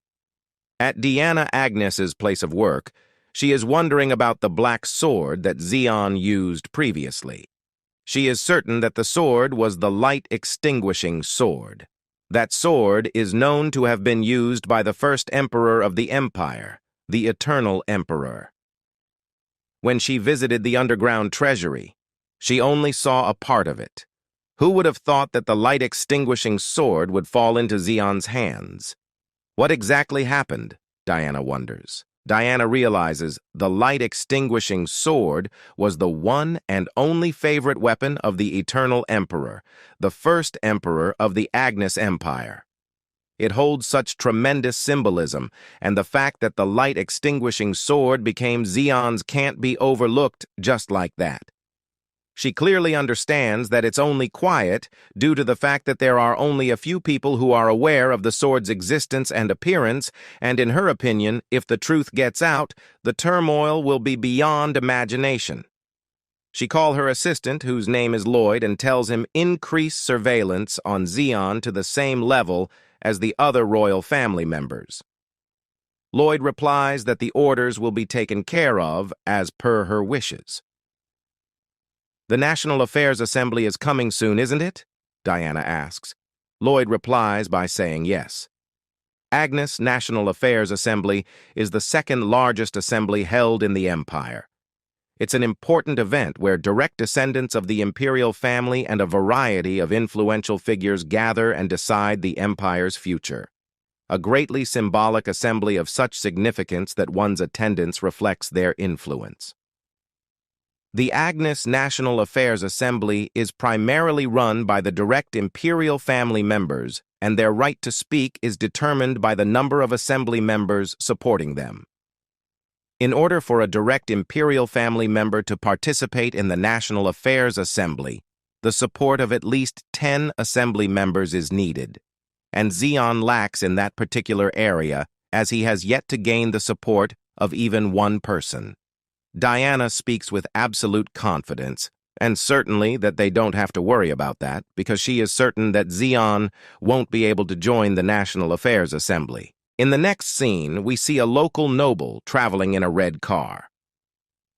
At Deanna Agnes's place of work, she is wondering about the black sword that Zeon used previously. She is certain that the sword was the light-extinguishing sword. That sword is known to have been used by the first emperor of the Empire, the Eternal Emperor. When she visited the underground treasury, she only saw a part of it. Who would have thought that the light-extinguishing sword would fall into Zeon's hands? What exactly happened? Diana wonders. Diana realizes the light-extinguishing sword was the one and only favorite weapon of the Eternal Emperor, the first emperor of the Agnes Empire. It holds such tremendous symbolism, and the fact that the light-extinguishing sword became Zeon's can't be overlooked just like that. She clearly understands that it's only quiet due to the fact that there are only a few people who are aware of the sword's existence and appearance, and in her opinion, if the truth gets out, the turmoil will be beyond imagination. She calls her assistant, whose name is Lloyd, and tells him increase surveillance on Zeon to the same level as the other royal family members. Lloyd replies that the orders will be taken care of as per her wishes. The National Affairs Assembly is coming soon, isn't it? Diana asks. Lloyd replies by saying yes. Agnes National Affairs Assembly is the second largest assembly held in the Empire. It's an important event where direct descendants of the imperial family and a variety of influential figures gather and decide the Empire's future. A greatly symbolic assembly of such significance that one's attendance reflects their influence. The Agnes National Affairs Assembly is primarily run by the direct imperial family members, and their right to speak is determined by the number of assembly members supporting them. In order for a direct imperial family member to participate in the National Affairs Assembly, the support of at least 10 assembly members is needed, and Zeon lacks in that particular area as he has yet to gain the support of even one person. Diana speaks with absolute confidence, and certainly that they don't have to worry about that, because she is certain that Zeon won't be able to join the National Affairs Assembly. In the next scene, we see a local noble traveling in a red car.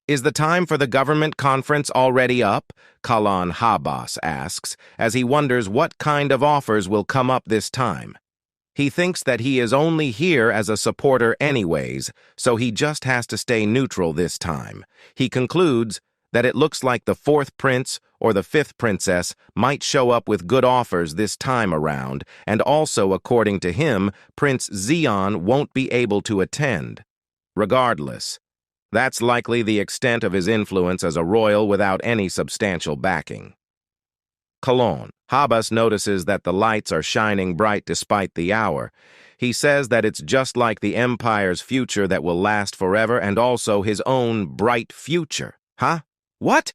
Is the time for the government conference already up? Kalan Habas asks, as he wonders what kind of offers will come up this time. He thinks that he is only here as a supporter anyways, so he just has to stay neutral this time. He concludes that it looks like the fourth prince or the fifth princess might show up with good offers this time around, and also, according to him, Prince Zeon won't be able to attend. Regardless, that's likely the extent of his influence as a royal without any substantial backing. Cologne. Habas notices that the lights are shining bright despite the hour. He says that it's just like the Empire's future that will last forever and also his own bright future. Huh? What?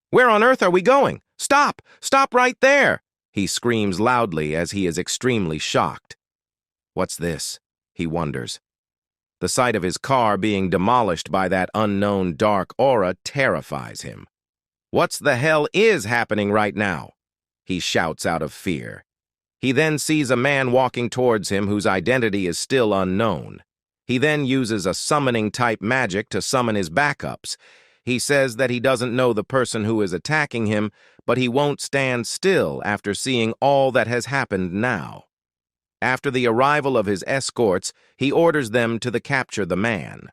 Where on earth are we going? Stop! Stop right there! He screams loudly as he is extremely shocked. What's this? He wonders. The sight of his car being demolished by that unknown dark aura terrifies him. What the hell is happening right now? He shouts out of fear. He then sees a man walking towards him whose identity is still unknown. He then uses a summoning-type magic to summon his backups. He says that he doesn't know the person who is attacking him, but he won't stand still after seeing all that has happened now. After the arrival of his escorts, he orders them to capture the man.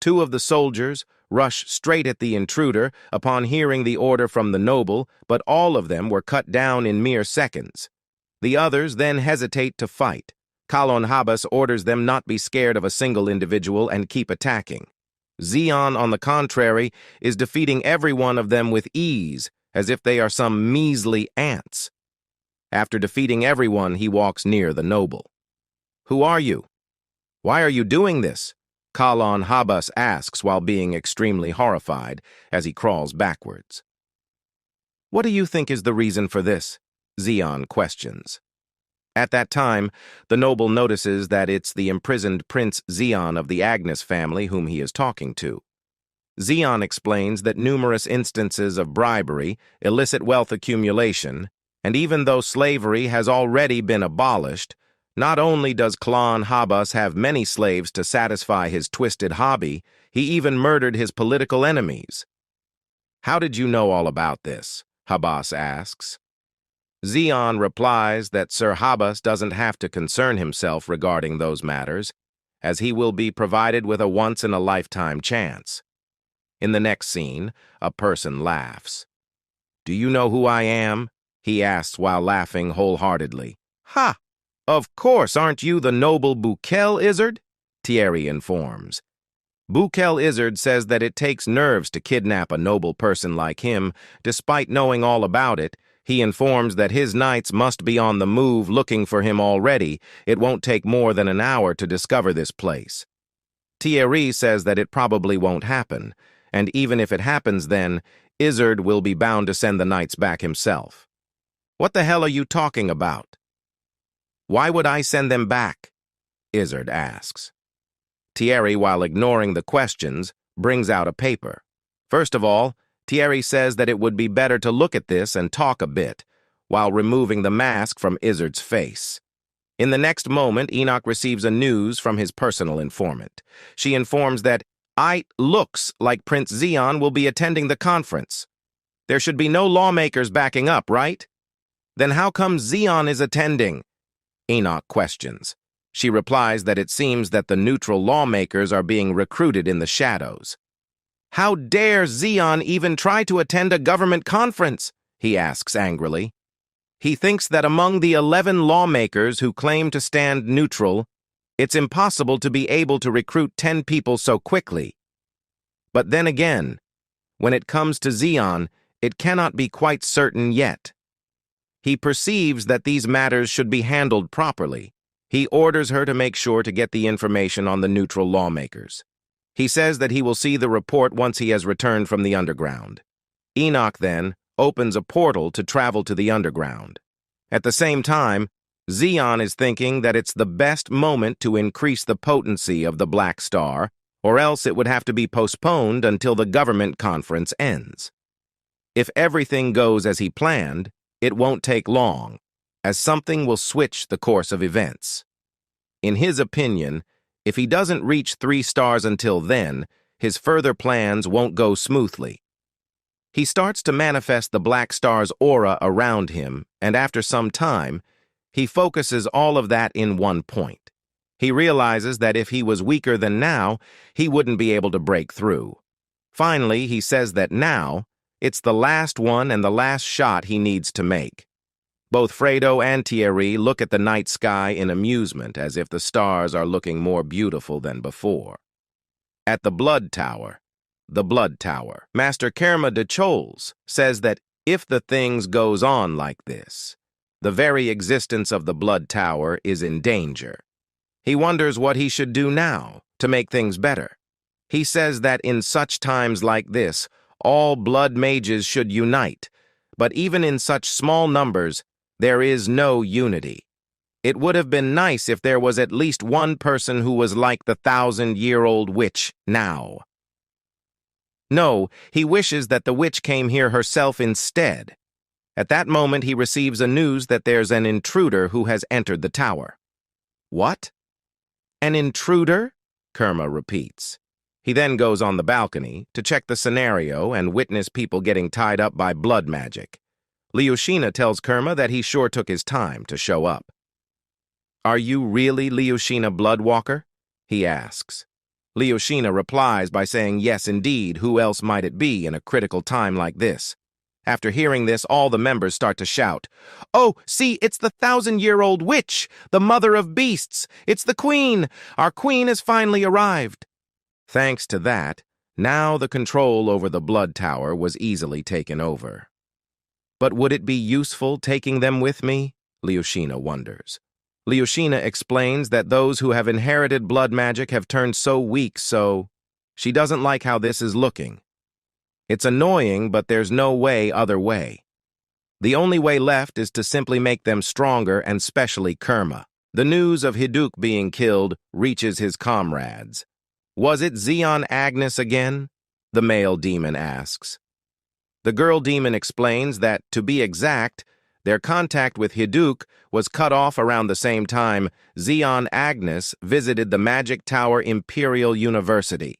Two of the soldiers rush straight at the intruder upon hearing the order from the noble, but all of them were cut down in mere seconds. The others then hesitate to fight. Kalon Habas orders them not be scared of a single individual and keep attacking. Zeon, on the contrary, is defeating every one of them with ease, as if they are some measly ants. After defeating everyone, he walks near the noble. Who are you? Why are you doing this? Kalon Habas asks while being extremely horrified as he crawls backwards. "What do you think is the reason for this?" Zeon questions. At that time, the noble notices that it's the imprisoned Prince Zeon of the Agnes family whom he is talking to. Zeon explains that numerous instances of bribery, illicit wealth accumulation, and even though slavery has already been abolished, not only does Kalon Habas have many slaves to satisfy his twisted hobby, he even murdered his political enemies. "How did you know all about this?" Habas asks. Zeon replies that Sir Habas doesn't have to concern himself regarding those matters, as he will be provided with a once-in-a-lifetime chance. In the next scene, a person laughs. "Do you know who I am?" he asks while laughing wholeheartedly. "Ha! Of course, aren't you the noble Bukel Izzard?" Thierry informs. Bukel Izzard says that it takes nerves to kidnap a noble person like him. Despite knowing all about it, he informs that his knights must be on the move looking for him already. It won't take more than an hour to discover this place. Thierry says that it probably won't happen, and even if it happens then, Izzard will be bound to send the knights back himself. "What the hell are you talking about?" "Why would I send them back?" Izzard asks. Thierry, while ignoring the questions, brings out a paper. First of all, Thierry says that it would be better to look at this and talk a bit, while removing the mask from Izzard's face. In the next moment, Enoch receives a news from his personal informant. She informs that it looks like Prince Zeon will be attending the conference. There should be no lawmakers backing up, right? Then how come Zeon is attending? Enoch questions. She replies that it seems that the neutral lawmakers are being recruited in the shadows. "How dare Zeon even try to attend a government conference?" he asks angrily. He thinks that among the 11 lawmakers who claim to stand neutral, it's impossible to be able to recruit 10 people so quickly. But then again, when it comes to Zeon, it cannot be quite certain yet. He perceives that these matters should be handled properly. He orders her to make sure to get the information on the neutral lawmakers. He says that he will see the report once he has returned from the underground. Enoch then opens a portal to travel to the underground. At the same time, Zeon is thinking that it's the best moment to increase the potency of the Black Star, or else it would have to be postponed until the government conference ends. If everything goes as he planned, it won't take long, as something will switch the course of events. In his opinion, if he doesn't reach 3 stars until then, his further plans won't go smoothly. He starts to manifest the Black Star's aura around him, and after some time, he focuses all of that in one point. He realizes that if he was weaker than now, he wouldn't be able to break through. Finally, he says that now, it's the last one and the last shot he needs to make. Both Fredo and Thierry look at the night sky in amusement, as if the stars are looking more beautiful than before. At the Blood Tower, Master Kerma de Choles says that if the things goes on like this, the very existence of the Blood Tower is in danger. He wonders what he should do now to make things better. He says that in such times like this, all blood mages should unite, but even in such small numbers, there is no unity. It would have been nice if there was at least one person who was like the 1,000-year-old witch now. No, he wishes that the witch came here herself instead. At that moment, he receives a news that there's an intruder who has entered the tower. What? An intruder? Kerma repeats. He then goes on the balcony to check the scenario and witness people getting tied up by blood magic. Leosha tells Kerma that he sure took his time to show up. "Are you really Leosha Bloodwalker?" he asks. Leosha replies by saying yes indeed, who else might it be in a critical time like this? After hearing this, all the members start to shout, "Oh, see, it's the 1,000-year-old witch, the mother of beasts. It's the queen. Our queen has finally arrived." Thanks to that, now the control over the Blood Tower was easily taken over. But would it be useful taking them with me? Leosha wonders. Leoshina explains that those who have inherited blood magic have turned so weak, so she doesn't like how this is looking. It's annoying, but there's no other way. The only way left is to simply make them stronger, and especially Kerma. The news of Hiduk being killed reaches his comrades. Was it Zeon Agnes again? The male demon asks. The girl demon explains that, to be exact, their contact with Hiduk was cut off around the same time Zeon Agnes visited the Magic Tower Imperial University.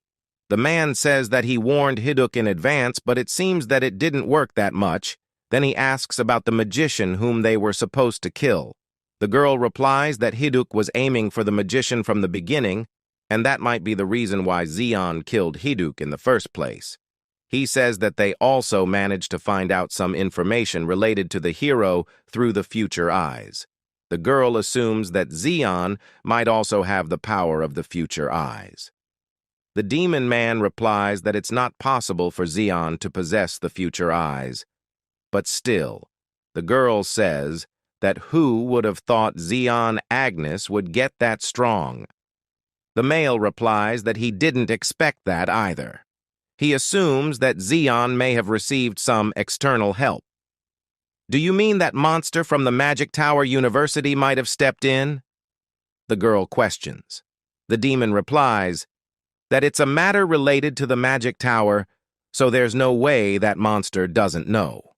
The man says that he warned Hiduk in advance, but it seems that it didn't work that much. Then he asks about the magician whom they were supposed to kill. The girl replies that Hiduk was aiming for the magician from the beginning, and that might be the reason why Zeon killed Hiduk in the first place. He says that they also managed to find out some information related to the hero through the future eyes. The girl assumes that Zeon might also have the power of the future eyes. The demon man replies that it's not possible for Zeon to possess the future eyes. But still, the girl says that who would have thought Zeon Agnes would get that strong? The male replies that he didn't expect that either. He assumes that Zeon may have received some external help. Do you mean that monster from the Magic Tower University might have stepped in? The girl questions. The demon replies that it's a matter related to the Magic Tower, so there's no way that monster doesn't know.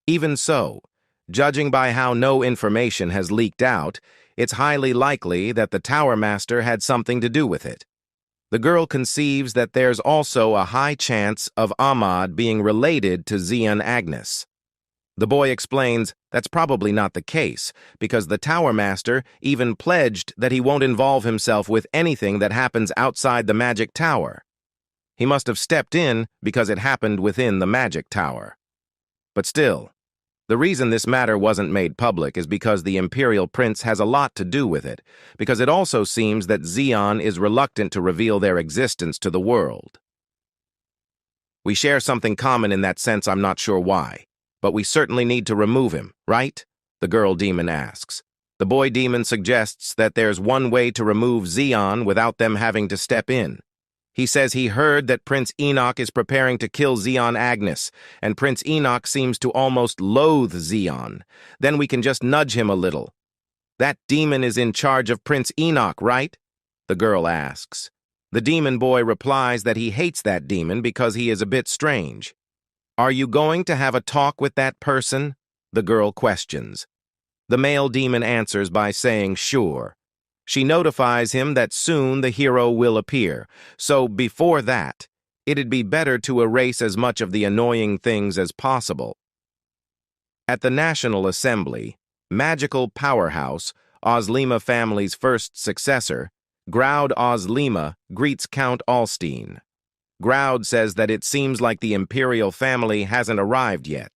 Even so, judging by how no information has leaked out, it's highly likely that the Tower Master had something to do with it. The girl conceives that there's also a high chance of Ahmad being related to Zeon Agnes. The boy explains that's probably not the case, because the Tower Master even pledged that he won't involve himself with anything that happens outside the Magic Tower. He must have stepped in because it happened within the Magic Tower. But still, the reason this matter wasn't made public is because the Imperial Prince has a lot to do with it, because it also seems that Zeon is reluctant to reveal their existence to the world. We share something common in that sense, I'm not sure why, but we certainly need to remove him, right? The girl demon asks. The boy demon suggests that there's one way to remove Zeon without them having to step in. He says he heard that Prince Enoch is preparing to kill Zeon Agnes, and Prince Enoch seems to almost loathe Zeon. Then we can just nudge him a little. That demon is in charge of Prince Enoch, right? The girl asks. The demon boy replies that he hates that demon because he is a bit strange. Are you going to have a talk with that person? The girl questions. The male demon answers by saying sure. She notifies him that soon the hero will appear, so before that, it'd be better to erase as much of the annoying things as possible. At the National Assembly, magical powerhouse, Ozlema family's first successor, Groud Ozlema greets Count Alstein. Groud says that it seems like the Imperial family hasn't arrived yet.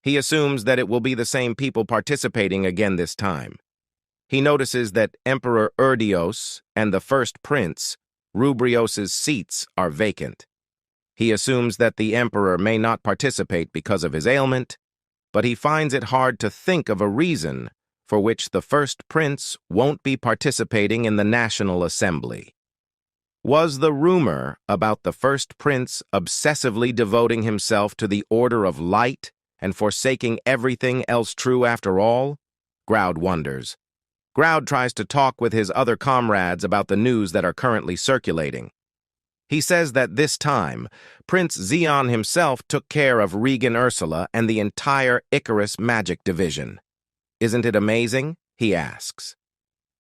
He assumes that it will be the same people participating again this time. He notices that Emperor Erdios and the first prince, Rubrios's seats are vacant. He assumes that the emperor may not participate because of his ailment, but he finds it hard to think of a reason for which the first prince won't be participating in the National Assembly. Was the rumor about the first prince obsessively devoting himself to the Order of Light and forsaking everything else true after all? Groud wonders. Groud tries to talk with his other comrades about the news that are currently circulating. He says that this time, Prince Zeon himself took care of Regan Ursula and the entire Icarus Magic Division. Isn't it amazing? He asks.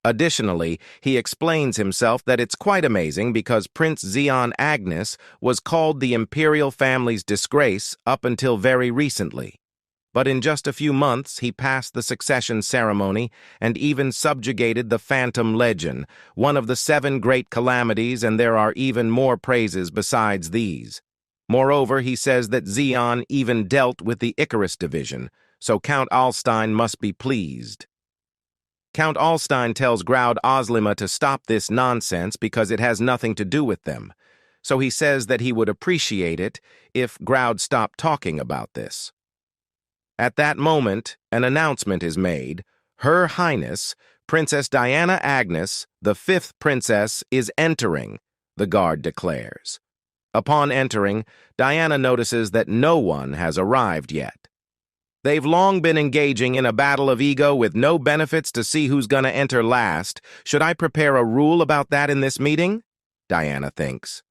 Additionally, he explains himself that it's quite amazing because Prince Zeon Agnes was called the Imperial family's disgrace up until very recently. But in just a few months, he passed the succession ceremony and even subjugated the Phantom Legion, one of the 7 great calamities, and there are even more praises besides these. Moreover, he says that Zeon even dealt with the Icarus division, so Count Alstein must be pleased. Count Alstein tells Groud Ozlema to stop this nonsense because it has nothing to do with them, so he says that he would appreciate it if Groud stopped talking about this. At that moment, an announcement is made. Her Highness, Princess Diana Agnes, the fifth princess, is entering, the guard declares. Upon entering, Diana notices that no one has arrived yet. They've long been engaging in a battle of ego with no benefits to see who's gonna enter last. Should I prepare a rule about that in this meeting? Diana thinks.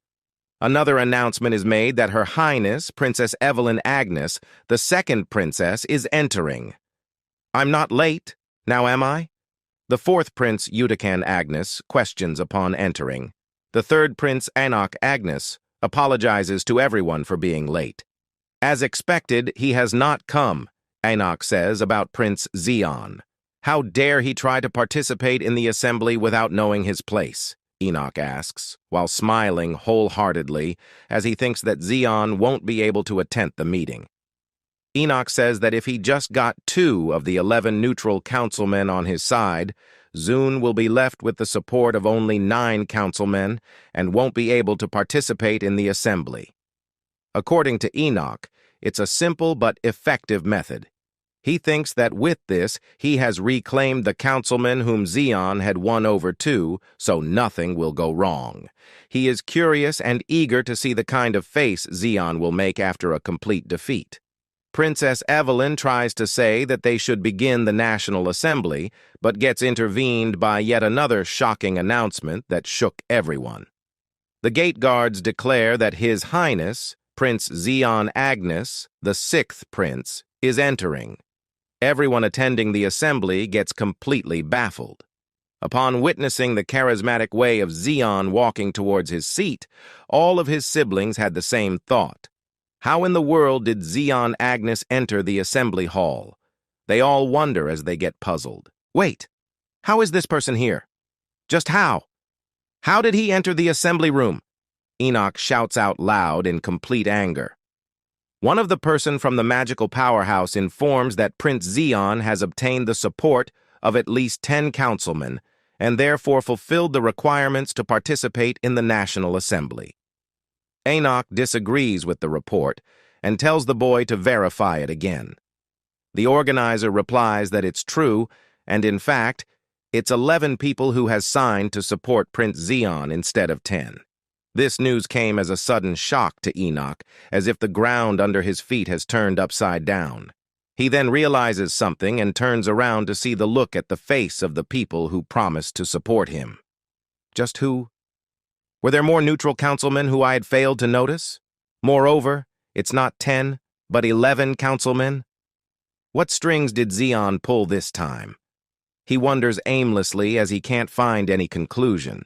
Another announcement is made that Her Highness, Princess Evelyn Agnes, the second princess, is entering. I'm not late, now am I? The fourth prince, Utica Agnes, questions upon entering. The third prince, Anok Agnes, apologizes to everyone for being late. As expected, he has not come, Anok says about Prince Zeon. How dare he try to participate in the assembly without knowing his place? Enoch asks, while smiling wholeheartedly as he thinks that Zeon won't be able to attend the meeting. Enoch says that if he just got 2 of the 11 neutral councilmen on his side, Zune will be left with the support of only 9 councilmen and won't be able to participate in the assembly. According to Enoch, it's a simple but effective method. He thinks that with this, he has reclaimed the councilman whom Zeon had won over to, so nothing will go wrong. He is curious and eager to see the kind of face Zeon will make after a complete defeat. Princess Evelyn tries to say that they should begin the National Assembly, but gets intervened by yet another shocking announcement that shook everyone. The gate guards declare that His Highness, Prince Zeon Agnes, the 6th prince, is entering. Everyone attending the assembly gets completely baffled. Upon witnessing the charismatic way of Zeon walking towards his seat, all of his siblings had the same thought. How in the world did Zeon Agnes enter the assembly hall? They all wonder as they get puzzled. Wait, how is this person here? Just how? How did he enter the assembly room? Enoch shouts out loud in complete anger. One of the person from the magical powerhouse informs that Prince Zeon has obtained the support of at least 10 councilmen and therefore fulfilled the requirements to participate in the National Assembly. Enoch disagrees with the report and tells the boy to verify it again. The organizer replies that it's true, and in fact, it's 11 people who has signed to support Prince Zeon instead of 10. This news came as a sudden shock to Enoch, as if the ground under his feet has turned upside down. He then realizes something and turns around to see the look at the face of the people who promised to support him. Just who? Were there more neutral councilmen who I had failed to notice? Moreover, it's not 10, but 11 councilmen? What strings did Zeon pull this time? He wonders aimlessly as he can't find any conclusion.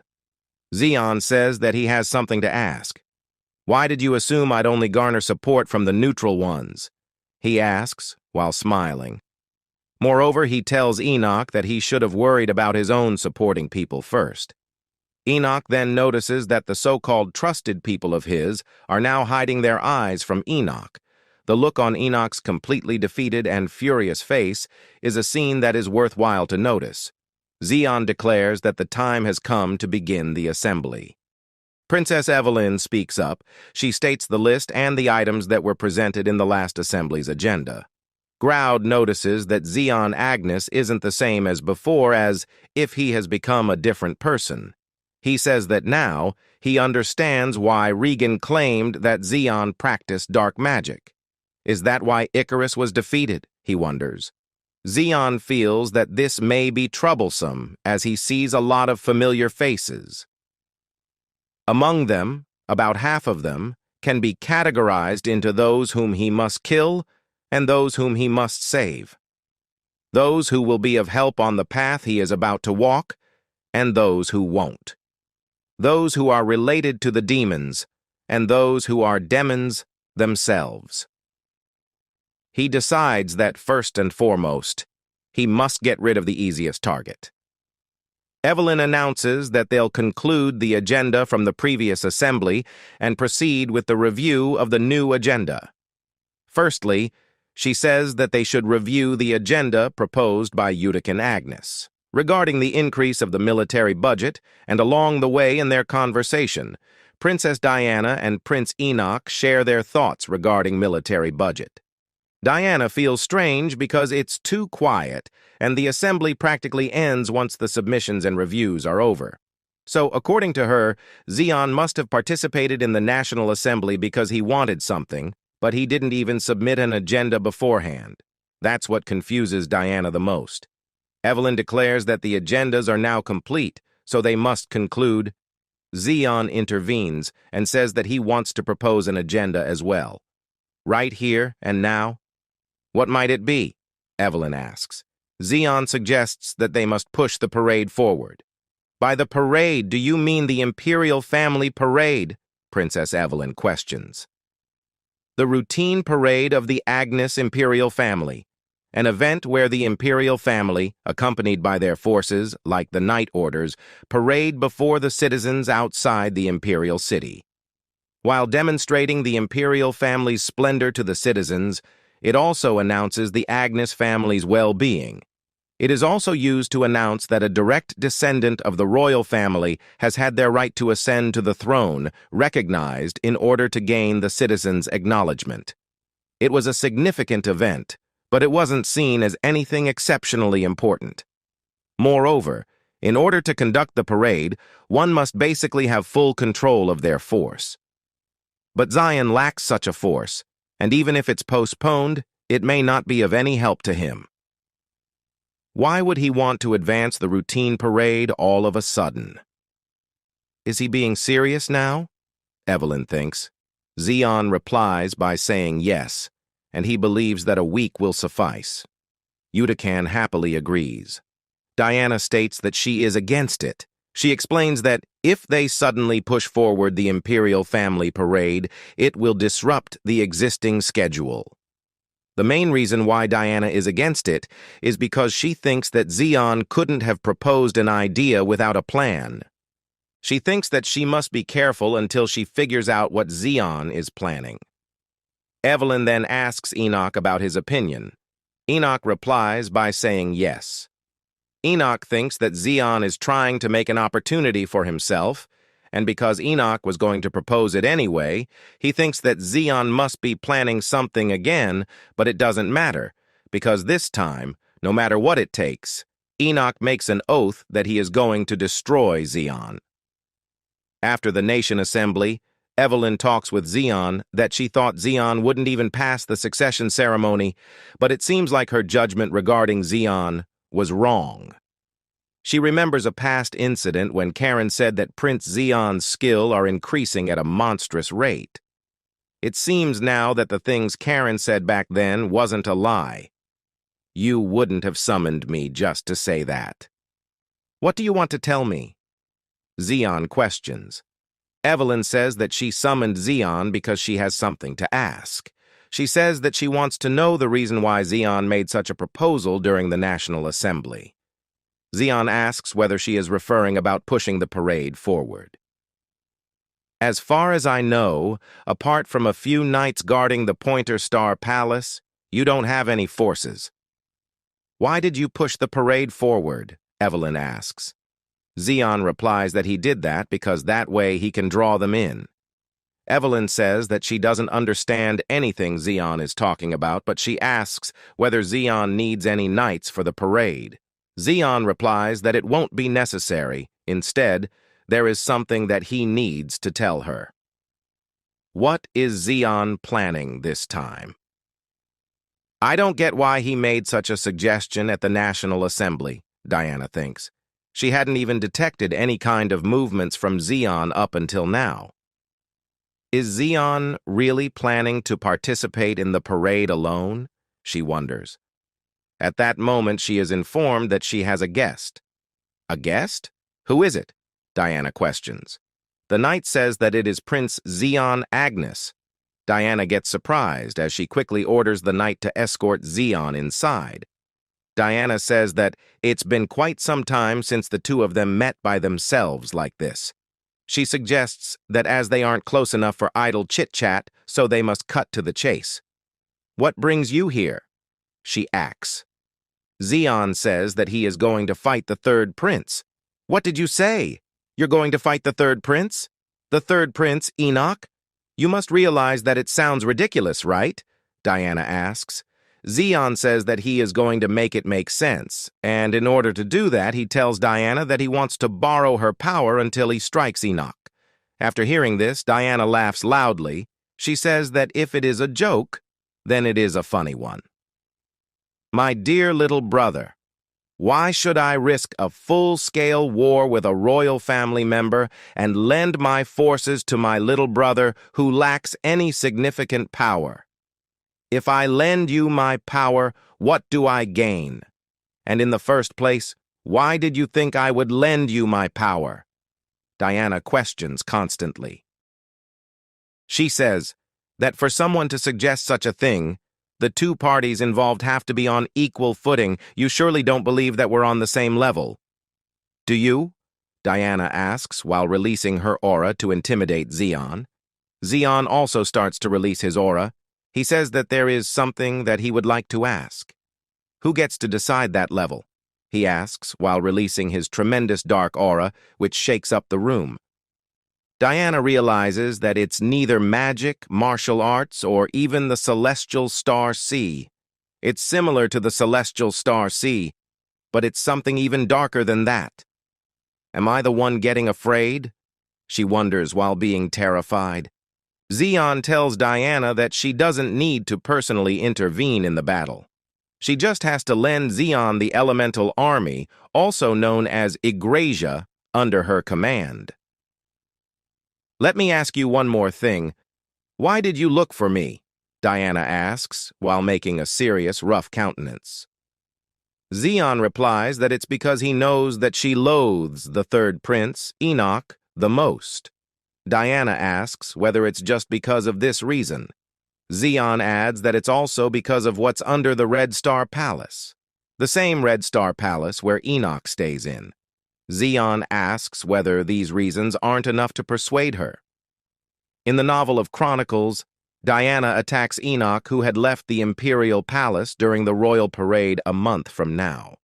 Zeon says that he has something to ask. Why did you assume I'd only garner support from the neutral ones? He asks, while smiling. Moreover, he tells Enoch that he should have worried about his own supporting people first. Enoch then notices that the so-called trusted people of his are now hiding their eyes from Enoch. The look on Enoch's completely defeated and furious face is a scene that is worthwhile to notice. Zeon declares that the time has come to begin the assembly. Princess Evelyn speaks up. She states the list and the items that were presented in the last assembly's agenda. Groud notices that Zeon Agnes isn't the same as before, as if he has become a different person. He says that now he understands why Regan claimed that Zeon practiced dark magic. Is that why Icarus was defeated? He wonders. Zeon feels that this may be troublesome as he sees a lot of familiar faces. Among them, about half of them, can be categorized into those whom he must kill and those whom he must save. Those who will be of help on the path he is about to walk, and those who won't. Those who are related to the demons, and those who are demons themselves. He decides that first and foremost, he must get rid of the easiest target. Evelyn announces that they'll conclude the agenda from the previous assembly and proceed with the review of the new agenda. Firstly, she says that they should review the agenda proposed by Utica Agnes regarding the increase of the military budget, and along the way in their conversation, Princess Diana and Prince Enoch share their thoughts regarding military budget. Diana feels strange because it's too quiet, and the assembly practically ends once the submissions and reviews are over. So, according to her, Zeon must have participated in the National Assembly because he wanted something, but he didn't even submit an agenda beforehand. That's what confuses Diana the most. Evelyn declares that the agendas are now complete, so they must conclude. Zeon intervenes and says that he wants to propose an agenda as well. Right here and now? What might it be? Evelyn asks. Zeon suggests that they must push the parade forward. By the parade, do you mean the Imperial Family Parade? Princess Evelyn questions. The routine parade of the Agnes Imperial Family, an event where the Imperial Family, accompanied by their forces, like the Night Orders, parade before the citizens outside the Imperial City. While demonstrating the Imperial Family's splendor to the citizens, it also announces the Agnes family's well-being. It is also used to announce that a direct descendant of the royal family has had their right to ascend to the throne recognized in order to gain the citizens' acknowledgement. It was a significant event, but it wasn't seen as anything exceptionally important. Moreover, in order to conduct the parade, one must basically have full control of their force. But Zion lacks such a force, and even if it's postponed, it may not be of any help to him. Why would he want to advance the routine parade all of a sudden? Is he being serious now? Evelyn thinks. Zeon replies by saying yes, and he believes that a week will suffice. Udican happily agrees. Diana states that she is against it. She explains that if they suddenly push forward the Imperial Family Parade, it will disrupt the existing schedule. The main reason why Diana is against it is because she thinks that Zeon couldn't have proposed an idea without a plan. She thinks that she must be careful until she figures out what Zeon is planning. Evelyn then asks Enoch about his opinion. Enoch replies by saying yes. Enoch thinks that Zeon is trying to make an opportunity for himself, and because Enoch was going to propose it anyway, he thinks that Zeon must be planning something again, but it doesn't matter, because this time, no matter what it takes, Enoch makes an oath that he is going to destroy Zeon. After the Nation Assembly, Evelyn talks with Zeon that she thought Zeon wouldn't even pass the succession ceremony, but it seems like her judgment regarding Zeon was wrong. She remembers a past incident when Karen said that Prince Zeon's skill are increasing at a monstrous rate. It seems now that the things Karen said back then wasn't a lie. You wouldn't have summoned me just to say that. What do you want to tell me? Zeon questions. Evelyn says that she summoned Zeon because she has something to ask. She says that she wants to know the reason why Zeon made such a proposal during the National Assembly. Zeon asks whether she is referring about pushing the parade forward. As far as I know, apart from a few knights guarding the Pointer Star Palace, you don't have any forces. Why did you push the parade forward? Evelyn asks. Zeon replies that he did that because that way he can draw them in. Evelyn says that she doesn't understand anything Zeon is talking about, but she asks whether Zeon needs any knights for the parade. Zeon replies that it won't be necessary. Instead, there is something that he needs to tell her. What is Zeon planning this time? I don't get why he made such a suggestion at the National Assembly, Diana thinks. She hadn't even detected any kind of movements from Zeon up until now. Is Zeon really planning to participate in the parade alone? She wonders. At that moment, she is informed that she has a guest. A guest? Who is it? Diana questions. The knight says that it is Prince Zeon Agnes. Diana gets surprised as she quickly orders the knight to escort Zeon inside. Diana says that it's been quite some time since the two of them met by themselves like this. She suggests that as they aren't close enough for idle chit-chat, so they must cut to the chase. What brings you here? She asks. Zeon says that he is going to fight the third prince. What did you say? You're going to fight the third prince? The third prince, Enoch? You must realize that it sounds ridiculous, right? Diana asks. Zeon says that he is going to make it make sense, and in order to do that, he tells Diana that he wants to borrow her power until he strikes Enoch. After hearing this, Diana laughs loudly. She says that if it is a joke, then it is a funny one. My dear little brother, why should I risk a full-scale war with a royal family member and lend my forces to my little brother who lacks any significant power? If I lend you my power, what do I gain? And in the first place, why did you think I would lend you my power? Diana questions constantly. She says that for someone to suggest such a thing, the two parties involved have to be on equal footing. You surely don't believe that we're on the same level. Do you? Diana asks while releasing her aura to intimidate Zeon. Zeon also starts to release his aura. He says that there is something that he would like to ask. Who gets to decide that level? He asks while releasing his tremendous dark aura, which shakes up the room. Diana realizes that it's neither magic, martial arts, or even the celestial star sea. It's similar to the celestial star sea, but it's something even darker than that. Am I the one getting afraid? She wonders while being terrified. Zeon tells Diana that she doesn't need to personally intervene in the battle. She just has to lend Zeon the elemental army, also known as Igrasia, under her command. Let me ask you one more thing. Why did you look for me? Diana asks, while making a serious, rough countenance. Zeon replies that it's because he knows that she loathes the third prince, Enoch, the most. Diana asks whether it's just because of this reason. Zeon adds that it's also because of what's under the Red Star Palace, the same Red Star Palace where Enoch stays in. Zeon asks whether these reasons aren't enough to persuade her. In the novel of Chronicles, Diana attacks Enoch, who had left the Imperial Palace during the royal parade a month from now.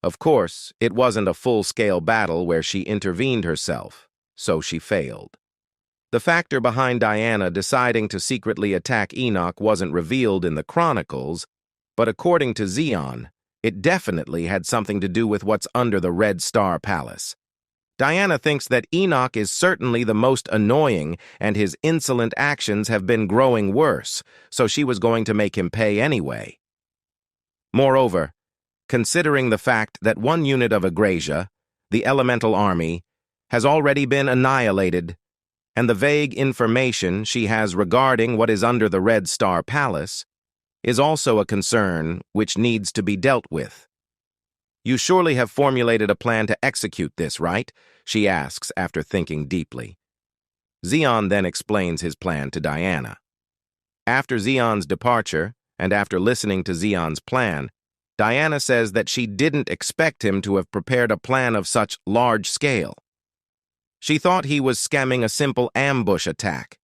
Of course, it wasn't a full-scale battle where she intervened herself, so she failed. The factor behind Diana deciding to secretly attack Enoch wasn't revealed in the Chronicles, but according to Zeon, it definitely had something to do with what's under the Red Star Palace. Diana thinks that Enoch is certainly the most annoying, and his insolent actions have been growing worse, so she was going to make him pay anyway. Moreover, considering the fact that one unit of Igrasia, the Elemental Army, has already been annihilated, and the vague information she has regarding what is under the Red Star Palace is also a concern which needs to be dealt with. You surely have formulated a plan to execute this, right? She asks after thinking deeply. Zeon then explains his plan to Diana. After Zeon's departure, and after listening to Zeon's plan, Diana says that she didn't expect him to have prepared a plan of such large scale. She thought he was scamming a simple ambush attack.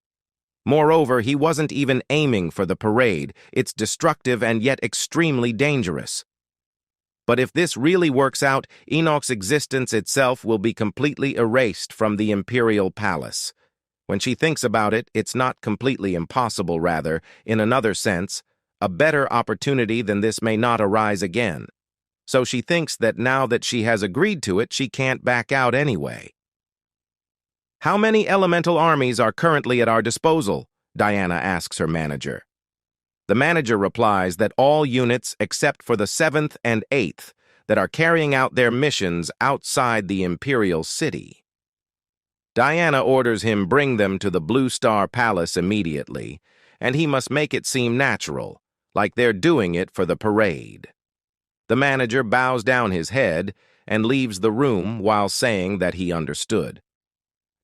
Moreover, he wasn't even aiming for the parade. It's destructive and yet extremely dangerous. But if this really works out, Enoch's existence itself will be completely erased from the Imperial Palace. When she thinks about it, it's not completely impossible, rather, in another sense, a better opportunity than this may not arise again. So she thinks that now that she has agreed to it, she can't back out anyway. How many elemental armies are currently at our disposal? Diana asks her manager. The manager replies that all units except for the 7th and 8th that are carrying out their missions outside the Imperial City. Diana orders him bring them to the Blue Star Palace immediately, and he must make it seem natural, like they're doing it for the parade. The manager bows down his head and leaves the room while saying that he understood.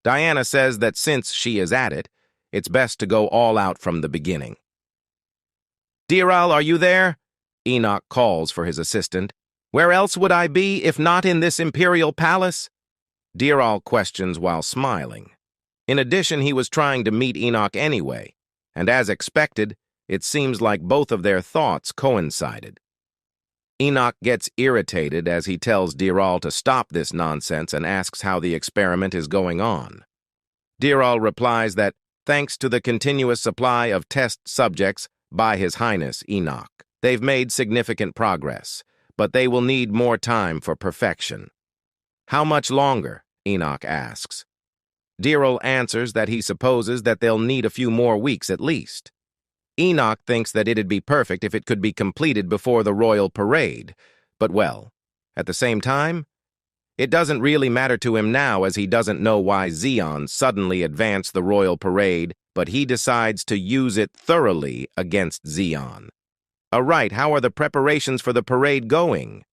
Diana says that since she is at it, it's best to go all out from the beginning. Betrayal, are you there? Enoch calls for his assistant. Where else would I be if not in this Imperial Palace? Betrayal questions while smiling. In addition, he was trying to meet Enoch anyway, and as expected, it seems like both of their thoughts coincided. Enoch gets irritated as he tells Betrayal to stop this nonsense and asks how the experiment is going on. Betrayal replies that, thanks to the continuous supply of test subjects, by His Highness Enoch. They've made significant progress, but they will need more time for perfection. How much longer? Enoch asks. Dirrell answers that he supposes that they'll need a few more weeks at least. Enoch thinks that it'd be perfect if it could be completed before the royal parade, but well, at the same time, it doesn't really matter to him now as he doesn't know why Zeon suddenly advanced the royal parade, but he decides to use it thoroughly against Zeon. Right, how are the preparations for the parade going?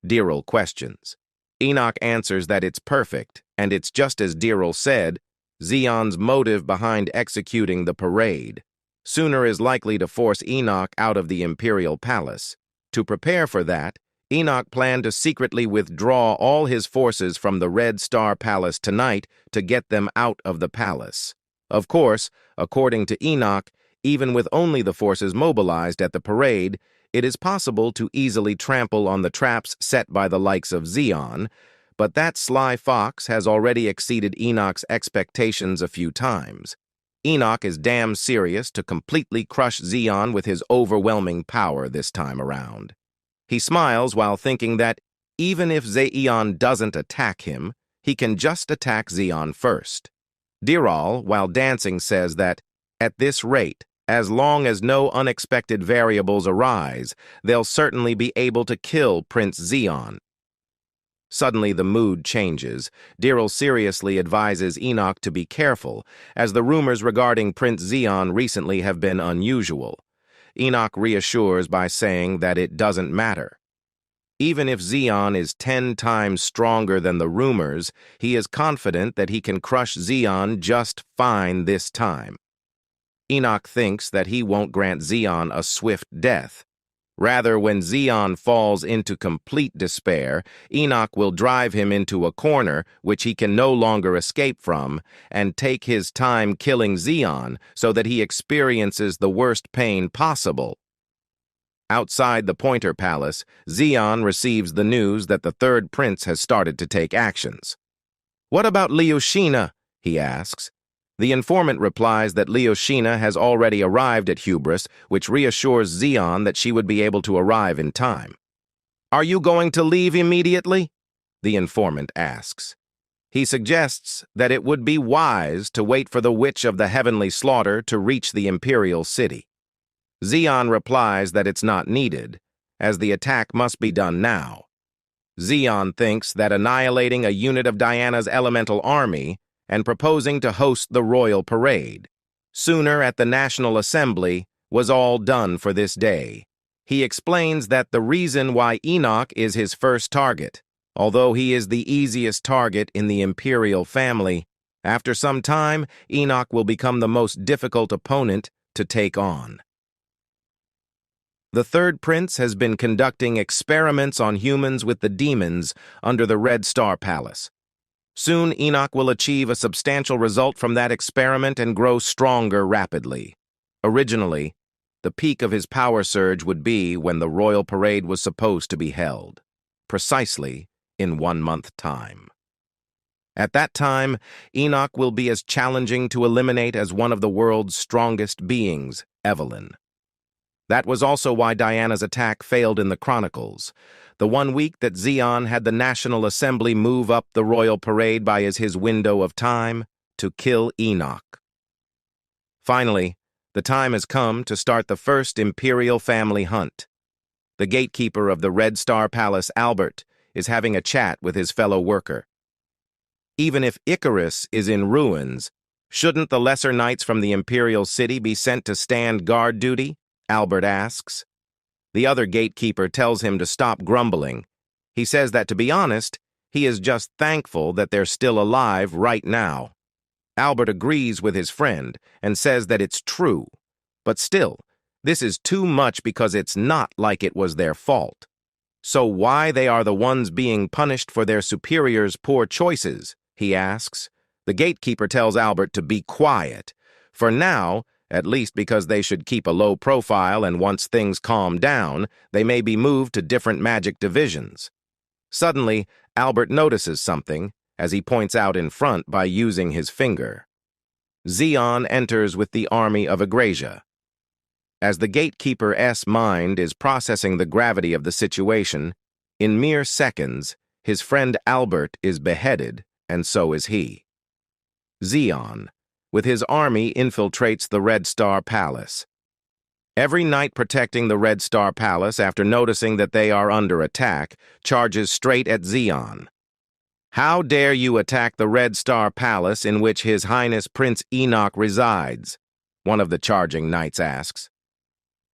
Dirrell questions. Enoch answers that it's perfect, and it's just as Dirrell said, Zeon's motive behind executing the parade. Sooner is likely to force Enoch out of the Imperial Palace. To prepare for that, Enoch planned to secretly withdraw all his forces from the Red Star Palace tonight to get them out of the palace. Of course, according to Enoch, even with only the forces mobilized at the parade, it is possible to easily trample on the traps set by the likes of Zeon, but that sly fox has already exceeded Enoch's expectations a few times. Enoch is damn serious to completely crush Zeon with his overwhelming power this time around. He smiles while thinking that even if Zeon doesn't attack him, he can just attack Zeon first. Dirrell, while dancing, says that, at this rate, as long as no unexpected variables arise, they'll certainly be able to kill Prince Zeon. Suddenly the mood changes. Dirrell seriously advises Enoch to be careful, as the rumors regarding Prince Zeon recently have been unusual. Enoch reassures by saying that it doesn't matter. Even if Zeon is 10 times stronger than the rumors, he is confident that he can crush Zeon just fine this time. Enoch thinks that he won't grant Zeon a swift death. Rather, when Zeon falls into complete despair, Enoch will drive him into a corner which he can no longer escape from and take his time killing Zeon so that he experiences the worst pain possible. Outside the Pointer Palace, Zeon receives the news that the third prince has started to take actions. "What about Leosha?" he asks. The informant replies that Leosha has already arrived at Hubris, which reassures Zeon that she would be able to arrive in time. "Are you going to leave immediately?" the informant asks. He suggests that it would be wise to wait for the Witch of the Heavenly Slaughter to reach the Imperial City. Zeon replies that it's not needed, as the attack must be done now. Zeon thinks that annihilating a unit of Diana's elemental army and proposing to host the royal parade sooner at the National Assembly was all done for this day. He explains that the reason why Enoch is his first target, although he is the easiest target in the Imperial family, after some time, Enoch will become the most difficult opponent to take on. The third prince has been conducting experiments on humans with the demons under the Red Star Palace. Soon, Enoch will achieve a substantial result from that experiment and grow stronger rapidly. Originally, the peak of his power surge would be when the royal parade was supposed to be held, precisely in 1 month time. At that time, Enoch will be as challenging to eliminate as one of the world's strongest beings, Evelyn. That was also why Diana's attack failed in the Chronicles. The 1 week that Zeon had the National Assembly move up the royal parade by his window of time to kill Enoch. Finally, the time has come to start the first Imperial family hunt. The gatekeeper of the Red Star Palace, Albert, is having a chat with his fellow worker. Even if Icarus is in ruins, shouldn't the lesser knights from the Imperial City be sent to stand guard duty? Albert asks. The other gatekeeper tells him to stop grumbling. He says that, to be honest, he is just thankful that they're still alive right now. Albert agrees with his friend and says that it's true. But still, this is too much because it's not like it was their fault. So why they are the ones being punished for their superiors' poor choices, he asks. The gatekeeper tells Albert to be quiet. For now, at least because they should keep a low profile, and once things calm down, they may be moved to different magic divisions. Suddenly, Albert notices something, as he points out in front by using his finger. Zeon enters with the army of Agrasia. As the gatekeeper's mind is processing the gravity of the situation, in mere seconds, his friend Albert is beheaded, and so is he. Zeon, with his army, infiltrates the Red Star Palace. Every knight protecting the Red Star Palace, after noticing that they are under attack, charges straight at Zeon. "How dare you attack the Red Star Palace in which His Highness Prince Enoch resides?" one of the charging knights asks.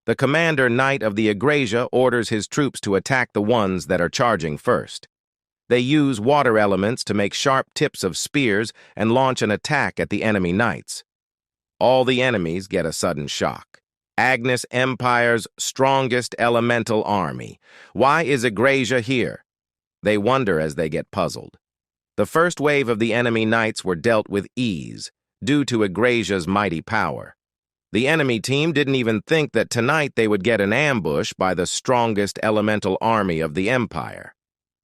The commander knight of the Egrasia orders his troops to attack the ones that are charging first. They use water elements to make sharp tips of spears and launch an attack at the enemy knights. All the enemies get a sudden shock. Agnes Empire's strongest elemental army. Why is Egrasia here? They wonder as they get puzzled. The first wave of the enemy knights were dealt with ease, due to Egrasia's mighty power. The enemy team didn't even think that tonight they would get an ambush by the strongest elemental army of the Empire.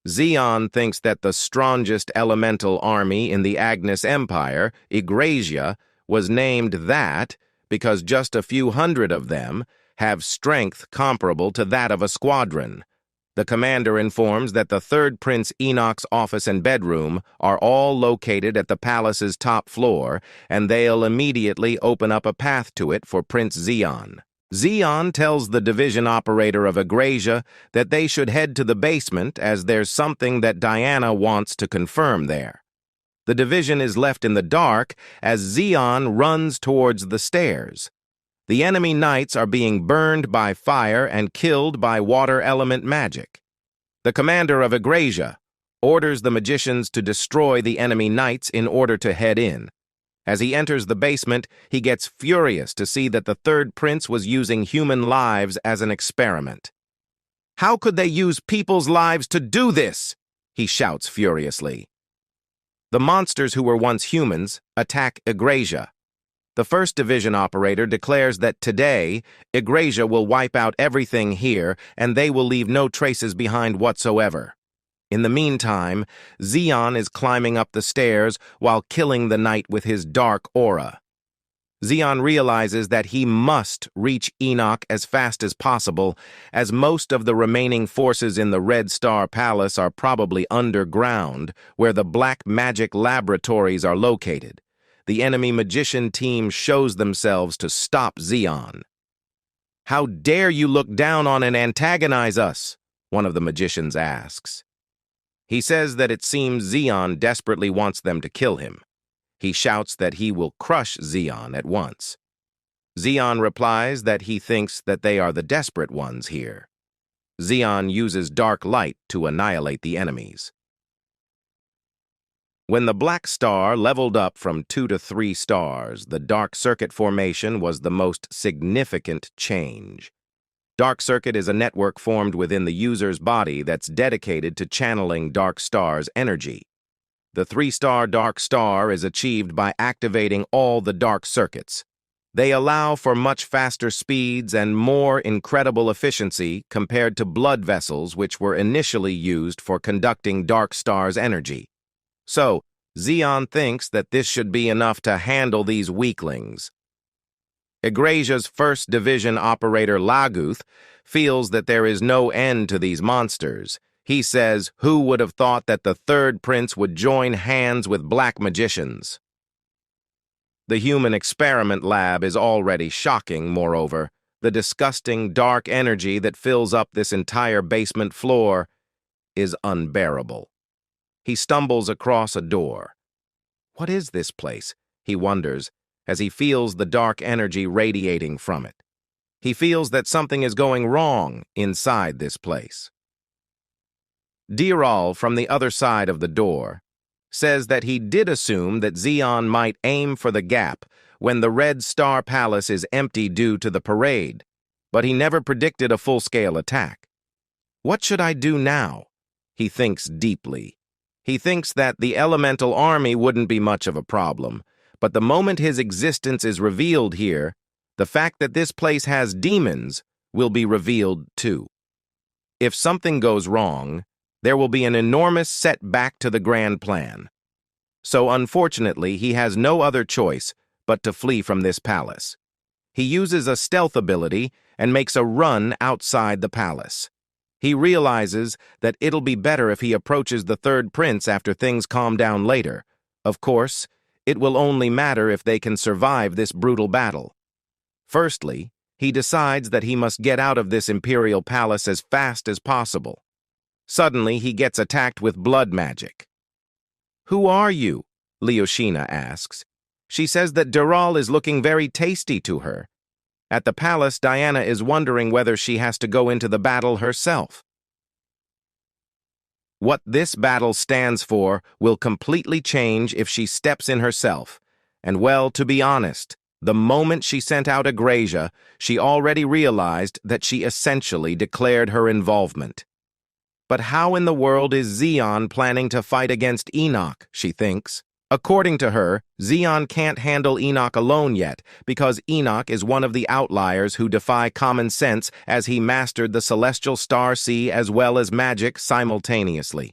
Zeon thinks that the strongest elemental army in the Agnes Empire, Egrasia, was named that because just a few hundred of them have strength comparable to that of a squadron. The commander informs that the third Prince Enoch's office and bedroom are all located at the palace's top floor, and they'll immediately open up a path to it for Prince Zeon. Zeon tells the division operator of Egrasia that they should head to the basement as there's something that Diana wants to confirm there. The division is left in the dark as Zeon runs towards the stairs. The enemy knights are being burned by fire and killed by water element magic. The commander of Egrasia orders the magicians to destroy the enemy knights in order to head in. As he enters the basement, he gets furious to see that the third prince was using human lives as an experiment. "How could they use people's lives to do this?" he shouts furiously. The monsters who were once humans attack Egrasia. The first division operator declares that today, Egrasia will wipe out everything here and they will leave no traces behind whatsoever. In the meantime, Zeon is climbing up the stairs while killing the knight with his dark aura. Zeon realizes that he must reach Enoch as fast as possible, as most of the remaining forces in the Red Star Palace are probably underground, where the black magic laboratories are located. The enemy magician team shows themselves to stop Zeon. "How dare you look down on and antagonize us?" one of the magicians asks. He says that it seems Zeon desperately wants them to kill him. He shouts that he will crush Zeon at once. Zeon replies that he thinks that they are the desperate ones here. Zeon uses dark light to annihilate the enemies. When the Black Star leveled up from 2 to 3 stars, the Dark Circuit formation was the most significant change. Dark Circuit is a network formed within the user's body that's dedicated to channeling Dark Star's energy. The 3-star Dark Star is achieved by activating all the Dark Circuits. They allow for much faster speeds and more incredible efficiency compared to blood vessels which were initially used for conducting Dark Star's energy. So, Zeon thinks that this should be enough to handle these weaklings. Egrasia's 1st Division operator Laguth feels that there is no end to these monsters. He says, "Who would have thought that the third prince would join hands with black magicians?" The human experiment lab is already shocking, moreover. The disgusting dark energy that fills up this entire basement floor is unbearable. He stumbles across a door. What is this place? He wonders, as he feels the dark energy radiating from it. He feels that something is going wrong inside this place. Diral, from the other side of the door, says that he did assume that Zeon might aim for the gap when the Red Star Palace is empty due to the parade, but he never predicted a full-scale attack. What should I do now? He thinks deeply. He thinks that the elemental army wouldn't be much of a problem, but the moment his existence is revealed here, the fact that this place has demons will be revealed too. If something goes wrong, there will be an enormous setback to the grand plan. So unfortunately, he has no other choice but to flee from this palace. He uses a stealth ability and makes a run outside the palace. He realizes that it'll be better if he approaches the third prince after things calm down later. Of course, it will only matter if they can survive this brutal battle. Firstly, he decides that he must get out of this imperial palace as fast as possible. Suddenly, he gets attacked with blood magic. "Who are you?" Leosha asks. She says that duel is looking very tasty to her. At the palace, Diana is wondering whether she has to go into the battle herself. What this battle stands for will completely change if she steps in herself. And well, to be honest, the moment she sent out Agrasia, she already realized that she essentially declared her involvement. But how in the world is Zeon planning to fight against Enoch, she thinks. According to her, Zeon can't handle Enoch alone yet, because Enoch is one of the outliers who defy common sense as he mastered the celestial star sea as well as magic simultaneously.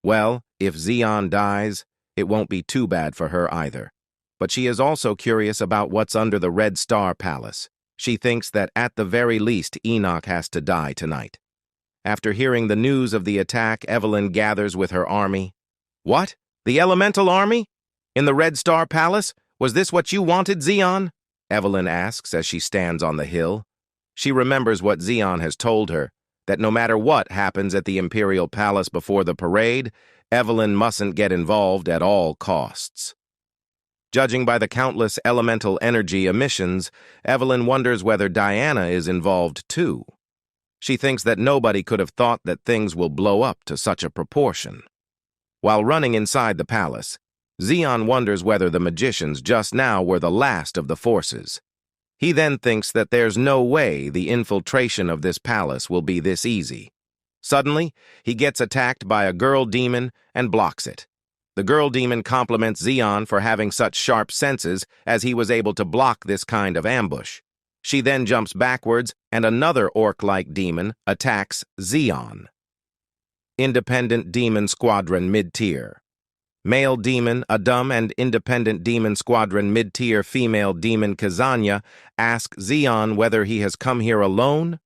Well, if Zeon dies, it won't be too bad for her either. But she is also curious about what's under the Red Star Palace. She thinks that at the very least Enoch has to die tonight. After hearing the news of the attack, Evelyn gathers with her army. "What? The Elemental Army? In the Red Star Palace? Was this what you wanted, Zeon?" Evelyn asks as she stands on the hill. She remembers what Zeon has told her, that no matter what happens at the Imperial Palace before the parade, Evelyn mustn't get involved at all costs. Judging by the countless elemental energy emissions, Evelyn wonders whether Diana is involved too. She thinks that nobody could have thought that things will blow up to such a proportion. While running inside the palace, Zeon wonders whether the magicians just now were the last of the forces. He then thinks that there's no way the infiltration of this palace will be this easy. Suddenly, he gets attacked by a girl demon and blocks it. The girl demon compliments Zeon for having such sharp senses as he was able to block this kind of ambush. She then jumps backwards and another orc-like demon attacks Zeon. Independent Demon Squadron Mid-Tier. Male Demon Adum and Independent Demon Squadron Mid-Tier Female Demon Kazanya ask Zeon whether he has come here alone.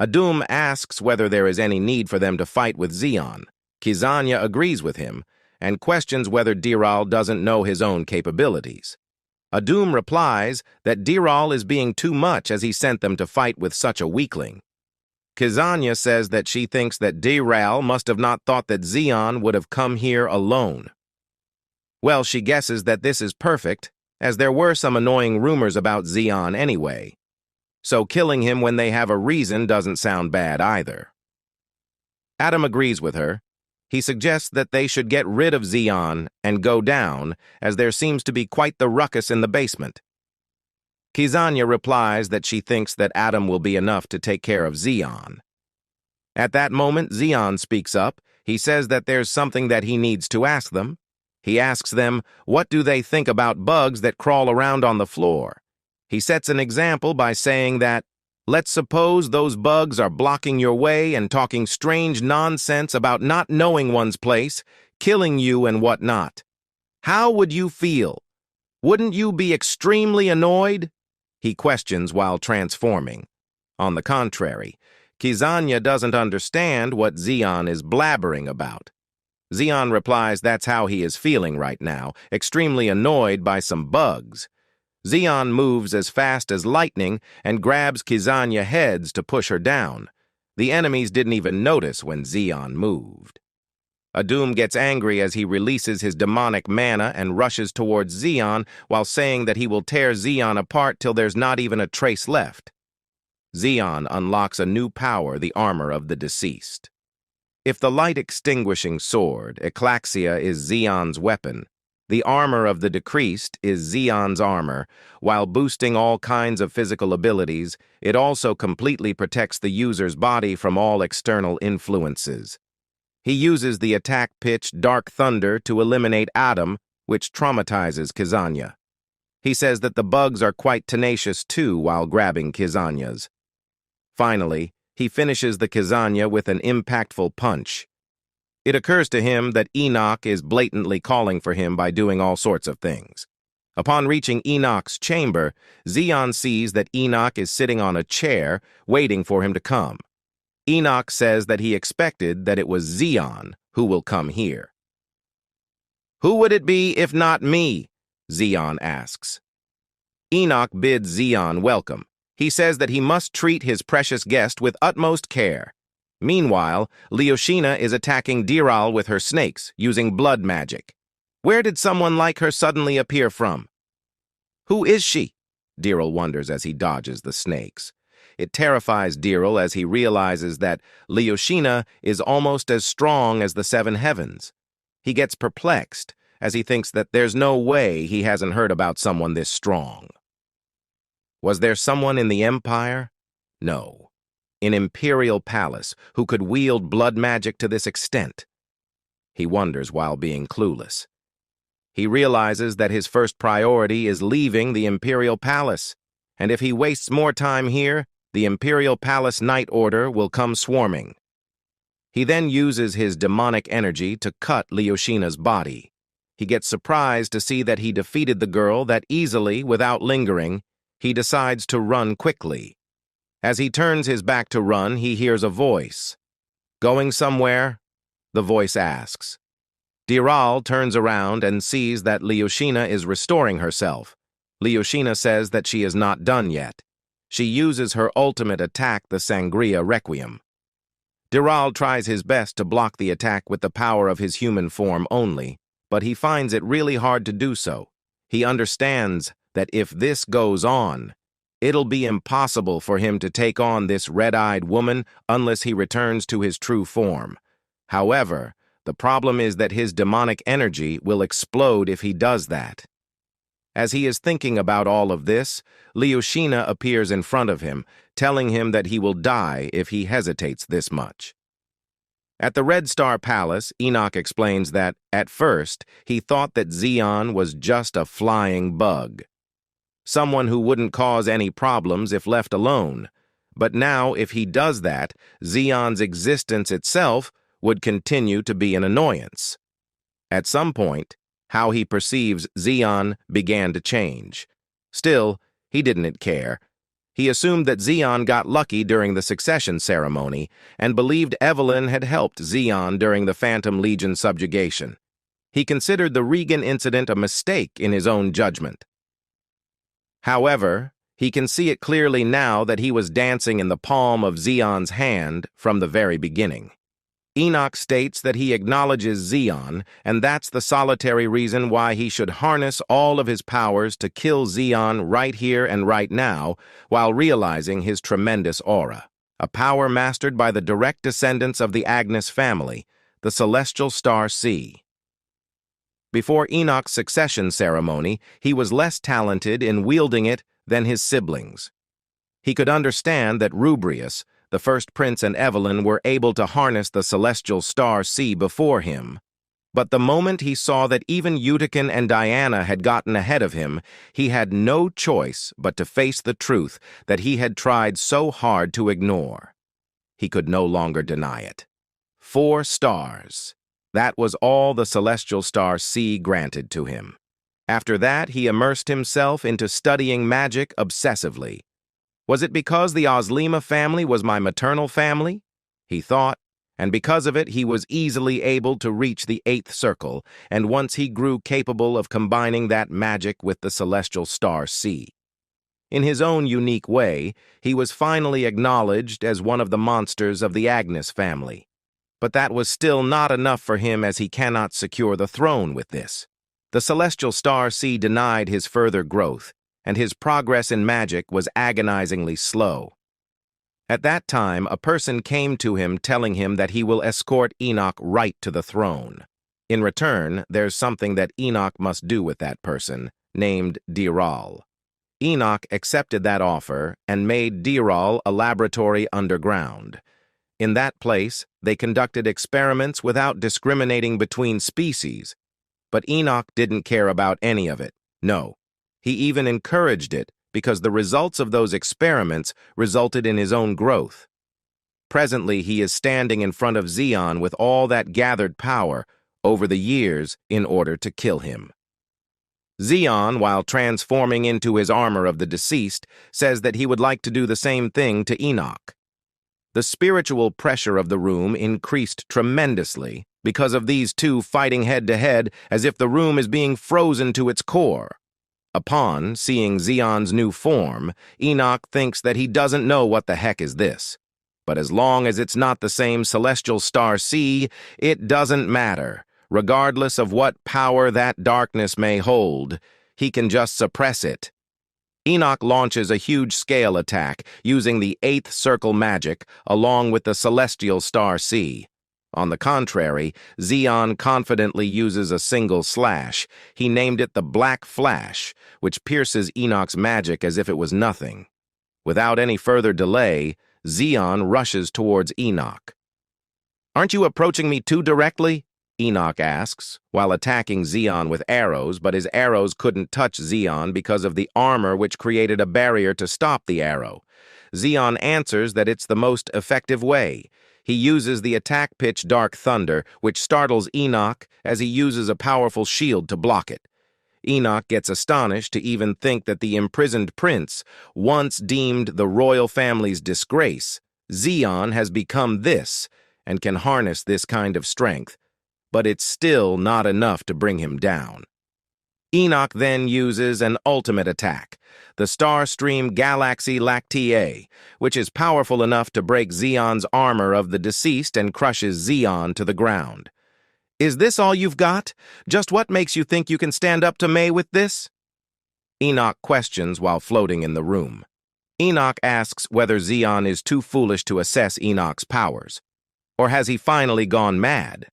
Adum asks whether there is any need for them to fight with Zeon. Kazanya agrees with him and questions whether Diral doesn't know his own capabilities. Adum replies that Diral is being too much as he sent them to fight with such a weakling. Kazanya says that she thinks that Diral must have not thought that Zeon would have come here alone. Well, she guesses that this is perfect, as there were some annoying rumors about Zeon anyway. So killing him when they have a reason doesn't sound bad either. Adam agrees with her. He suggests that they should get rid of Zeon and go down, as there seems to be quite the ruckus in the basement. Kazanya replies that she thinks that Adam will be enough to take care of Zeon. At that moment, Zeon speaks up. He says that there's something that he needs to ask them. He asks them, what do they think about bugs that crawl around on the floor? He sets an example by saying that, let's suppose those bugs are blocking your way and talking strange nonsense about not knowing one's place, killing you and whatnot. How would you feel? Wouldn't you be extremely annoyed? He questions while transforming. On the contrary, Kazanya doesn't understand what Zeon is blabbering about. Zeon replies that's how he is feeling right now, extremely annoyed by some bugs. Zeon moves as fast as lightning and grabs Kazanya heads to push her down. The enemies didn't even notice when Zeon moved. Adum gets angry as he releases his demonic mana and rushes towards Zeon while saying that he will tear Zeon apart till there's not even a trace left. Zeon unlocks a new power, the armor of the deceased. If the light-extinguishing sword, Eclaxia, is Zeon's weapon, the armor of the decreased is Zeon's armor. While boosting all kinds of physical abilities, it also completely protects the user's body from all external influences. He uses the attack-pitch Dark Thunder to eliminate Adam, which traumatizes Kazanya. He says that the bugs are quite tenacious too while grabbing Kazanya's. Finally, he finishes the Kazanya with an impactful punch. It occurs to him that Enoch is blatantly calling for him by doing all sorts of things. Upon reaching Enoch's chamber, Zeon sees that Enoch is sitting on a chair, waiting for him to come. Enoch says that he expected that it was Zeon who will come here. "Who would it be if not me?" Zeon asks. Enoch bids Zeon welcome. He says that he must treat his precious guest with utmost care. Meanwhile, Leosha is attacking Betrayal with her snakes, using blood magic. Where did someone like her suddenly appear from? Who is she? Betrayal wonders as he dodges the snakes. It terrifies Betrayal as he realizes that Leosha is almost as strong as the seven heavens. He gets perplexed as he thinks that there's no way he hasn't heard about someone this strong. Was there someone in the Empire? No. In Imperial Palace who could wield blood magic to this extent? He wonders while being clueless. He realizes that his first priority is leaving the Imperial Palace, and if he wastes more time here, the Imperial Palace Night Order will come swarming. He then uses his demonic energy to cut Leosha's body. He gets surprised to see that he defeated the girl that easily, without lingering. He decides to run quickly. As he turns his back to run, he hears a voice. "Going somewhere?" the voice asks. Betrayal turns around and sees that Leosha is restoring herself. Leosha says that she is not done yet. She uses her ultimate attack, the Sangria Requiem. Betrayal tries his best to block the attack with the power of his human form only, but he finds it really hard to do so. He understands that if this goes on, it'll be impossible for him to take on this red-eyed woman unless he returns to his true form. However, the problem is that his demonic energy will explode if he does that. As he is thinking about all of this, Leosha appears in front of him, telling him that he will die if he hesitates this much. At the Red Star Palace, Enoch explains that, at first, he thought that Zeon was just a flying bug. Someone who wouldn't cause any problems if left alone. But now, if he does that, Zeon's existence itself would continue to be an annoyance. At some point, how he perceives Zeon began to change. Still, he didn't care. He assumed that Zeon got lucky during the succession ceremony and believed Evelyn had helped Zeon during the Phantom Legion subjugation. He considered the Regan incident a mistake in his own judgment. However, he can see it clearly now that he was dancing in the palm of Zeon's hand from the very beginning. Enoch states that he acknowledges Zeon, and that's the solitary reason why he should harness all of his powers to kill Zeon right here and right now, while realizing his tremendous aura, a power mastered by the direct descendants of the Agnes family, the celestial star C. Before Enoch's succession ceremony, he was less talented in wielding it than his siblings. He could understand that Rubrius, the first prince, and Evelyn were able to harness the celestial star C before him. But the moment he saw that even Utican and Diana had gotten ahead of him, he had no choice but to face the truth that he had tried so hard to ignore. He could no longer deny it. 4 stars. That was all the celestial star C granted to him. After that, he immersed himself into studying magic obsessively. Was it because the Oslima family was my maternal family? He thought, and because of it he was easily able to reach the 8th circle, and once he grew capable of combining that magic with the celestial star C. In his own unique way, he was finally acknowledged as one of the monsters of the Agnes family. But that was still not enough for him, as he cannot secure the throne with this. The celestial star C denied his further growth, and his progress in magic was agonizingly slow. At that time, a person came to him telling him that he will escort Enoch right to the throne. In return, there's something that Enoch must do with that person, named Betrayal. Enoch accepted that offer and made Betrayal a laboratory underground. In that place, they conducted experiments without discriminating between species. But Enoch didn't care about any of it. No. He even encouraged it because the results of those experiments resulted in his own growth. Presently, he is standing in front of Zeon with all that gathered power over the years in order to kill him. Zeon, while transforming into his armor of the deceased, says that he would like to do the same thing to Enoch. The spiritual pressure of the room increased tremendously because of these two fighting head-to-head as if the room is being frozen to its core. Upon seeing Zeon's new form, Enoch thinks that he doesn't know what the heck is this. But as long as it's not the same celestial star C, it doesn't matter. Regardless of what power that darkness may hold, he can just suppress it. Enoch launches a huge scale attack using the 8th circle magic along with the celestial star C. On the contrary, Zeon confidently uses a single slash. He named it the Black Flash, which pierces Enoch's magic as if it was nothing. Without any further delay, Zeon rushes towards Enoch. "Aren't you approaching me too directly?" Enoch asks, while attacking Zeon with arrows, but his arrows couldn't touch Zeon because of the armor which created a barrier to stop the arrow. Zeon answers that it's the most effective way. He uses the attack pitch Dark Thunder, which startles Enoch as he uses a powerful shield to block it. Enoch gets astonished to even think that the imprisoned prince, once deemed the royal family's disgrace, Zeon has become this and can harness this kind of strength, but it's still not enough to bring him down. Enoch then uses an ultimate attack, the Starstream Galaxy Lactea, which is powerful enough to break Zeon's armor of the deceased and crushes Zeon to the ground. "Is this all you've got? Just what makes you think you can stand up to May with this?" Enoch questions while floating in the room. Enoch asks whether Zeon is too foolish to assess Enoch's powers. Or has he finally gone mad?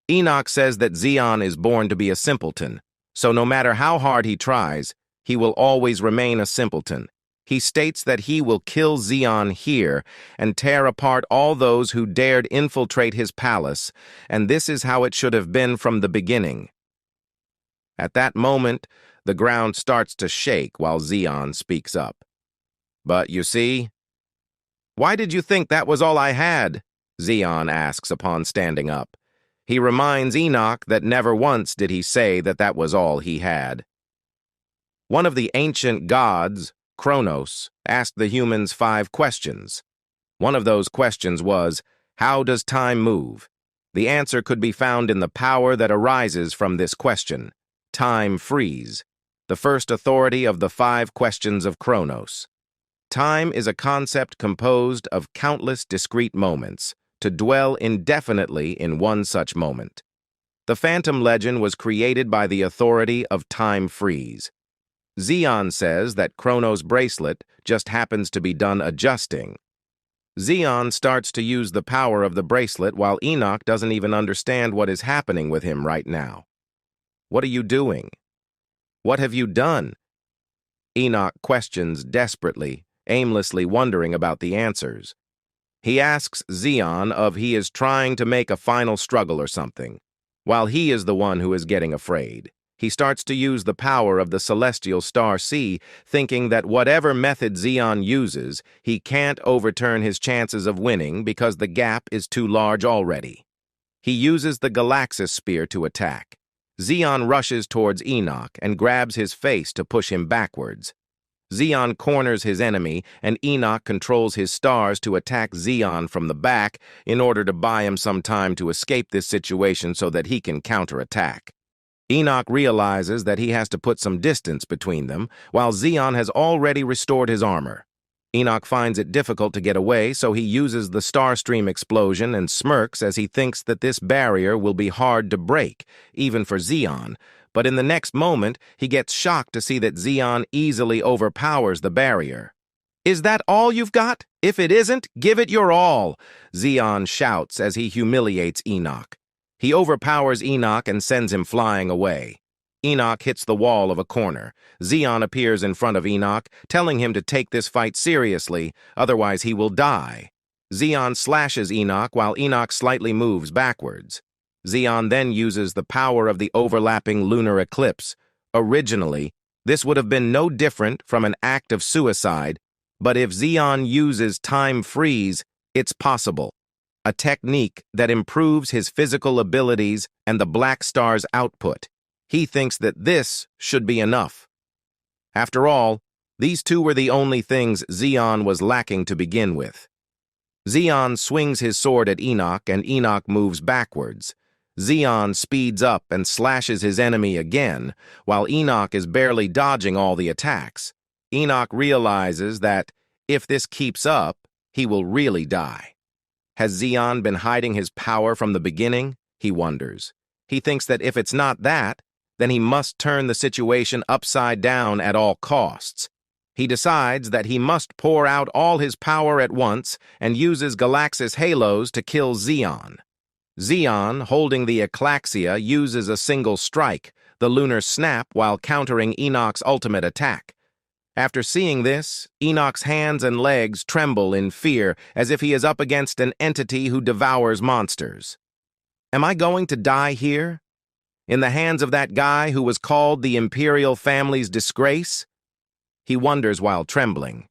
Enoch says that Zeon is born to be a simpleton, so no matter how hard he tries, he will always remain a simpleton. He states that he will kill Zeon here and tear apart all those who dared infiltrate his palace, and this is how it should have been from the beginning. At that moment, the ground starts to shake while Zeon speaks up. "But you see?" "Why did you think that was all I had?" Zeon asks upon standing up. He reminds Enoch that never once did he say that that was all he had. One of the ancient gods, Kronos, asked the humans 5 questions. One of those questions was, how does time move? The answer could be found in the power that arises from this question, time freeze, the first authority of the 5 questions of Kronos. Time is a concept composed of countless discrete moments, to dwell indefinitely in one such moment. The Phantom legend was created by the authority of time freeze. Zeon says that Kronos' bracelet just happens to be done adjusting. Zeon starts to use the power of the bracelet while Enoch doesn't even understand what is happening with him right now. "What are you doing? What have you done?" Enoch questions desperately, aimlessly wondering about the answers. He asks Zeon if he is trying to make a final struggle or something, while he is the one who is getting afraid. He starts to use the power of the celestial star C, thinking that whatever method Zeon uses, he can't overturn his chances of winning because the gap is too large already. He uses the Galaxis Spear to attack. Zeon rushes towards Enoch and grabs his face to push him backwards. Zeon corners his enemy, and Enoch controls his stars to attack Zeon from the back in order to buy him some time to escape this situation so that he can counterattack. Enoch realizes that he has to put some distance between them, while Zeon has already restored his armor. Enoch finds it difficult to get away, so he uses the Starstream explosion and smirks as he thinks that this barrier will be hard to break, even for Zeon. But in the next moment, he gets shocked to see that Zeon easily overpowers the barrier. "Is that all you've got? If it isn't, give it your all," Zeon shouts as he humiliates Enoch. He overpowers Enoch and sends him flying away. Enoch hits the wall of a corner. Zeon appears in front of Enoch, telling him to take this fight seriously, otherwise he will die. Zeon slashes Enoch while Enoch slightly moves backwards. Zeon then uses the power of the overlapping lunar eclipse. Originally, this would have been no different from an act of suicide, but if Zeon uses time freeze, it's possible. A technique that improves his physical abilities and the Black Star's output. He thinks that this should be enough. After all, these two were the only things Zeon was lacking to begin with. Zeon swings his sword at Enoch, and Enoch moves backwards. Zeon speeds up and slashes his enemy again, while Enoch is barely dodging all the attacks. Enoch realizes that, if this keeps up, he will really die. Has Zeon been hiding his power from the beginning? He wonders. He thinks that if it's not that, then he must turn the situation upside down at all costs. He decides that he must pour out all his power at once and uses Galaxis halos to kill Zeon. Zeon, holding the Eclaxia, uses a single strike, the lunar snap, while countering Enoch's ultimate attack. After seeing this, Enoch's hands and legs tremble in fear, as if he is up against an entity who devours monsters. Am I going to die here? In the hands of that guy who was called the Imperial family's disgrace? He wonders while trembling.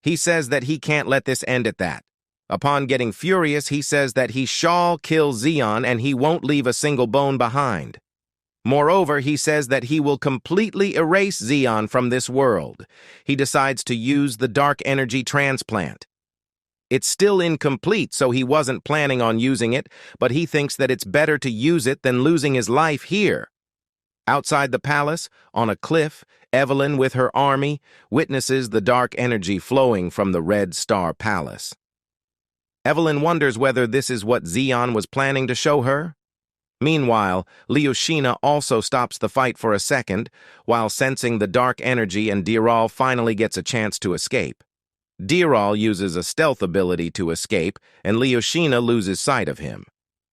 He says that he can't let this end at that. Upon getting furious, he says that he shall kill Zeon and he won't leave a single bone behind. Moreover, he says that he will completely erase Zeon from this world. He decides to use the dark energy transplant. It's still incomplete, so he wasn't planning on using it, but he thinks that it's better to use it than losing his life here. Outside the palace, on a cliff, Evelyn, with her army, witnesses the dark energy flowing from the Red Star Palace. Evelyn wonders whether this is what Zeon was planning to show her. Meanwhile, Leosha also stops the fight for a second, while sensing the dark energy, and Betrayal finally gets a chance to escape. Betrayal uses a stealth ability to escape, and Leosha loses sight of him.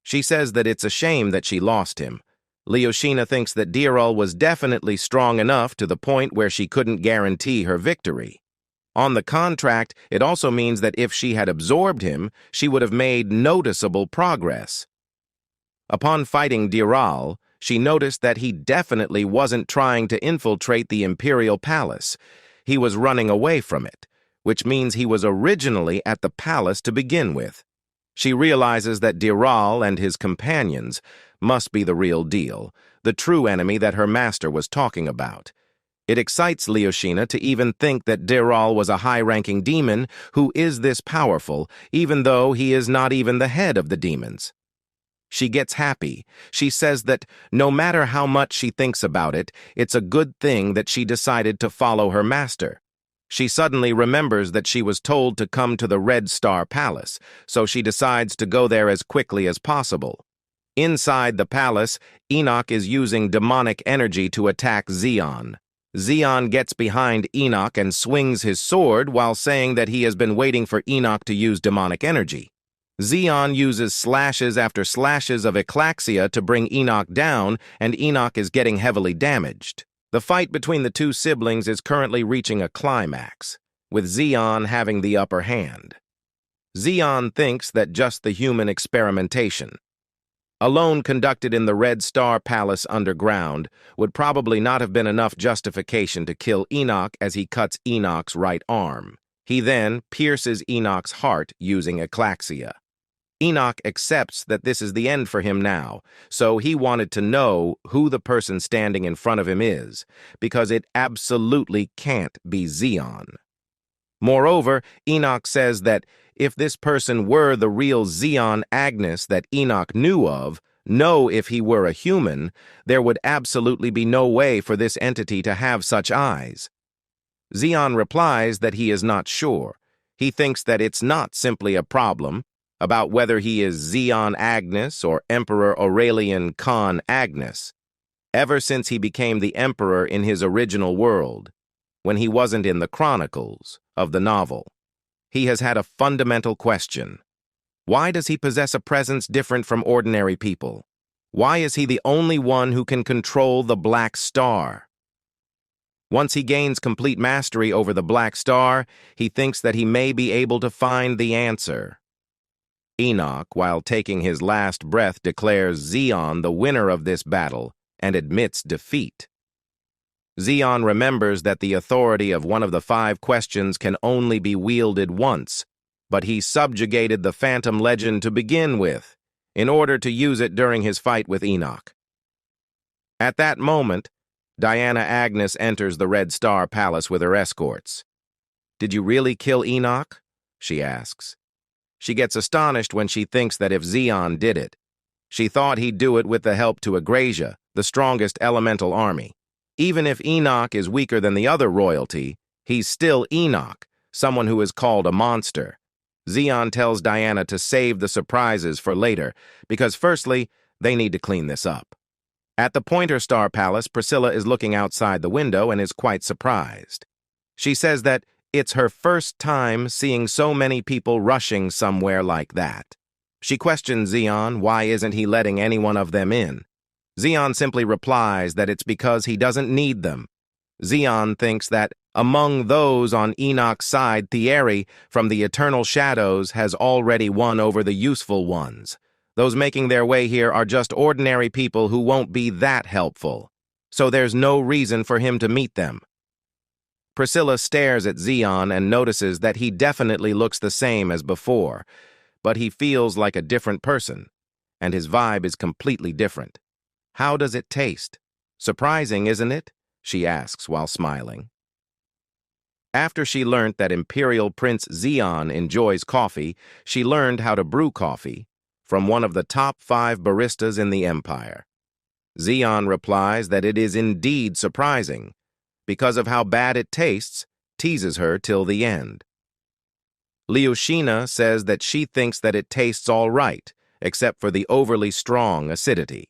She says that it's a shame that she lost him. Leosha thinks that Betrayal was definitely strong enough to the point where she couldn't guarantee her victory. On the contract, it also means that if she had absorbed him, she would have made noticeable progress. Upon fighting Betrayal, she noticed that he definitely wasn't trying to infiltrate the Imperial Palace. He was running away from it, which means he was originally at the palace to begin with. She realizes that Betrayal and his companions must be the real deal, the true enemy that her master was talking about. It excites Leosha to even think that Betrayal was a high-ranking demon who is this powerful, even though he is not even the head of the demons. She gets happy. She says that no matter how much she thinks about it, it's a good thing that she decided to follow her master. She suddenly remembers that she was told to come to the Red Star Palace, so she decides to go there as quickly as possible. Inside the palace, Enoch is using demonic energy to attack Zeon. Zeon gets behind Enoch and swings his sword while saying that he has been waiting for Enoch to use demonic energy. Zeon uses slashes after slashes of Eclaxia to bring Enoch down, and Enoch is getting heavily damaged. The fight between the two siblings is currently reaching a climax, with Zeon having the upper hand. Zeon thinks that just the human experimentation, alone conducted in the Red Star Palace underground, would probably not have been enough justification to kill Enoch as he cuts Enoch's right arm. He then pierces Enoch's heart using Eclaxia. Enoch accepts that this is the end for him now, so he wanted to know who the person standing in front of him is, because it absolutely can't be Zeon. Moreover, Enoch says that if this person were the real Zeon Agnes that Enoch knew of, if he were a human, there would absolutely be no way for this entity to have such eyes. Zeon replies that he is not sure. He thinks that it's not simply a problem about whether he is Zeon Agnes or Emperor Aurelian Khan Agnes. Ever since he became the emperor in his original world, when he wasn't in the chronicles of the novel, he has had a fundamental question. Why does he possess a presence different from ordinary people? Why is he the only one who can control the Black Star? Once he gains complete mastery over the Black Star, he thinks that he may be able to find the answer. Enoch, while taking his last breath, declares Zeon the winner of this battle and admits defeat. Zeon remembers that the authority of one of the 5 questions can only be wielded once, but he subjugated the Phantom Legend to begin with, in order to use it during his fight with Enoch. At that moment, Diana Agnes enters the Red Star Palace with her escorts. "Did you really kill Enoch?" she asks. She gets astonished when she thinks that if Zeon did it. She thought he'd do it with the help to Agrasia, the strongest elemental army. Even if Enoch is weaker than the other royalty, he's still Enoch, someone who is called a monster. Zeon tells Diana to save the surprises for later, because firstly, they need to clean this up. At the Pointer Star Palace, Priscilla is looking outside the window and is quite surprised. She says that it's her first time seeing so many people rushing somewhere like that. She questions Zeon why isn't he letting any one of them in. Zeon simply replies that it's because he doesn't need them. Zeon thinks that among those on Enoch's side, Thierry from the Eternal Shadows has already won over the useful ones. Those making their way here are just ordinary people who won't be that helpful, so there's no reason for him to meet them. Priscilla stares at Zeon and notices that he definitely looks the same as before, but he feels like a different person, and his vibe is completely different. How does it taste? Surprising, isn't it? She asks while smiling. After she learnt that Imperial Prince Zeon enjoys coffee, she learned how to brew coffee from one of the top 5 baristas in the Empire. Zeon replies that it is indeed surprising. Because of how bad it tastes, teases her till the end. Leosha says that she thinks that it tastes all right, except for the overly strong acidity.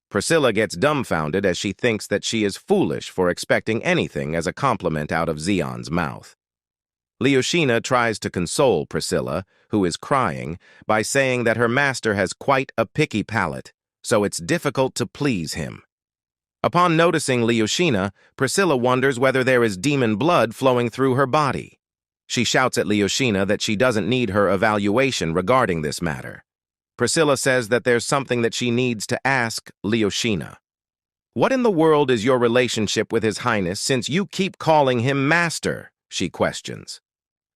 Priscilla gets dumbfounded as she thinks that she is foolish for expecting anything as a compliment out of Zeon's mouth. Leosha tries to console Priscilla, who is crying, by saying that her master has quite a picky palate, so it's difficult to please him. Upon noticing Leosha, Priscilla wonders whether there is demon blood flowing through her body. She shouts at Leosha that she doesn't need her evaluation regarding this matter. Priscilla says that there's something that she needs to ask Leosha. "What in the world is your relationship with His Highness since you keep calling him master?" she questions.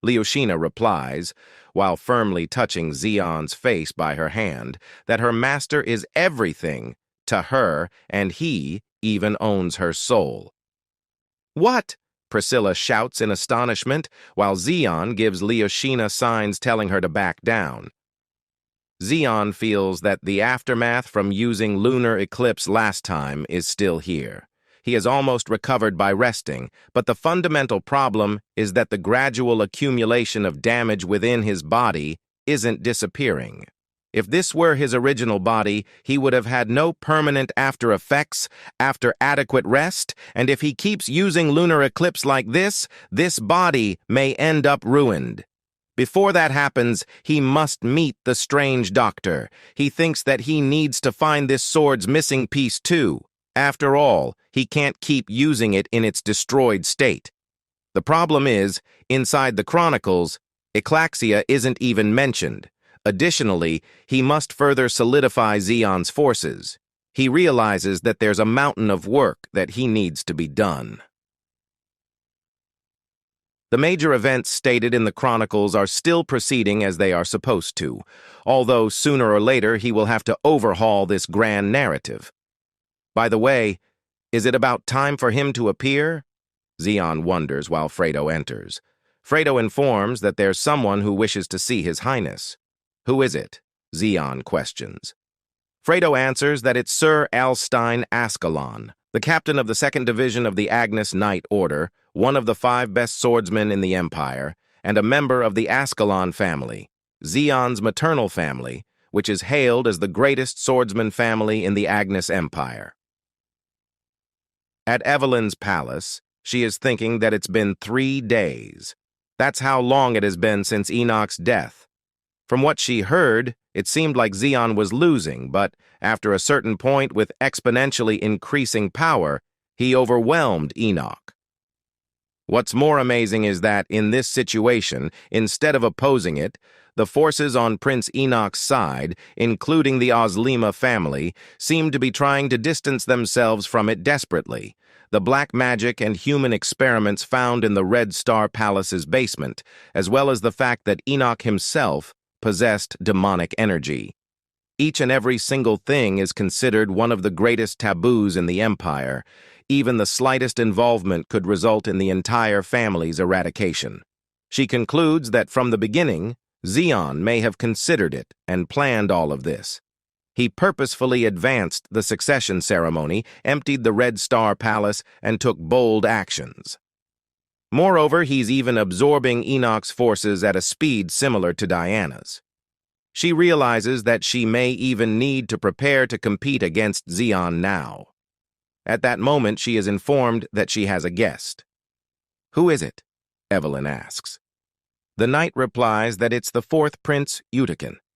Leosha replies, while firmly touching Zeon's face by her hand, that her master is everything to her and he even owns her soul. "What?" Priscilla shouts in astonishment, while Zeon gives Leosha signs telling her to back down. Zeon feels that the aftermath from using lunar eclipse last time is still here. He is almost recovered by resting, but the fundamental problem is that the gradual accumulation of damage within his body isn't disappearing. If this were his original body, he would have had no permanent after effects after adequate rest, and if he keeps using lunar eclipse like this body may end up ruined. Before that happens, he must meet the strange doctor. He thinks that he needs to find this sword's missing piece too. After all, he can't keep using it in its destroyed state. The problem is, inside the Chronicles, Eclaxia isn't even mentioned. Additionally, he must further solidify Zeon's forces. He realizes that there's a mountain of work that he needs to be done. The major events stated in the Chronicles are still proceeding as they are supposed to, although sooner or later he will have to overhaul this grand narrative. By the way, is it about time for him to appear? Zeon wonders while Fredo enters. Fredo informs that there's someone who wishes to see His Highness. Who is it? Zeon questions. Fredo answers that it's Sir Alstein Ascalon, the captain of the 2nd Division of the Agnes Knight Order, one of the 5 best swordsmen in the Empire, and a member of the Ascalon family, Zeon's maternal family, which is hailed as the greatest swordsman family in the Agnes Empire. At Evelyn's palace, she is thinking that it's been 3 days. That's how long it has been since Enoch's death. From what she heard, it seemed like Zeon was losing, but after a certain point with exponentially increasing power, he overwhelmed Enoch. What's more amazing is that, in this situation, instead of opposing it, the forces on Prince Enoch's side, including the Oslima family, seemed to be trying to distance themselves from it desperately. The black magic and human experiments found in the Red Star Palace's basement, as well as the fact that Enoch himself possessed demonic energy. Each and every single thing is considered one of the greatest taboos in the Empire. Even the slightest involvement could result in the entire family's eradication. She concludes that from the beginning, Zeon may have considered it and planned all of this. He purposefully advanced the succession ceremony, emptied the Red Star Palace, and took bold actions. Moreover, he's even absorbing Enoch's forces at a speed similar to Diana's. She realizes that she may even need to prepare to compete against Zeon now. At that moment, she is informed that she has a guest. "Who is it?" Evelyn asks. The knight replies that it's the fourth Prince, Uticon.